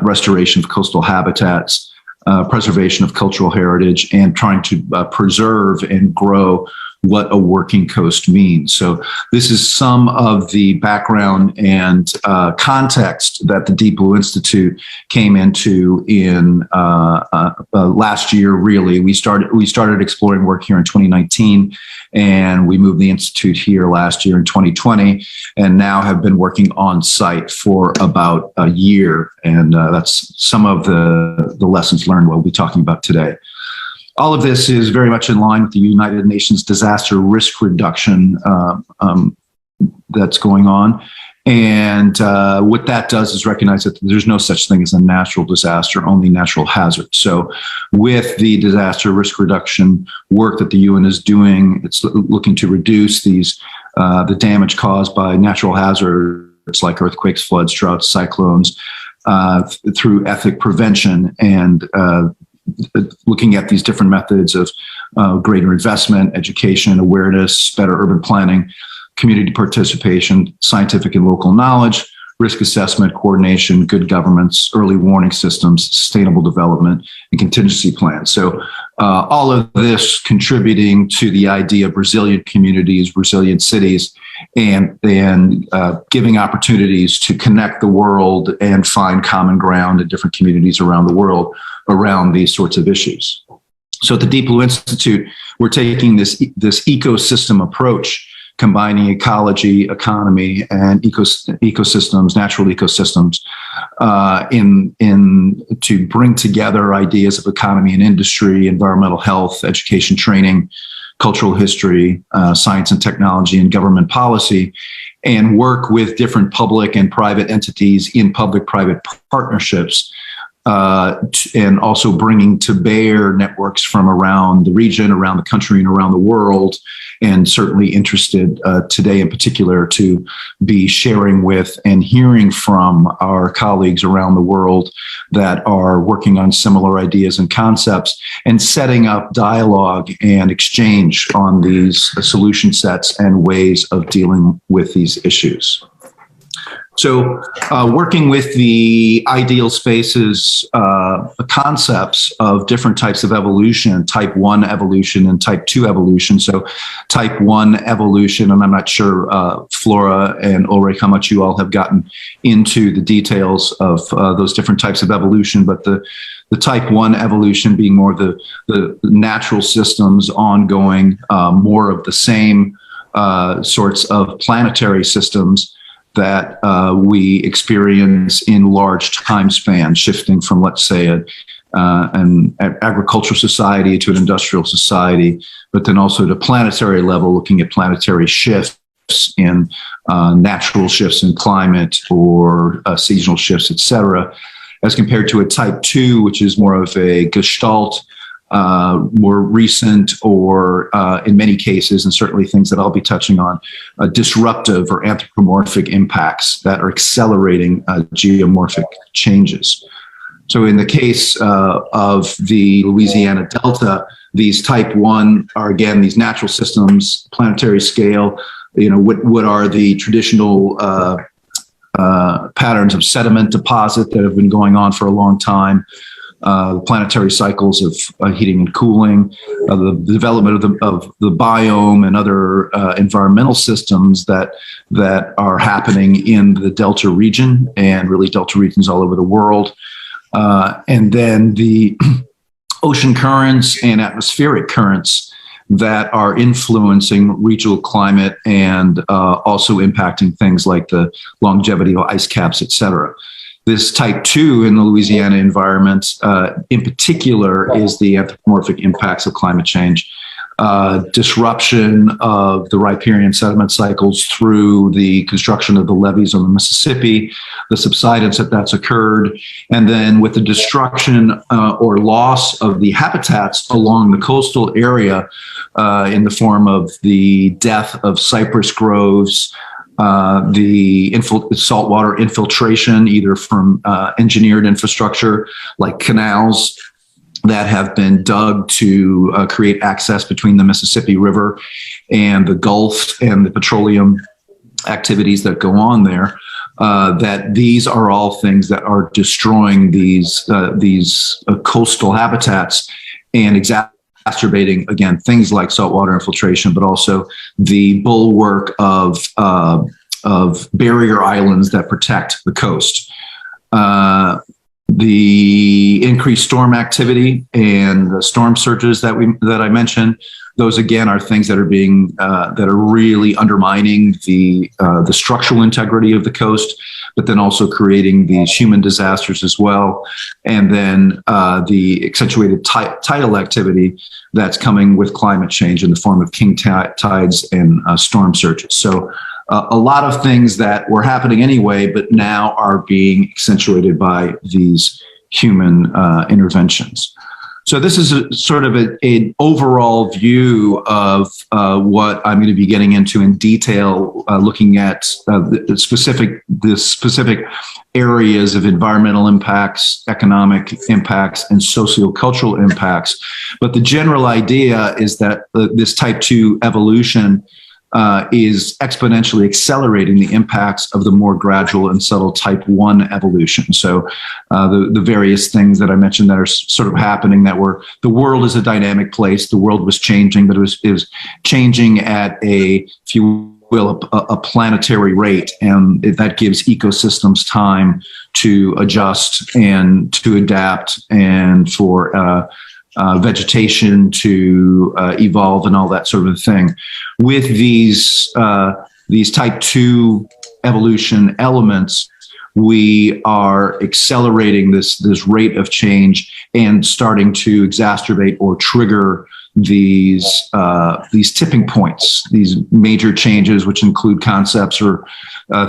restoration of coastal habitats, preservation of cultural heritage, and trying to preserve and grow what a working coast means. So this is some of the background and context that the Deep Blue Institute came into in last year. Really, we started exploring work here in 2019, and we moved the institute here last year in 2020, and now have been working on site for about a year. And that's some of the lessons learned we'll be talking about today. All of this is very much in line with the United Nations disaster risk reduction that's going on. And what that does is recognize that there's no such thing as a natural disaster, only natural hazard. So with the disaster risk reduction work that the UN is doing, it's looking to reduce the damage caused by natural hazards like earthquakes, floods, droughts, cyclones, through ethic prevention and looking at these different methods of greater investment, education, awareness, better urban planning, community participation, scientific and local knowledge, risk assessment, coordination, good governance, early warning systems, sustainable development, and contingency plans. So all of this contributing to the idea of resilient communities, resilient cities, and giving opportunities to connect the world and find common ground in different communities around the world around these sorts of issues. So at the Deep Blue Institute, we're taking this ecosystem approach, combining ecology, economy, and ecosystems, natural ecosystems, to bring together ideas of economy and industry, environmental health, education, training, cultural history, science and technology, and government policy, and work with different public and private entities in public-private partnerships, and also bringing to bear networks from around the region, around the country, and around the world, and certainly interested today in particular to be sharing with and hearing from our colleagues around the world that are working on similar ideas and concepts, and setting up dialogue and exchange on these solution sets and ways of dealing with these issues. So working with the ideal spaces concepts of different types of evolution, type 1 evolution and type 2 evolution. So type 1 evolution, and I'm not sure, Flora and Ulrich, how much you all have gotten into the details of those different types of evolution, but the type 1 evolution being more the natural systems ongoing, more of the same sorts of planetary systems that we experience in large time spans, shifting from, let's say, an agricultural society to an industrial society, but then also at a planetary level, looking at planetary shifts in natural shifts in climate or seasonal shifts, et cetera, as compared to a type 2, which is more of a gestalt, more recent, or in many cases, and certainly things that I'll be touching on, disruptive or anthropomorphic impacts that are accelerating geomorphic changes. So in the case of the Louisiana Delta, these type 1 are, again, these natural systems, planetary scale. You know, what are the traditional patterns of sediment deposit that have been going on for a long time, planetary cycles of heating and cooling, the development of the biome and other environmental systems that are happening in the Delta region, and really Delta regions all over the world. And then the ocean currents and atmospheric currents that are influencing regional climate and also impacting things like the longevity of ice caps, et cetera. This type 2 in the Louisiana environment, in particular, is the anthropomorphic impacts of climate change. disruption of the riparian sediment cycles through the construction of the levees on the Mississippi, the subsidence that's occurred, and then with the destruction or loss of the habitats along the coastal area in the form of the death of cypress groves, the saltwater infiltration, either from engineered infrastructure like canals that have been dug to create access between the Mississippi River and the Gulf and the petroleum activities that go on there, that these are all things that are destroying these coastal habitats and exacerbating, again, things like saltwater infiltration, but also the bulwark of barrier islands that protect the coast. The increased storm activity and the storm surges that I mentioned, those again are things that are being that are really undermining the structural integrity of the coast, but then also creating these human disasters as well. And then the accentuated tidal activity that's coming with climate change in the form of king tides and storm surges. So a lot of things that were happening anyway, but now are being accentuated by these human interventions. So this is sort of an overall view of what I'm going to be getting into in detail, looking at the specific areas of environmental impacts, economic impacts, and sociocultural impacts. But the general idea is that this type 2 evolution is exponentially accelerating the impacts of the more gradual and subtle type 1 evolution. So the various things that I mentioned that are sort of happening, the world is a dynamic place. The world was changing, but it was changing at if you will, a planetary rate. And that gives ecosystems time to adjust and to adapt and for vegetation to evolve and all that sort of thing. With these type 2 evolution elements, we are accelerating this rate of change and starting to exacerbate or trigger these tipping points, these major changes, which include concepts or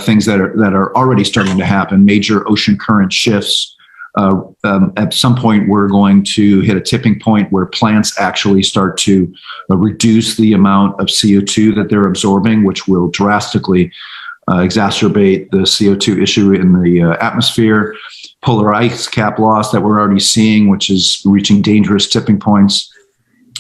things that are already starting to happen, major ocean current shifts. At some point, we're going to hit a tipping point where plants actually start to reduce the amount of CO2 that they're absorbing, which will drastically exacerbate the CO2 issue in the atmosphere. Polar ice cap loss that we're already seeing, which is reaching dangerous tipping points.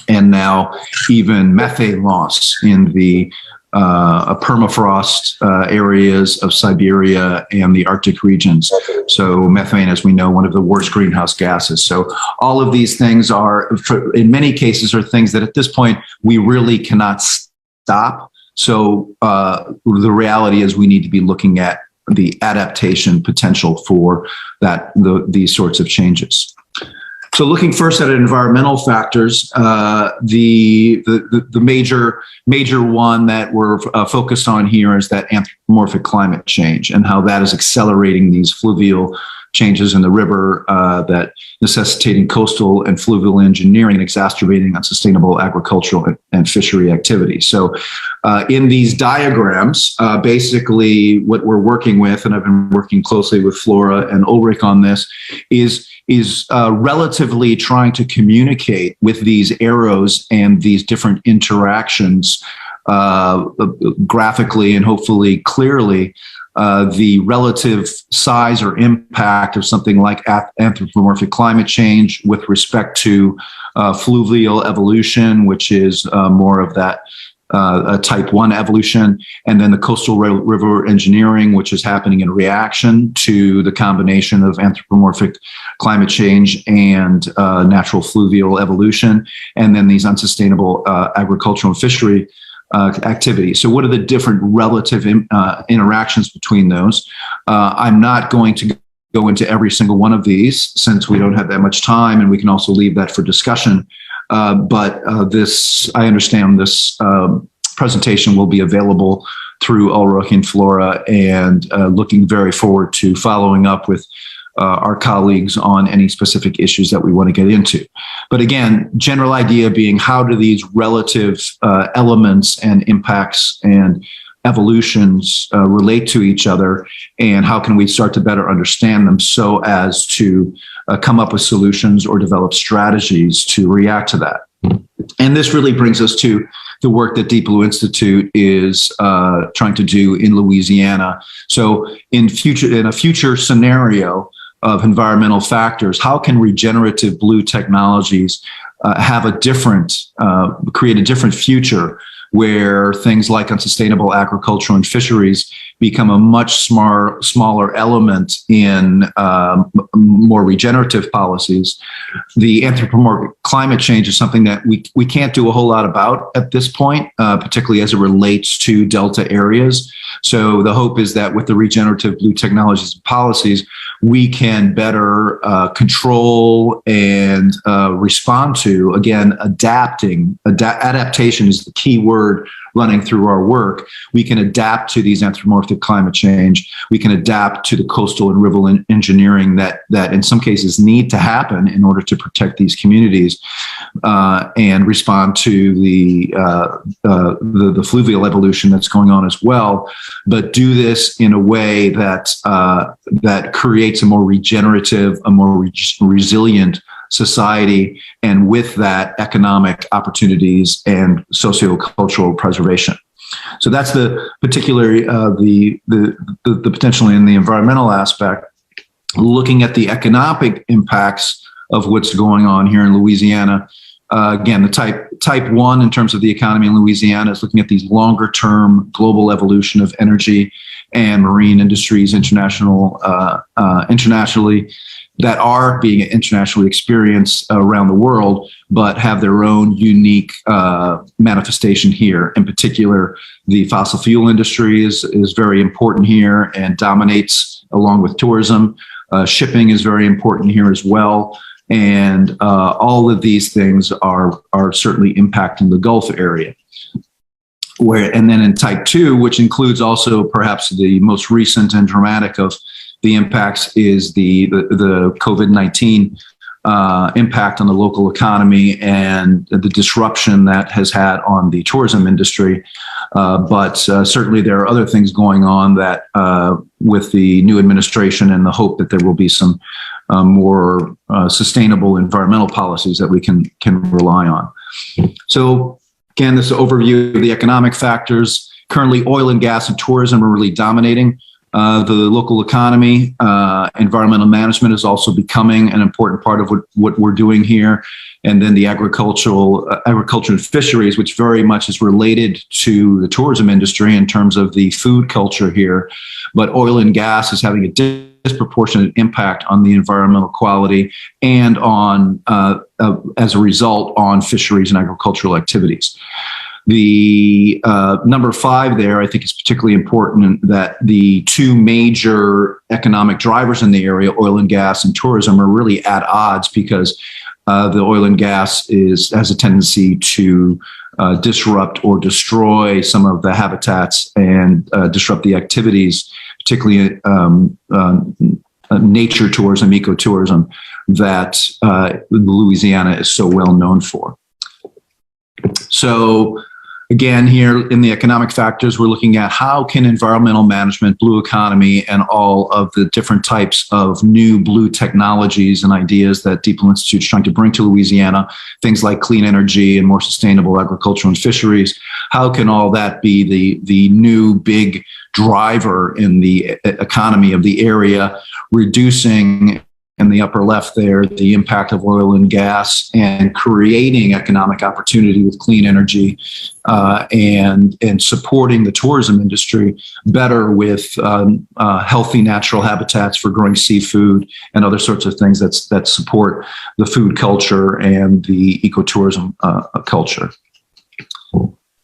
And now even methane loss in the permafrost areas of Siberia and the Arctic regions. So methane, as we know, one of the worst greenhouse gases. So all of these things are, in many cases, are things that at this point we really cannot stop. So the reality is we need to be looking at the adaptation potential for these sorts of changes. So looking first at environmental factors, the major one that we're focused on here is that anthropomorphic climate change and how that is accelerating these fluvial changes in the river that necessitating coastal and fluvial engineering and exacerbating unsustainable agricultural and fishery activity. So in these diagrams, basically what we're working with, and I've been working closely with Flora and Ulrich on this, is relatively trying to communicate with these arrows and these different interactions graphically and hopefully clearly the relative size or impact of something like anthropomorphic climate change with respect to fluvial evolution, which is more of that type 1 evolution, and then the coastal river engineering, which is happening in reaction to the combination of anthropomorphic climate change and natural fluvial evolution, and then these unsustainable agricultural and fishery activities. So what are the different relative interactions between those? I'm not going to go into every single one of these since we don't have that much time, and we can also leave that for discussion. But I understand this presentation will be available through Ulrich and Flora, and looking very forward to following up with our colleagues on any specific issues that we want to get into. But again, general idea being, how do these relative elements and impacts and evolutions relate to each other, and how can we start to better understand them so as to come up with solutions or develop strategies to react to that. And this really brings us to the work that Deep Blue Institute is trying to do in Louisiana. So in a future scenario of environmental factors, how can regenerative blue technologies have create a different future where things like unsustainable agriculture and fisheries become a much smaller element in more regenerative policies. The anthropomorphic climate change is something that we can't do a whole lot about at this point, particularly as it relates to delta areas. So the hope is that with the regenerative blue technologies and policies, we can better control and respond to, again, adapting. Adaptation is the key word running through our work. We can adapt to these anthropomorphic climate change. We can adapt to the coastal and river engineering that in some cases need to happen in order to protect these communities, and respond to the fluvial evolution that's going on as well. But do this in a way that that creates a more regenerative, a more resilient society, and with that, economic opportunities and sociocultural preservation. So that's the particular the potential in the environmental aspect. Looking at the economic impacts of what's going on here in Louisiana. Again, the type one in terms of the economy in Louisiana is looking at these longer term global evolution of energy and marine industries internationally that are being internationally experienced around the world, but have their own unique manifestation here. In particular, the fossil fuel industry is very important here and dominates along with tourism. Shipping is very important here as well. And all of these things are certainly impacting the Gulf area. And then in type two, which includes also perhaps the most recent and dramatic of the impacts, is the COVID-19 impact on the local economy and the disruption that has had on the tourism industry. But certainly there are other things going on that with the new administration and the hope that there will be some more sustainable environmental policies that we can rely on. So again, this overview of the economic factors. Currently, oil and gas and tourism are really dominating the local economy. Environmental management is also becoming an important part of what we're doing here. And then the agriculture and fisheries, which very much is related to the tourism industry in terms of the food culture here. But oil and gas is having a disproportionate impact on the environmental quality and on, as a result, on fisheries and agricultural activities. The number 5 there, I think, is particularly important, that the two major economic drivers in the area, oil and gas and tourism, are really at odds because the oil and gas has a tendency to disrupt or destroy some of the habitats and disrupt the activities, particularly nature tourism, ecotourism, that Louisiana is so well known for. So again, here in the economic factors, we're looking at how can environmental management, blue economy, and all of the different types of new blue technologies and ideas that Deep Blue Institute is trying to bring to Louisiana, things like clean energy and more sustainable agriculture and fisheries, how can all that be the new big driver in the economy of the area, reducing in the upper left there the impact of oil and gas, and creating economic opportunity with clean energy, and supporting the tourism industry better with healthy natural habitats for growing seafood and other sorts of things that support the food culture and the ecotourism culture.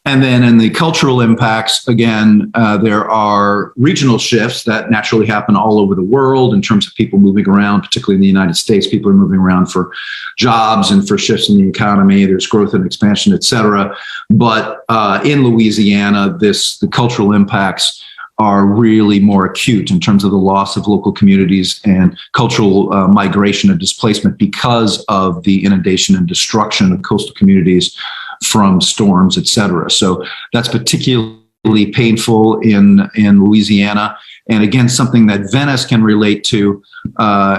And then in the cultural impacts, again, there are regional shifts that naturally happen all over the world in terms of people moving around, particularly in the United States. People are moving around for jobs and for shifts in the economy. There's growth and expansion, et cetera. But in Louisiana, the cultural impacts are really more acute in terms of the loss of local communities and cultural migration and displacement because of the inundation and destruction of coastal communities from storms, et cetera. So that's particularly painful in Louisiana. And again, something that Venice can relate to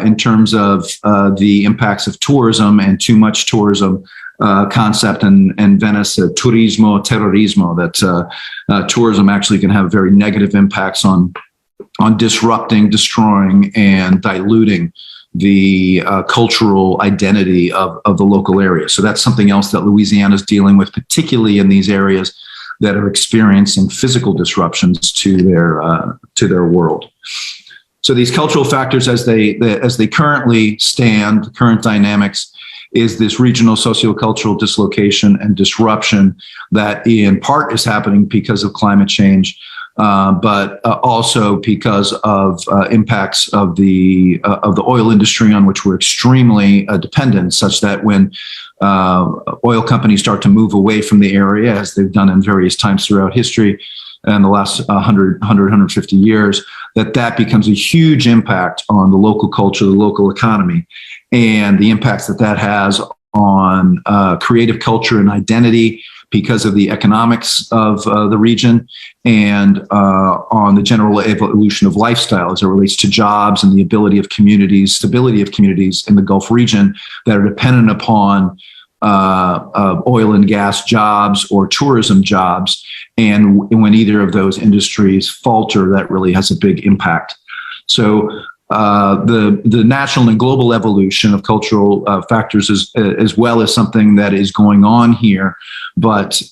in terms of the impacts of tourism and too much tourism concept in Venice, turismo, terrorismo, that tourism actually can have very negative impacts on disrupting, destroying, and diluting the cultural identity of the local area. So that's something else that Louisiana is dealing with, particularly in these areas that are experiencing physical disruptions to their world. So these cultural factors, as they currently stand, current dynamics, is this regional sociocultural dislocation and disruption that in part is happening because of climate change, but also because of impacts of the oil industry on which we're extremely dependent, such that when oil companies start to move away from the area, as they've done in various times throughout history and the last 150 years, that becomes a huge impact on the local culture, the local economy, and the impacts that has on creative culture and identity because of the economics of the region, and on the general evolution of lifestyle as it relates to jobs and the ability of communities, stability of communities in the Gulf region that are dependent upon oil and gas jobs or tourism jobs. And when either of those industries falter, that really has a big impact. So the national and global evolution of cultural factors as well as something that is going on here, but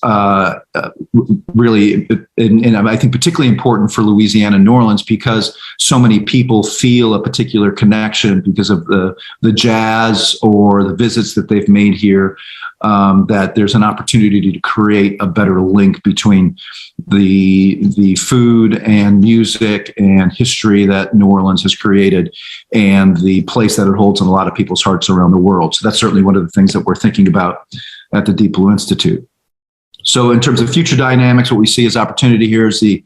really, and I think particularly important for Louisiana and New Orleans because so many people feel a particular connection because of the jazz or the visits that they've made here, that there's an opportunity to create a better link between the food and music and history that New Orleans has created and the place that it holds in a lot of people's hearts around the world. So that's certainly one of the things that we're thinking about at the Deep Blue Institute. So in terms of future dynamics, what we see as opportunity here is the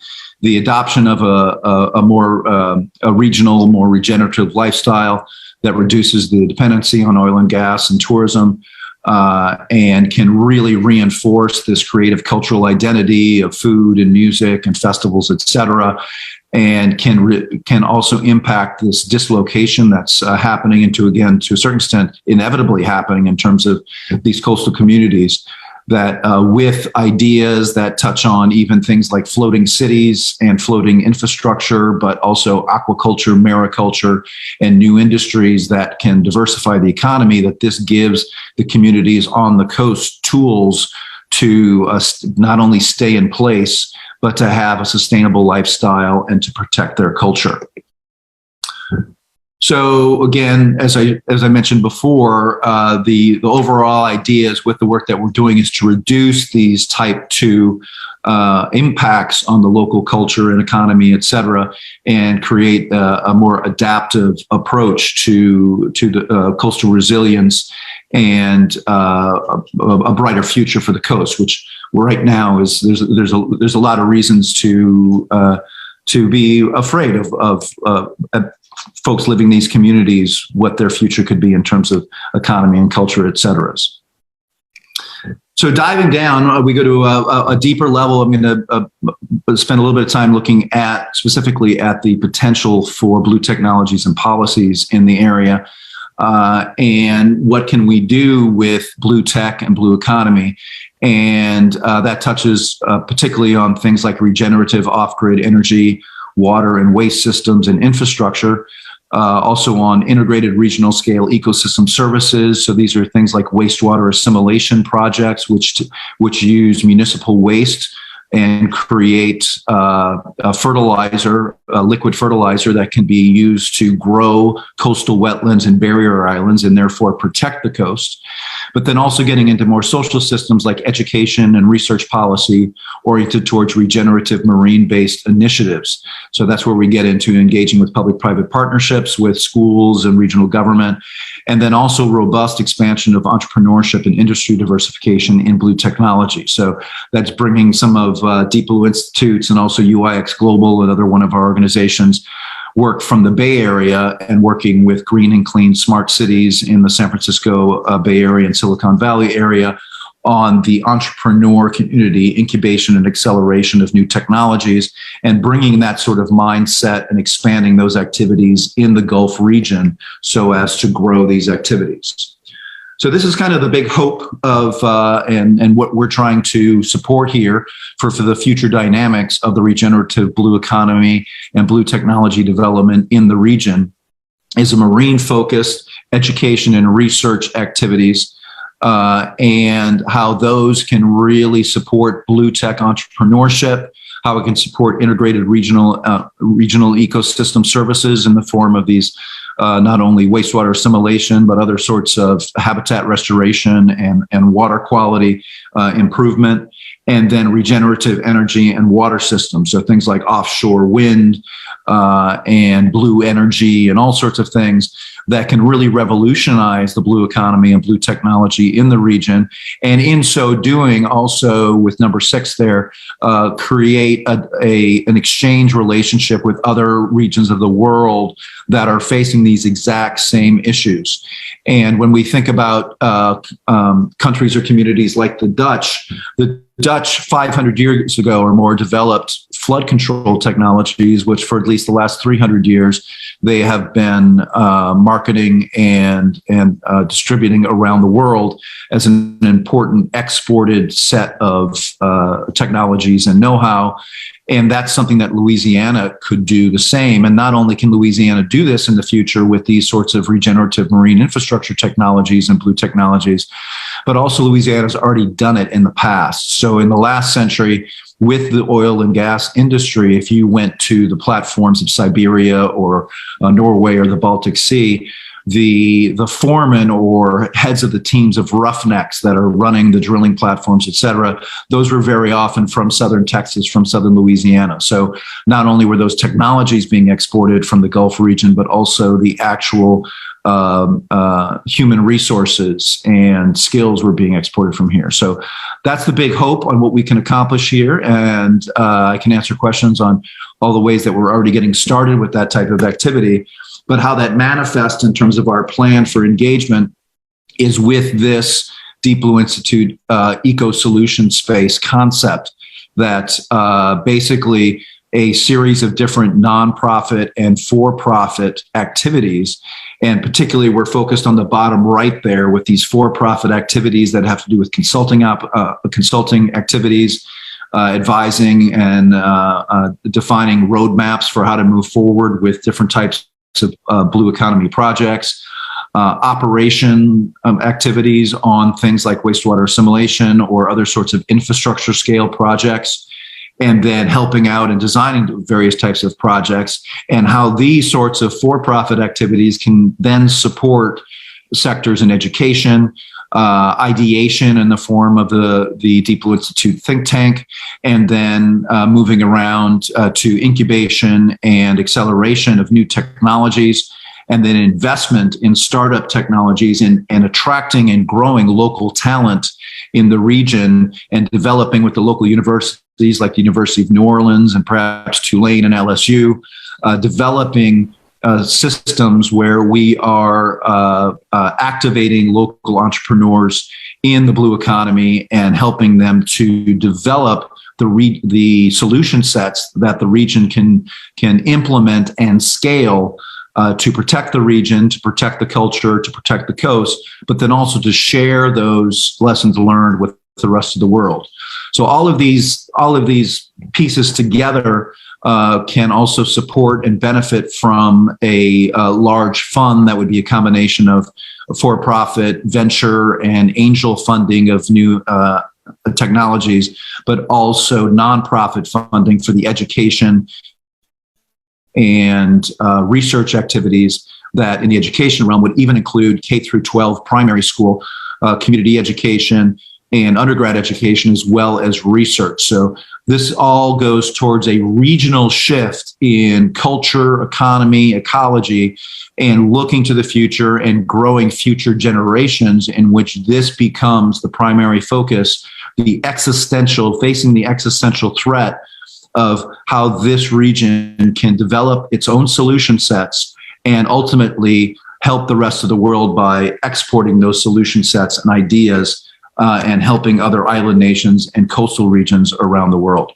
adoption of a more regional, more regenerative lifestyle that reduces the dependency on oil and gas and tourism, and can really reinforce this creative cultural identity of food and music and festivals, et cetera, and can also impact this dislocation that's happening into, again, to a certain extent, inevitably happening in terms of these coastal communities, that with ideas that touch on even things like floating cities and floating infrastructure, but also aquaculture, mariculture, and new industries that can diversify the economy, that this gives the communities on the coast tools to not only stay in place, but to have a sustainable lifestyle and to protect their culture. So again, as I mentioned before, the overall ideas with the work that we're doing is to reduce these type 2 impacts on the local culture and economy, et cetera, and create a more adaptive approach to the coastal resilience and a brighter future for the coast, which right now is there's a lot of reasons to be afraid of folks living in these communities, what their future could be in terms of economy and culture, et cetera. So diving down, we go to a deeper level. I'm going to spend a little bit of time looking specifically at the potential for blue technologies and policies in the area, and what can we do with blue tech and blue economy. And that touches particularly on things like regenerative off-grid energy, water and waste systems and infrastructure, also on integrated regional scale ecosystem services. So these are things like wastewater assimilation projects, which use municipal waste and create fertilizer liquid fertilizer that can be used to grow coastal wetlands and barrier islands and therefore protect the coast. But then also getting into more social systems like education and research policy oriented towards regenerative marine-based initiatives. So that's where we get into engaging with public-private partnerships with schools and regional government, and then also robust expansion of entrepreneurship and industry diversification in blue technology. So that's bringing some of Deep Blue Institutes and also UIX Global, another one of our organizations, work from the Bay Area and working with green and clean smart cities in the San Francisco Bay Area and Silicon Valley area on the entrepreneur community, incubation and acceleration of new technologies, and bringing that sort of mindset and expanding those activities in the Gulf region so as to grow these activities. So this is kind of the big hope of and what we're trying to support here for the future dynamics of the regenerative blue economy and blue technology development in the region is a marine-focused education and research activities and how those can really support blue tech entrepreneurship, how it can support integrated regional ecosystem services in the form of these not only wastewater assimilation, but other sorts of habitat restoration and water quality improvement, and then regenerative energy and water systems. So things like offshore wind and blue energy and all sorts of things that can really revolutionize the blue economy and blue technology in the region. And in so doing, also with number 6 there, create an exchange relationship with other regions of the world that are facing these exact same issues. And when we think about countries or communities like the Dutch 500 years ago or more developed flood control technologies, which for at least the last 300 years, they have been marketing and distributing around the world as an important exported set of technologies and know-how. And that's something that Louisiana could do the same. And not only can Louisiana do this in the future with these sorts of regenerative marine infrastructure technologies and blue technologies, but also Louisiana's already done it in the past. So in the last century, with the oil and gas industry, if you went to the platforms of Siberia or Norway or the Baltic Sea, the foremen or heads of the teams of roughnecks that are running the drilling platforms, et cetera, those were very often from southern Texas, from southern Louisiana. So not only were those technologies being exported from the Gulf region, but also the actual human resources and skills were being exported from here. So that's the big hope on what we can accomplish here. And I can answer questions on all the ways that we're already getting started with that type of activity. But how that manifests in terms of our plan for engagement is with this Deep Blue Institute eco-solution space concept that basically a series of different nonprofit and for-profit activities. And particularly, we're focused on the bottom right there with these for-profit activities that have to do with consulting activities, advising and defining roadmaps for how to move forward with different types of blue economy projects, operation activities on things like wastewater assimilation or other sorts of infrastructure scale projects, and then helping out and designing various types of projects, and how these sorts of for-profit activities can then support sectors in education, ideation in the form of the Deep Blue Institute think tank, and then moving around to incubation and acceleration of new technologies, and then investment in startup technologies and attracting and growing local talent in the region and developing with the local universities like the University of New Orleans and perhaps Tulane and LSU, developing systems where we are activating local entrepreneurs in the blue economy and helping them to develop the solution sets that the region can implement and scale to protect the region, to protect the culture, to protect the coast, but then also to share those lessons learned with the rest of the world. So all of these pieces together can also support and benefit from a large fund that would be a combination of for-profit, venture, and angel funding of new technologies, but also nonprofit funding for the education and research activities that in the education realm would even include K through 12 primary school, community education, and undergrad education, as well as research. So this all goes towards a regional shift in culture, economy, ecology, and looking to the future and growing future generations in which this becomes the primary focus, facing the existential threat of how this region can develop its own solution sets and ultimately help the rest of the world by exporting those solution sets and ideas and helping other island nations and coastal regions around the world.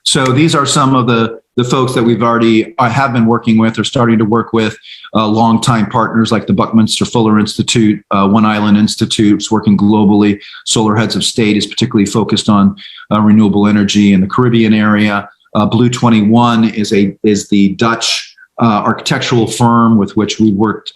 So these are some of the folks that we've already have been working with or starting to work with, longtime partners like the Buckminster Fuller Institute, One Island Institute, working globally. Solar Heads of State is particularly focused on renewable energy in the Caribbean area. Blue 21 is the Dutch architectural firm with which we worked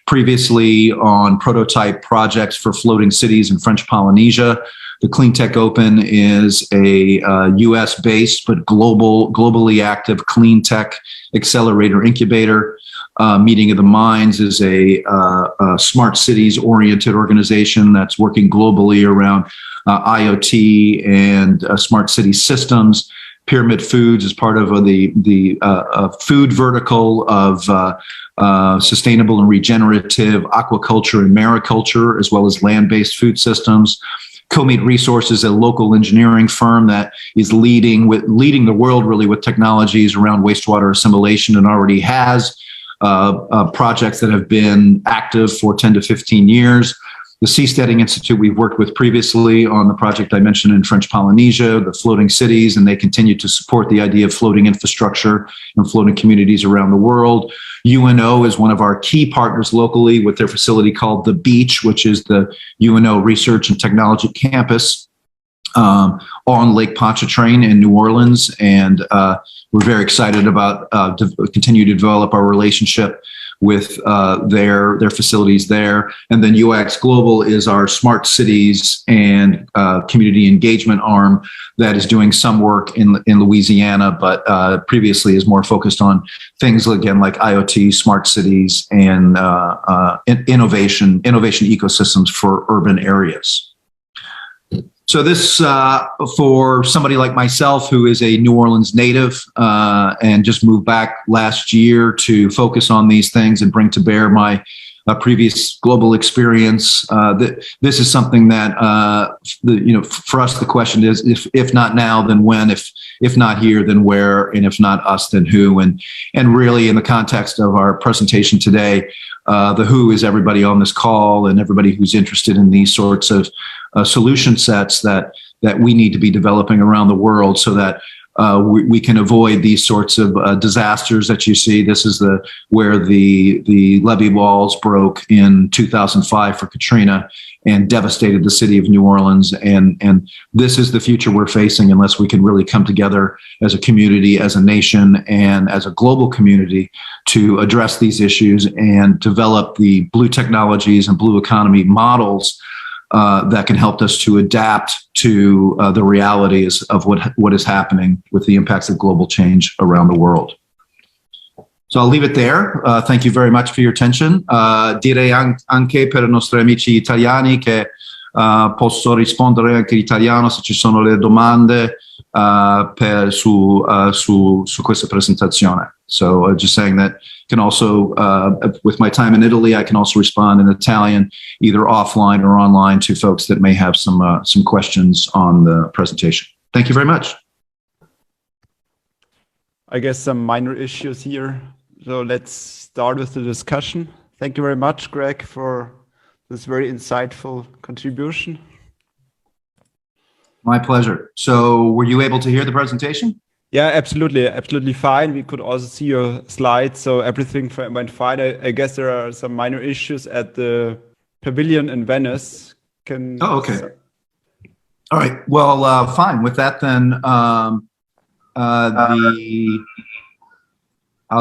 previously on prototype projects for floating cities in French Polynesia. The Clean Tech Open is a US-based but globally active clean tech accelerator incubator. Meeting of the Minds is a smart cities-oriented organization that's working globally around IoT and smart city systems. Pyramid Foods is part of the food vertical of sustainable and regenerative aquaculture and mariculture, as well as land-based food systems. Comate Resources, a local engineering firm that is leading the world really with technologies around wastewater assimilation and already has projects that have been active for 10 to 15 years. The Seasteading Institute we've worked with previously on the project I mentioned in French Polynesia, the floating cities, and they continue to support the idea of floating infrastructure and floating communities around the world. UNO is one of our key partners locally with their facility called The Beach, which is the UNO Research and Technology Campus on Lake Pontchartrain in New Orleans. And we're very excited about continue to develop our relationship with their facilities there. And then UX Global is our smart cities and community engagement arm that is doing some work in Louisiana, but previously is more focused on things again like IoT, smart cities, and innovation ecosystems for urban areas. So this, for somebody like myself, who is a New Orleans native and just moved back last year to focus on these things and bring to bear my previous global experience, this is something that, for us, the question is, if not now, then when? If not here, then where? And if not us, then who? And really, in the context of our presentation today, the who is everybody on this call and everybody who's interested in these sorts of solution sets that we need to be developing around the world so that we can avoid these sorts of disasters that you see. This is where the levee walls broke in 2005 for Katrina and devastated the city of New Orleans. And this is the future we're facing unless we can really come together as a community, as a nation, and as a global community to address these issues and develop the blue technologies and blue economy models that can help us to adapt to the realities of what is happening with the impacts of global change around the world. So I'll leave it there. Thank you very much for your attention. Direi anche per i nostri amici italiani che posso rispondere anche in italiano se ci sono le domande su questa presentazione. So just saying that can also, with my time in Italy, I can also respond in Italian, either offline or online, to folks that may have some questions on the presentation. Thank you very much. I guess some minor issues here. So let's start with the discussion. Thank you very much, Greg, for this very insightful contribution. My pleasure. So were you able to hear the presentation? Yeah, absolutely. Absolutely fine. We could also see your slides, so everything went fine. I guess there are some minor issues at the Pavilion in Venice. Oh, okay. All right. Well, fine. With that, then, I'll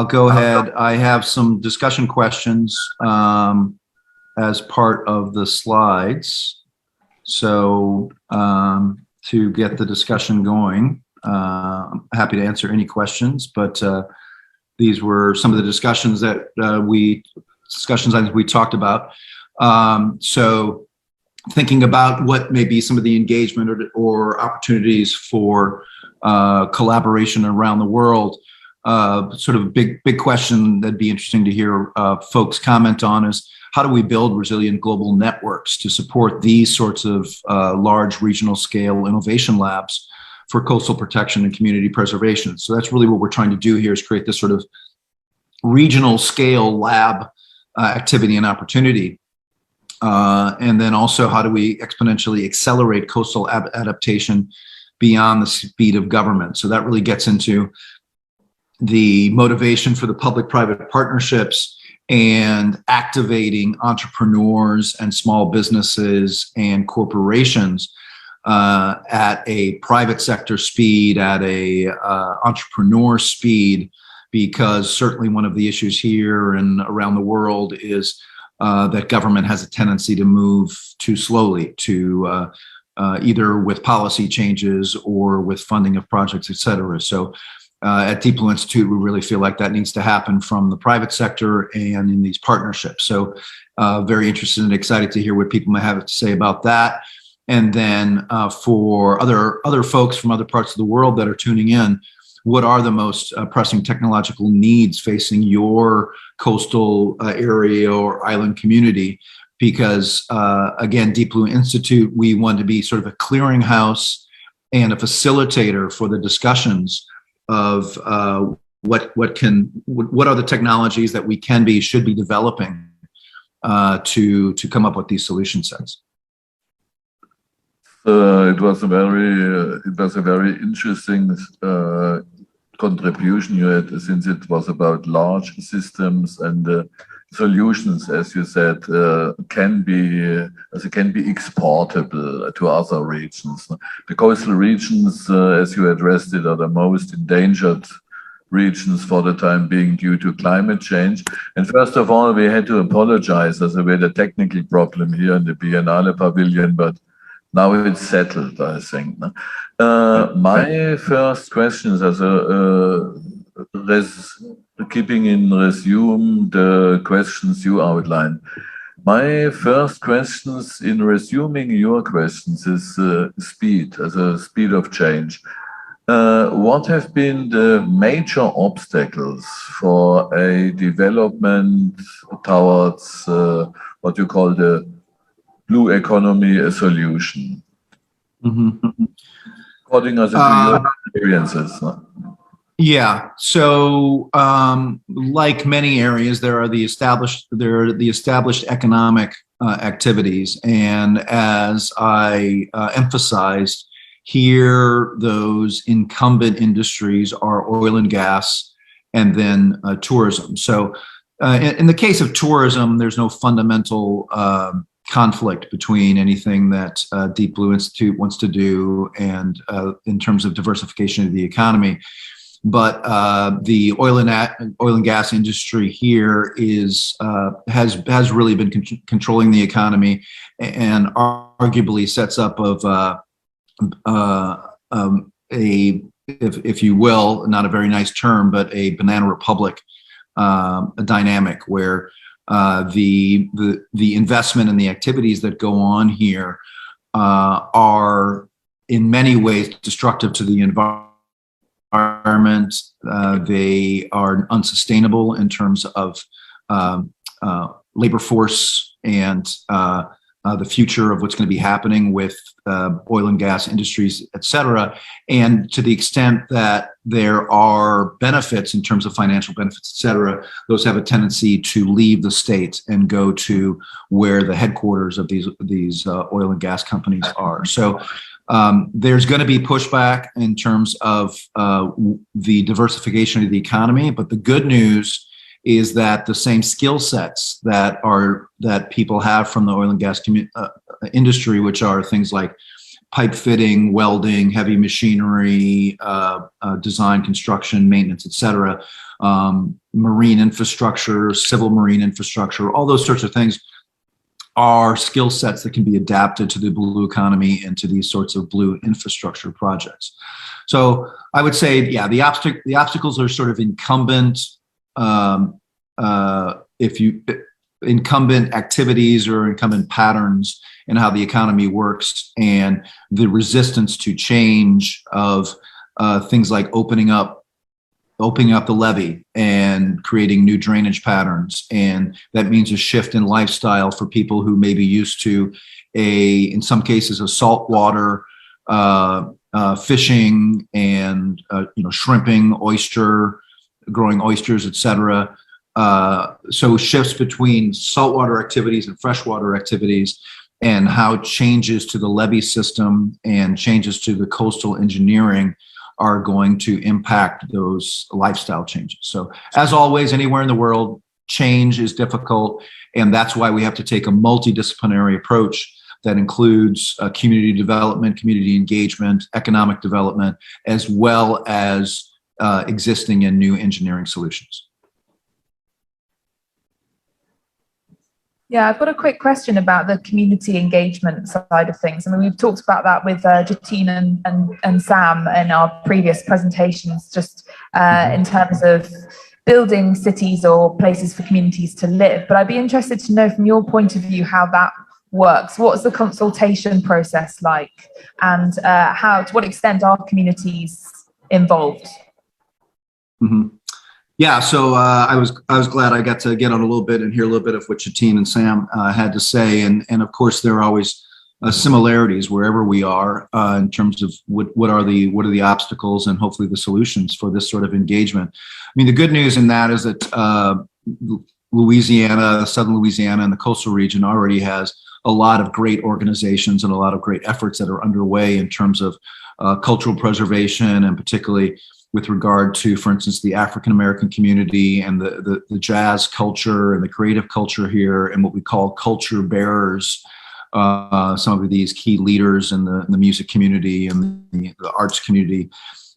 go ahead. I have some discussion questions as part of the slides. So to get the discussion going. I'm happy to answer any questions, but these were some of the discussions that items we talked about. So thinking about what may be some of the engagement or opportunities for collaboration around the world, sort of a big question that'd be interesting to hear folks comment on is, how do we build resilient global networks to support these sorts of large regional scale innovation labs for coastal protection and community preservation? So that's really what we're trying to do here, is create this sort of regional scale lab activity and opportunity. And then also, how do we exponentially accelerate coastal adaptation beyond the speed of government? So that really gets into the motivation for the public-private partnerships and activating entrepreneurs and small businesses and corporations at a private sector speed, at a entrepreneur speed, because certainly one of the issues here and around the world is that government has a tendency to move too slowly, to either with policy changes or with funding of projects, et cetera. So at Deep Blue Institute, we really feel like that needs to happen from the private sector and in these partnerships. So very interested and excited to hear what people may have to say about that. And then for other folks from other parts of the world that are tuning in, what are the most pressing technological needs facing your coastal area or island community? Because again, Deep Blue Institute, we want to be sort of a clearinghouse and a facilitator for the discussions of what are the technologies that we should be developing to come up with these solution sets. It was a very interesting contribution you had, since it was about large systems and solutions, as you said, can be exportable to other regions. The coastal regions, as you addressed it, are the most endangered regions for the time being due to climate change. And first of all, we had to apologize, as we had a technical problem here in the Biennale Pavilion, but now it's settled, I think. My first question is, keeping in resume the questions you outlined. My first questions in resuming your questions is speed, as a speed of change. What have been the major obstacles for a development towards what you call the blue economy solution? Mm-hmm. According to your experiences. Yeah. So, like many areas, there are the established economic activities, and as I emphasized here, those incumbent industries are oil and gas, and then tourism. So, in the case of tourism, there's no fundamental conflict between anything that Deep Blue Institute wants to do and in terms of diversification of the economy. But the oil and gas industry here has really been controlling the economy, and arguably sets up of if you will, not a very nice term, but a banana republic dynamic where the investment and the activities that go on here are in many ways destructive to the environment. They are unsustainable in terms of labor force and the future of what's going to be happening with oil and gas industries, et cetera. And to the extent that there are benefits in terms of financial benefits, et cetera, those have a tendency to leave the state and go to where the headquarters of these oil and gas companies are. So there's going to be pushback in terms of the diversification of the economy, but the good news is that the same skill sets that people have from the oil and gas industry, which are things like pipe fitting, welding, heavy machinery, design, construction, maintenance, et cetera, marine infrastructure, civil marine infrastructure, all those sorts of things are skill sets that can be adapted to the blue economy and to these sorts of blue infrastructure projects. So I would say, yeah, the obstacles are sort of incumbent, incumbent activities or incumbent patterns in how the economy works, and the resistance to change of things like opening up the levee and creating new drainage patterns. And that means a shift in lifestyle for people who may be used to in some cases, a saltwater fishing and, shrimping, growing oysters, etc. So shifts between saltwater activities and freshwater activities, and how changes to the levee system and changes to the coastal engineering are going to impact those lifestyle changes. So as always, anywhere in the world, change is difficult. And that's why we have to take a multidisciplinary approach that includes community development, community engagement, economic development, as well as existing and new engineering solutions. Yeah, I've got a quick question about the community engagement side of things. I mean, we've talked about that with Jatine and Sam in our previous presentations, just in terms of building cities or places for communities to live. But I'd be interested to know from your point of view how that works. What's the consultation process like, and to what extent are communities involved? Mm-hmm. Yeah, so I was glad I got to get on a little bit and hear a little bit of what Jatine and Sam had to say, and of course there are always similarities wherever we are in terms of what are the obstacles and hopefully the solutions for this sort of engagement. I mean, the good news in that is that Southern Louisiana, and the coastal region already has a lot of great organizations and a lot of great efforts that are underway in terms of cultural preservation, and particularly with regard to, for instance, the African American community and the jazz culture and the creative culture here, and what we call culture bearers, some of these key leaders in the music community and the arts community,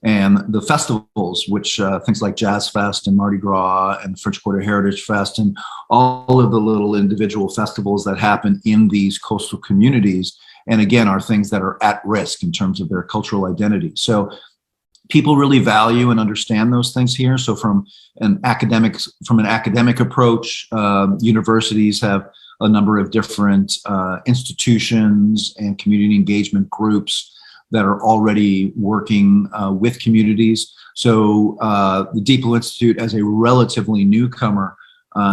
and the festivals, which things like Jazz Fest and Mardi Gras and French Quarter Heritage Fest, and all of the little individual festivals that happen in these coastal communities, and again, are things that are at risk in terms of their cultural identity. So people really value and understand those things here. So from an academic approach, universities have a number of different institutions and community engagement groups that are already working with communities. So the DeepBlue Institute, as a relatively newcomer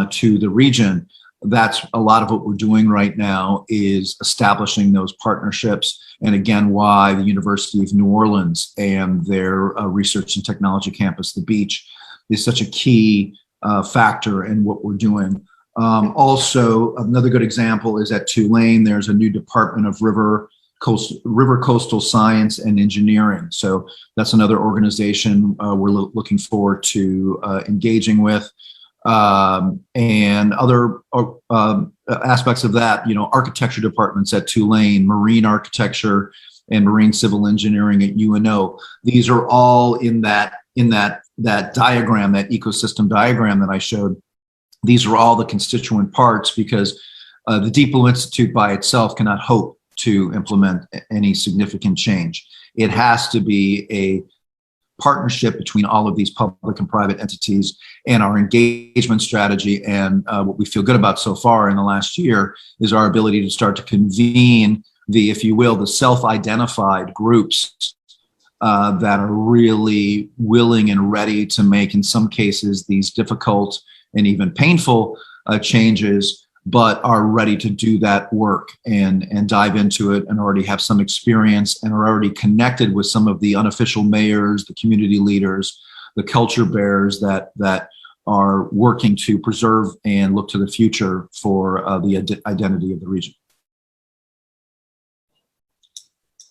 to the region, that's a lot of what we're doing right now, is establishing those partnerships. And again, why the University of New Orleans and their research and technology campus, the Beach, is such a key factor in what we're doing. Also, another good example is at Tulane, there's a new Department of River Coastal Science and Engineering. So that's another organization we're looking forward to engaging with. And other aspects of that, architecture departments at Tulane, marine architecture and marine civil engineering at UNO. These are all in that diagram, that ecosystem diagram that I showed. These are all the constituent parts, because the DeepBlue Institute by itself cannot hope to implement any significant change. It has to be a partnership between all of these public and private entities, and our engagement strategy. And what we feel good about so far in the last year is our ability to start to convene the, if you will, the self-identified groups that are really willing and ready to make, in some cases, these difficult and even painful changes, but are ready to do that work and dive into it, and already have some experience and are already connected with some of the unofficial mayors, the community leaders, the culture bearers that are working to preserve and look to the future for the identity of the region.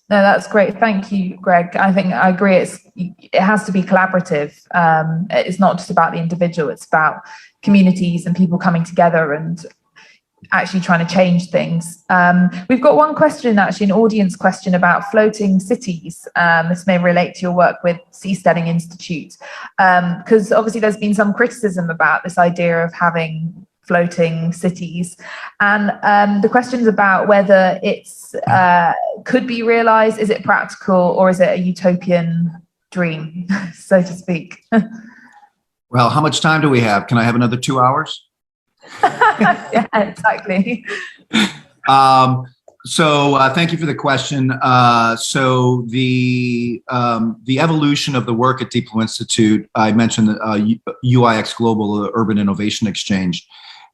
No, that's great. Thank you, Greg. I think I agree. It has to be collaborative. It's not just about the individual. It's about communities and people coming together and actually trying to change things. We've got one question, actually, an audience question about floating cities. This may relate to your work with Seasteading Institute, because obviously there's been some criticism about this idea of having floating cities. And the question's about whether it's could be realized, is it practical, or is it a utopian dream, so to speak. Well, how much time do we have? Can I have another 2 hours? Yeah, exactly. Thank you for the question. So the evolution of the work at Deep Blue Institute, I mentioned UIX Global, the Urban Innovation Exchange.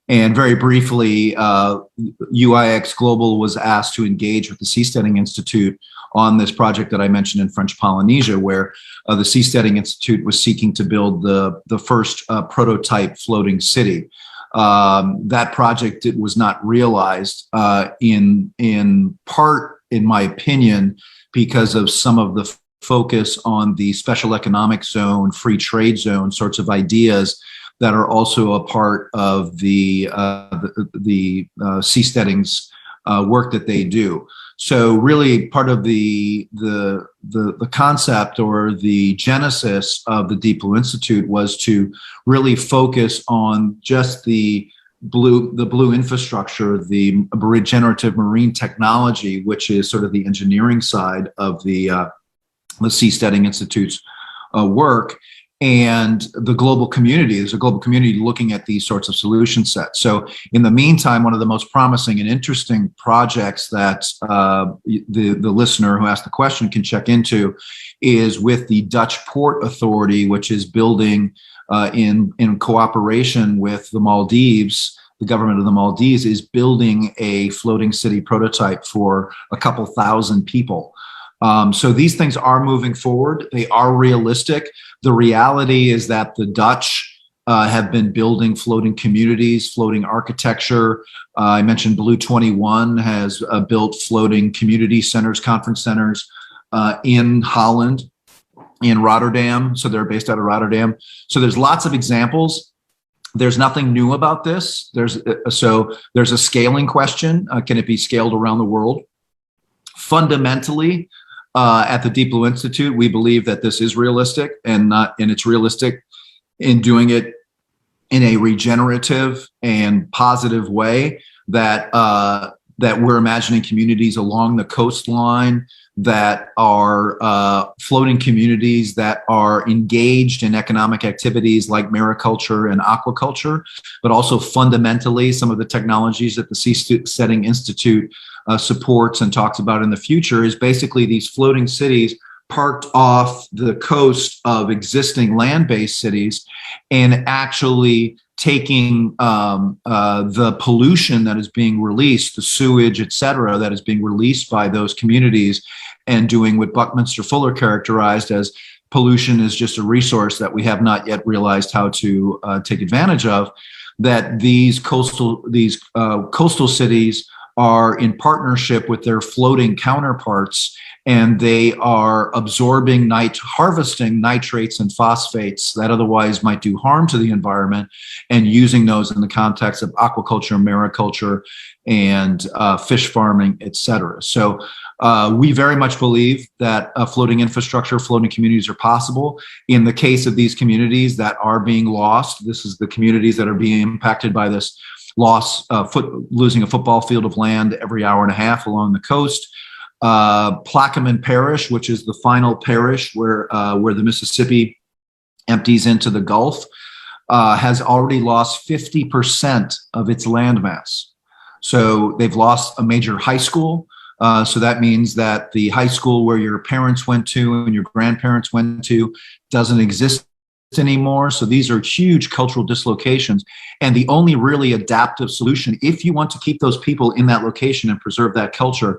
And very briefly, UIX Global was asked to engage with the Seasteading Institute on this project that I mentioned in French Polynesia, where the Seasteading Institute was seeking to build the first prototype floating city. That project was not realized in part, in my opinion, because of some of the focus on the special economic zone, free trade zone sorts of ideas that are also a part of the Seasteading's work that they do. So really part of the concept or the genesis of the Deep Blue Institute was to really focus on just the blue infrastructure, the regenerative marine technology, which is sort of the engineering side of the Seasteading Institute's work, and the global community. There's a global community looking at these sorts of solution sets. So in the meantime, one of the most promising and interesting projects that the listener who asked the question can check into is with the Dutch Port Authority, which is building in cooperation with the Maldives. The government of the Maldives is building a floating city prototype for a couple thousand people. So these things are moving forward. They are realistic. The reality is that the Dutch have been building floating communities, floating architecture. I mentioned Blue 21 has built floating community centers, conference centers in Holland, in Rotterdam. So they're based out of Rotterdam. So there's lots of examples. There's nothing new about this. There's a scaling question. Can it be scaled around the world? Fundamentally, at the Deep Blue Institute, we believe that this is realistic, and it's realistic in doing it in a regenerative and positive way. That we're imagining communities along the coastline that are floating communities that are engaged in economic activities like mariculture and aquaculture, but also fundamentally some of the technologies that the Seasteading Institute supports and talks about in the future is basically these floating cities parked off the coast of existing land-based cities and actually taking the pollution that is being released, the sewage, et cetera, that is being released by those communities, and doing what Buckminster Fuller characterized as pollution is just a resource that we have not yet realized how to take advantage of, that these coastal cities are in partnership with their floating counterparts, and they are absorbing harvesting nitrates and phosphates that otherwise might do harm to the environment, and using those in the context of aquaculture, mariculture, and fish farming, et cetera. So we very much believe that floating infrastructure, floating communities are possible. In the case of these communities that are being lost, this is the communities that are being impacted by this loss, losing a football field of land every hour and a half along the coast. Plaquemine Parish, which is the final parish where the Mississippi empties into the Gulf, has already lost 50% of its landmass. So they've lost a major high school. So that means that the high school where your parents went to and your grandparents went to doesn't exist anymore. So these are huge cultural dislocations. And the only really adaptive solution, if you want to keep those people in that location and preserve that culture,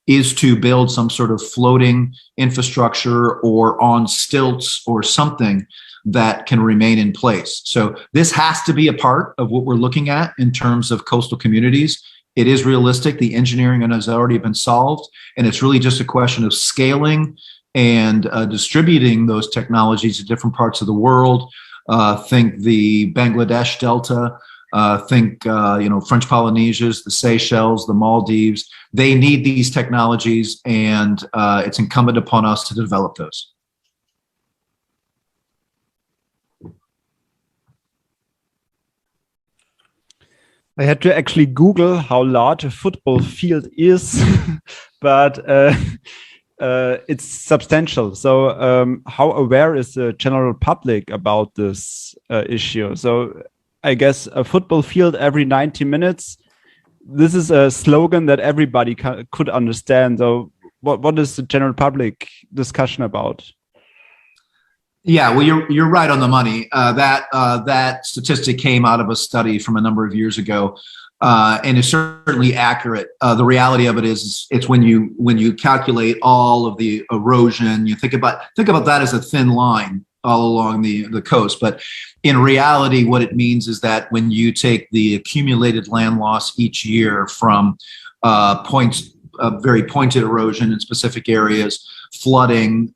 is to build some sort of floating infrastructure or on stilts or something that can remain in place. So this has to be a part of what we're looking at in terms of coastal communities. It is realistic. The engineering has already been solved, and it's really just a question of scaling and distributing those technologies to different parts of the world. Think the Bangladesh Delta, think French Polynesias, the Seychelles, the Maldives. They need these technologies, and it's incumbent upon us to develop those. I had to actually Google how large a football field is, but it's substantial. So how aware is the general public about this issue? So I guess a football field every 90 minutes. This is a slogan that everybody could understand. So what is the general public discussion about? Yeah, well, you're right on the money. That statistic came out of a study from a number of years ago, and is certainly accurate. The reality of it is, it's when you calculate all of the erosion, you think about that as a thin line all along the coast. But in reality, what it means is that when you take the accumulated land loss each year from points, very pointed erosion in specific areas, flooding,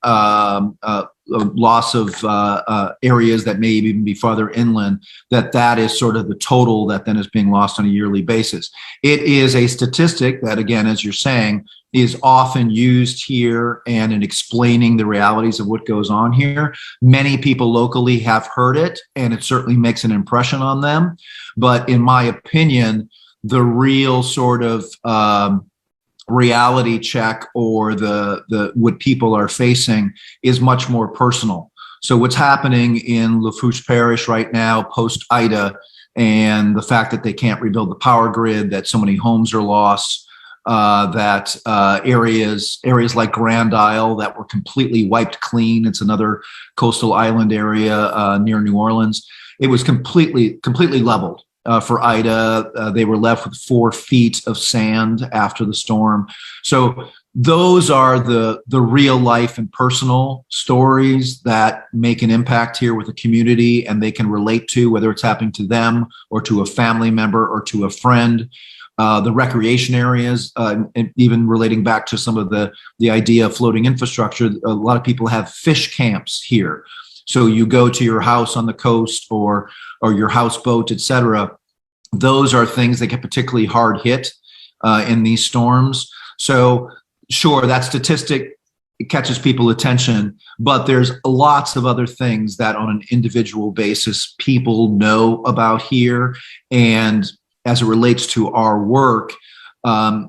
loss of areas that may even be farther inland, that is sort of the total that then is being lost on a yearly basis. It is a statistic that, again, as you're saying, is often used here and in explaining the realities of what goes on here. Many people locally have heard it, and it certainly makes an impression on them. But in my opinion, the real sort of reality check, or the what people are facing, is much more personal. So what's happening in Lafourche Parish right now post Ida, and the fact that they can't rebuild the power grid, that so many homes are lost, that areas like Grand Isle that were completely wiped clean. It's another coastal island area near New Orleans. It was completely leveled. For Ida, they were left with 4 feet of sand after the storm. So those are the real life and personal stories that make an impact here with the community, and they can relate to, whether it's happening to them or to a family member or to a friend. The recreation areas, and even relating back to some of the idea of floating infrastructure, a lot of people have fish camps here. So you go to your house on the coast, or your houseboat, etc. Those are things that get particularly hard hit in these storms. So sure, that statistic, it catches people's attention, but there's lots of other things that on an individual basis people know about here. And as it relates to our work,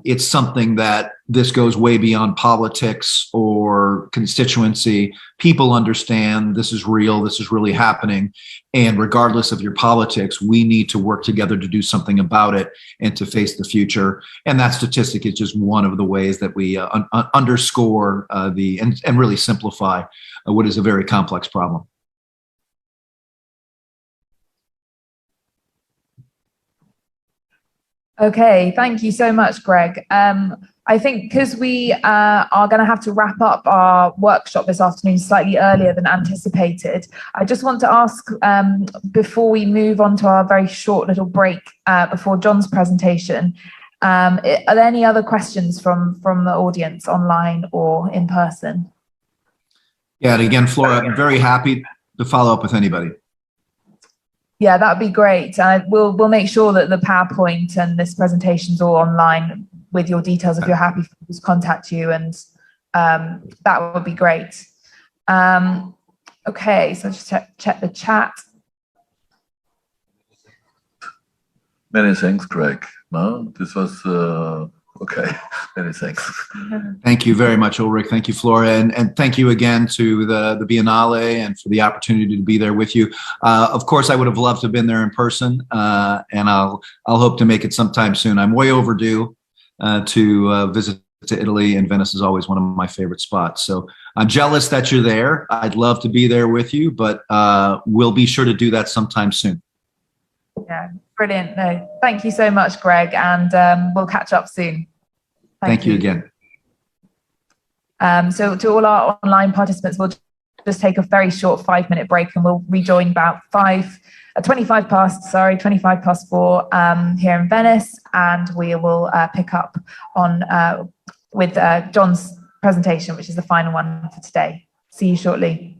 it's something that this goes way beyond politics or constituency. People understand this is real, this is really happening. And regardless of your politics, we need to work together to do something about it and to face the future. And that statistic is just one of the ways that we underscore and really simplify what is a very complex problem. Okay, thank you so much, Greg. I think because we are going to have to wrap up our workshop this afternoon slightly earlier than anticipated, I just want to ask, before we move on to our very short little break before John's presentation, are there any other questions from the audience online or in person? Yeah, and again, Flora, I'm very happy to follow up with anybody. Yeah, that would be great. We'll make sure that the PowerPoint and this presentation's all online with your details if you're happy for us to contact you, and that would be great. Okay, so just check the chat. Many thanks, Greg. No, this was okay. Many thanks. Thank you very much, Ulrich. Thank you, Flora, and thank you again to the Biennale and for the opportunity to be there with you. Of course, I would have loved to have been there in person, and I'll hope to make it sometime soon. I'm way overdue to visit to Italy, and Venice is always one of my favorite spots. So I'm jealous that you're there. I'd love to be there with you, but we'll be sure to do that sometime soon. Yeah, brilliant. No, thank you so much, Greg, and we'll catch up soon. Thank you again. So to all our online participants, we'll just take a very short 5-minute break, and we'll rejoin about 25 past 4 here in Venice, and we will pick up on with John's presentation, which is the final one for today. See you shortly.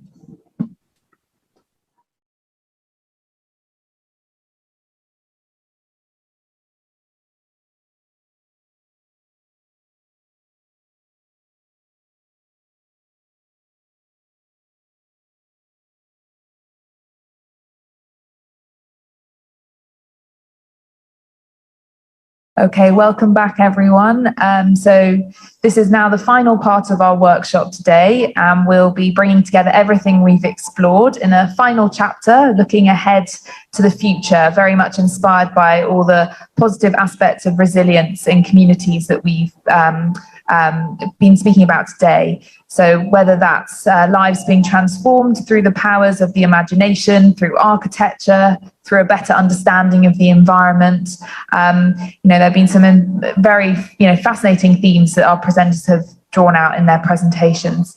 Okay, welcome back everyone. So this is now the final part of our workshop today, and we'll be bringing together everything we've explored in a final chapter, looking ahead to the future, very much inspired by all the positive aspects of resilience in communities that we've been speaking about today. So whether that's lives being transformed through the powers of the imagination, through architecture, through a better understanding of the environment. There have been some very fascinating themes that our presenters have drawn out in their presentations.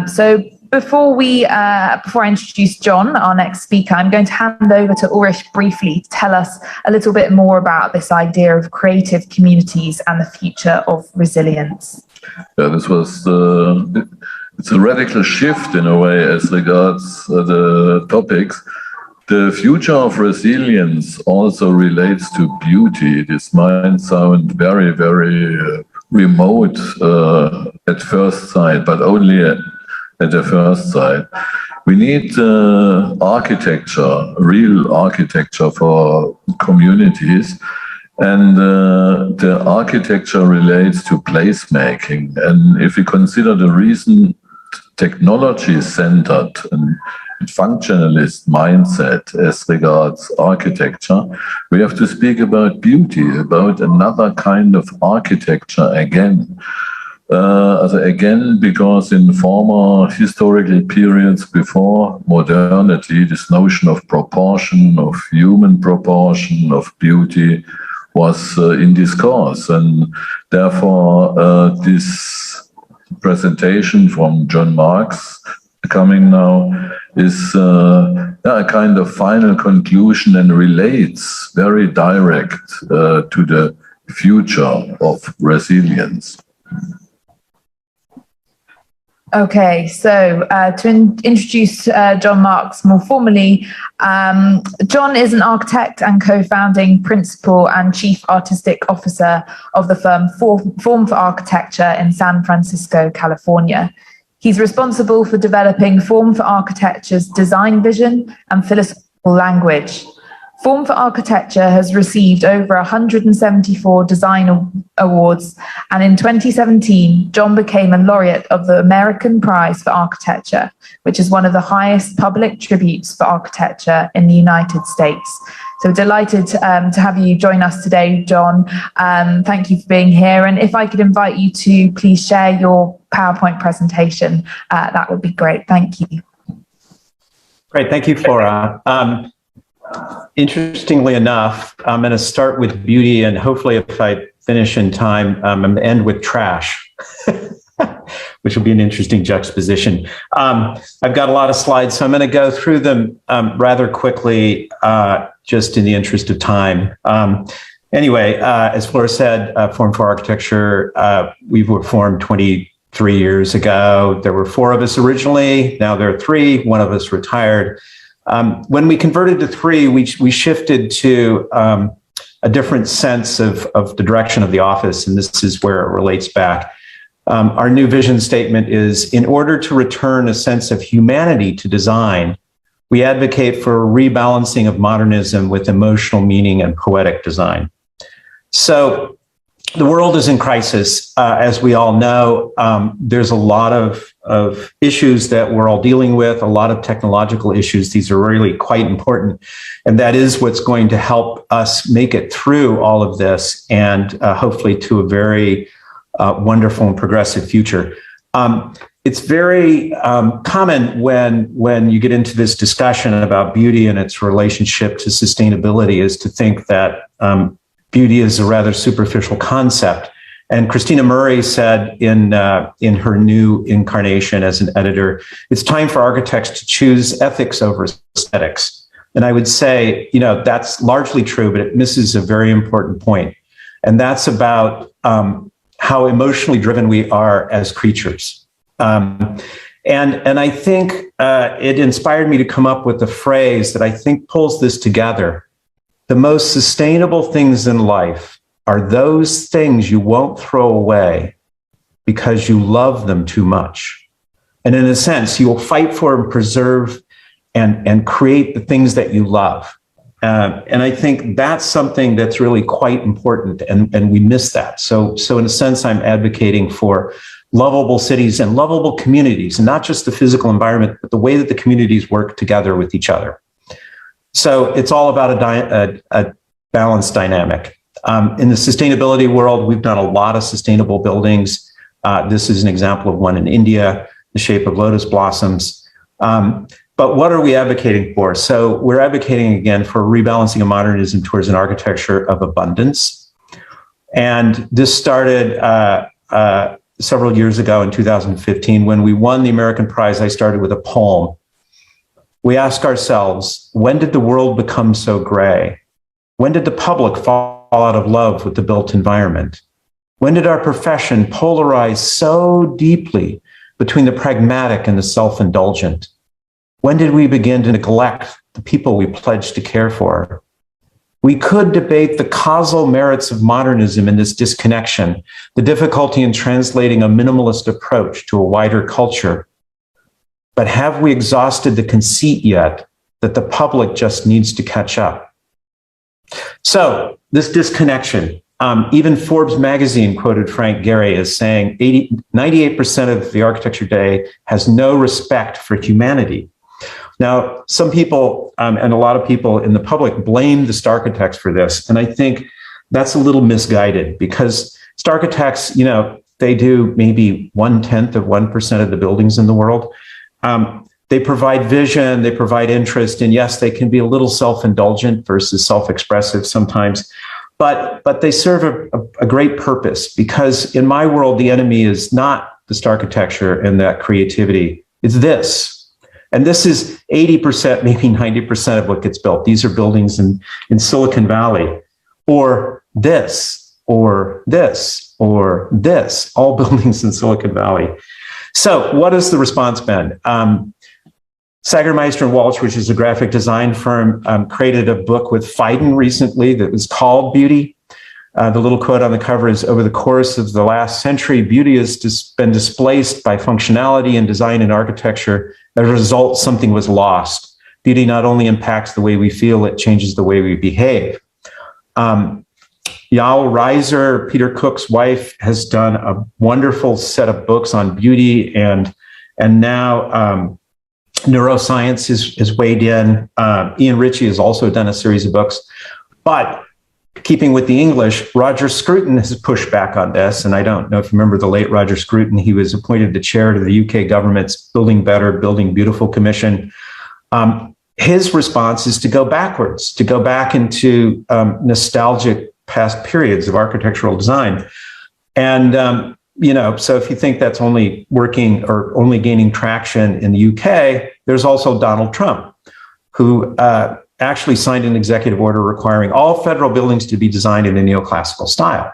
So before I introduce John, our next speaker, I'm going to hand over to Ulrich briefly to tell us a little bit more about this idea of creative communities and the future of resilience. Yeah, this was it's a radical shift in a way as regards the topics. The future of resilience also relates to beauty. This might sound very, very remote at first sight, but only at the first sight. We need architecture, real architecture for communities. And the architecture relates to placemaking. And if we consider the recent technology-centered and functionalist mindset as regards architecture, we have to speak about beauty, about another kind of architecture again. Again, because in former historical periods before modernity, this notion of proportion, of human proportion, of beauty was in discourse. And therefore, this presentation from John Marks coming now is a kind of final conclusion and relates very direct to the future of resilience. Okay, so to introduce John Marks more formally, John is an architect and co-founding principal and chief artistic officer of the firm Form for Architecture in San Francisco, California. He's responsible for developing Form for Architecture's design vision and philosophical language. Form for Architecture has received over 174 design awards, and in 2017, John became a laureate of the American Prize for Architecture, which is one of the highest public tributes for architecture in the United States. So we're delighted to have you join us today, John. Thank you for being here. And if I could invite you to please share your PowerPoint presentation, that would be great. Thank you. Great, thank you, Flora. Interestingly enough, I'm going to start with beauty, and hopefully if I finish in time, I'm going to end with trash, which will be an interesting juxtaposition. I've got a lot of slides, so I'm going to go through them rather quickly, just in the interest of time. Anyway, as Flora said, Form for Architecture, we were formed 23 years ago. There were 4 of us originally. Now there are 3. One of us retired. When we converted to 3, we shifted to a different sense of the direction of the office, and this is where it relates back. Our new vision statement is, in order to return a sense of humanity to design, we advocate for a rebalancing of modernism with emotional meaning and poetic design. So the world is in crisis, as we all know. There's a lot of issues that we're all dealing with, a lot of technological issues. These are really quite important. And that is what's going to help us make it through all of this and hopefully to a very wonderful and progressive future. It's very common when you get into this discussion about beauty and its relationship to sustainability is to think that beauty is a rather superficial concept. And Christina Murray said in her new incarnation as an editor, it's time for architects to choose ethics over aesthetics. And I would say, that's largely true, but it misses a very important point. And that's about how emotionally driven we are as creatures. And I think it inspired me to come up with a phrase that I think pulls this together. The most sustainable things in life are those things you won't throw away because you love them too much. And in a sense, you will fight for and preserve and create the things that you love. And I think that's something that's really quite important, and we miss that. So in a sense, I'm advocating for lovable cities and lovable communities, and not just the physical environment, but the way that the communities work together with each other. So it's all about a balanced dynamic. In the sustainability world, we've done a lot of sustainable buildings. This is an example of one in India, the shape of lotus blossoms. But what are we advocating for? So we're advocating, again, for rebalancing of modernism towards an architecture of abundance. And this started several years ago in 2015. When we won the American Prize, I started with a poem. We ask ourselves, when did the world become so gray? When did the public fall out of love with the built environment? When did our profession polarize so deeply between the pragmatic and the self-indulgent? When did we begin to neglect the people we pledged to care for? We could debate the causal merits of modernism in this disconnection, the difficulty in translating a minimalist approach to a wider culture. But have we exhausted the conceit yet that the public just needs to catch up? So this disconnection, even Forbes magazine quoted Frank Gehry as saying 98% of the architecture day has no respect for humanity. Now, some people and a lot of people in the public blame the Starchitects for this. And I think that's a little misguided, because Starchitects, they do maybe 1/10 of 1% of the buildings in the world. They provide vision, they provide interest, and yes, they can be a little self-indulgent versus self-expressive sometimes, but they serve a great purpose, because in my world, the enemy is not the Starchitecture and that creativity, it's this. And this is 80%, maybe 90% of what gets built. These are buildings in Silicon Valley, or this, or this, or this, all buildings in Silicon Valley. So what has the response been? Sagermeister and Walsh, which is a graphic design firm, created a book with Phaidon recently that was called Beauty. The little quote on the cover is, over the course of the last century, beauty has been displaced by functionality and design and architecture. As a result, something was lost. Beauty not only impacts the way we feel, it changes the way we behave. Yael Reiser, Peter Cook's wife, has done a wonderful set of books on beauty, and now neuroscience is weighed in. Ian Ritchie has also done a series of books. But keeping with the English, Roger Scruton has pushed back on this. And I don't know if you remember the late Roger Scruton. He was appointed the chair to the UK government's Building Better, Building Beautiful Commission. His response is to go backwards, to go back into nostalgic past periods of architectural design. And, so if you think that's only working or only gaining traction in the UK, there's also Donald Trump, who actually signed an executive order requiring all federal buildings to be designed in a neoclassical style.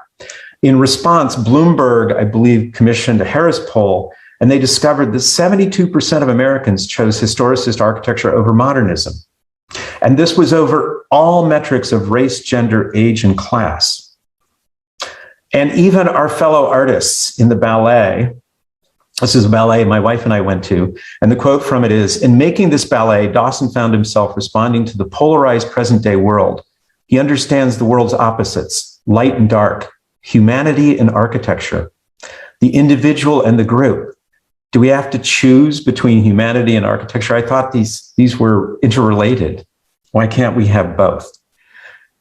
In response, Bloomberg, I believe, commissioned a Harris poll, and they discovered that 72% of Americans chose historicist architecture over modernism. And this was over all metrics of race, gender, age, and class. And even our fellow artists in the ballet, this is a ballet my wife and I went to, and the quote from it is, in making this ballet, Dawson found himself responding to the polarized present-day world. He understands the world's opposites, light and dark, humanity and architecture, the individual and the group. Do we have to choose between humanity and architecture? I thought these were interrelated. Why can't we have both?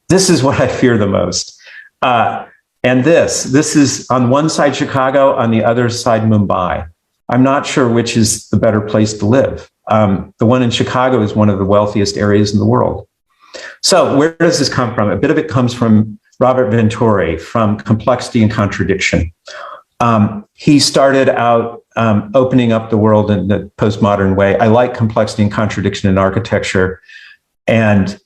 This is what I fear the most. And this is on one side Chicago, on the other side Mumbai. I'm not sure which is the better place to live. The one in Chicago is one of the wealthiest areas in the world. So where does this come from? A bit of it comes from Robert Venturi, from Complexity and Contradiction. He started out opening up the world in the postmodern way. I like complexity and contradiction in architecture, and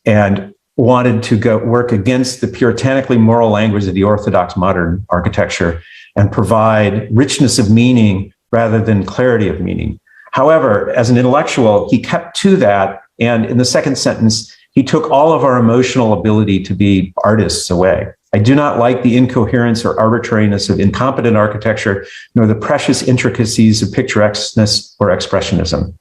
wanted to go work against the puritanically moral language of the orthodox modern architecture and provide richness of meaning rather than clarity of meaning. However, as an intellectual, he kept to that. And in the second sentence, he took all of our emotional ability to be artists away. I do not like the incoherence or arbitrariness of incompetent architecture, nor the precious intricacies of picturesqueness or expressionism.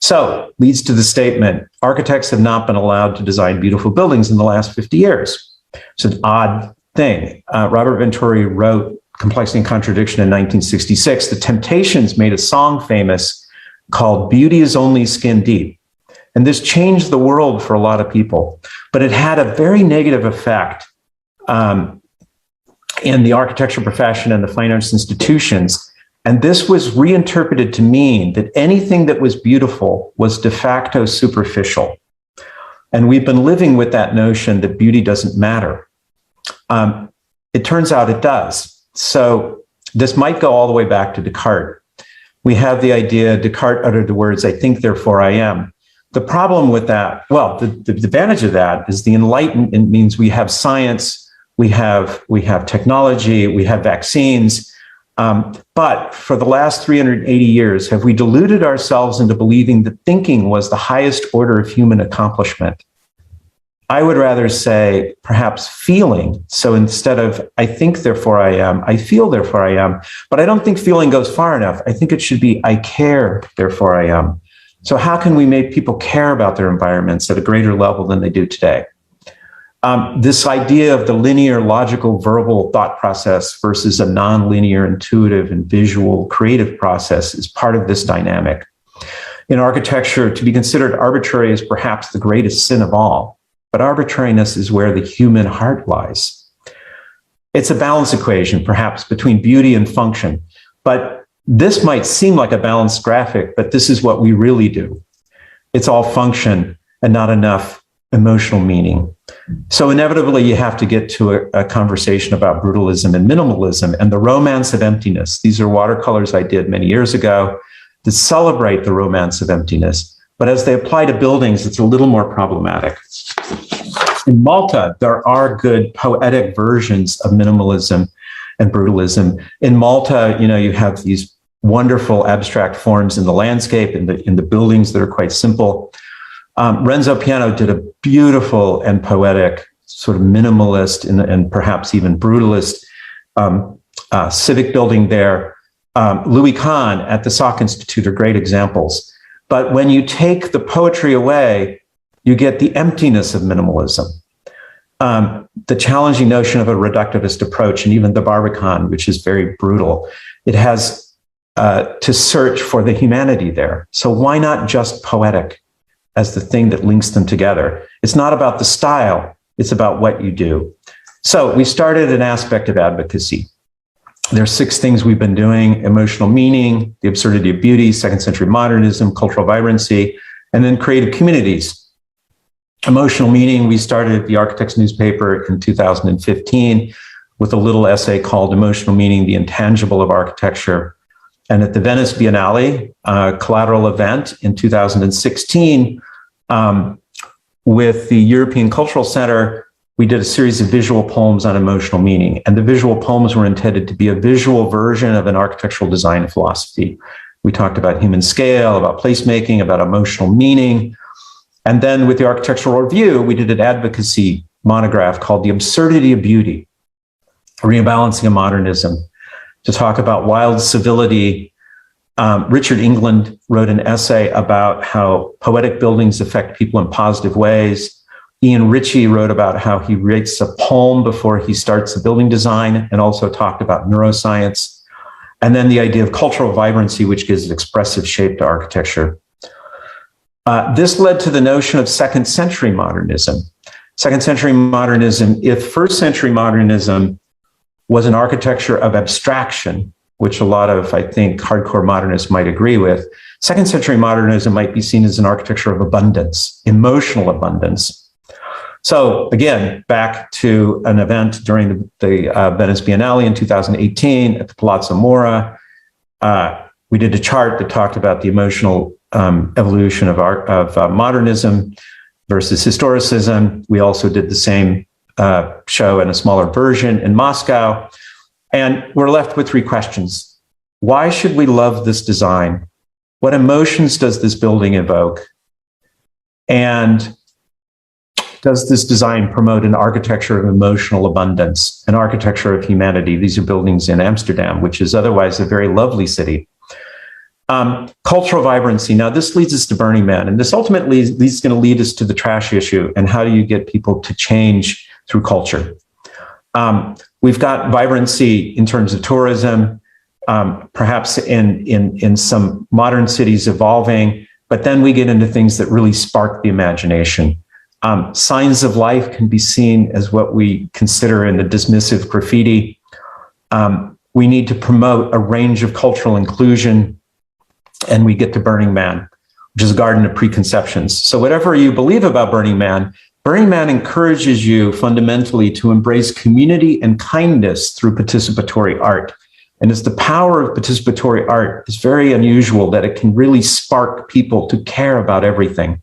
So leads to the statement, architects have not been allowed to design beautiful buildings in the last 50 years. It's an odd thing. Robert Venturi wrote Complexity and Contradiction in 1966. The Temptations made a song famous called Beauty is Only Skin Deep. And this changed the world for a lot of people, but it had a very negative effect in the architecture profession and the fine arts institutions. And this was reinterpreted to mean that anything that was beautiful was de facto superficial. And we've been living with that notion that beauty doesn't matter. It turns out it does. So this might go all the way back to Descartes. We have the idea, Descartes uttered the words, I think, therefore I am. The problem with that, well, the advantage of that is the Enlightenment means we have science, we have technology, we have vaccines. But for the last 380 years, have we deluded ourselves into believing that thinking was the highest order of human accomplishment? I would rather say perhaps feeling. So instead of I think, therefore I am, I feel, therefore I am. But I don't think feeling goes far enough. I think it should be I care, therefore I am. So how can we make people care about their environments at a greater level than they do today? This idea of the linear, logical, verbal thought process versus a non-linear, intuitive, and visual, creative process is part of this dynamic. In architecture, to be considered arbitrary is perhaps the greatest sin of all, but arbitrariness is where the human heart lies. It's a balance equation, perhaps, between beauty and function, but this might seem like a balanced graphic, but this is what we really do. It's all function and not enough emotional meaning. So inevitably, you have to get to a conversation about brutalism and minimalism and the romance of emptiness. These are watercolors I did many years ago that celebrate the romance of emptiness. But as they apply to buildings, it's a little more problematic. In Malta, there are good poetic versions of minimalism and brutalism. In Malta, you have these wonderful abstract forms in the landscape, in the buildings that are quite simple. Renzo Piano did a beautiful and poetic, sort of minimalist and perhaps even brutalist civic building there. Louis Kahn at the Salk Institute are great examples. But when you take the poetry away, you get the emptiness of minimalism. The challenging notion of a reductivist approach, and even the Barbican, which is very brutal, it has to search for the humanity there. So why not just poetic as the thing that links them together? It's not about the style, it's about what you do. So we started an aspect of advocacy. There are 6 things we've been doing: emotional meaning, the absurdity of beauty, second century modernism, cultural vibrancy, and then creative communities. Emotional meaning, we started the Architects newspaper in 2015 with a little essay called Emotional Meaning, the Intangible of Architecture. And at the Venice Biennale, collateral event in 2016, with the European Cultural Center, we did a series of visual poems on emotional meaning. And the visual poems were intended to be a visual version of an architectural design philosophy. We talked about human scale, about placemaking, about emotional meaning. And then with the Architectural Review, we did an advocacy monograph called The Absurdity of Beauty, Rebalancing of Modernism, to talk about wild civility. Richard England wrote an essay about how poetic buildings affect people in positive ways. Ian Ritchie wrote about how he writes a poem before he starts the building design, and also talked about neuroscience. And then the idea of cultural vibrancy, which gives expressive shape to architecture. This led to the notion of second century modernism. Second century modernism, if first century modernism was an architecture of abstraction, which a lot of, I think, hardcore modernists might agree with, second century modernism might be seen as an architecture of abundance, emotional abundance. So again, back to an event during the Venice Biennale in 2018 at the Palazzo Mora. We did a chart that talked about the emotional evolution of modernism versus historicism. We also did the same show in a smaller version in Moscow. And we're left with 3 questions. Why should we love this design? What emotions does this building evoke? And does this design promote an architecture of emotional abundance, an architecture of humanity? These are buildings in Amsterdam, which is otherwise a very lovely city. Cultural vibrancy. Now, this leads us to Burning Man, and this ultimately is going to lead us to the trash issue and how do you get people to change through culture. We've got vibrancy in terms of tourism, perhaps in some modern cities evolving, but then we get into things that really spark the imagination. Signs of life can be seen as what we consider in the dismissive graffiti. We need to promote a range of cultural inclusion, and we get to Burning Man, which is a garden of preconceptions. So whatever you believe about Burning Man encourages you fundamentally to embrace community and kindness through participatory art. And it's the power of participatory art is very unusual that it can really spark people to care about everything.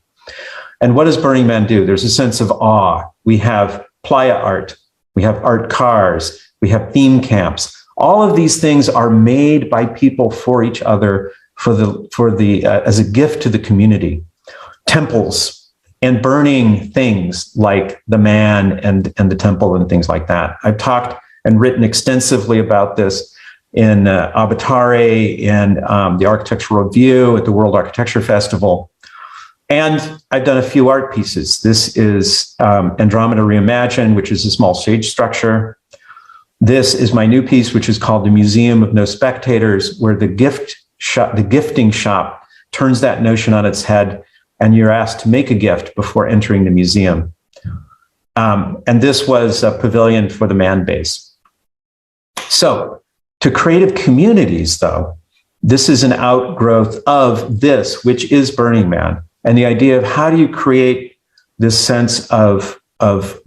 And what does Burning Man do? There's a sense of awe. We have playa art, we have art cars, we have theme camps. All of these things are made by people for each other as a gift to the community. Temples and burning things like the man and the temple and things like that. I've talked and written extensively about this in Avatare, in the Architectural Review at the World Architecture Festival. And I've done a few art pieces. This is Andromeda Reimagined, which is a small stage structure. This is my new piece, which is called The Museum of No Spectators, where the gifting shop turns that notion on its head, and you're asked to make a gift before entering the museum. And this was a pavilion for the man base. So to creative communities, though, this is an outgrowth of this, which is Burning Man. And the idea of how do you create this sense of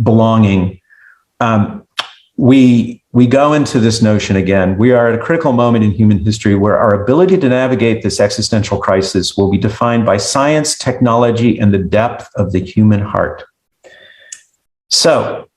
belonging. We go into this notion again. We are at a critical moment in human history where our ability to navigate this existential crisis will be defined by science, technology, and the depth of the human heart. So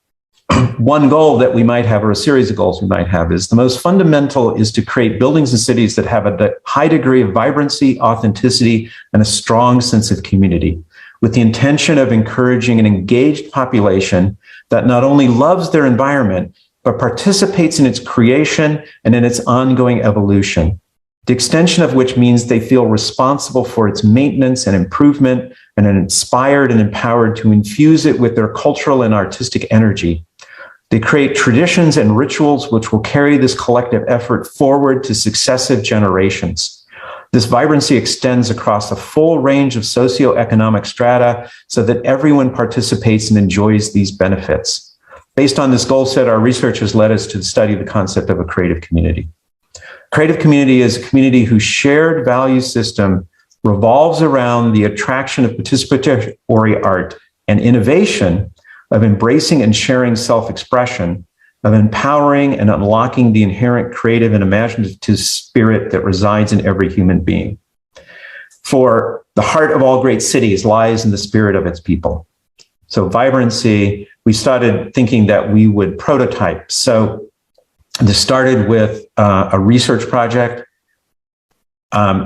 one goal that we might have, or a series of goals we might have, is the most fundamental is to create buildings and cities that have a high degree of vibrancy, authenticity, and a strong sense of community, with the intention of encouraging an engaged population that not only loves their environment, but participates in its creation and in its ongoing evolution, the extension of which means they feel responsible for its maintenance and improvement and are inspired and empowered to infuse it with their cultural and artistic energy. They create traditions and rituals which will carry this collective effort forward to successive generations. This vibrancy extends across a full range of socioeconomic strata so that everyone participates and enjoys these benefits. Based on this goal set, our research has led us to study the concept of a creative community. Creative community is a community whose shared value system revolves around the attraction of participatory art and innovation, of embracing and sharing self-expression, of empowering and unlocking the inherent creative and imaginative spirit that resides in every human being. For the heart of all great cities lies in the spirit of its people. So vibrancy, we started thinking that we would prototype. So this started with a research project,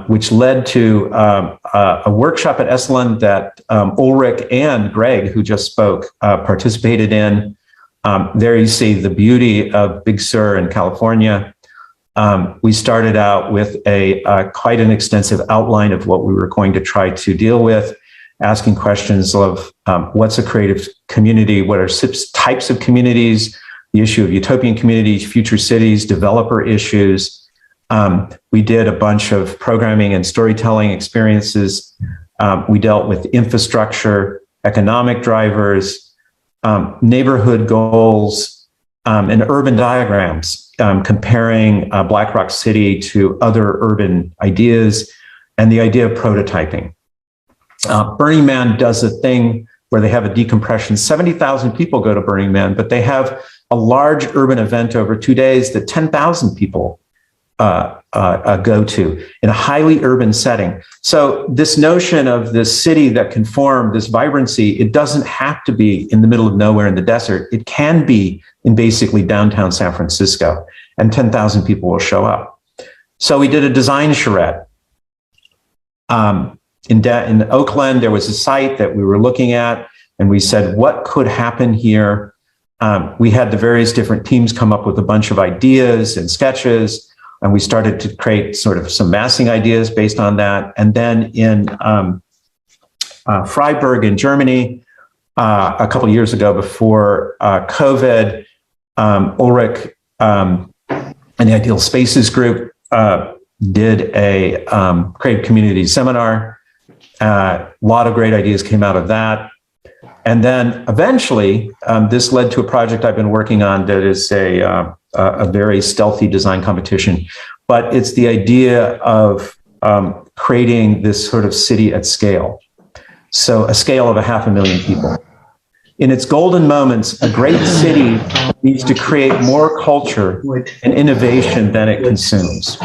which led to a workshop at Esalen that Ulrich and Greg, who just spoke, participated in. There you see the beauty of Big Sur in California. We started out with quite an extensive outline of what we were going to try to deal with, asking questions of what's a creative community, what are types of communities, the issue of utopian communities, future cities, developer issues. We did a bunch of programming and storytelling experiences. We dealt with infrastructure, economic drivers, neighborhood goals, and urban diagrams, comparing Black Rock City to other urban ideas, and the idea of prototyping. Burning Man does a thing where they have a decompression. 70,000 people go to Burning Man, but they have a large urban event over 2 days that 10,000 people go to in a highly urban setting. So this notion of this city that can form this vibrancy, it doesn't have to be in the middle of nowhere in the desert. It can be in basically downtown San Francisco, and 10,000 people will show up. So we did a design charrette. In Oakland, there was a site that we were looking at, and we said, what could happen here? We had the various different teams come up with a bunch of ideas and sketches. And we started to create sort of some massing ideas based on that. And then in Freiburg in Germany, a couple of years ago before COVID, Ulrich and the Ideal Spaces Group did a creative community seminar. A lot of great ideas came out of that. And then eventually, this led to a project I've been working on that is a very stealthy design competition. But it's the idea of creating this sort of city at scale. So a scale of 500,000 people. In its golden moments, a great city needs to create more culture and innovation than it consumes.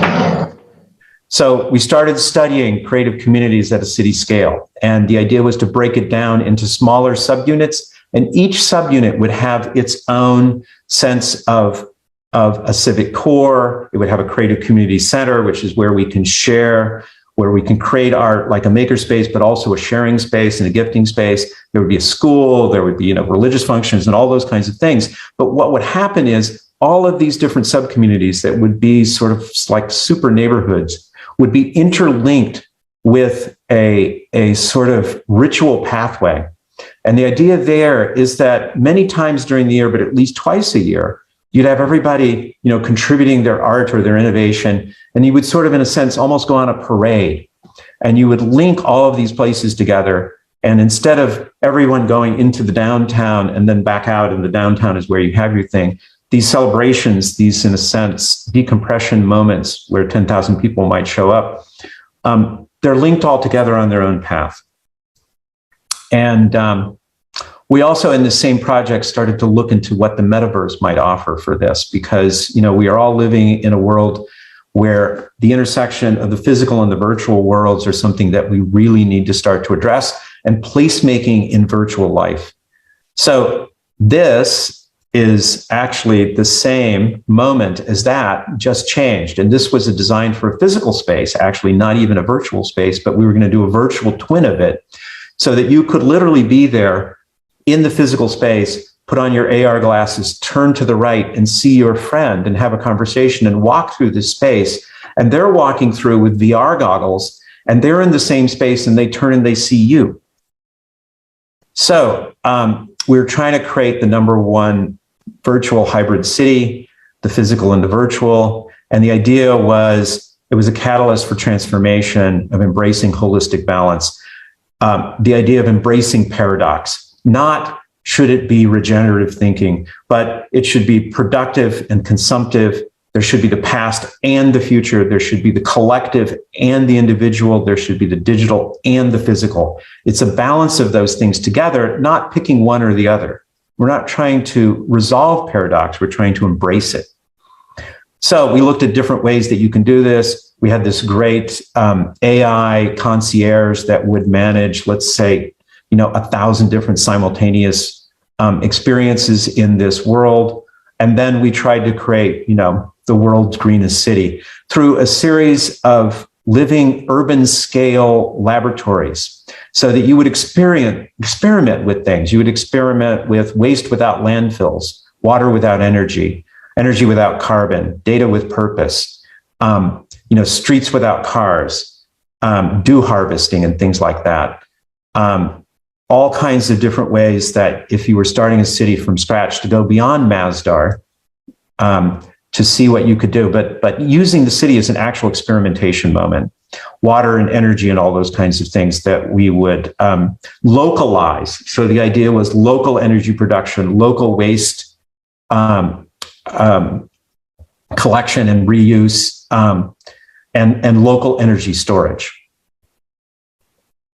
So we started studying creative communities at a city scale. And the idea was to break it down into smaller subunits. And each subunit would have its own sense of a civic core. It would have a creative community center, which is where we can share, where we can create art like a makerspace, but also a sharing space and a gifting space. There would be a school, there would be, religious functions and all those kinds of things. But what would happen is all of these different subcommunities that would be sort of like super neighborhoods would be interlinked with a sort of ritual pathway. And the idea there is that many times during the year, but at least twice a year, you'd have everybody, contributing their art or their innovation, and you would sort of, in a sense, almost go on a parade, and you would link all of these places together. And instead of everyone going into the downtown and then back out, and the downtown is where you have your thing, these celebrations, these, in a sense, decompression moments where 10,000 people might show up, they're linked all together on their own path. And we also, in the same project, started to look into what the metaverse might offer for this, because, we are all living in a world where the intersection of the physical and the virtual worlds are something that we really need to start to address, and placemaking in virtual life. So this is actually the same moment as that, just changed. And this was a design for a physical space, actually not even a virtual space, but we were going to do a virtual twin of it so that you could literally be there in the physical space, put on your AR glasses, turn to the right and see your friend and have a conversation and walk through this space. And they're walking through with VR goggles, and they're in the same space, and they turn and they see you. So we're trying to create the #1 virtual hybrid city, the physical and the virtual. And the idea was, it was a catalyst for transformation of embracing holistic balance. The idea of embracing paradox, not should it be regenerative thinking, but it should be productive and consumptive. There should be the past and the future. There should be the collective and the individual. There should be the digital and the physical. It's a balance of those things together, not picking one or the other. We're not trying to resolve paradox. We're trying to embrace it. So we looked at different ways that you can do this. We had this great AI concierge that would manage, let's say, 1,000 different simultaneous experiences in this world. And then we tried to create, the world's greenest city through a series of living urban scale laboratories, so that you would experiment with things. You would experiment with waste without landfills, water without energy, energy without carbon, data with purpose, streets without cars, dew harvesting and things like that. All kinds of different ways that if you were starting a city from scratch, to go beyond Masdar, to see what you could do, but using the city as an actual experimentation moment, water and energy and all those kinds of things that we would localize. So the idea was local energy production, local waste collection and reuse, and local energy storage.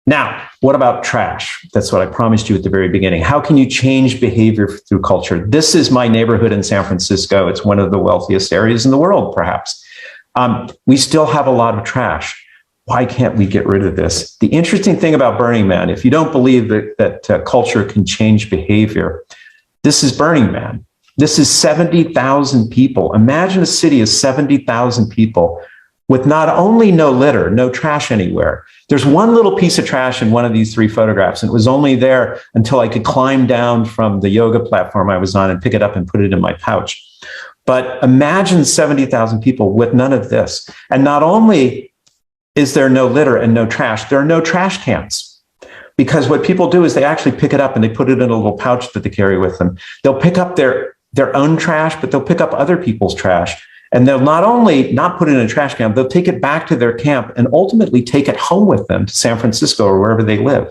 Now, what about trash? That's what I promised you at the very beginning. How can you change behavior through culture? This is my neighborhood in San Francisco. It's one of the wealthiest areas in the world, perhaps. We still have a lot of trash. Why can't we get rid of this? The interesting thing about Burning Man, if you don't believe that culture can change behavior, this is Burning Man. This is 70,000 people. Imagine a city of 70,000 people with not only no litter, no trash anywhere. There's one little piece of trash in one of these 3 photographs, and it was only there until I could climb down from the yoga platform I was on and pick it up and put it in my pouch. But imagine 70,000 people with none of this. And not only is there no litter and no trash, there are no trash cans. Because what people do is they actually pick it up and they put it in a little pouch that they carry with them. They'll pick up their own trash, but they'll pick up other people's trash. And they'll not only not put it in a trash can, they'll take it back to their camp and ultimately take it home with them to San Francisco or wherever they live.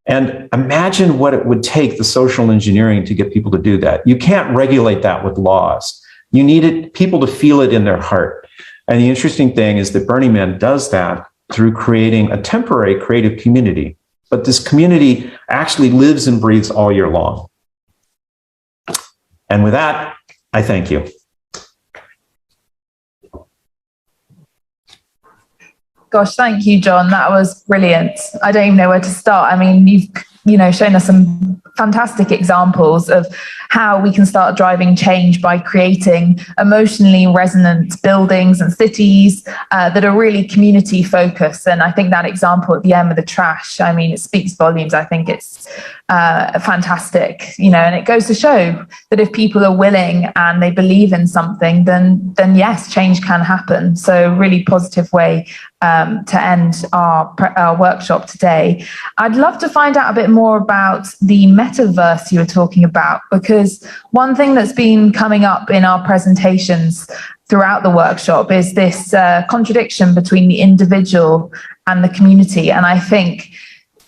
And imagine what it would take, the social engineering, to get people to do that. You can't regulate that with laws. You needed people to feel it in their heart. And the interesting thing is that Burning Man does that through creating a temporary creative community. But this community actually lives and breathes all year long. And with that, I thank you. Gosh, thank you, John. That was brilliant. I don't even know where to start. I mean, you've shown us some fantastic examples of how we can start driving change by creating emotionally resonant buildings and cities that are really community focused. And I think that example at the end with the trash, I mean, it speaks volumes. I think it's fantastic, and it goes to show that if people are willing and they believe in something, then yes, change can happen. So really positive way to end our workshop today. I'd love to find out a bit more about the metaverse you were talking about, because one thing that's been coming up in our presentations throughout the workshop is this contradiction between the individual and the community. And I think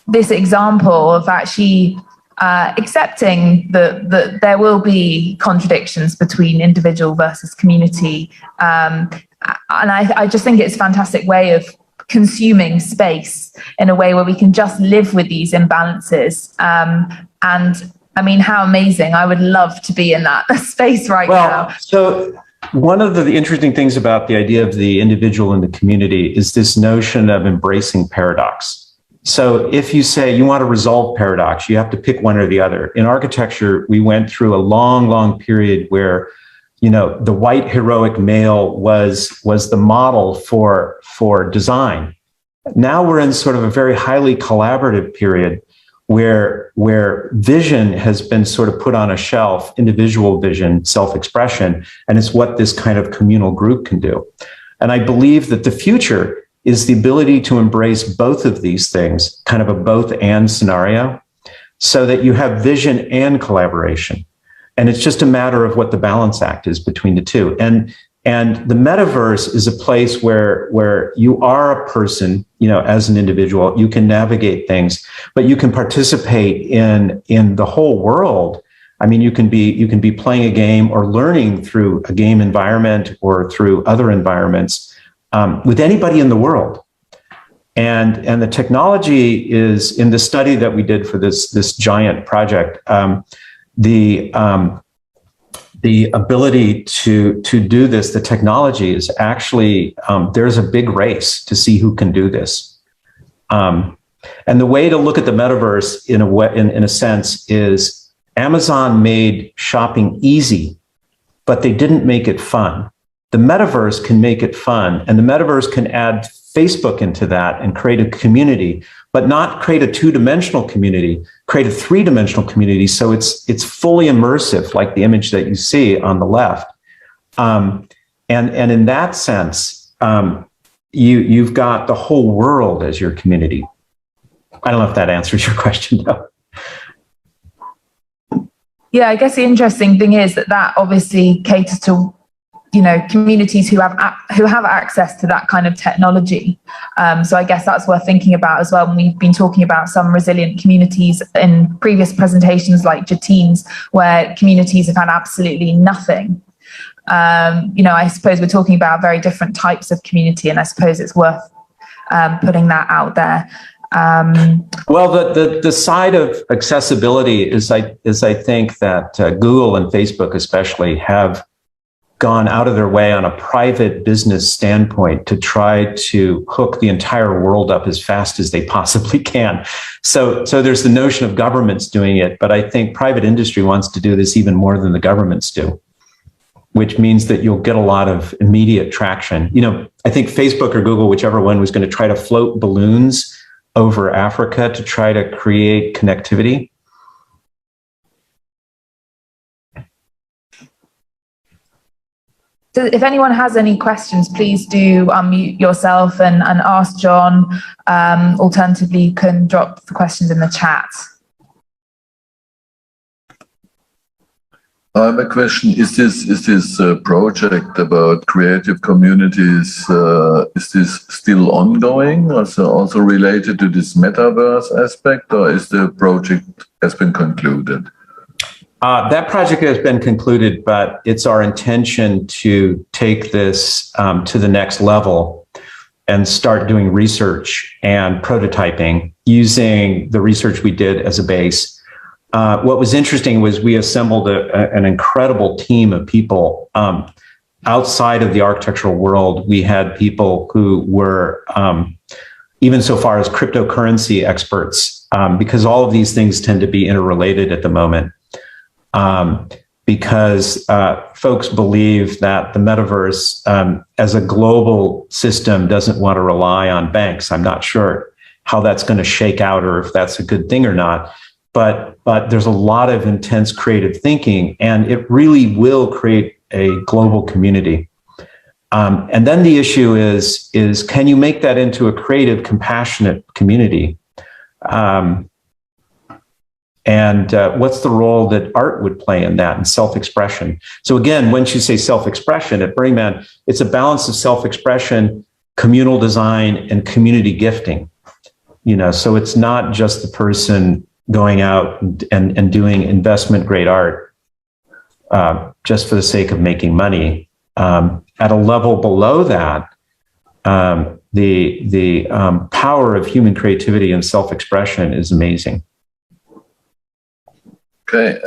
this example of actually accepting that there will be contradictions between individual versus community. And I just think it's a fantastic way of consuming space in a way where we can just live with these imbalances. And I mean, how amazing. I would love to be in that space right now. So one of the interesting things about the idea of the individual and the community is this notion of embracing paradox. So if you say you want to resolve paradox, you have to pick one or the other. In architecture, we went through a long, long period where, the white heroic male was the model for design. Now we're in sort of a very highly collaborative period where vision has been sort of put on a shelf, individual vision, self-expression, and it's what this kind of communal group can do. And I believe that the future is the ability to embrace both of these things, kind of a both and scenario, so that you have vision and collaboration. And it's just a matter of what the balance act is between the two. And the metaverse is a place where you are a person, as an individual, you can navigate things, but you can participate in the whole world. I mean, you can be playing a game or learning through a game environment or through other environments with anybody in the world. And the technology is, in the study that we did for this giant project, the ability to do this, the technology is actually, there's a big race to see who can do this. And the way to look at the metaverse in a sense is Amazon made shopping easy, but they didn't make it fun. The metaverse can make it fun, and the metaverse can add Facebook into that and create a community, but not create a two-dimensional community, create a three-dimensional community. So it's fully immersive, like the image that you see on the left. And in that sense, you've got the whole world as your community. I don't know if that answers your question, though. Yeah, I guess the interesting thing is that obviously caters to communities who have access to that kind of technology. So I guess that's worth thinking about as well. When we've been talking about some resilient communities in previous presentations like Jateen's, where communities have had absolutely nothing. I suppose we're talking about very different types of community, and I suppose it's worth putting that out there. Well, the side of accessibility is I think that Google and Facebook especially have gone out of their way on a private business standpoint to try to hook the entire world up as fast as they possibly can. So there's the notion of governments doing it, but I think private industry wants to do this even more than the governments do, which means that you'll get a lot of immediate traction. I think Facebook or Google, whichever one, was going to try to float balloons over Africa to try to create connectivity. So if anyone has any questions, please do unmute yourself and ask John. Alternatively, you can drop the questions in the chat. I have a question. Is this project about creative communities, is this still ongoing, also related to this metaverse aspect, or is the project has been concluded? That project has been concluded, but it's our intention to take this to the next level and start doing research and prototyping using the research we did as a base. What was interesting was we assembled an incredible team of people outside of the architectural world. We had people who were even so far as cryptocurrency experts, because all of these things tend to be interrelated at the moment. Because folks believe that the metaverse as a global system doesn't want to rely on banks. I'm not sure how that's going to shake out or if that's a good thing or not. But there's a lot of intense creative thinking, and it really will create a global community. And then the issue is can you make that into a creative, compassionate community? And what's the role that art would play in that, and self-expression? So again, once you say self-expression at Burning Man, it's a balance of self-expression, communal design, and community gifting. So it's not just the person going out and doing investment grade art just for the sake of making money. At a level below that, the power of human creativity and self-expression is amazing. Okay,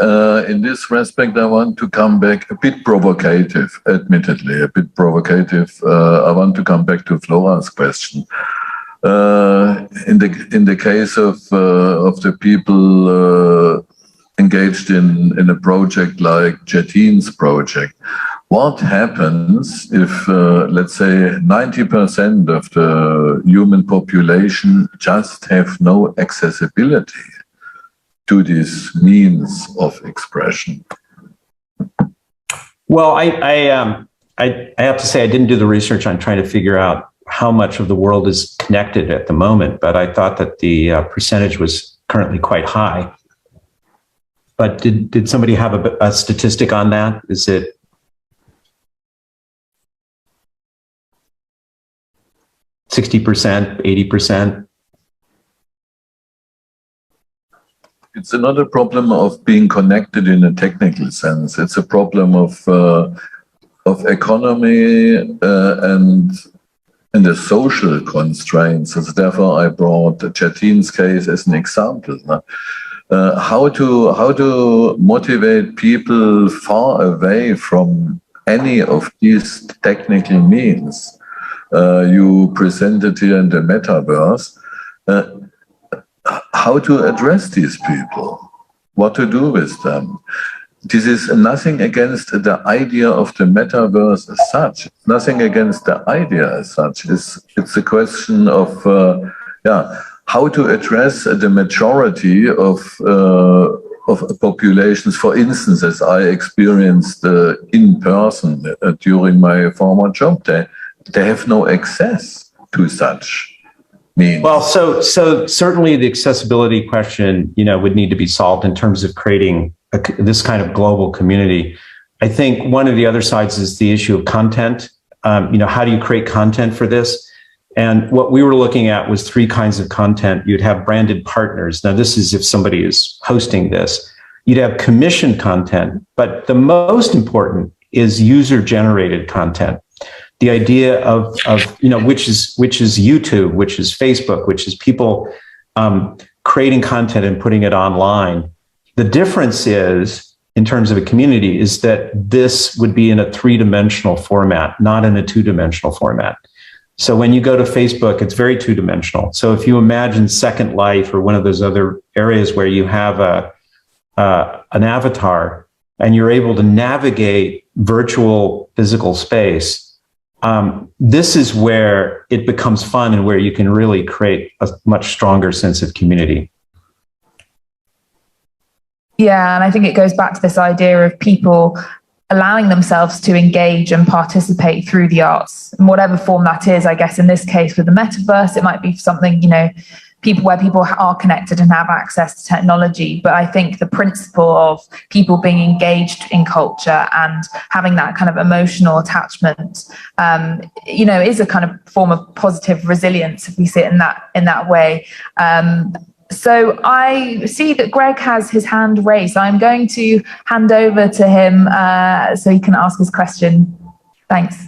in this respect, I want to come back a bit provocative, admittedly, a bit provocative. I want to come back to Flora's question. In the case of the people engaged in a project like Jettine's project, what happens if, let's say, 90% of the human population just have no accessibility to these means of expression? Well, I have to say I didn't do the research on trying to figure out how much of the world is connected at the moment, but I thought that the percentage was currently quite high. But did somebody have a statistic on that? Is it 60%, 80%? It's another problem of being connected in a technical sense. It's a problem of economy and the social constraints. So therefore, I brought Jettine's case as an example. How to motivate people far away from any of these technical means you presented here in the metaverse. How to address these people, what to do with them. This is nothing against the idea of the metaverse as such, nothing against the idea as such. It's a question of how to address the majority of populations. For instance, as I experienced in person during my former job, they have no access to such means. Well, so certainly the accessibility question, would need to be solved in terms of creating this kind of global community. I think one of the other sides is the issue of content. How do you create content for this? And what we were looking at was 3 kinds of content. You'd have branded partners. Now, this is if somebody is hosting this. You'd have commissioned content, but the most important is user-generated content. The idea of which is YouTube, which is Facebook, which is people creating content and putting it online. The difference is, in terms of a community, is that this would be in a 3-dimensional format, not in a 2-dimensional format. So when you go to Facebook, it's very 2-dimensional. So if you imagine Second Life or one of those other areas where you have an avatar and you're able to navigate virtual physical space, this is where it becomes fun and where you can really create a much stronger sense of community. Yeah, and I think it goes back to this idea of people allowing themselves to engage and participate through the arts, in whatever form that is. I guess in this case with the metaverse, it might be something, people are connected and have access to technology. But I think the principle of people being engaged in culture and having that kind of emotional attachment, is a kind of form of positive resilience, if we see it in that way. So I see that Greg has his hand raised. I'm going to hand over to him so he can ask his question. Thanks.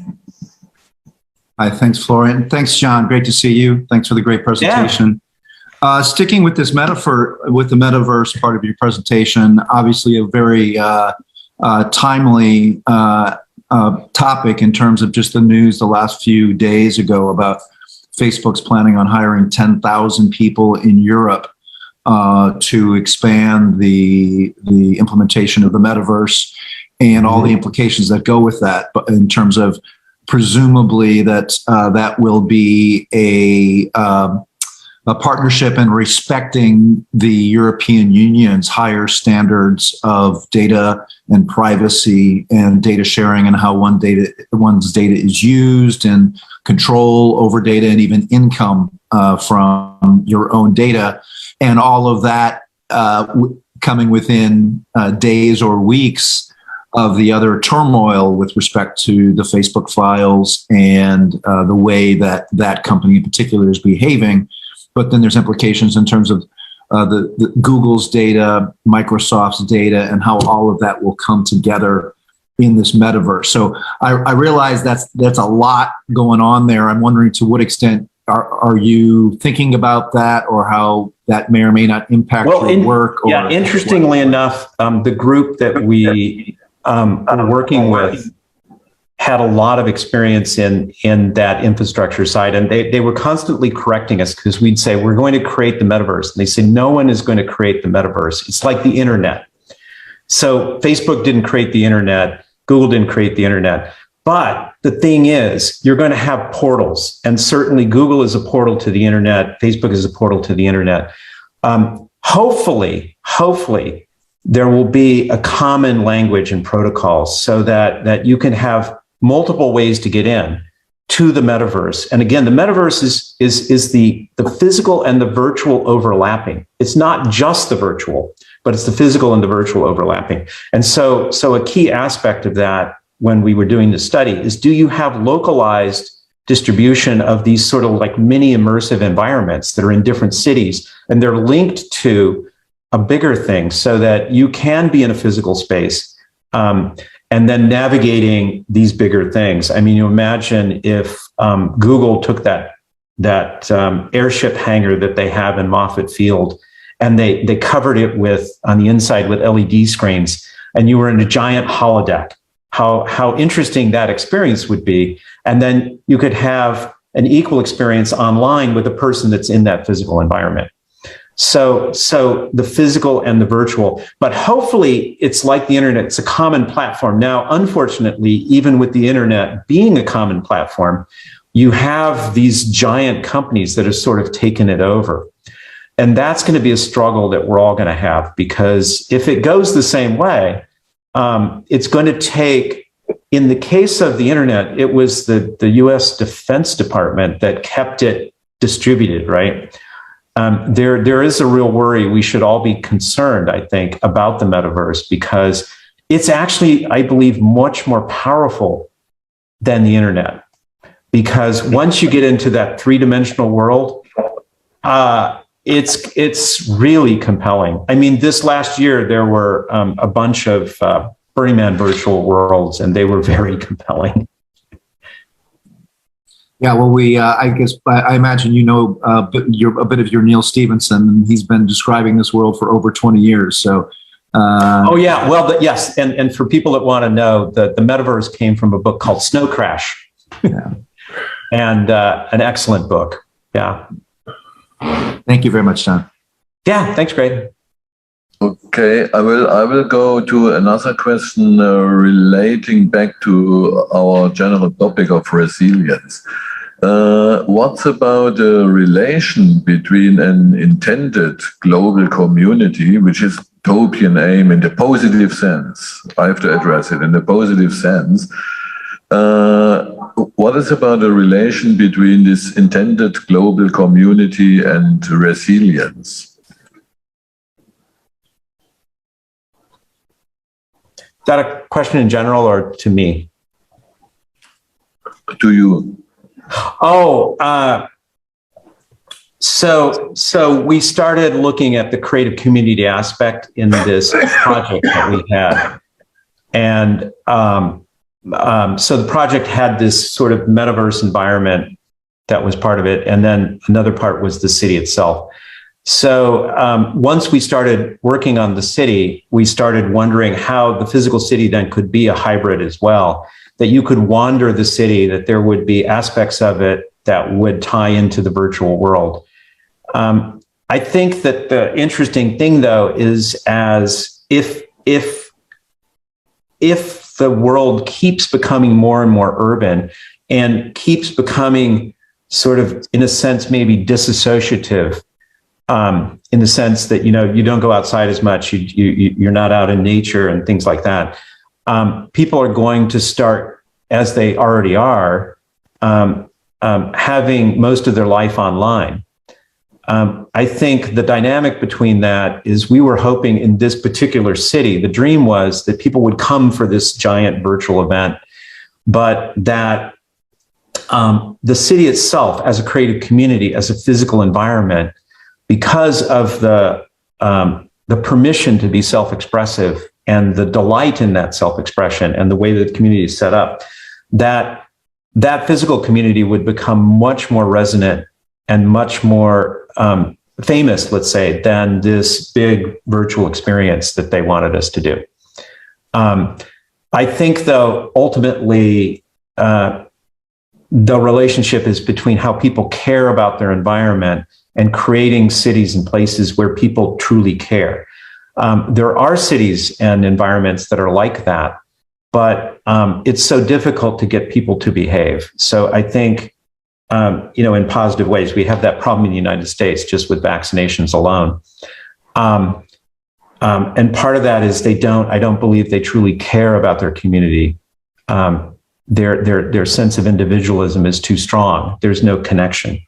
Hi, thanks, Florian. Thanks, John. Great to see you. Thanks for the great presentation. Yeah. Sticking with this with the metaverse part of your presentation, obviously a very timely topic in terms of just the news the last few days ago about Facebook's planning on hiring 10,000 people in Europe to expand the implementation of the metaverse and all the implications that go with that, but in terms of presumably that will be a partnership and respecting the European Union's higher standards of data and privacy and data sharing and how one's data is used and control over data and even income from your own data. And all of that coming within days or weeks of the other turmoil with respect to the Facebook files and the way that that company in particular is behaving. But then there's implications in terms of the Google's data, Microsoft's data, and how all of that will come together in this metaverse. So I realize that's a lot going on there. I'm wondering to what extent are you thinking about that, or how that may or may not impact your work? Yeah, interestingly enough, the group that we are working with had a lot of experience in that infrastructure side, and they were constantly correcting us because we'd say, we're going to create the metaverse. And they say, no one is going to create the metaverse. It's like the internet. So Facebook didn't create the internet. Google didn't create the internet. But the thing is, you're going to have portals, and certainly Google is a portal to the internet. Facebook is a portal to the internet. Hopefully, there will be a common language and protocols so that you can have multiple ways to get in to the metaverse. And again, the metaverse is the physical and the virtual overlapping. It's not just the virtual, but it's the physical and the virtual overlapping. And so a key aspect of that when we were doing the study is, do you have localized distribution of these sort of like mini immersive environments that are in different cities, and they're linked to a bigger thing so that you can be in a physical space and then navigating these bigger things. I mean, you imagine if Google took that airship hangar that they have in Moffett Field, and they covered it with, on the inside, with LED screens, and you were in a giant holodeck. How interesting that experience would be. And then you could have an equal experience online with the person that's in that physical environment. So the physical and the virtual, but hopefully it's like the internet, it's a common platform. Now, unfortunately, even with the internet being a common platform, you have these giant companies that have sort of taken it over. And that's going to be a struggle that we're all going to have, because if it goes the same way, it's going to take, in the case of the internet, it was the US Defense Department that kept it distributed, right? There is a real worry. We should all be concerned, I think, about the metaverse, because it's actually, I believe, much more powerful than the internet. Because once you get into that three-dimensional world, it's really compelling. I mean, this last year, there were a bunch of Burning Man virtual worlds, and they were very compelling. Yeah, well, I guess I imagine a bit of your Neil Stephenson, and he's been describing this world for over 20 years. So, oh yeah, well, yes, and for people that want to know, the metaverse came from a book called Snow Crash, yeah, and an excellent book. Yeah. Thank you very much, John. Yeah, thanks, Greg. Okay, I will go to another question relating back to our general topic of resilience. What's about the relation between an intended global community, which is utopian aim in the positive sense, I have to address it in the positive sense. What is about the relation between this intended global community and resilience? Is that a question in general or to me? To you. Oh, so we started looking at the creative community aspect in this project that we had. And so the project had this sort of metaverse environment that was part of it. And then another part was the city itself. So once we started working on the city, we started wondering how the physical city then could be a hybrid as well, that you could wander the city, that there would be aspects of it that would tie into the virtual world. I think that the interesting thing, though, is as if the world keeps becoming more and more urban and keeps becoming sort of, in a sense, maybe disassociative, in the sense that, you don't go outside as much, you're not out in nature and things like that. People are going to start, as they already are, having most of their life online. I think the dynamic between that is we were hoping in this particular city, the dream was that people would come for this giant virtual event, but that the city itself as a creative community, as a physical environment, because of the permission to be self-expressive and the delight in that self-expression and the way that the community is set up, that physical community would become much more resonant and much more famous, let's say, than this big virtual experience that they wanted us to do. I think, though, ultimately, the relationship is between how people care about their environment and creating cities and places where people truly care. There are cities and environments that are like that, but it's so difficult to get people to behave. So I think, in positive ways, we have that problem in the United States just with vaccinations alone. And part of that is I don't believe they truly care about their community. Their sense of individualism is too strong. There's no connection.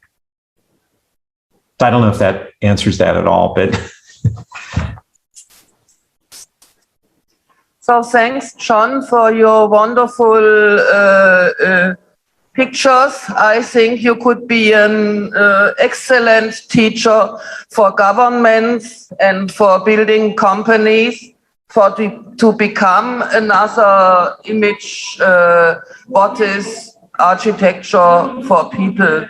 I don't know if that answers that at all, but. So thanks, John, for your wonderful pictures. I think you could be an excellent teacher for governments and for building companies to become another image, what is architecture for people.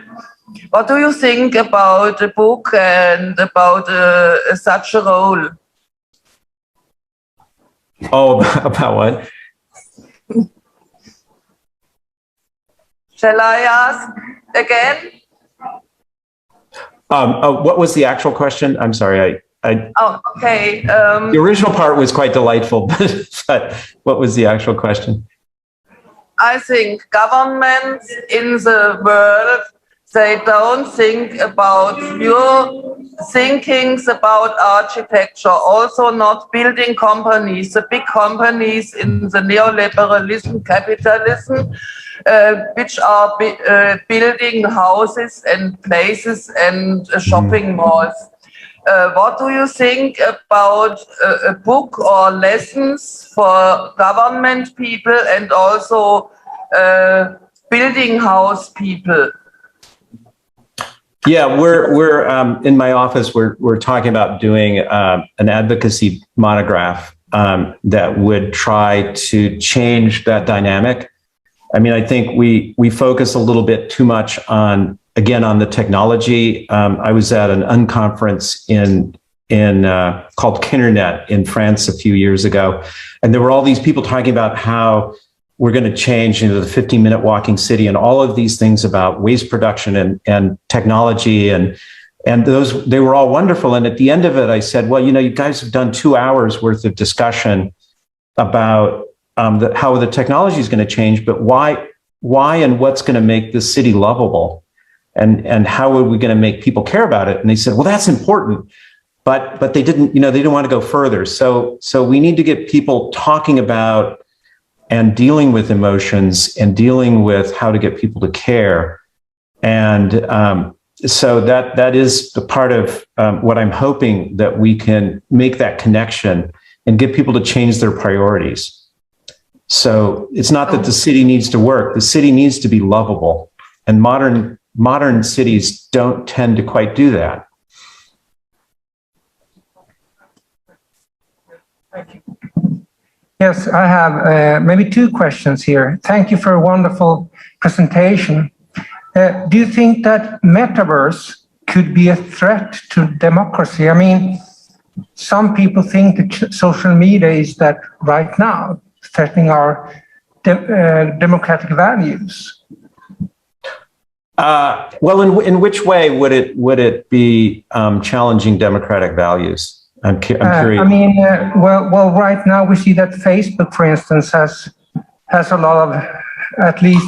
What do you think about the book and about such a role? Oh, about what? Shall I ask again? What was the actual question? I'm sorry. Oh, okay. The original part was quite delightful, but what was the actual question? I think governments in the world, they don't think about your thinkings about architecture, also not building companies, the big companies in the neoliberalism, capitalism, which are building houses and places and shopping malls. What do you think about a book or lessons for government people and also building house people? Yeah, we're in my office. We're talking about doing an advocacy monograph that would try to change that dynamic. I mean, I think we focus a little bit too much on the technology. I was at an unconference called Kindernet in France a few years ago, and there were all these people talking about how we're going to change the 15-minute walking city and all of these things about waste production and technology and those, they were all wonderful. And at the end of it, I said, well, you guys have done 2 hours worth of discussion about how the technology is going to change, but why and what's going to make this city lovable, and how are we going to make people care about it? And they said, well, that's important. but they didn't, they didn't want to go further. So we need to get people talking about and dealing with emotions and dealing with how to get people to care. And so that is the part of what I'm hoping, that we can make that connection and get people to change their priorities. So it's not that the city needs to work, the city needs to be lovable. And modern cities don't tend to quite do that. Yes, I have maybe two questions here. Thank you for a wonderful presentation. Do you think that metaverse could be a threat to democracy? I mean, some people think that social media is that right now, threatening our democratic values. Well, in which way would it be challenging democratic values? I'm curious. I mean, well, right now we see that Facebook, for instance, has a lot of, at least.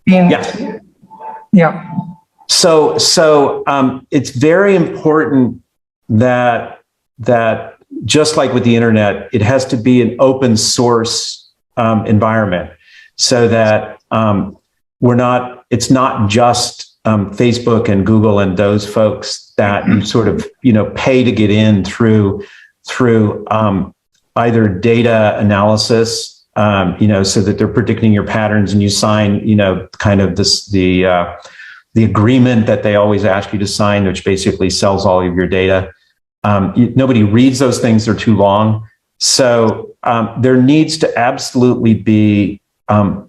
Yes. Yeah. So it's very important that just like with the internet, it has to be an open source environment, so that it's not just Facebook and Google and those folks that you sort of pay to get in through either data analysis, so that they're predicting your patterns, and you sign kind of the agreement that they always ask you to sign, which basically sells all of your data. Nobody reads those things, they're too long. So there needs to absolutely be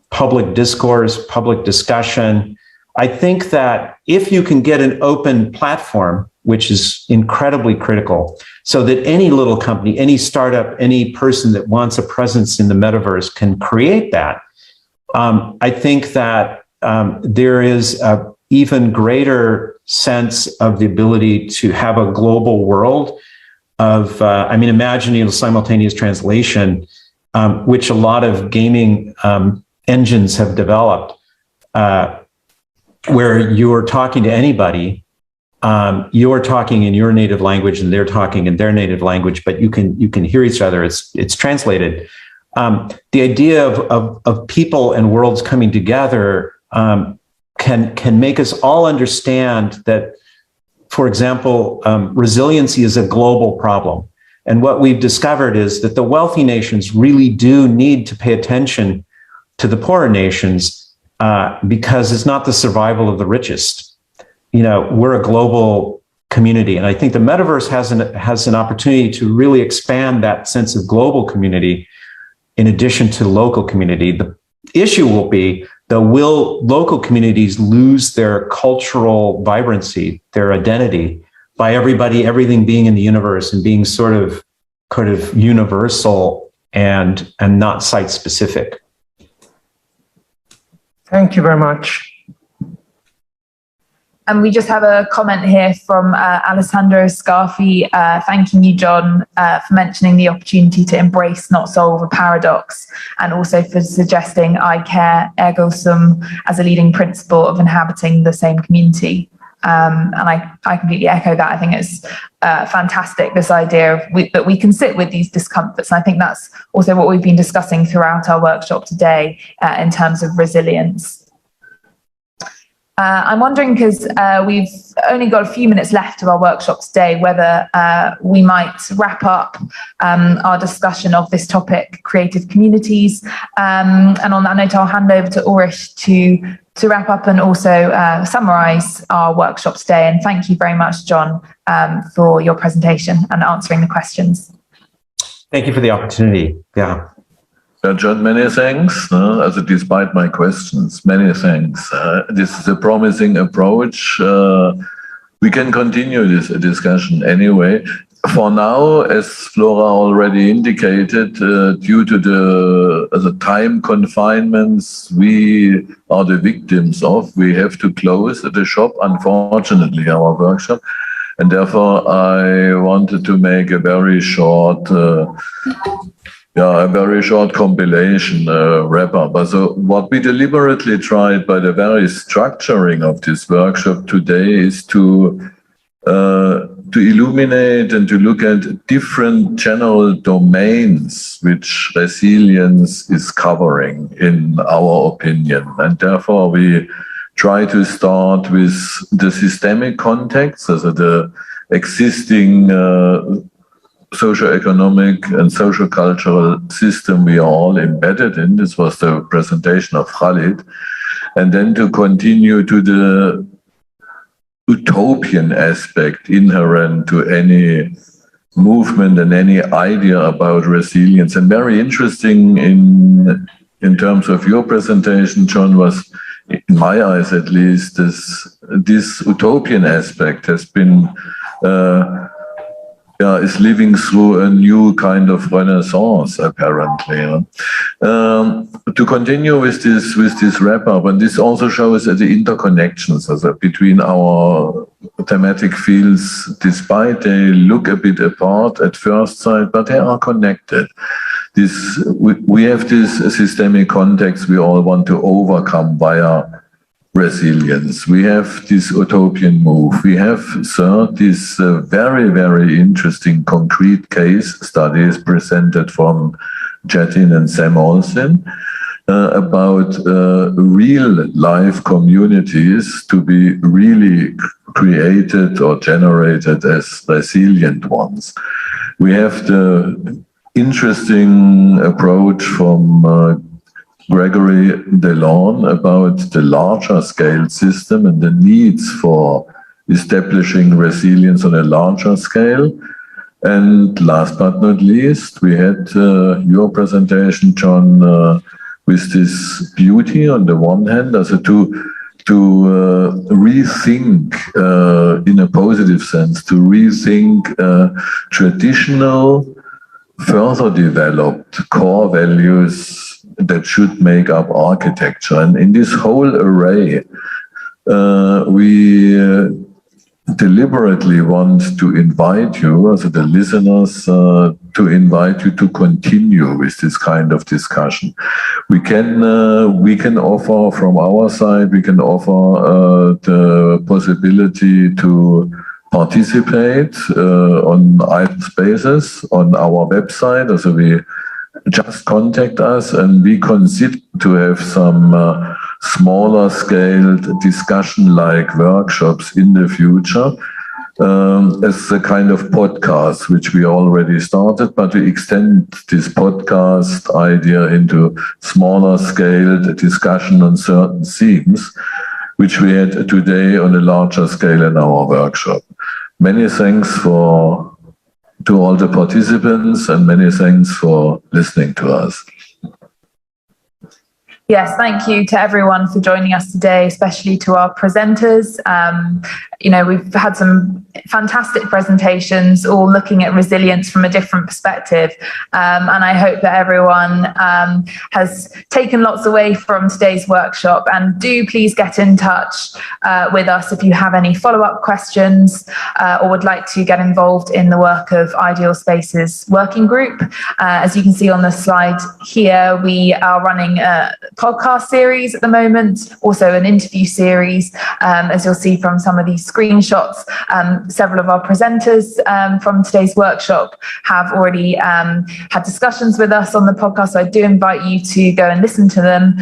public discourse, public discussion. I think that if you can get an open platform, which is incredibly critical, so that any little company, any startup, any person that wants a presence in the metaverse can create that, I think that there is a even greater sense of the ability to have a global world of, imagine simultaneous translation, which a lot of gaming engines have developed, where you're talking to anybody, you're talking in your native language and they're talking in their native language, but you can hear each other. It's translated. The idea of people and worlds coming together can make us all understand that, for example, resiliency is a global problem. And what we've discovered is that the wealthy nations really do need to pay attention to the poorer nations, because it's not the survival of the richest. We're a global community. And I think the metaverse has an opportunity to really expand that sense of global community in addition to local community. The issue will be, will local communities lose their cultural vibrancy, their identity, by everything being in the universe and being sort of universal and not site specific? Thank you very much. And we just have a comment here from Alessandro Scarfi, thanking you, John, for mentioning the opportunity to embrace, not solve, a paradox, and also for suggesting I care, ergo sum, as a leading principle of inhabiting the same community. And I completely echo that. I think it's fantastic, this idea of that we can sit with these discomforts. And I think that's also what we've been discussing throughout our workshop today in terms of resilience. I'm wondering, because we've only got a few minutes left of our workshop today, whether we might wrap up our discussion of this topic, creative communities. And on that note, I'll hand over to Ulrich to wrap up and also summarise our workshop today. And thank you very much, John, for your presentation and answering the questions. Thank you for the opportunity. Yeah. John, many thanks. Despite my questions, many thanks. This is a promising approach. We can continue this discussion anyway. For now, as Flora already indicated, due to the time confinements we are the victims of, we have to close the shop, unfortunately, our workshop. And therefore, I wanted to make a very short compilation wrap-up. So what we deliberately tried by the very structuring of this workshop today is to to illuminate and to look at different general domains which resilience is covering, in our opinion. And therefore, we try to start with the systemic context, so the existing socio-economic and social-cultural system we are all embedded in. This was the presentation of Khalid. And then to continue to the utopian aspect inherent to any movement and any idea about resilience. And very interesting in terms of your presentation, John, was, in my eyes at least, this utopian aspect has been is living through a new kind of renaissance, apparently. To continue with this wrap up, and this also shows the interconnections between our thematic fields, despite they look a bit apart at first sight, but they are connected. We have this systemic context we all want to overcome via resilience. We have this utopian move. We have, sir, this very, very interesting concrete case studies presented from Jatin and Sam Olsen about real life communities to be really created or generated as resilient ones. We have the interesting approach from Gregory DeLaune about the larger scale system and the needs for establishing resilience on a larger scale. And last but not least, we had your presentation, John, with this beauty on the one hand, also to rethink in a positive sense, to rethink traditional, further developed core values that should make up architecture. And in this whole array, we deliberately want to invite you, as the listeners, to invite you to continue with this kind of discussion. We can offer from our side, we can offer the possibility to participate on Idle Spaces on our website. Also, we just contact us, and we consider to have some smaller scaled discussion-like workshops in the future as a kind of podcast, which we already started, but we extend this podcast idea into smaller scaled discussion on certain themes, which we had today on a larger scale in our workshop. Many thanks to all the participants, and many thanks for listening to us. Yes, thank you to everyone for joining us today, especially to our presenters. We've had some fantastic presentations, all looking at resilience from a different perspective. And I hope that everyone has taken lots away from today's workshop. And do please get in touch with us if you have any follow-up questions or would like to get involved in the work of Ideal Spaces Working Group. As you can see on the slide here, we are running a podcast series at the moment, also an interview series, as you'll see from some of these screenshots. Several of our presenters from today's workshop have already had discussions with us on the podcast, so I do invite you to go and listen to them.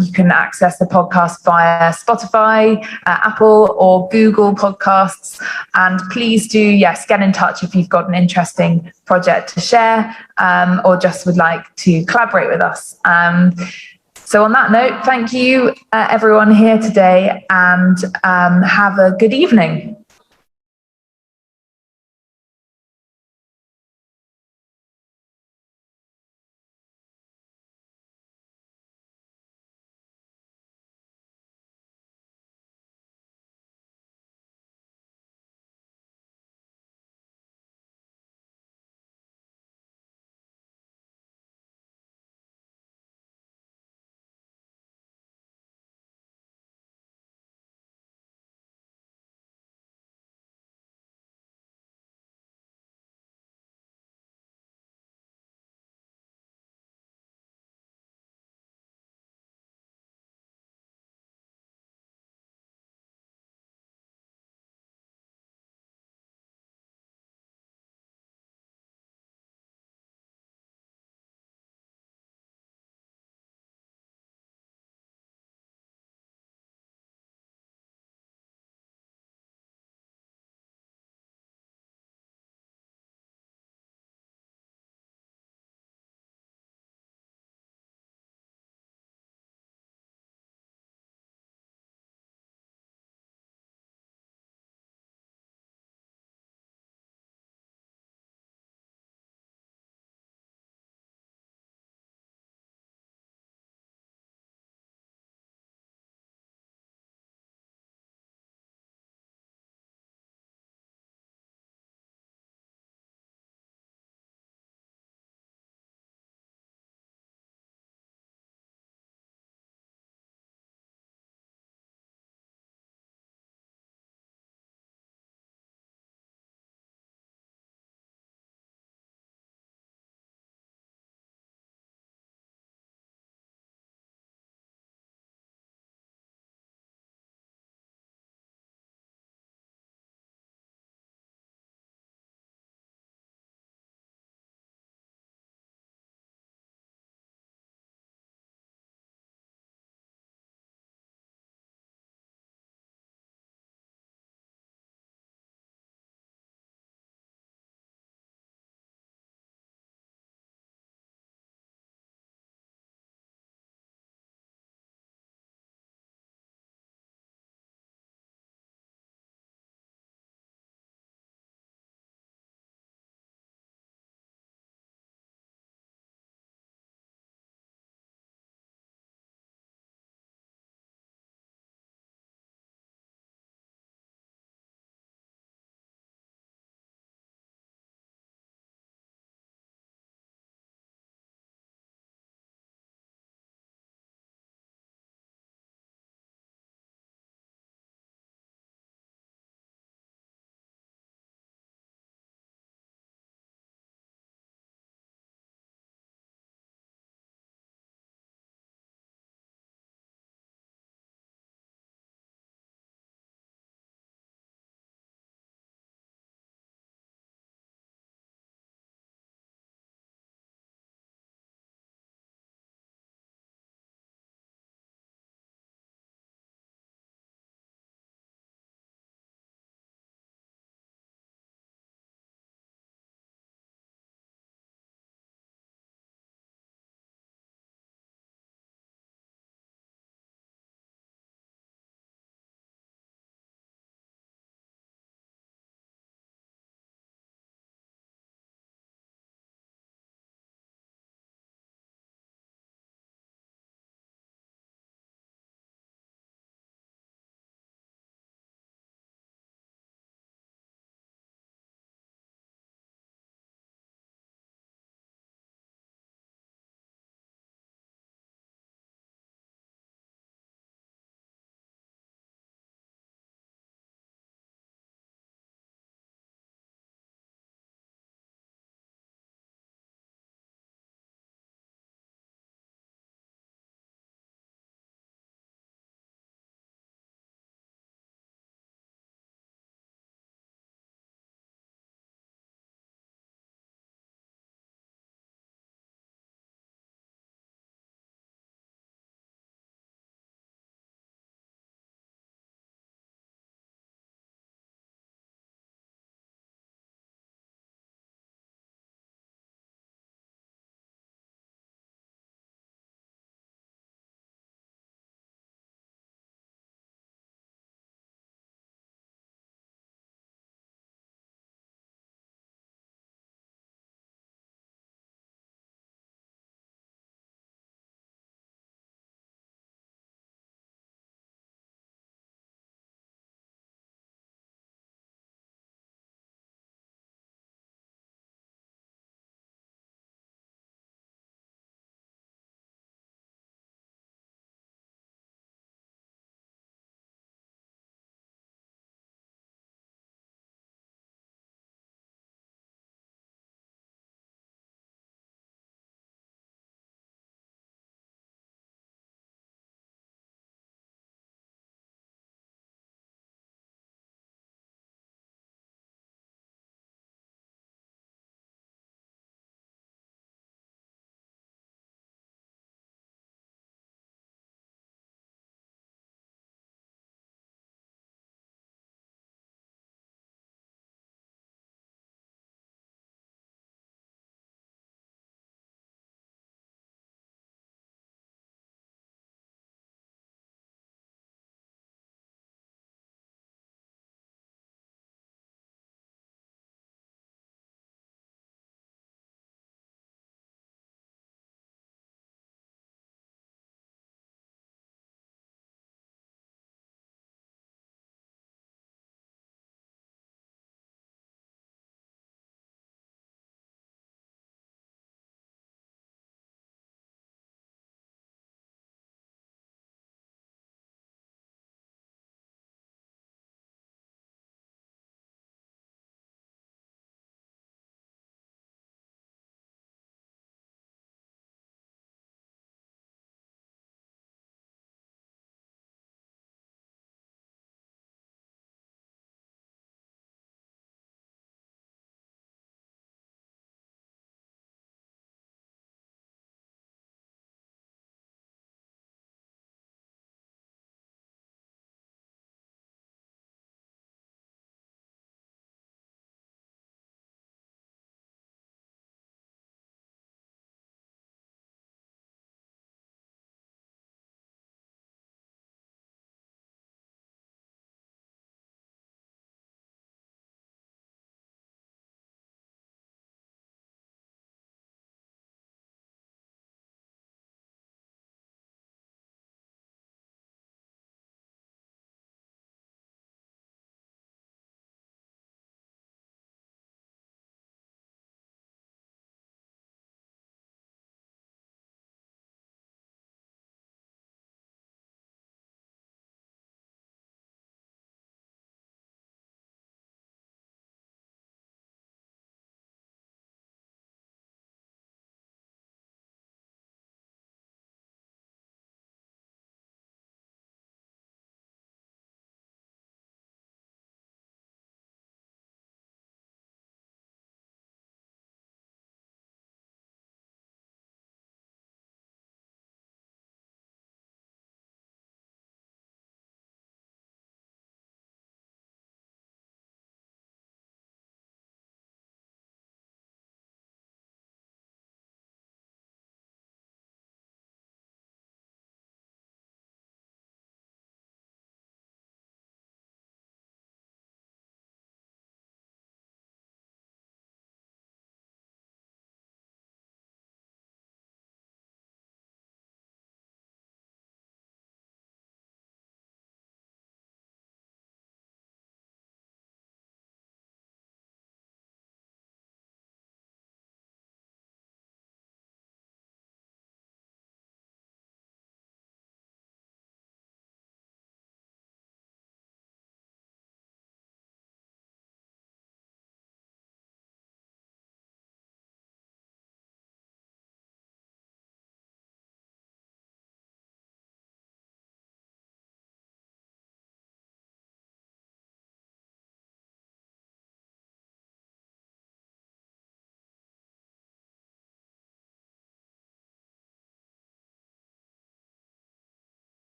You can access the podcast via Spotify, Apple or Google Podcasts, and please do, yes, get in touch if you've got an interesting project to share or just would like to collaborate with us. So on that note, thank you everyone here today, and have a good evening.